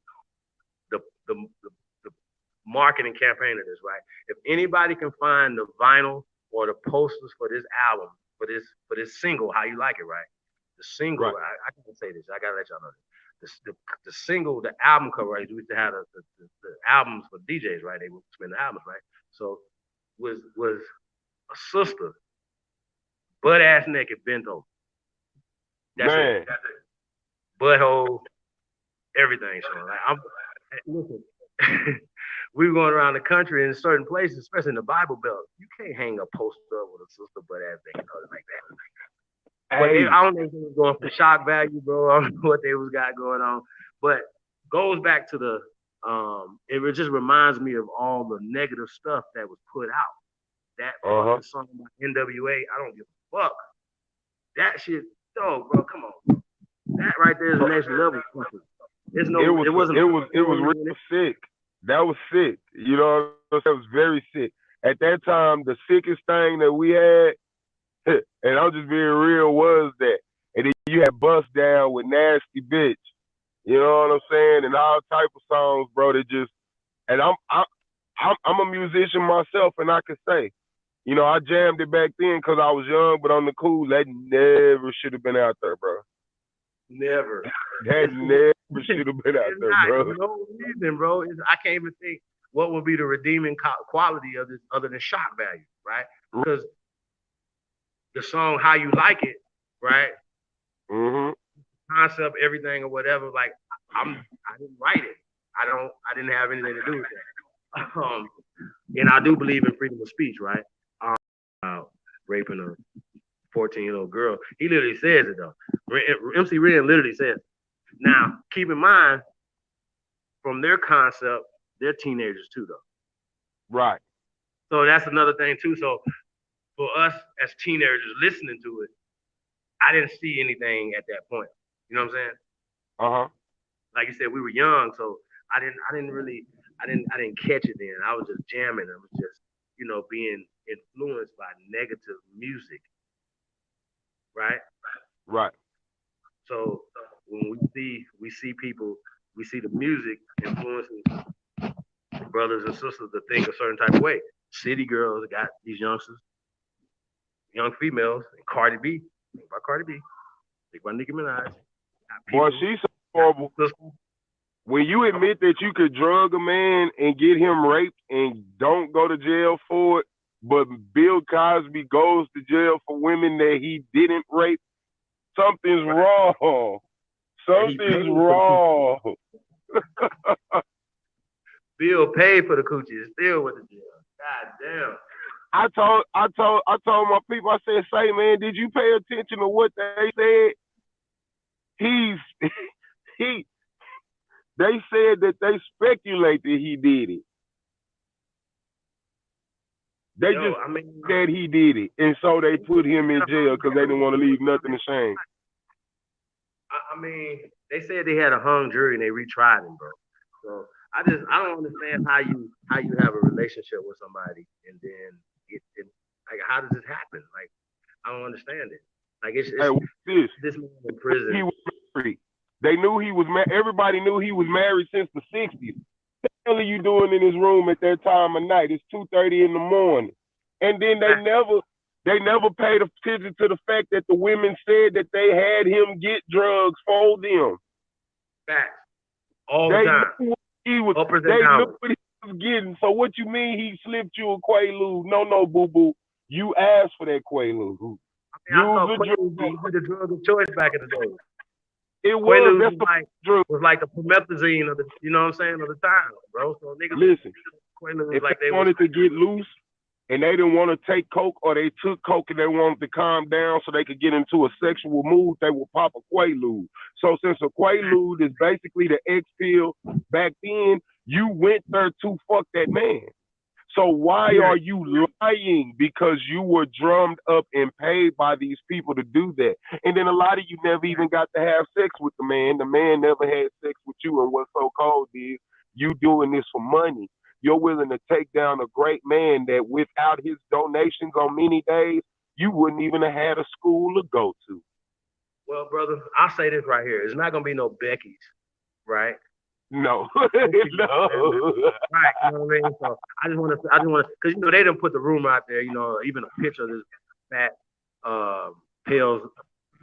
A: the the, the, the marketing campaign of this, right? If anybody can find the vinyl or the posters for this album, for this single, How You Like It, right? The single,
B: Right.
A: I can't say this. I gotta let y'all know this. The single, the album cover, right? We used to have the albums for DJs, right? They would spin the albums, right? So was a sister, butt ass naked, bent over. That's
B: Man.
A: it. That's it. Butthole, everything. So like, listen. We were going around the country in certain places, especially in the Bible Belt. You can't hang a poster up with a sister butt ass naked like that. But
B: Hey.
A: I don't know if it was going for shock value, bro. I don't know what they was got going on. But goes back to the it just reminds me of all the negative stuff that was put out. That fucking song by NWA, I don't give a fuck. That shit, bro, come on. That right there is the next level. There's no,
B: it
A: wasn't.
B: it was real sick. That was sick. You know, that was very sick. At that time, the sickest thing that we had, and I'm just being real, was that. And then you had Bust Down with Nasty Bitch. You know what I'm saying? And all type of songs, bro, that just, and I'm a musician myself, and I can say, you know, I jammed it back then because I was young, but on the cool, that never should have been out there, bro.
A: Never.
B: That never should have been out there, bro.
A: No reason, bro. I can't even think what would be the redeeming quality of this other than shock value, right? Because the song "How You Like It," right?
B: Mm-hmm.
A: Concept, everything or whatever. Like I didn't write it. I didn't have anything to do with that. And I do believe in freedom of speech, right? Raping a 14-year-old girl. He literally says it though. MC Ren literally says it. Now, keep in mind, from their concept, they're teenagers too, though.
B: Right.
A: So that's another thing too. So for us as teenagers listening to it, I didn't see anything at that point. You know what I'm saying?
B: Uh-huh.
A: Like you said, we were young, so I didn't catch it then. I was just jamming. I was just, being influenced by negative music. Right?
B: Right.
A: So when we see people, we see the music influencing brothers and sisters to think a certain type of way. City girls got these youngsters, young females, and Cardi B. Think about Cardi B. Think about Nicki Minaj.
B: Boy, she's so horrible. When you admit that you could drug a man and get him raped and don't go to jail for it, but Bill Cosby goes to jail for women that he didn't rape, something's wrong. Something's wrong.
A: Bill paid for the coochie and still went to jail. God damn.
B: I told my people, I said, say, man, did you pay attention to what they said? They said that they speculate that he did it. They that he did it. And so they put him in jail because they didn't want to leave nothing to shame.
A: I mean, they said they had a hung jury and they retried him, bro. So I don't understand how you have a relationship with somebody and then like, how does this happen? Like, I don't understand it. Like, it's this man in prison.
B: He was married. They knew he was married. Everybody knew he was married since the 60s. What the hell are you doing in his room at that time of night? It's 2:30 in the morning. And then they never paid attention to the fact that the women said that they had him get drugs for them.
A: Facts. All the time.
B: Knew what he was getting. So what you mean he slipped you a Quaalude? No, boo-boo. You asked for that Quaalude.
A: I thought Quaalude was the drug of choice back in the day.
B: It was.
A: Was like the promethazine of the, you know what I'm saying, of the time, bro. So niggas,
B: listen,
A: if
B: like they wanted to get loose and they didn't want to take coke, or they took coke and they wanted to calm down so they could get into a sexual mood, they would pop a Quaalude. So since a Quaalude is basically the X pill back then, you went there to fuck that man. So why are you lying? Because you were drummed up and paid by these people to do that. And then a lot of you never even got to have sex with the man. The man never had sex with you. And what's so cold is you doing this for money. You're willing to take down a great man that without his donations on many days, you wouldn't even have had a school to go to.
A: Well, brother, I'll say this right here. It's not gonna be no Becky's, right?
B: No,
A: No.
B: no.
A: Right, you know what I mean? So I just want to, because they didn't put the rumor out there, even a picture of this fat, uh, pale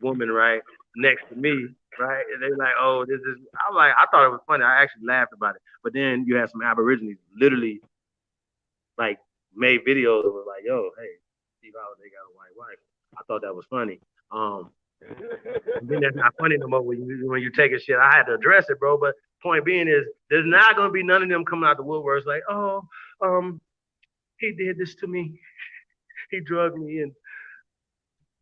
A: woman, right, next to me, right? And they're like, oh, this is. I'm like, I thought it was funny. I actually laughed about it. But then you had some Aborigines literally like made videos and was like, yo, hey, Steve Holiday got a white wife. I thought that was funny. Um, and then that's not funny no more when you take a shit. I had to address it, bro. But point being is, there's not gonna be none of them coming out the woodworks like, oh, he did this to me. He drugged me, and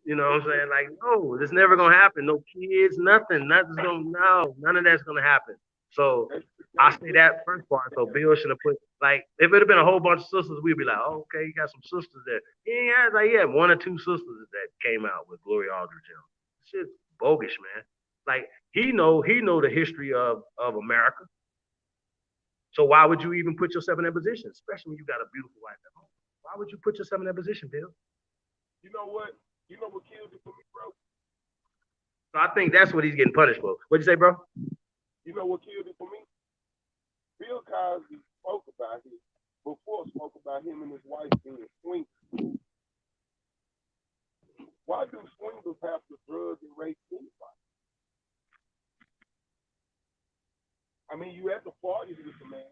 A: you know what I'm saying? Like, no, it's never gonna happen. No kids, nothing. Nothing's gonna no, none of that's gonna happen. So I say that first part. So Bill should have put like if it had been a whole bunch of sisters, we'd be like, oh, okay, you got some sisters there. Yeah, like yeah, one or two sisters that came out with Gloria Aldrich. Shit's bogus, man. Like he know the history of America. So why would you even put yourself in that position, especially when you got a beautiful wife at home? Why would you put yourself in that position, Bill?
B: You know what? You know what killed it for me, bro?
A: So I think that's what he's getting punished for. What'd you say, bro?
B: You know what killed it for me? Bill Cosby spoke about him and his wife being swingers. Why do swingers have to drug and rape anybody? I mean, you at the party with the man.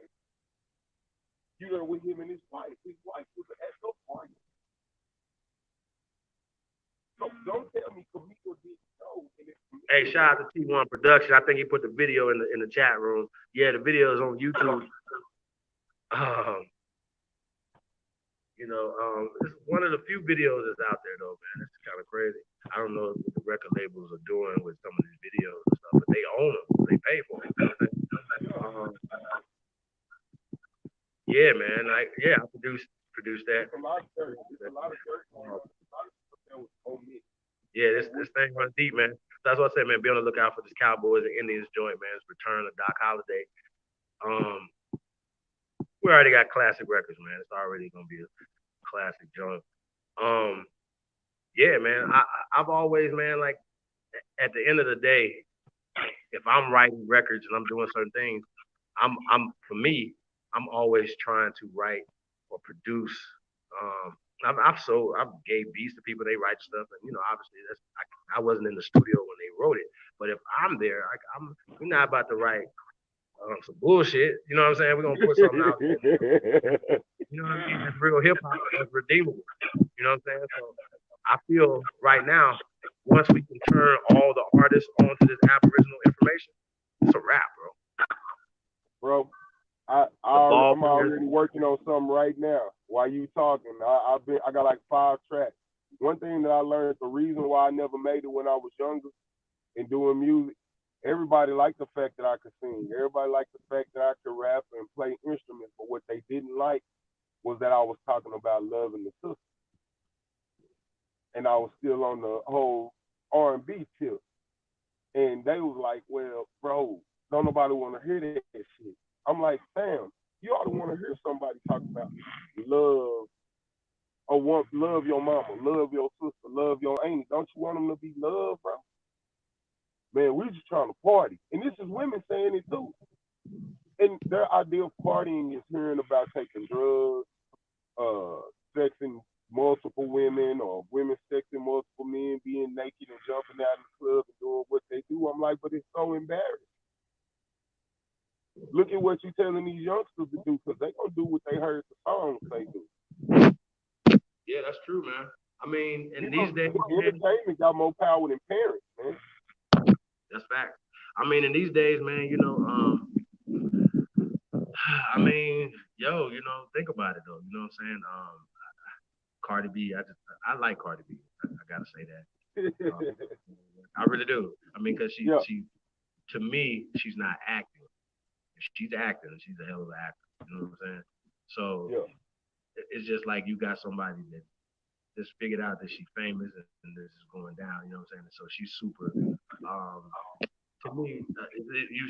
B: You there with him and his wife. His wife was at the party. So don't tell me Kamiko didn't know.
A: Hey, shout out to T1 Production. I think he put the video in the chat room. Yeah, the video is on YouTube. Um, it's one of the few videos that's out there though, man. It's kind of crazy. I don't know what the record labels are doing with some of these videos and stuff, but they own them. They pay for them. Yeah, man. Like, yeah, I produced that.
B: It's a lot of dirt. It's a lot of dirt. A lot of stuff that was on me.
A: Yeah, this thing runs deep, man. That's what I said, man. Be on the lookout for this Cowboys and Indians joint, man. It's Return of Doc Holliday. We already got classic records, man. It's already gonna be a classic joint. Yeah, man. I've always, man, like at the end of the day, if I'm writing records and I'm doing certain things, for me, I'm always trying to write or produce. I've gave beats to people, they write stuff, and obviously I wasn't in the studio when they wrote it, but if I'm there, we're not about to write some bullshit. You know what I'm saying? We're gonna put something out there. You know what I mean? That's real hip hop. That's redeemable. You know what I'm saying? So I feel right now, once we can turn all the artists onto this Aboriginal information, it's a wrap,
B: bro. I'm already working on something right now. While you talking, I got like 5 tracks. One thing that I learned, the reason why I never made it when I was younger and doing music, everybody liked the fact that I could sing. Everybody liked the fact that I could rap and play instruments. But what they didn't like was that I was talking about love and the sister, and I was still on the whole R&B tip. And they was like, well, bro, don't nobody want to hear that shit. I'm like, fam, you ought to want to hear somebody talk about love or love your mama, love your sister, love your auntie. Don't you want them to be loved, bro? Man, we just trying to party. And this is women saying it too. And their idea of partying is hearing about taking drugs, sexing multiple women or women sexing multiple men, being naked and jumping out of the club and doing what they do. I'm like, but it's so embarrassing. Look at what you're telling these youngsters to do, because they gonna do what they heard the songs say do.
A: Yeah, that's true, man. I mean, in these days,
B: entertainment got more power than parents, man.
A: That's fact. I mean, in these days, man, I mean, think about it though. You know what I'm saying? Cardi B, I like Cardi B. I gotta say that. I really do. I mean, because she to me, she's not acting. If she's acting, she's a hell of an actor. You know what I'm saying? So it's just like you got somebody that just figured out that she's famous and this is going down. You know what I'm saying? So she's super. To me, you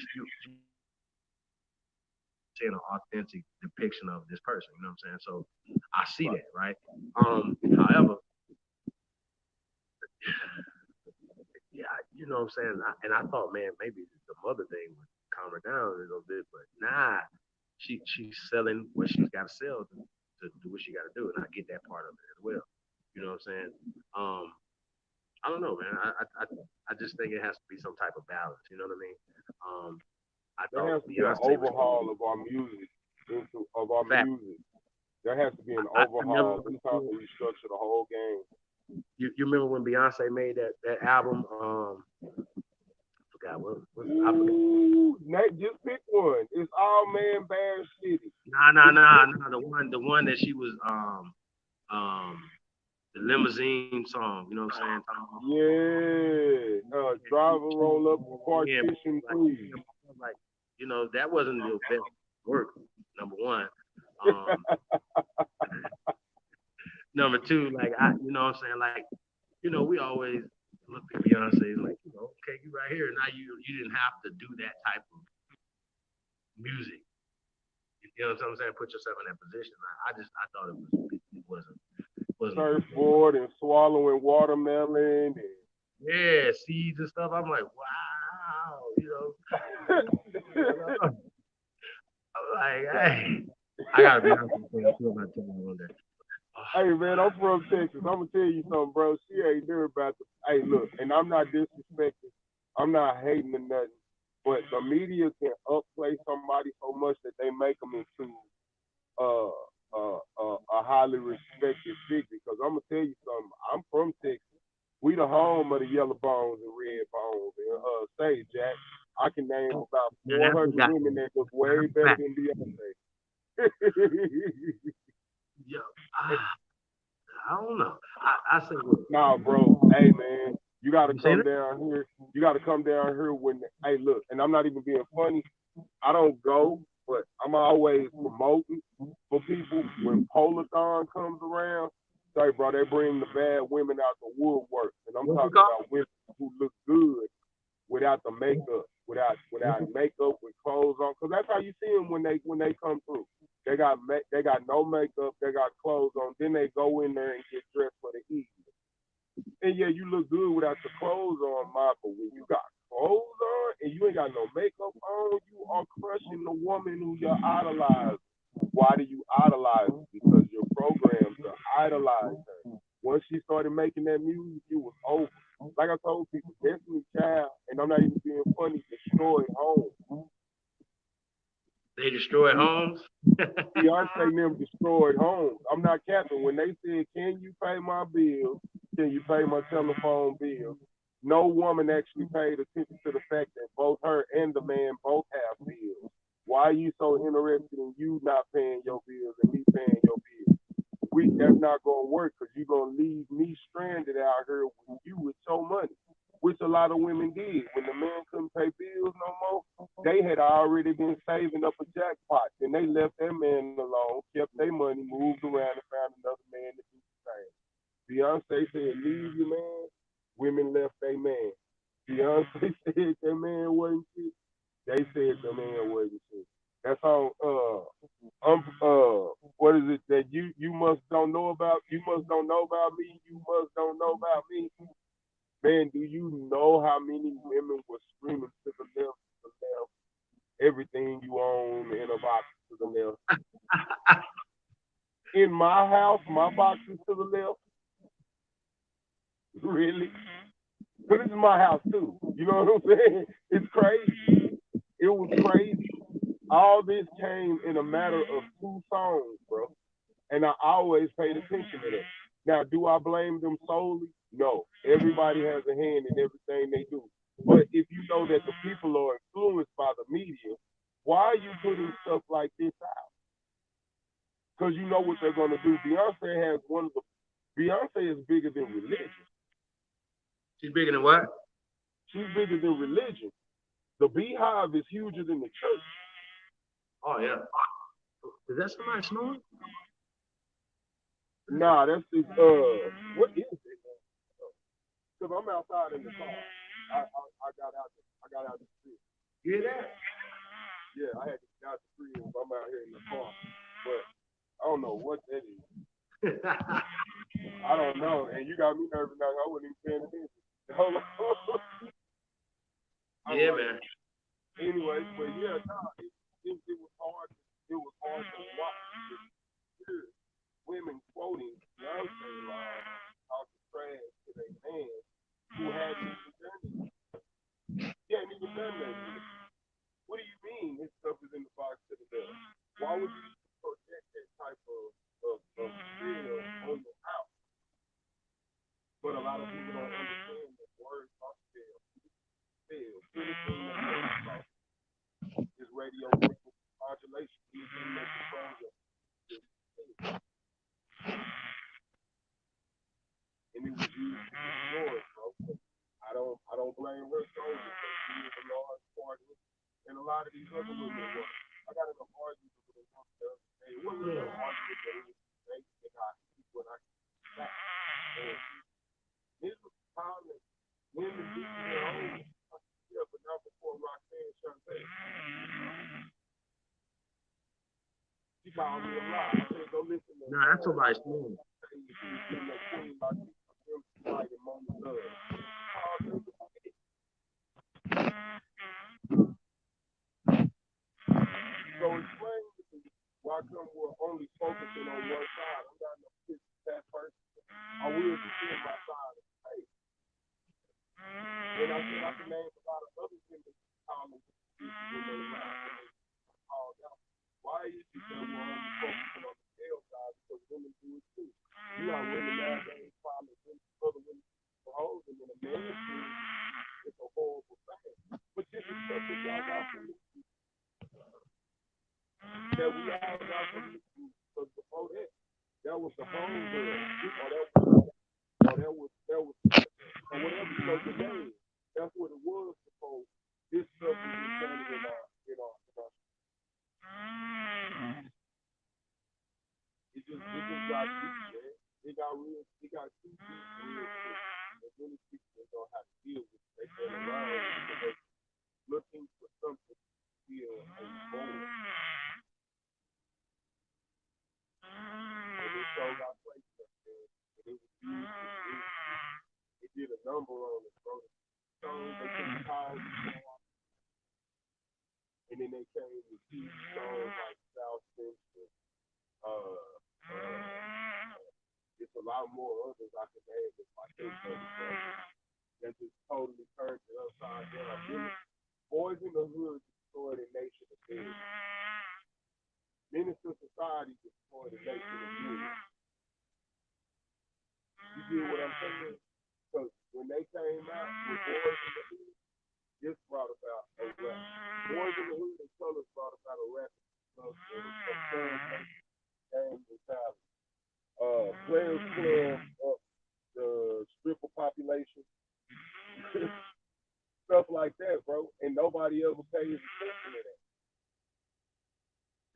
A: seeing an authentic depiction of this person. You know what I'm saying? So I see that, right? However, you know what I'm saying? And I thought, man, maybe the mother thing would calm her down a little bit, but nah, she's selling what she's got to sell to do what she got to do, and I get that part of it as well. You know what I'm saying? Um, I don't know, man. I just think it has to be some type of balance. You know what I mean? I
B: There has
A: thought
B: to be an
A: Beyonce was
B: overhaul of our music, of our
A: fat.
B: music. There has to be an
A: I never
B: overhaul. It's time to restructure the whole game.
A: you remember when Beyonce made that album? Forgot what I forgot.
B: Ooh, Nate, just pick one. It's all man bad city. It's
A: Nah. The one that she was um the limousine song. You know what I'm saying? Talking about,
B: yeah. Driver roll up
A: yeah,
B: partition,
A: like
B: please.
A: like that wasn't the best work. Number one. Um, number two, like you know what I'm saying, like we always look at Beyonce like okay, you right here. Now you didn't have to do that type of music. You know what I'm saying? Put yourself in that position. I thought it wasn't
B: Surfboard and swallowing watermelon.
A: yeah, seeds and stuff. I'm like, wow, I'm like, hey, I gotta be honest with you. I feel about telling you one day.
B: Hey man, I'm from Texas. I'm gonna tell you something, bro. She ain't there about the. Hey, look, and I'm not disrespecting. I'm not hating or nothing, but the media can upplay somebody so much that they make them into uh, a highly respected figure. Because I'm gonna tell you something. I'm from Texas. We the home of the yellow bones and red bones. And say, Jack, I can name about
A: Man, that's what
B: 400
A: got
B: women
A: me.
B: that look way better than Beyonce.
A: Yeah, I don't know. I say what
B: Nah, bro. Hey, man, you got to
A: you say
B: come
A: that.
B: down here. You got to come down here when. Hey, look, and I'm not even being funny. I don't go, but I'm always promoting for people when Polathon comes around. Say, bro, they bring the bad women out the woodwork, and I'm
A: What's it
B: talking
A: called?
B: about women who look good without the makeup, without makeup with clothes on, because that's how you see them when they come through. They got no makeup, they got clothes on. Then they go in there and get dressed for the evening. And yeah, you look good without your clothes on, Michael. When you got clothes on and you ain't got no makeup on, you are crushing the woman who you're idolizing. Why do you idolize her? Because your programs are idolize her. Once she started making that music, it was over. Like I told people, Destiny Child, and I'm not even being funny, destroyed home.
A: They destroy homes.
B: Beyonce and them destroyed homes. I'm not capping. When they said, "Can you pay my bills? Can you pay my telephone bill?" No woman actually paid attention to the fact that both her and the man both have bills. Why are you so interested in you not paying your bills and me paying your bills? That's not gonna work because you're gonna leave me stranded out here with you with your money, which a lot of women did. When the man couldn't pay bills no more, they had already been saving up a jackpot, and they left their man alone, kept their money, moved around, and found another man to do the same. Beyonce said, "Leave your man." Women left their man. Beyonce said that man wasn't shit. They said the man wasn't shit. That's on what is it that you must don't know about? You must don't know about me. You must don't know about me. Man, do you know how many women were screaming to the left, to the left, everything you own in a box to the left? In my house, my box is to the left. Really? But this is my house too. You know what I'm saying? It's crazy. It was crazy. All this came in a matter of 2 songs, bro. And I always paid attention to that. Now, do I blame them solely? No. Everybody has a hand in everything they do. But if you know that the people are influenced by the media, why are you putting stuff like this out? Because you know what they're going to do. Beyonce is bigger than religion.
A: She's bigger than what?
B: She's bigger than religion. The beehive is huger than the church.
A: Oh yeah. Is that somebody snoring?
B: Nah, that's just what is it? Because I'm outside in the car. I got out the street.
A: You hear that?
B: Yeah, I had to get out the street. I'm out here in the car, but I don't know what that is. I don't know, and you got me nervous now. I wasn't even paying attention. Hold on.
A: Yeah, man.
B: Anyway, but yeah, nah, it was hard. It was hard to watch. Women quoting Beyonce out the trash to their man who hadn't even done it. He hadn't even done that shit. What do you mean his stuff is in the box to the death? Why would you protect that type of skill on your house? But a lot of people don't understand that words are still. Anything that works about is radio modulation. Anything that controls it. And it was used to destroy it, bro. I don't blame her solely because she is a large part of it. And a lot of these other women were. I got enough arguments with them the other day. It wasn't really an argument, but it was they got people and I back. And this was the time that women beat their own. Yeah, but not before Roxanne Shante. She called me a lie. I said, go listen to
A: Nah, that's somebody smooth.
B: So explain to me why come we're only focusing on one side. I'm not no that person. I will defend my side of the face. And I said I can name a lot of other women calling when they laugh. Why is it that we're only focusing on the male side because women do it too? You got women nowadays calling other women for hoes, and then a man thinks it's a horrible thing. But this is something y'all got from me. That we all got from me. Because before that was the home girl. Or that was or whatever you know the name. That's what it was before. This stuff was implanted in our It just got deep, man. It got too deep real quick. And many people don't have to deal with it. They feel around because they're looking for something to feel a goal. And this show got placed up there. And it was used it did a number on it, bro. So they took the calls and then they came with huge songs like South Central. It's a lot more others I could name if I think of it. That just totally turned it upside down. Boys in the Hood destroyed a nation of kids. Minister Society destroyed a nation of kids. You get what I'm saying? Because when they came out with Boys in the Hood, this brought about a rap. Boys in the Hood and Colors brought about a rap. Gang mentality. Players Club up the stripper population. Stuff like that, bro. And nobody ever pays attention to that.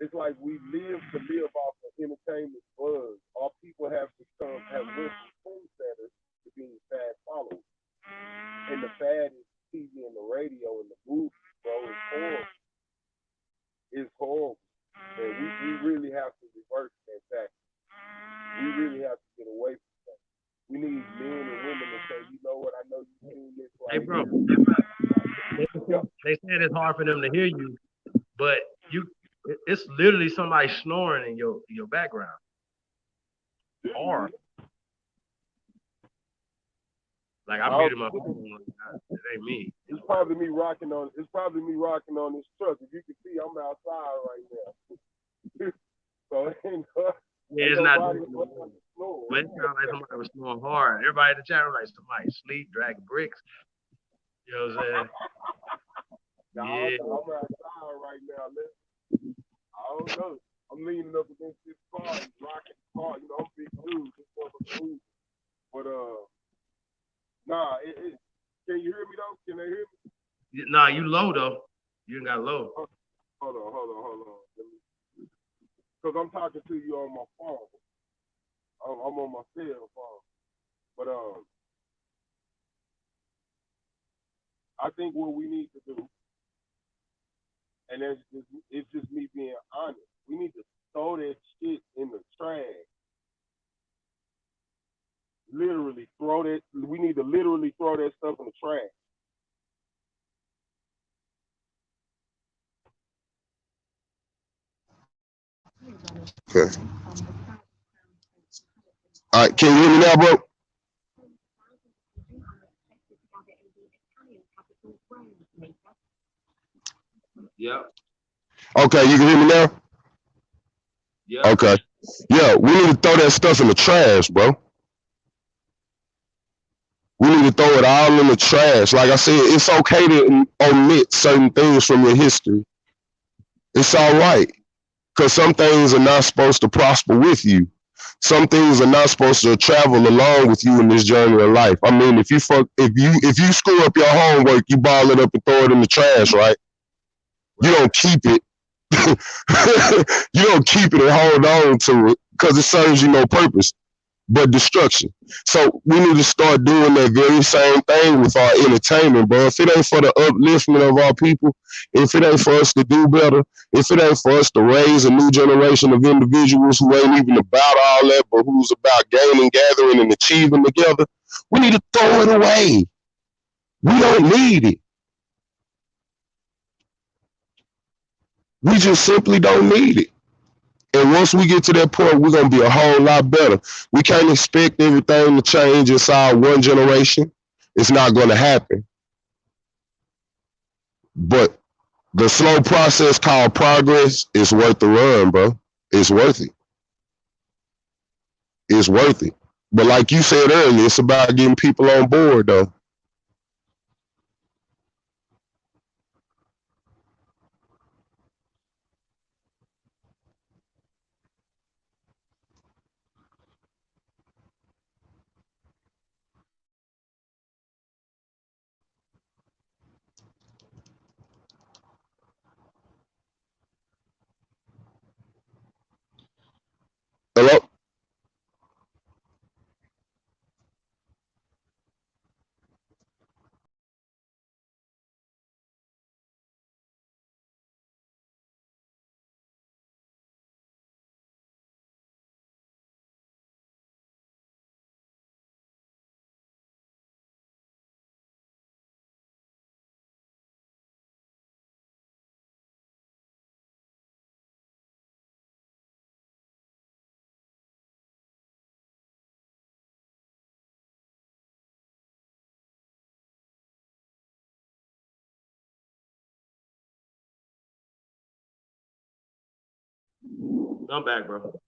B: It's like we live to live off of entertainment buzz. Our people have went from trendsetters to being fad followers. And the fad is TV and the radio and the movies, bro. It's horrible. It's horrible. And we really have to reverse that tactic. We really have to get away from that. We need men and women to say, you know what, I know you've seen this.
A: Hey, bro. They said it's hard for them to hear you, but it's literally somebody snoring in your background. Hard. Like I muted my phone. It ain't me.
B: It's probably me rocking on this truck. If you can see, I'm outside right now. So it ain't
A: yeah, it's not. But it sounds like somebody was snoring hard. Everybody in the chat room like somebody sleep, dragging bricks. You know what I'm saying?
B: Yeah. I'm outside right now. I don't know. I'm leaning up against this car, rocking the car. You know, I'm big dude. This motherfucker. But nah. Can you hear me though? Can they hear me?
A: Nah, you low though. You ain't got low.
B: Hold on. Because I'm talking to you on my phone. I'm on my cell phone. But I think what we need to do, and it's just me being honest, we need to throw that shit in the trash. We need to literally throw that stuff in the trash.
C: Okay. All right, can you hear me now, bro?
A: Yep.
C: Okay, you can hear me now?
A: Yep.
C: Okay. Yeah, we need to throw that stuff in the trash, bro. We need to throw it all in the trash. Like I said, it's okay to omit certain things from your history. It's all right. Because some things are not supposed to prosper with you. Some things are not supposed to travel along with you in this journey of life. I mean, if you screw up your homework, you ball it up and throw it in the trash, right? You don't keep it. You don't keep it and hold on to it because it serves you no purpose but destruction. So we need to start doing that very same thing with our entertainment, bro. If it ain't for the upliftment of our people, if it ain't for us to do better, if it ain't for us to raise a new generation of individuals who ain't even about all that, but who's about gaining, gathering, and achieving together, we need to throw it away. We don't need it. We just simply don't need it. And once we get to that point, we're going to be a whole lot better. We can't expect everything to change inside one generation. It's not going to happen. But the slow process called progress is worth the run, bro. It's worth it. It's worth it. But like you said earlier, it's about getting people on board, though. Hello?
A: I'm back, bro.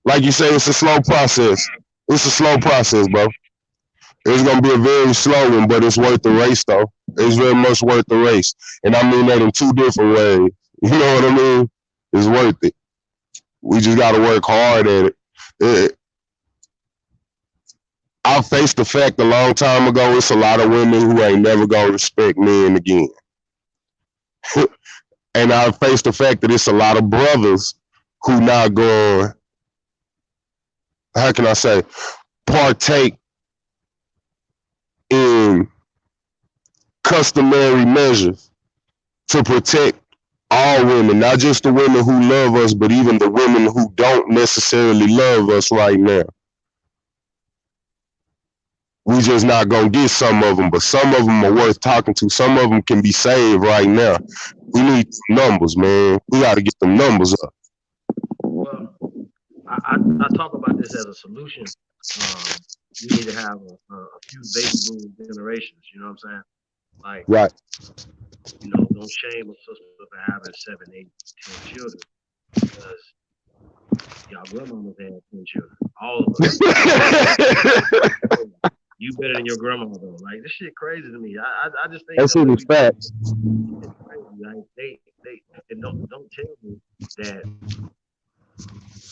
C: Like you say, it's a slow process. It's a slow process, bro. It's gonna be a very slow one, but it's worth the race, though. It's very much worth the race, and I mean that in two different ways. You know what I mean? It's worth it. We just gotta work hard at it. I faced the fact a long time ago. It's a lot of women who ain't never gonna respect men again, and I faced the fact that it's a lot of brothers who not going. How can I say? Partake in customary measures to protect all women, not just the women who love us, but even the women who don't necessarily love us right now. We just not gonna get some of them, but some of them are worth talking to. Some of them can be saved right now. We need numbers, man. We got to get the numbers up.
A: Well, I talk about this as a solution. We need to have a few baby boom generations. You know what I'm saying? Like,
C: right.
A: Don't shame a sister for having 7, 8, 10 children because y'all grandmamas had 10 children. All of us. You better than your grandma though. Like this shit crazy to me. I just think
C: that shit is facts.
A: It's crazy. Like they and don't tell me that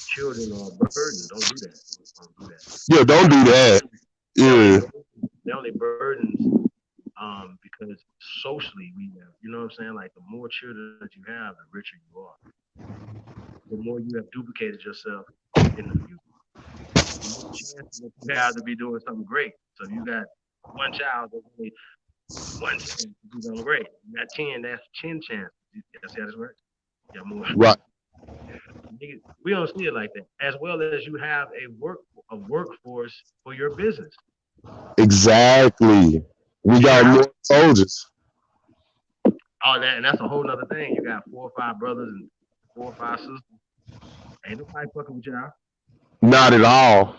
A: children are a burden. Don't do that. Don't do that.
C: Yeah, don't do that. Yeah.
A: They're only burdens because socially we have, you know what I'm saying? Like the more children that you have, the richer you are. The more you have duplicated yourself in the future. The more chances that you have to be doing something great. So you got one child, there's only one chance to do something great. You got 10, that's 10 chances. You see how this works? Yeah, more.
C: Right.
A: We don't see it like that. As well as you have a workforce for your business.
C: Exactly. We got more soldiers.
A: all that, and that's a whole nother thing. You got 4 or 5 brothers and 4 or 5 sisters. Ain't nobody fucking with y'all.
C: Not at all.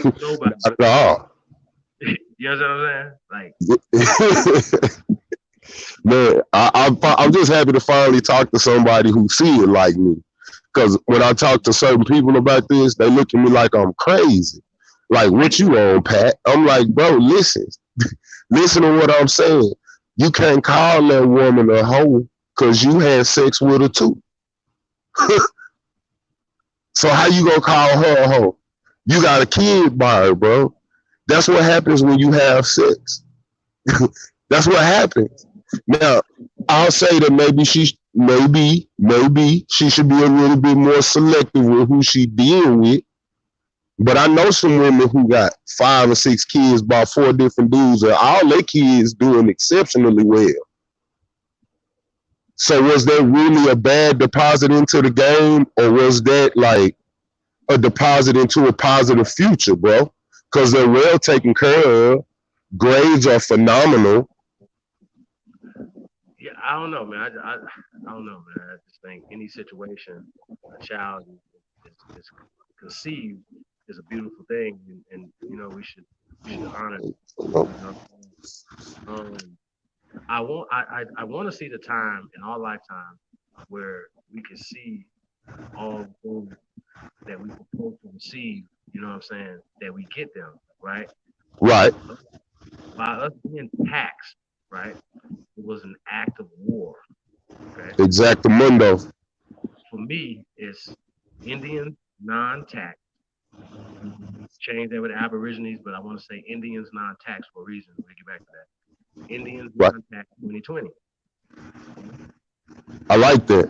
A: Nobody.
C: Not at all.
A: You understand what I'm saying? Like,
C: Man, I'm just happy to finally talk to somebody who see it like me. Because when I talk to certain people about this, they look at me like I'm crazy. Like, what you on, Pat? I'm like, bro, listen. Listen to what I'm saying. You can't call that woman a hoe because you had sex with her too. So how you gonna call her a hoe? You got a kid by her, bro. That's what happens when you have sex. That's what happens. Now, I'll say that maybe she should be a little bit more selective with who she deal with. But I know some women who got 5 or 6 kids by 4 different dudes, and all their kids doing exceptionally well. So was that really a bad deposit into the game, or was that like a deposit into a positive future, bro? Because they're well taken care of. Grades are phenomenal.
A: yeah, I don't know, man. I don't know, man. I just think any situation a child is conceived is a beautiful thing, and you know we should honor it. You know? I want to see the time in our lifetime where we can see all the things that we supposed to receive. You know what I'm saying? That we get them, right?
C: Right.
A: By us being taxed, right? It was an act of war. Okay.
C: Exactamundo.
A: For me, it's Indian non-tax. Change that with Aborigines, but I want to say Indians non-tax for a reason. We'll get back to that. Indians
C: Right.
A: non-tax 2020.
C: I like that.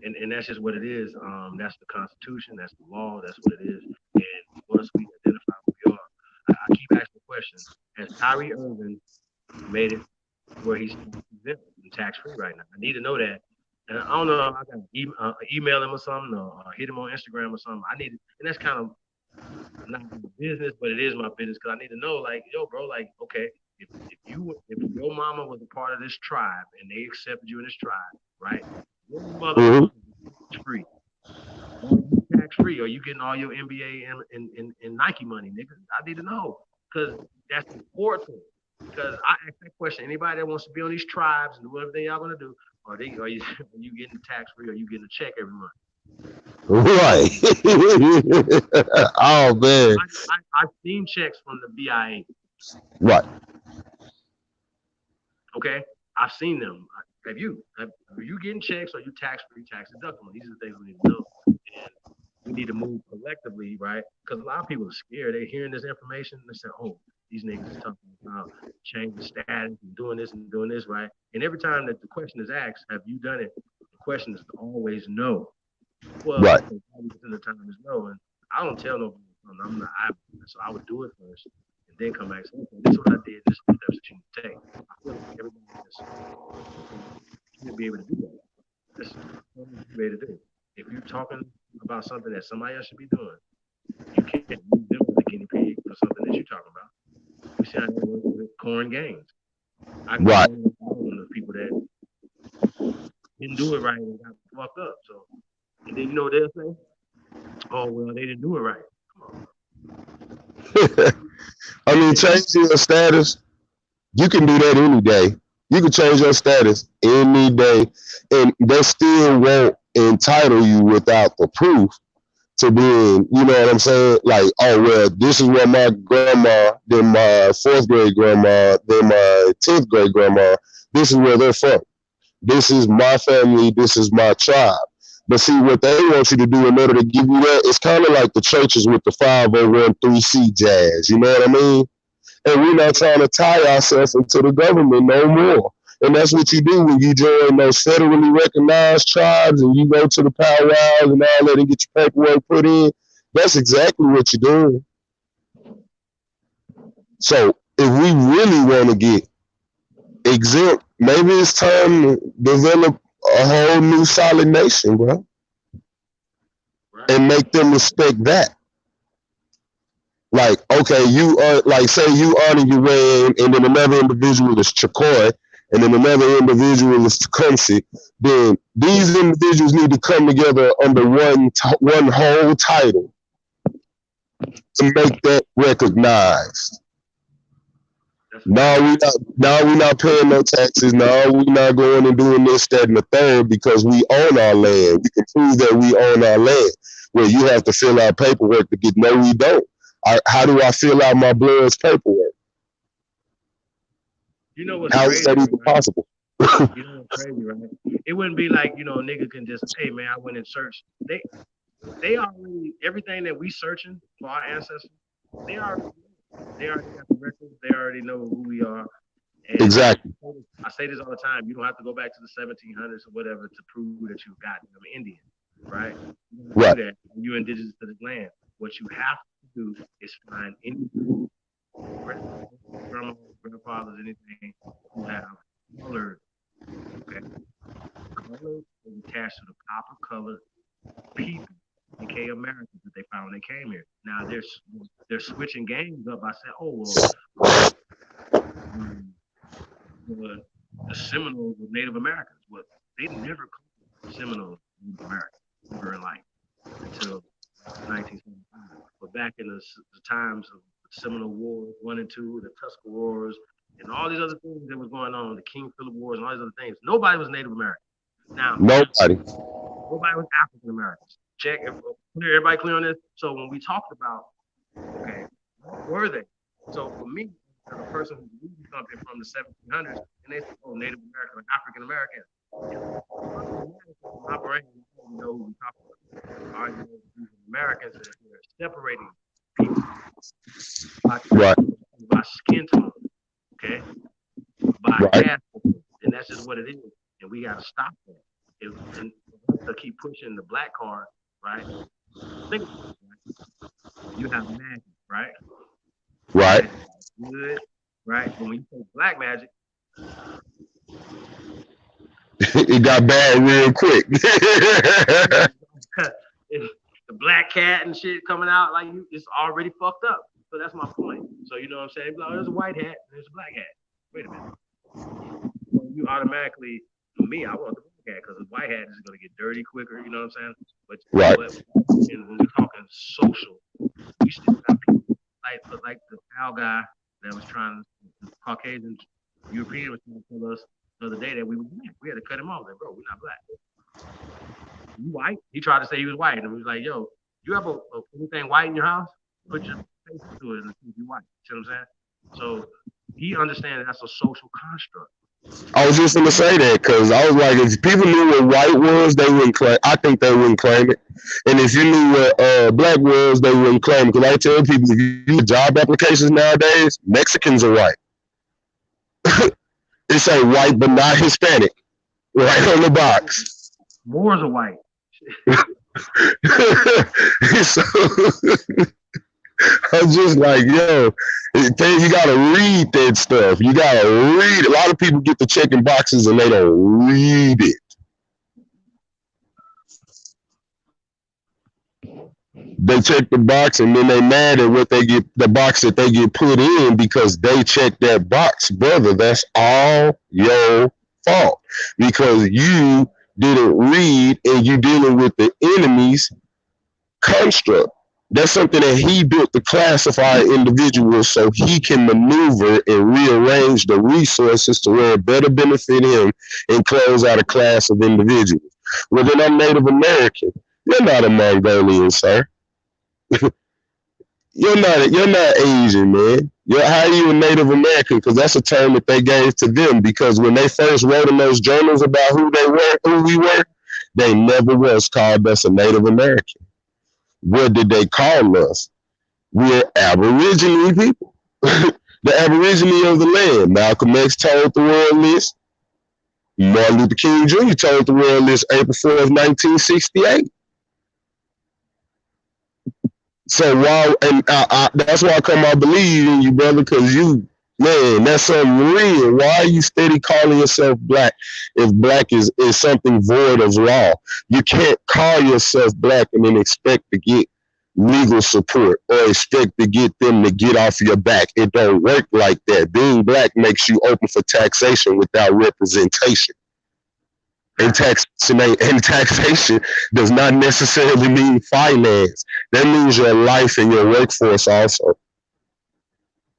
A: And that's just what it is. That's the Constitution. That's the law. That's what it is. And once we identify who we are, I keep asking the question: has Kyrie Irving made it where he's tax free right now? I need to know that. And I don't know. I got to email him or something, or hit him on Instagram or something. I need it, and that's kind of not my business, but it is my business because I need to know, like, yo, bro, like, okay, if your mama was a part of this tribe and they accepted you in this tribe, right? Your mother
C: Mm-hmm.
A: free. Tax free. Are you getting all your NBA and Nike money, nigga? I need to know because that's important. Because I ask that question. Anybody that wants to be on these tribes and do everything y'all gonna do, are you getting tax free? Or are you getting a check every month?
C: Right. Oh man.
A: I've seen checks from the BIA.
C: Right.
A: Okay, I've seen them. Are you getting checks or are you tax free, tax deductible? These are the things we need to know. And we need to move collectively, right? Because a lot of people are scared. They're hearing this information and they say, oh, these niggas is talking about changing status and doing this, right? And every time that the question is asked, have you done it? The question is always no. Well,
C: right.
A: The time is no. And I don't tell nobody, I'm not, so I would do it first and then come back and say, okay, this is what I did, this is the steps that you need to take. I feel like everybody should be able to do that. That's what you be able to do. If you're talking about something that somebody else should be doing, you can't use them as a guinea pig for something that you're talking about. You see how they work with corn gains. I can
C: right.
A: the people that didn't do it right and got fucked up. So, and then you know what they'll say? Oh well, they didn't do it right. Come on.
C: I mean, changing your status, you can do that any day. You can change your status any day, and they still won't entitle you without the proof to being, you know what I'm saying? Like, oh, well, this is where my grandma, then my 4th grade grandma, then my 10th grade grandma, this is where they're from. This is my family, this is my tribe. But see, what they want you to do in order to give you that, it's kind of like the churches with the 501(c)(3) jazz, you know what I mean? And we're not trying to tie ourselves into the government no more. And that's what you do when you join those federally recognized tribes and you go to the powwows and all that and get your paperwork put in. That's exactly what you're doing. So if we really want to get exempt, maybe it's time to develop a whole new solid nation, bro. Right. And make them respect that. Like, okay, you are like, say you honor your way, and then another individual is Chakoi, and then another individual is Tecumseh, then these individuals need to come together under one whole title to make that recognized. Now we not paying no taxes. Now we not going and doing this, that, and the third because we own our land. We can prove that we own our land. Well, you have to fill out paperwork to get. No, we don't. How do I fill out my blood's paperwork?
A: You know what's
C: How
A: crazy,
C: is that even
A: right?
C: possible?
A: You know what's crazy, right? It wouldn't be like, you know, a nigga can just, hey man, I went and searched. They already, everything that we searching for our ancestors, they already got the records. They already know who we are. And
C: Exactly.
A: I say this all the time. You don't have to go back to the 1700s or whatever to prove that you've got I'm Indian, right? You don't
C: Right.
A: do that. You're indigenous to this land. What you have to do is find any grandmas, grandfathers, anything who have colored, okay? Colored is attached to the copper colored people, aka Americans that they found when they came here. Now they're switching games up by saying, oh well, the Seminoles were Native Americans. Well, they never called Seminoles Native Americans ever in life until 1975. But back in the times of the Seminole Wars 1 and 2, the Tusker Wars, and all these other things that was going on, the King Philip Wars and all these other things, nobody was Native American. Now,
C: nobody
A: was African Americans. Check, everybody clear on this? So when we talked about, okay, what were they? So for me, as a person who's reading something from the 1700s, and they say, oh, Native American or African American, my brain doesn't know who we're talking about. All you know is Americans are separating people by skin tone, okay, by caste, and that's just what it is. And we got to stop that. And to keep pushing the black card, right? Think about it, right? You have magic, right?
C: Right.
A: Good, right? But when you say black magic,
C: it got bad real quick.
A: the black cat and shit coming out like you, it's already fucked up. So that's my point. So you know what I'm saying? Like, oh, there's a white hat, there's a black hat. Wait a minute. So you automatically, for me, I want the black hat because the white hat is going to get dirty quicker. You know what I'm saying? But when we're talking social, you still got people like the cow guy that was trying, the Caucasian European was trying to tell us the other day that we were black. We had to cut him off. Like, bro, we're not black. You white? He tried to say he was white, and we was like, yo, you have anything white in your house? Put your face to it and see if you're white. See what I'm saying? So he understands that's a social construct.
C: I was just gonna say that because I was like, if people knew what white was, they wouldn't claim. I think they wouldn't claim it. And if you knew what black was, they wouldn't claim it. Because I tell people, if you do job applications nowadays, Mexicans are white. It say white but not Hispanic, right on the box.
A: Moors are white.
C: So I'm just like, yo, you gotta read that stuff. You gotta read. A lot of people get the checking boxes and they don't read it. They check the box and then they mad at what they get, the box that they get put in because they check that box, brother. That's all your fault because you didn't read and you dealing with the enemy's construct. That's something that he built to classify individuals so he can maneuver and rearrange the resources to where it better benefit him and close out a class of individuals. Well, then I'm Native American. You're not a Mongolian, sir. You're not Asian, man. How are you a Native American? Because that's a term that they gave to them. Because when they first wrote in those journals about who we were, they never once called us a Native American. What did they call us? We're Aboriginal people. The Aborigine of the land. Malcolm X told the world this. Martin Luther King Jr. told the world this April 4th, 1968. So that's why I come out believe in you, brother, because man, that's something real. Why are you steady calling yourself black if black is something void of law? You can't call yourself black and then expect to get legal support or expect to get them to get off your back. It don't work like that. Being black makes you open for taxation without representation. And taxation does not necessarily mean finance. That means your life and your workforce also.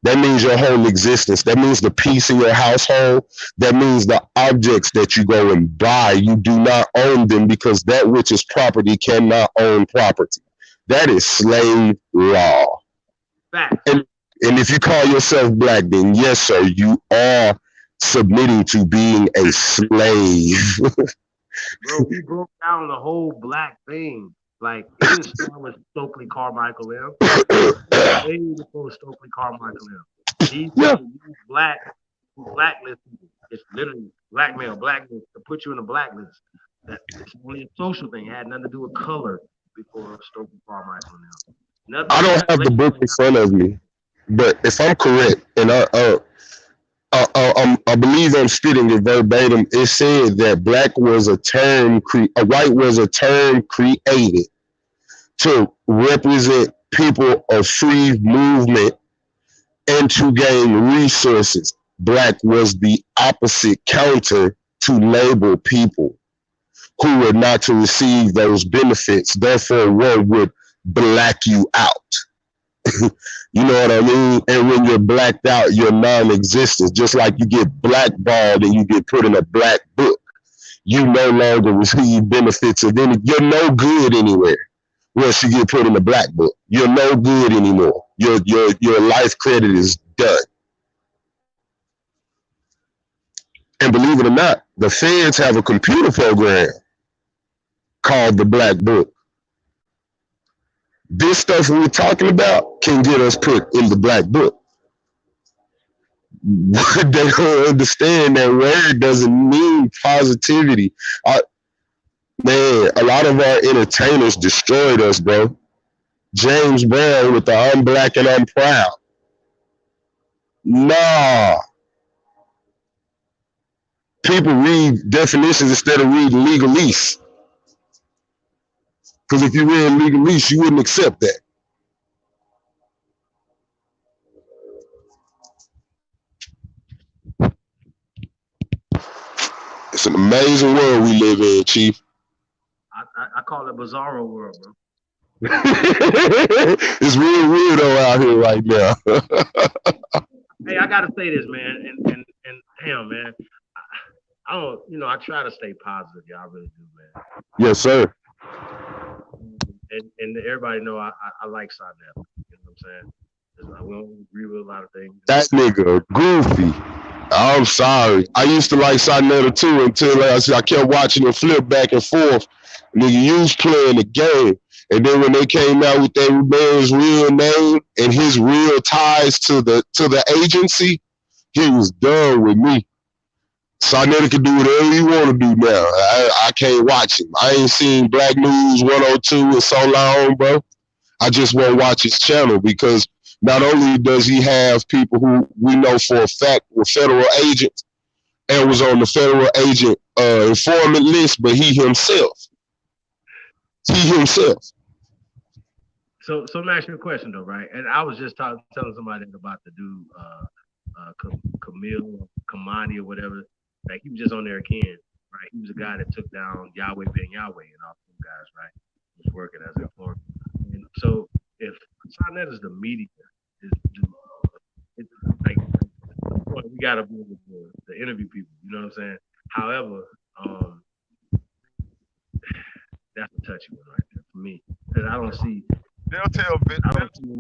C: That means your whole existence. That means the peace in your household. That means the objects that you go and buy, you do not own them because that which is property cannot own property. That is slave law. And if you call yourself black, then yes, sir, you are submitting to being a slave.
A: Bro, we broke down the whole black thing. Like, it didn't start with Stokely Carmichael M. Way before Stokely Carmichael M. These people use blacklist people. It's literally blackmail, blacklist, to put you in a blacklist. It's only a social thing. It had nothing to do with color before Stokely Carmichael M.
C: I don't have the book in front of me, but if I'm correct, and I believe I'm spitting it verbatim, it said that black was a term, white was a term created to represent people of free movement and to gain resources. Black was the opposite counter to label people who were not to receive those benefits. Therefore, one would black you out. You know what I mean? And when you're blacked out, you're non-existent. Just like you get blackballed and you get put in a black book, you no longer receive benefits of any. You're no good anywhere once you get put in the black book. You're no good anymore. Your life credit is done. And believe it or not, the feds have a computer program called the Black Book. This stuff we're talking about can get us put in the Black Book. They don't understand that word doesn't mean positivity. Man, a lot of our entertainers destroyed us, bro. James Brown with the I'm black and I'm proud. Nah. People read definitions instead of reading legalese. Because if you read legalese, you wouldn't accept that. It's an amazing world we live in, Chief.
A: I call it bizarro world, bro.
C: It's real weirdo out here right now.
A: Hey, I gotta say this, man, and damn, man, I don't, I try to stay positive, y'all. I really do, man.
C: Yes, sir.
A: And everybody know I like Sonetta. You know what I'm saying? We don't agree with a lot of things.
C: That nigga goofy. I'm sorry. I used to like Sonetta too until I kept watching him flip back and forth. Nigga, you was playing the game. And then when they came out with that man's real name and his real ties to the agency, he was done with me. Sonetta can do whatever you want to do now. I can't watch him. I ain't seen Black News 102 in so long, bro. I just won't watch his channel because not only does he have people who we know for a fact were federal agents and was on the federal agent informant list, but he himself.
A: So let me ask you a question though, right? And I was just telling somebody about the dude, Camille, Kamani or whatever. Like he was just on there again, right? He was a guy that took down Yahweh being Yahweh and all them guys, right? He was working as an informant. And so if Sonetta is the media, it's like we gotta be able to interview people. You know what I'm saying? However, that's a touchy one right there for me because I don't see.
B: They'll tell.
A: I don't see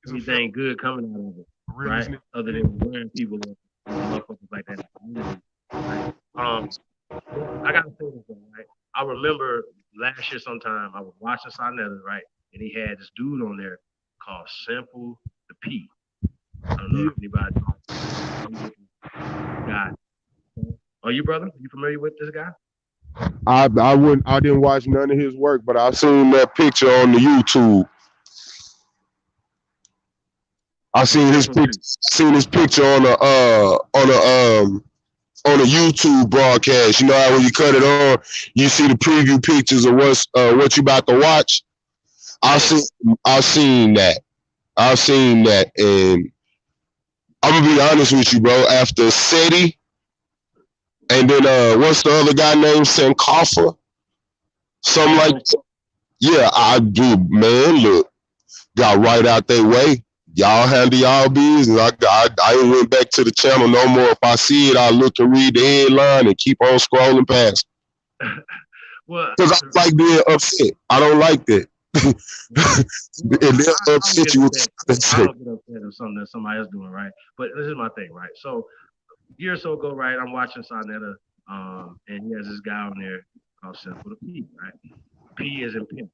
A: anything good coming out of it, right? Other than wearing people motherfuckers like that. Right? I gotta say this, right? I remember last year sometime I was watching Sonetta, right, and he had this dude on there called Simple the P. I don't know if anybody guy. Are you, brother? You familiar with this guy?
C: I didn't watch none of his work, but I seen that picture on the YouTube. I seen his picture on a YouTube broadcast. You know how when you cut it on, you see the preview pictures of what you about to watch. I've seen, I've seen that. I've seen that, and I'm gonna be honest with you, bro. After SETI, and then what's the other guy named Sankofa? Something like that. Yeah, I do, man. Look, got right out their way. Y'all handle y'all business. I ain't went back to the channel no more. If I see it, I look and read the headline and keep on scrolling past.
A: Well,
C: because I like being upset. I don't like that. And they'll upset you with
A: I don't get upset or something that somebody else doing, right? But this is my thing, right? So a year or so ago, right, I'm watching Sonetta, and he has this guy on there called Simple the P, right? P is in pimp.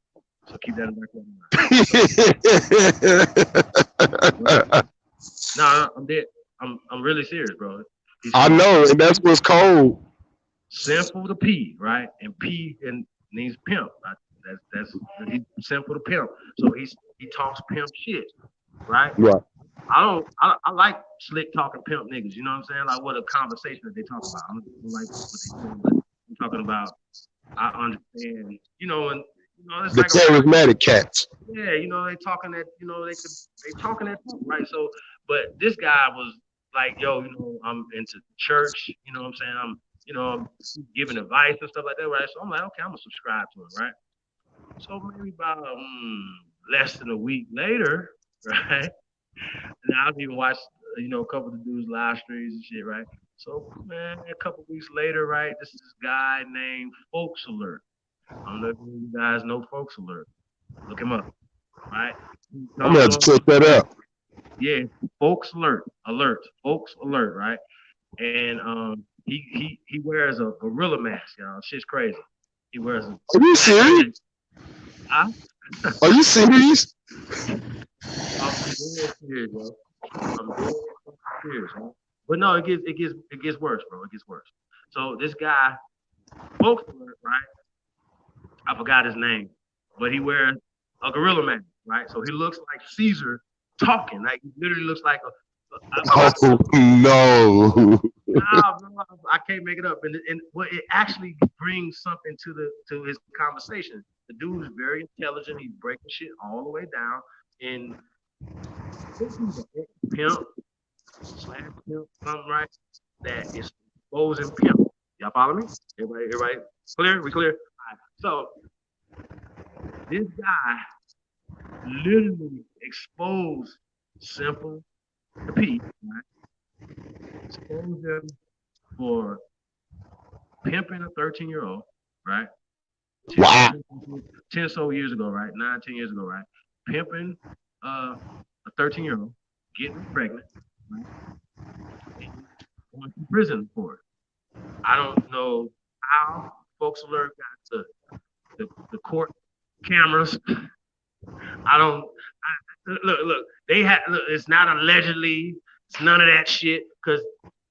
A: So keep that in the back of your mind. No, I'm dead. I'm really serious, bro.
C: I know, and that's what's cold.
A: Simple the P, right? And P means pimp. Right? That's he's simple to pimp. So he talks pimp shit, right?
C: Right.
A: I like slick talking pimp niggas. You know what I'm saying? Like what a conversation that they talk about. I don't like what they saying, but I'm talking about. I understand. You know, and it's
C: the
A: like
C: charismatic cats.
A: Yeah, they talking that. They talking that too, right? So, but this guy was like, yo, I'm into church. You know what I'm saying? I'm giving advice and stuff like that, right? So I'm like, okay, I'm gonna subscribe to him, right? So maybe about less than a week later, right? And I've even watched, a couple of the dudes live streams and shit, right? So man, a couple of weeks later, right? This is this guy named Folks Alert. I don't know if you guys know Folks Alert. Look him up, right?
C: I'm gonna have to check that out.
A: Yeah, Folks Alert, Folks Alert, right? And he wears a gorilla mask, y'all. Shit's crazy. He wears a.
C: Are you serious? Are you serious?
A: I'm dead serious, bro. I'm dead serious, bro. But no, it gets worse, bro. It gets worse. So this guy, Folks Alert, right? I forgot his name, but he wears a gorilla mask, right? So he looks like Caesar talking. Like he literally looks like a.
C: Oh no!
A: Nah, bro, I can't make it up. And what it actually brings something to his conversation. The dude is very intelligent. He's breaking shit all the way down. And this is a pimp slash pimp, something right? That is exposing pimp. Y'all follow me? Everybody clear? We clear? All right. So this guy literally exposed Simple the P, right? Exposed him for pimping a 13-year-old, right?
C: Wow.
A: 10 so years ago, right? 9, 10 years ago, right? Pimping a 13-year-old, getting pregnant, right? And going to prison for it. I don't know how Folks Alert got the court cameras. Look. It's not allegedly. It's none of that shit. Because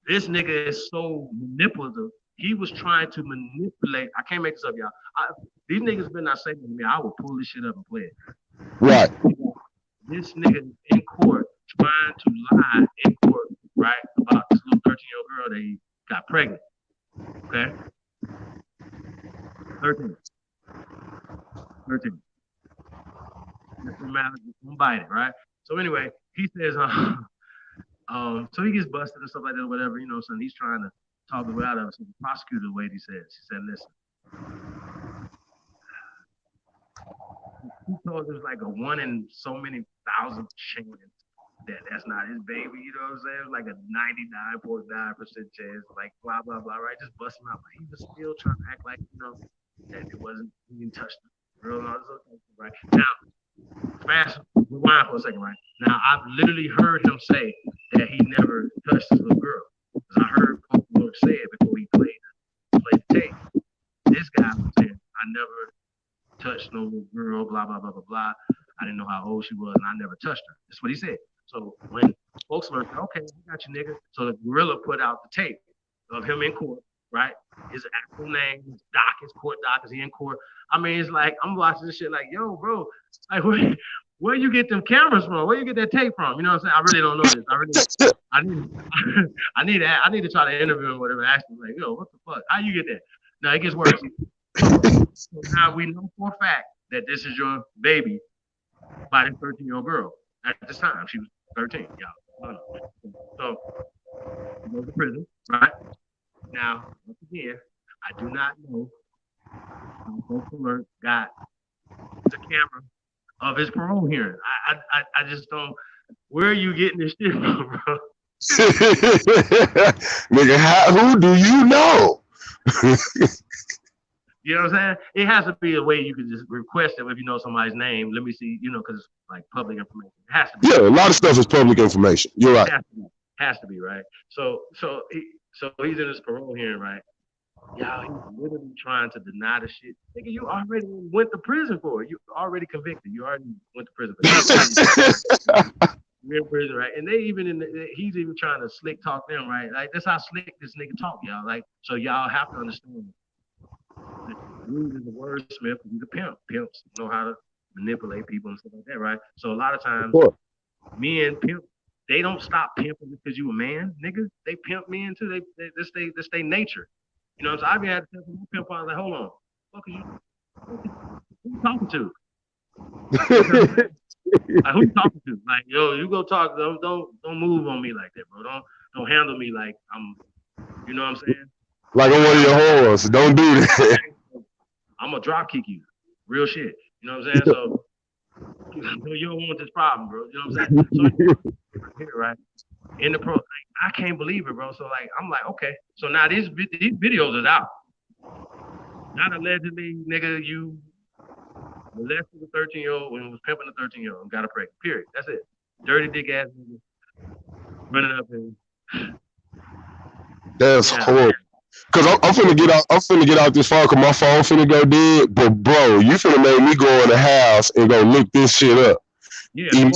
A: this nigga is so manipulative. He was trying to manipulate. I can't make this up, y'all. These niggas been not saying to me, I will pull this shit up and play it.
C: Right.
A: This nigga is in court trying to lie in court, right, about this little 13-year-old girl that he got pregnant. Okay? 13. Don't bite it, right? So anyway, he says, so he gets busted and stuff like that, whatever, so he's trying to talk the way out of it. So the prosecutor, the way he said, listen, he told there's like a 1 in so many thousand chance that's not his baby, you know what I'm saying? It was like a 99.9% chance, like blah, blah, blah, right? Just bust him out. But he was still trying to act like, that it wasn't being touched. Girl, and all this other stuff, right? Now, fast rewind for a second, right? Now, I've literally heard him say that he never touched this little girl. Because I heard Pope say it before he played the tape. This guy was saying, I never touched no little girl, blah, blah, blah, blah, blah. I didn't know how old she was, and I never touched her. That's what he said. So when folks were like, okay, I got you, nigga. So the gorilla put out the tape of him in court, right? His actual name, his doc, his court doc, is he in court? I mean, it's like, I'm watching this shit like, yo, bro, like, where you get them cameras from? Where you get that tape from? You know what I'm saying? I really don't know this. I need to try to interview him, whatever, ask him, like, yo, what the fuck? How you get that? Now, it gets worse. So now we know for a fact that this is your baby, by this 13-year-old girl. At this time, she was 13, y'all. So he goes to prison, right? Now, once again, I do not know how Folks Alert got the camera of his parole hearing. I just don't. Where are you getting this shit from, bro?
C: Nigga, who do you know?
A: You know what I'm saying? It has to be a way you can just request it if you know somebody's name. Let me see, because it's like public information. It has to be.
C: Yeah, a lot of stuff is public information. You're right.
A: Has to be, right? So he's in his parole hearing, right? Y'all, he's literally trying to deny the shit. Nigga, you already went to prison for it. You already convicted. You already went to prison for it. You're in prison, right? And he's even trying to slick talk them, right? Like, that's how slick this nigga talk, y'all. Like, so y'all have to understand. Rude is the wordsmith, he's a pimp. Pimps know how to manipulate people and stuff like that, right? So a lot of times, men pimp, they don't stop pimping because you a man, nigga. They pimp men too. That's they nature. You know what I'm saying? I be had to tell my pimp, I was like, hold on, who you talking to? Like, who you talking to? Like, yo, you go talk. Don't move on me like that, bro. Don't handle me like I'm. You know what I'm saying?
C: Like I'm one of your whores. Don't do that.
A: I'm gonna drop kick you, real shit. You know what I'm saying? So you don't want this problem, bro. You know what I'm saying? So here, right? In the pro, like, I can't believe it, bro. So like, I'm like, okay. So now these videos is out. Not allegedly, nigga, you molested a 13-year-old when was pimping a 13-year-old and got a pregnant. Period. That's it. Dirty dick ass nigga running up and.
C: That's horrible. Cause I'm finna get out this phone cause my phone finna go dead. But bro, you finna make me go in the house and go look this shit up.
A: Yeah,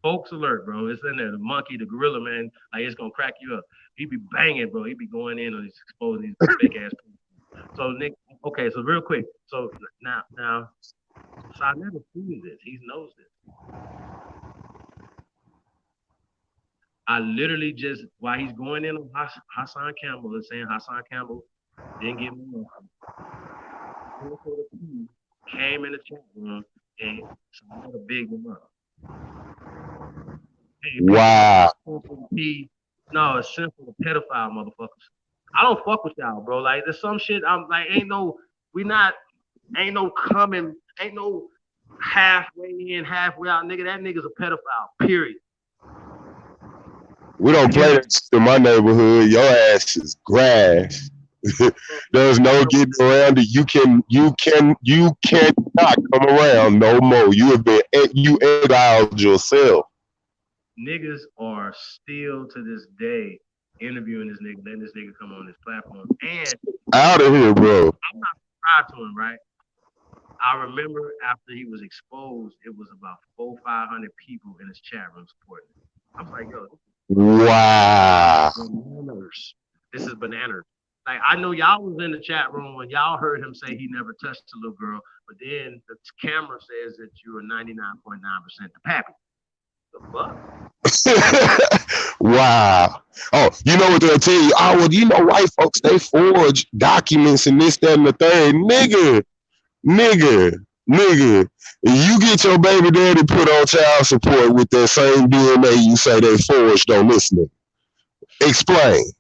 A: folks alert, bro. It's in there. The monkey, the gorilla, man. Like, it's gonna crack you up. He be banging, bro. He be going in on these exposing these fake ass people. So Nick, okay, so real quick. So now so I never seen this. He knows this. I literally just, while he's going in on Hassan Campbell and saying Hassan Campbell didn't give me nothing, came in the chat room and started to big him up. Hey,
C: wow.
A: No, it's simple pedophile motherfuckers. I don't fuck with y'all, bro. Like, there's some shit I'm like, ain't no halfway in, halfway out, nigga. That nigga's a pedophile, period.
C: We don't play that in my neighborhood. Your ass is grass. There's no getting around it. You cannot come around no more. You exiled yourself.
A: Niggas are still to this day interviewing this nigga, letting this nigga come on this platform. And
C: out of here, bro.
A: I'm not subscribed to him, right? I remember after he was exposed, it was about 400-500 people in his chat room supporting him. I was like, yo,
C: wow.
A: Bananas. This is bananas. Like, I know y'all was in the chat room when y'all heard him say he never touched a little girl, but then the camera says that you are 99.9% the pappy. The fuck?
C: Wow. Oh, you know what they'll tell you? Oh, well, you know, white folks, they forge documents and this, that, and the third. Nigga. You get your baby daddy put on child support with that same DNA you say they forged on this nigga. Explain.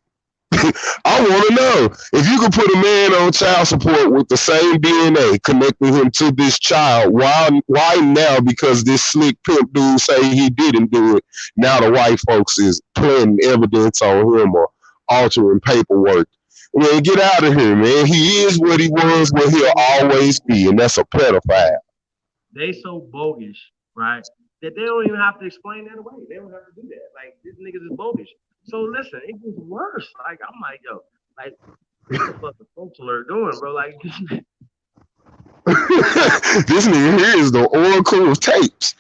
C: I want to know if you could put a man on child support with the same DNA connecting him to this child. Why now? Because this slick pimp dude say he didn't do it. Now the white folks is planting evidence on him or altering paperwork. Man, get out of here, man. He is what he was, what he'll always be, and that's a pedophile.
A: They so bogus, right? That they don't even have to explain that away. They don't have to do that. Like, this niggas is bogus. So listen, it gets worse. Like, I'm like, yo, like, what the fuck is Folks Alert doing, bro? Like,
C: this nigga here is the oracle of tapes.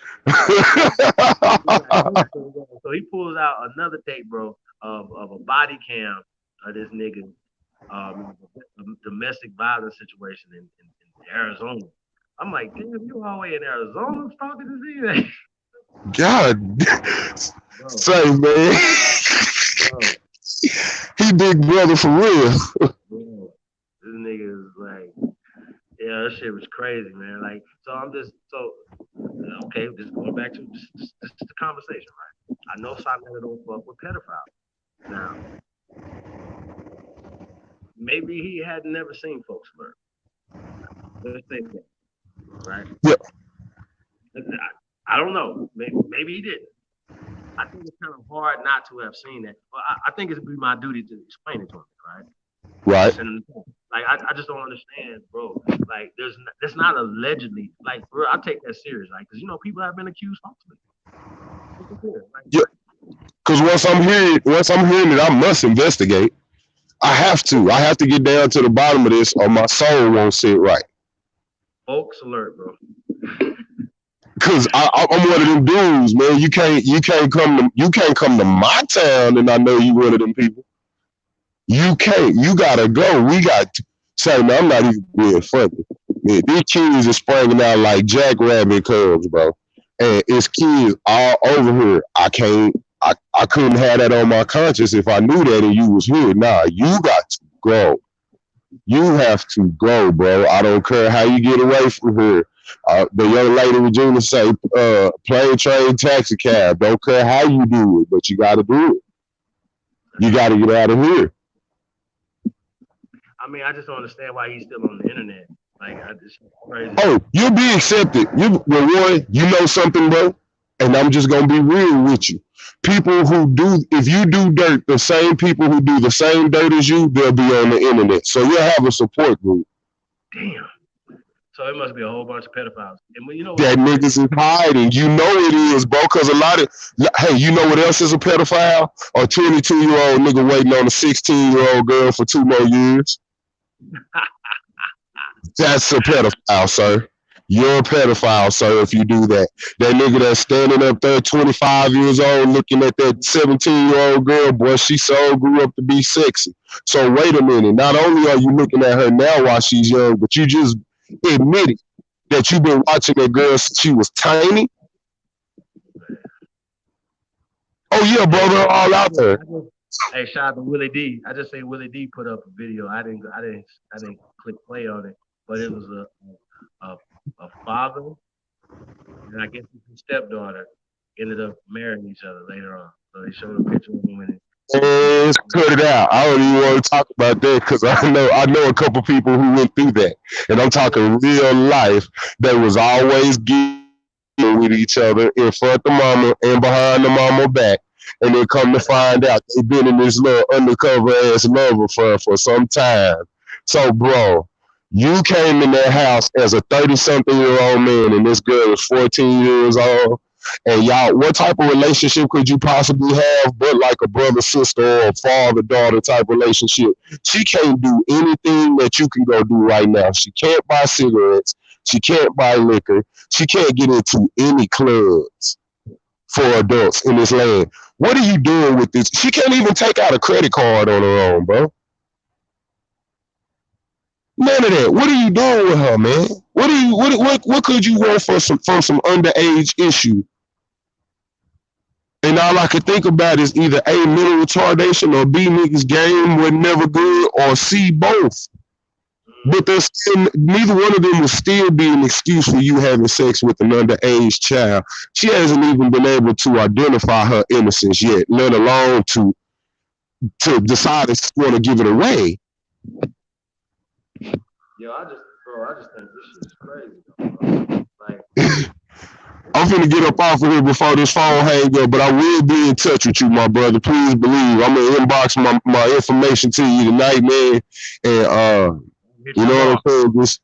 A: So he pulls out another tape, bro, of a body cam of this nigga, a domestic violence situation in Arizona. I'm like, damn, you all the way in Arizona talking to this?
C: God, say, man. He big brother for real.
A: This nigga is like, Yeah, that shit was crazy, man. Like, so I'm just okay. Just going back to this is the conversation, right? I know Silent don't fuck with pedophiles. Now, maybe he had never seen folks flirt. Let's say that, right?
C: Yeah.
A: I don't know. Maybe he didn't. I think it's kind of hard not to have seen that. But I think it'd be my duty to explain it to him, right?
C: Right.
A: Like I just don't understand, bro. Like there's not allegedly, like, bro. I take that serious, like, because people have been accused falsely. Like,
C: yeah. Because once I'm hearing it, I must investigate. I have to get down to the bottom of this, or my soul won't sit right.
A: Folks alert, bro.
C: Cause I'm one of them dudes, man. You can't come to my town, and I know you one of them people. You can't. You gotta go. We got to say, man, I'm not even being funny. Man, these kids are springing out like jackrabbit cubs, bro. And it's kids all over here. I couldn't have that on my conscience if I knew that and you was here. Nah, you got to go. You have to go, bro. I don't care how you get away from here. The young lady Regina say, plane, train, taxi cab. Don't care how you do it, but you got to do it. You got to get out of here.
A: I mean, I just don't understand why he's still on the internet. Like, I just crazy.
C: Oh, you'll be accepted. You know something, bro? And I'm just going to be real with you. People who do, if you do dirt, the same people who do the same dirt as you, they'll be on the internet. So you'll have a support group.
A: Damn. So it must be a whole bunch of pedophiles. And when,
C: that niggas is hiding. You know it is, bro, because a lot of, hey, you know what else is a pedophile? A 22-year-old nigga waiting on a 16-year-old girl for 2 more years. That's a pedophile, sir. You're a pedophile, sir, if you do that. That nigga that's standing up there 25 years old looking at that 17-year-old girl, boy, she so grew up to be sexy. So wait a minute. Not only are you looking at her now while she's young, but you just admitted that you've been watching that girl since she was tiny. Oh, yeah, bro, they're all out there.
A: Hey, shout out to Willie D. I just say Willie D put up a video. I didn't click play on it, but it was a father and I guess his stepdaughter ended up marrying each other later on. So they showed a picture of them in it.
C: Let's cut it out. I don't even want to talk about that because I know a couple people who went through that, and I'm talking real life. They was always getting with each other in front of the mama and behind the mama back. And then come to find out they've been in this little undercover ass love affair for some time. So, bro, you came in that house as a 30-something-year-old man, and this girl is 14 years old. And y'all, what type of relationship could you possibly have but like a brother-sister or a father-daughter type relationship? She can't do anything that you can go do right now. She can't buy cigarettes. She can't buy liquor. She can't get into any clubs for adults in this land. What are you doing with this? She can't even take out a credit card on her own, bro. None of that. What are you doing with her, man? What could you want from some underage issue? And all I could think about is either A, mental retardation, or B, niggas game was never good, or C, both. But there's neither one of them will still be an excuse for you having sex with an underage child. She hasn't even been able to identify her innocence yet, let alone to decide that she want to give it away.
A: Yo, I just think this shit is crazy. Like,
C: I'm finna get up off of here before this phone hang up, but I will be in touch with you, my brother. Please believe. I'm gonna inbox my information to you tonight, man. And you know what I'm saying?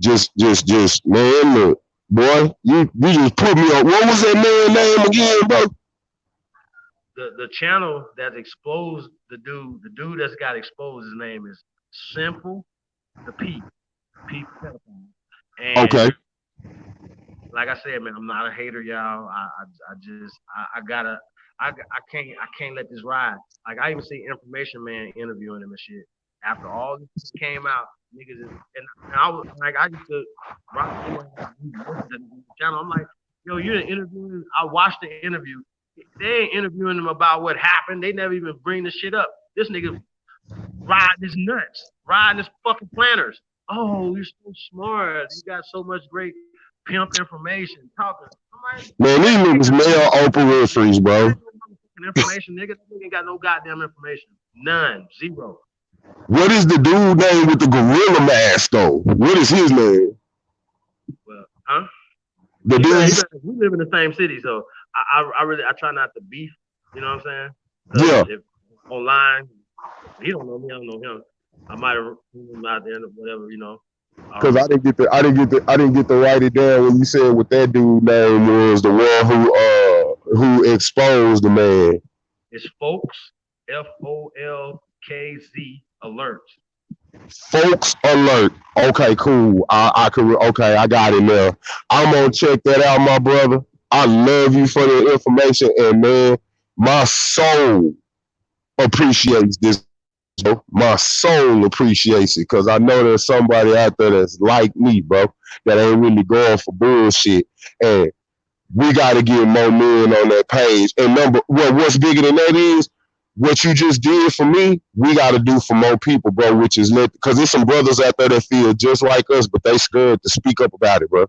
C: Just, man, look, boy, you just put me on. What was that man's name again, bro?
A: The channel that exposed the dude that's got exposed, his name is Simple the P. And
C: okay.
A: Like I said, man, I'm not a hater, y'all. I can't let this ride. Like, I even see Information Man interviewing him and shit. After all this came out, niggas is, and I was like, I used to rock the channel. I'm like, yo, you're interviewing. I watched the interview. They ain't interviewing them about what happened. They never even bring the shit up. This nigga riding his nuts, riding his fucking planners. oh, you're so smart. You got so much great pimp information. Talking. I'm like,
C: Man, these
A: that
C: niggas
A: nigga
C: mail Oprah Winfrey's, bro.
A: ain't no motherfucking information, nigga. That nigga ain't got no goddamn information. None. Zero.
C: What is the dude name with the gorilla mask though? What is his name?
A: Well, huh?
C: The dude.
A: We live in the same city, so I really I try not to beef. You know what I'm saying?
C: Yeah.
A: If online, he don't know me, I don't know him. I might have him out there, whatever, you know.
C: Cause I didn't get to write it down when you said what that dude name was, the one who exposed the man.
A: It's folks, FOLKZ alert.
C: Folks alert. Okay, cool. I could. Okay, I got it now. I'm gonna check that out, my brother. I love you for the information, and man, my soul appreciates this. Bro. My soul appreciates it because I know there's somebody out there that's like me, bro, that ain't really going for bullshit, and we got to get more men on that page. And what's bigger than that is what you just did for me. We got to do for more people, bro. Which is because there's some brothers out there that feel just like us, but they scared to speak up about it, bro.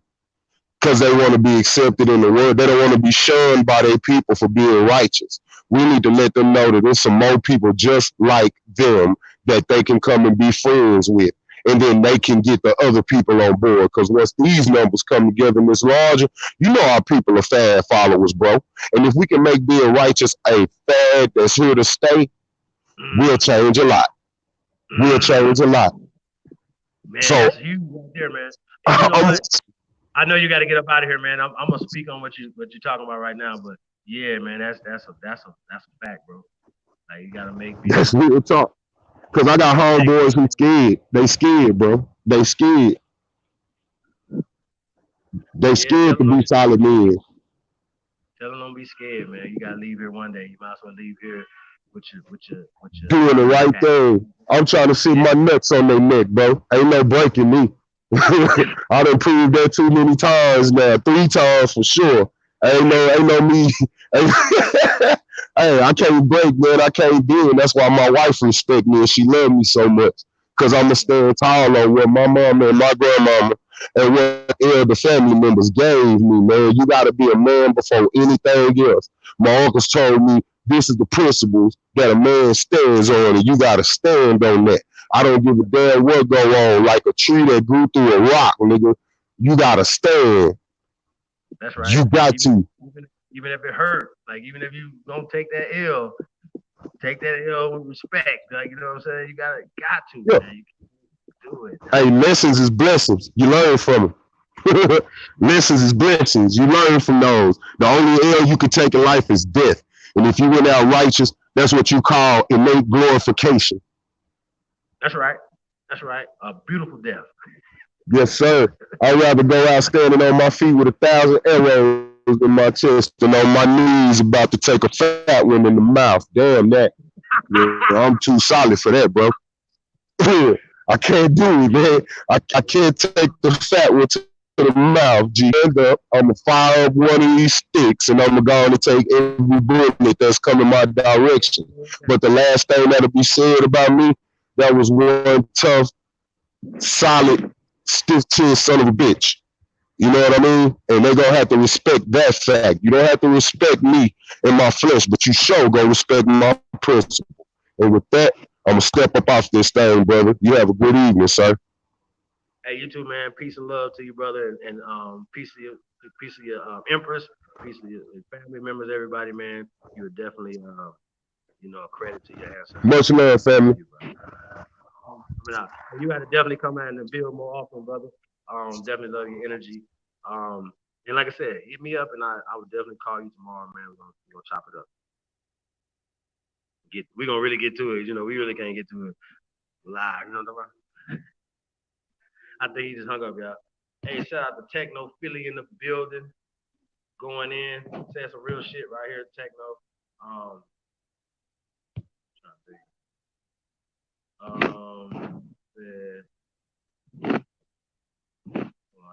C: Because they want to be accepted in the world. They don't want to be shunned by their people for being righteous. We need to let them know that there's some more people just like them that they can come and be friends with. And then they can get the other people on board. Because once these numbers come together and it's larger, you know our people are fad followers, bro. And if we can make being righteous a fad that's here to stay, we'll change a lot. We'll change a lot.
A: Man, so, that's huge right there, man. And you know what? I know you got to get up out of here, man. I'm gonna speak on what you're talking about right now, but yeah, man, that's a fact, bro. Like you gotta make people.
C: That's real talk. Cause I got homeboys who scared. They scared, bro. They scared. They scared to be solid men.
A: Tell them don't be scared, man. You gotta leave here one day. You might as well leave here with your
C: doing the right thing. I'm trying to see my nuts on their neck, bro. Ain't no breaking me. I done proved that too many times now. 3 times for sure. Ain't no me. Hey, I can't break, man. I can't do it. That's why my wife respect me and she love me so much. Cause I'ma stand tall on what my mama and my grandmama and what the family members gave me, man. You gotta be a man before anything else. My uncles told me this is the principles that a man stands on, and you gotta stand on that. I don't give a damn what go on. Like a tree that grew through a rock, nigga. You gotta stand.
A: That's right.
C: You got to.
A: Even if it hurt, like even if you don't take that L with respect. Like you know what I'm saying? You got to, yeah. Man. You do it.
C: Hey, lessons is blessings. You learn from them. Lessons is blessings. You learn from those. The only L you can take in life is death. And if you went out righteous, that's what you call innate glorification.
A: That's right. That's right. A beautiful death.
C: Yes, sir. I'd rather go out standing on my feet with 1,000 arrows in my chest and on my knees about to take a fat one in the mouth. Damn that. Yeah, I'm too solid for that, bro. I can't do it, man. I can't take the fat one to the mouth. G, end up, I'm going to fire up one of these sticks and I'm going to take every bullet that's coming my direction. But the last thing that'll be said about me, that was one tough, solid, stiff-chin son of a bitch. You know what I mean? And they're going to have to respect that fact. You don't have to respect me and my flesh, but you sure go respect my principle. And with that, I'm going to step up off this thing, brother. You have a good evening, sir.
A: Hey, you too, man. Peace and love to you, brother. And peace of your empress, peace of your family members, everybody, man. You're definitely, a credit to your ancestors.
C: Much love, family.
A: You got to definitely come out and build more often, brother. Definitely love your energy. And like I said, hit me up and I would definitely call you tomorrow, man. We're gonna chop it up. We're gonna really get to it. You know, we really can't get to it live. You know what I'm talking about? I think he just hung up, y'all. Hey, shout out to Techno Philly in the building. Going in, saying some real shit right here, Techno. I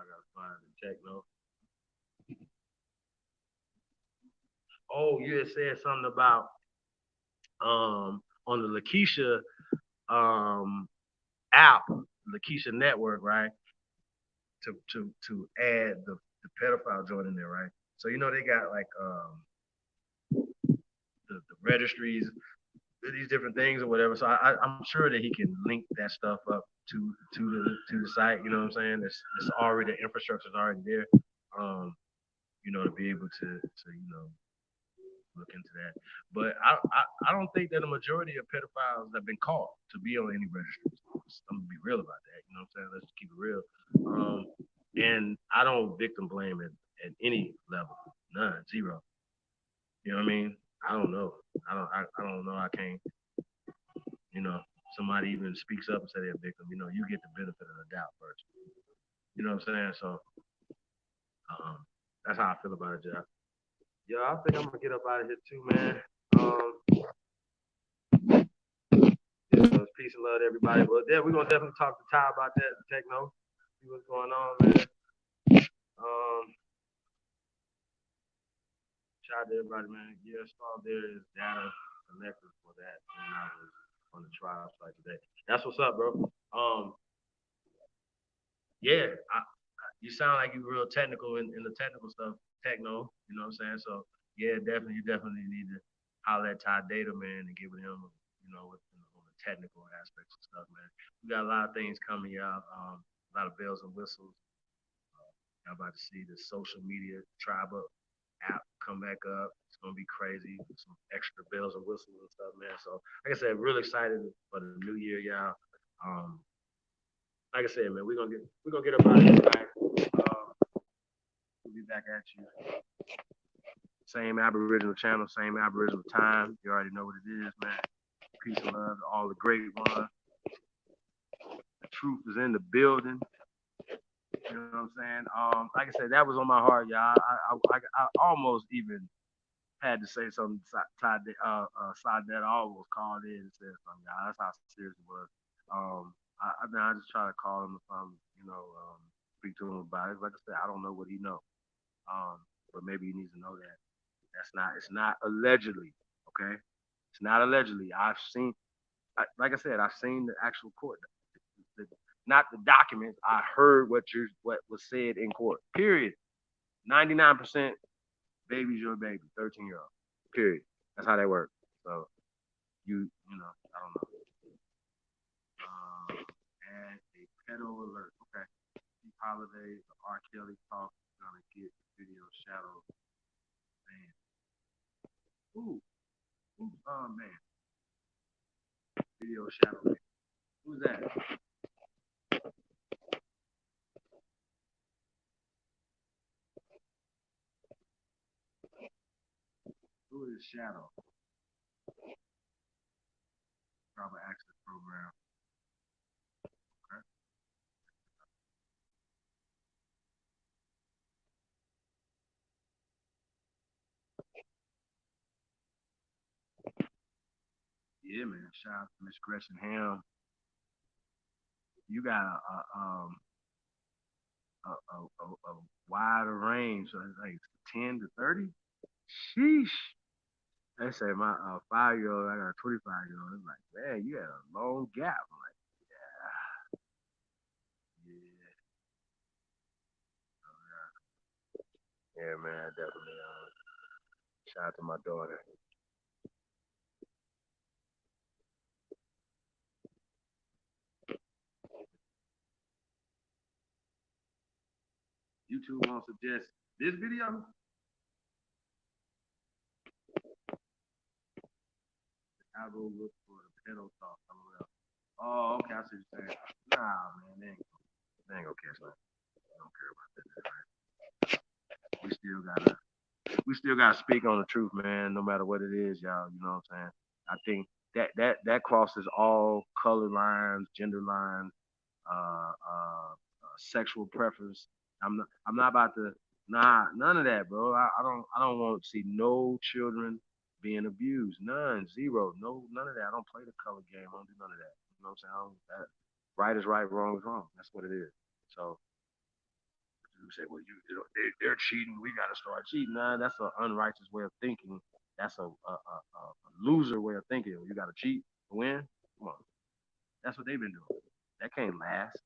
A: gotta find the Techno. Oh, you had said something about on the Lakeisha app. Lakeisha Network, right? To add the pedophile joint in there, right? So you know they got like the registries, these different things or whatever. So I'm sure that he can link that stuff up to the site. You know what I'm saying? It's already the infrastructure's already there. Um, to be able to look into that. But I don't think that a majority of pedophiles have been caught to be on any registries. I'm gonna be real about that. You know what I'm saying? Let's keep it real. And I don't victim blame at any level, none, zero. You know what I mean? I don't know. I don't know. I can't. You know, somebody even speaks up and say they're a victim. You get the benefit of the doubt first. You know what I'm saying? So um, that's how I feel about it, Jeff. Yeah, I think I'm gonna get up out of here too, man. Yeah, peace and love to everybody. But yeah, we're gonna definitely talk to Ty about that techno. See what's going on, man. Shout out to everybody, man. Yeah, all there is data collected for that when I was on the trial site today. That's what's up, bro. Yeah, you sound like you're real technical in the technical stuff, techno. You know what I'm saying? So yeah, definitely, you definitely need to holler at Ty Data, man, and give him, on the technical aspects and stuff, man. We got a lot of things coming out, a lot of bells and whistles. I'm about to see the social media tribe up app come back up. It's gonna be crazy. Some extra bells and whistles and stuff, man. So like I said, really excited for the new year, y'all. Like I said, man, we're gonna get up out of here tonight. We'll be back at you. Same Aboriginal channel, same Aboriginal time. You already know what it is, man. Peace and love to all the great ones. The truth is in the building. You know what I'm saying? Like I said, that was on my heart, y'all. I almost even had to say something. Side that I almost called in and said something, y'all. That's how serious it was. I just try to call him if I'm, speak to him about it. Like I said, I don't know what he knows. But maybe he needs to know that. It's not allegedly, okay? It's not allegedly. Like I said, I've seen the actual court, the, not the documents. I heard what was said in court. Period. 99% baby's your baby, 13-year-old. Period. That's how they work. So I don't know. And a pedo alert. Okay. Keep holiday, the R. Kelly talk gonna get video shadow. Man. Ooh. Oh man. Video shadow. Man. Who's that? Who is Shadow? Travel access program. Okay. Yeah, man. Shout out to Miss Gretchen Ham. You got a wider range, so it's like 10 to 30. Sheesh. They say my 5-year-old, I got a 25-year-old. It's like, man, you had a long gap. I'm like, yeah, yeah, yeah, man, definitely. Shout out to my daughter. YouTube won't suggest this video. I go look for the pedo talk. Oh, okay, I see what you're saying. Nah, man, they ain't gonna catch that. I don't care about that. Right? We still gotta speak on the truth, man. No matter what it is, y'all. You know what I'm saying? I think that crosses all color lines, gender lines, sexual preference. I'm not about to. Nah, none of that, bro. I don't want to see no children being abused. None, zero, no, none of that. I don't play the color game. I don't do none of that. You know what I'm saying? Right is right, wrong is wrong. That's what it is. So you say, well, they're cheating. We got to start cheating. Nah, that's an unrighteous way of thinking. That's a loser way of thinking. You got to cheat to win. Come on, that's what they've been doing. that can't last.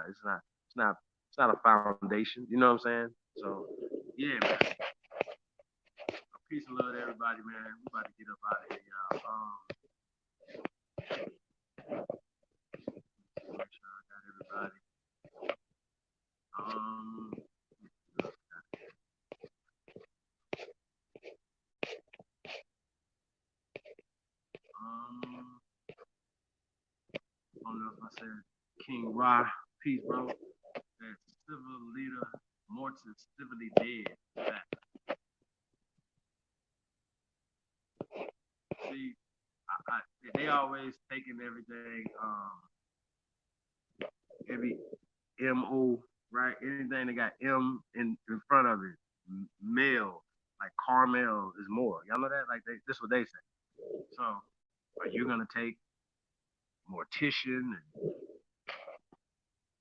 A: It's not a foundation. You know what I'm saying? So yeah, man. Peace and love to everybody, man. We about to get up out of here, y'all. Make sure I got everybody. I don't know if I said King Ra, peace, bro. That civil leader, Mortis, civilly dead. See, they always taking everything, every M-O, right? Anything that got M in front of it, male, like Carmel is more. Y'all know that? Like, this is what they say. So, are you going to take mortician and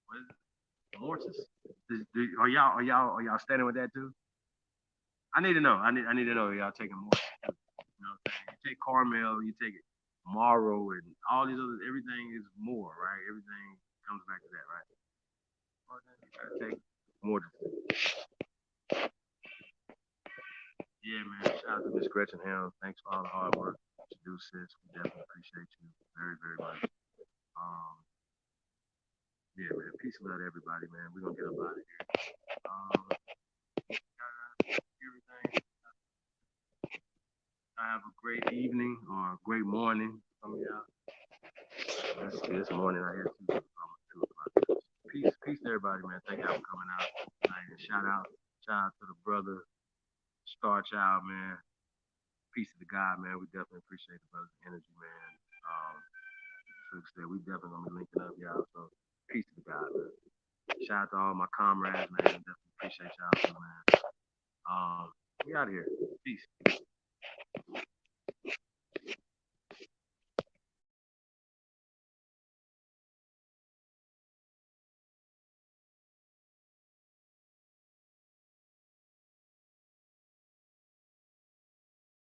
A: what is it? Mortis? Are y'all standing with that too? I need to know. I need to know y'all taking more. You know what I'm saying? You take Carmel, you take it Morrow, and all these others. Everything is more, right? Everything comes back to that, right? You gotta take more. Yeah, man. Shout out to Miss Gretchen Helm. Thanks for all the hard work you do, sis. We definitely appreciate you very, very much. Yeah, man. Peace and love to everybody, man. We're gonna get up out of here. Everything. I have a great evening or a great morning. Some of y'all. This morning I had 2 o'clock. Peace to everybody, man. Thank y'all for coming out tonight. And shout out to the brother Star Child, man. Peace to the God, man. We definitely appreciate the brother's energy, man. We definitely gonna be linking up, y'all. So peace to the God, man. Shout out to all my comrades, man. Definitely appreciate y'all too, man. We out of here. Peace.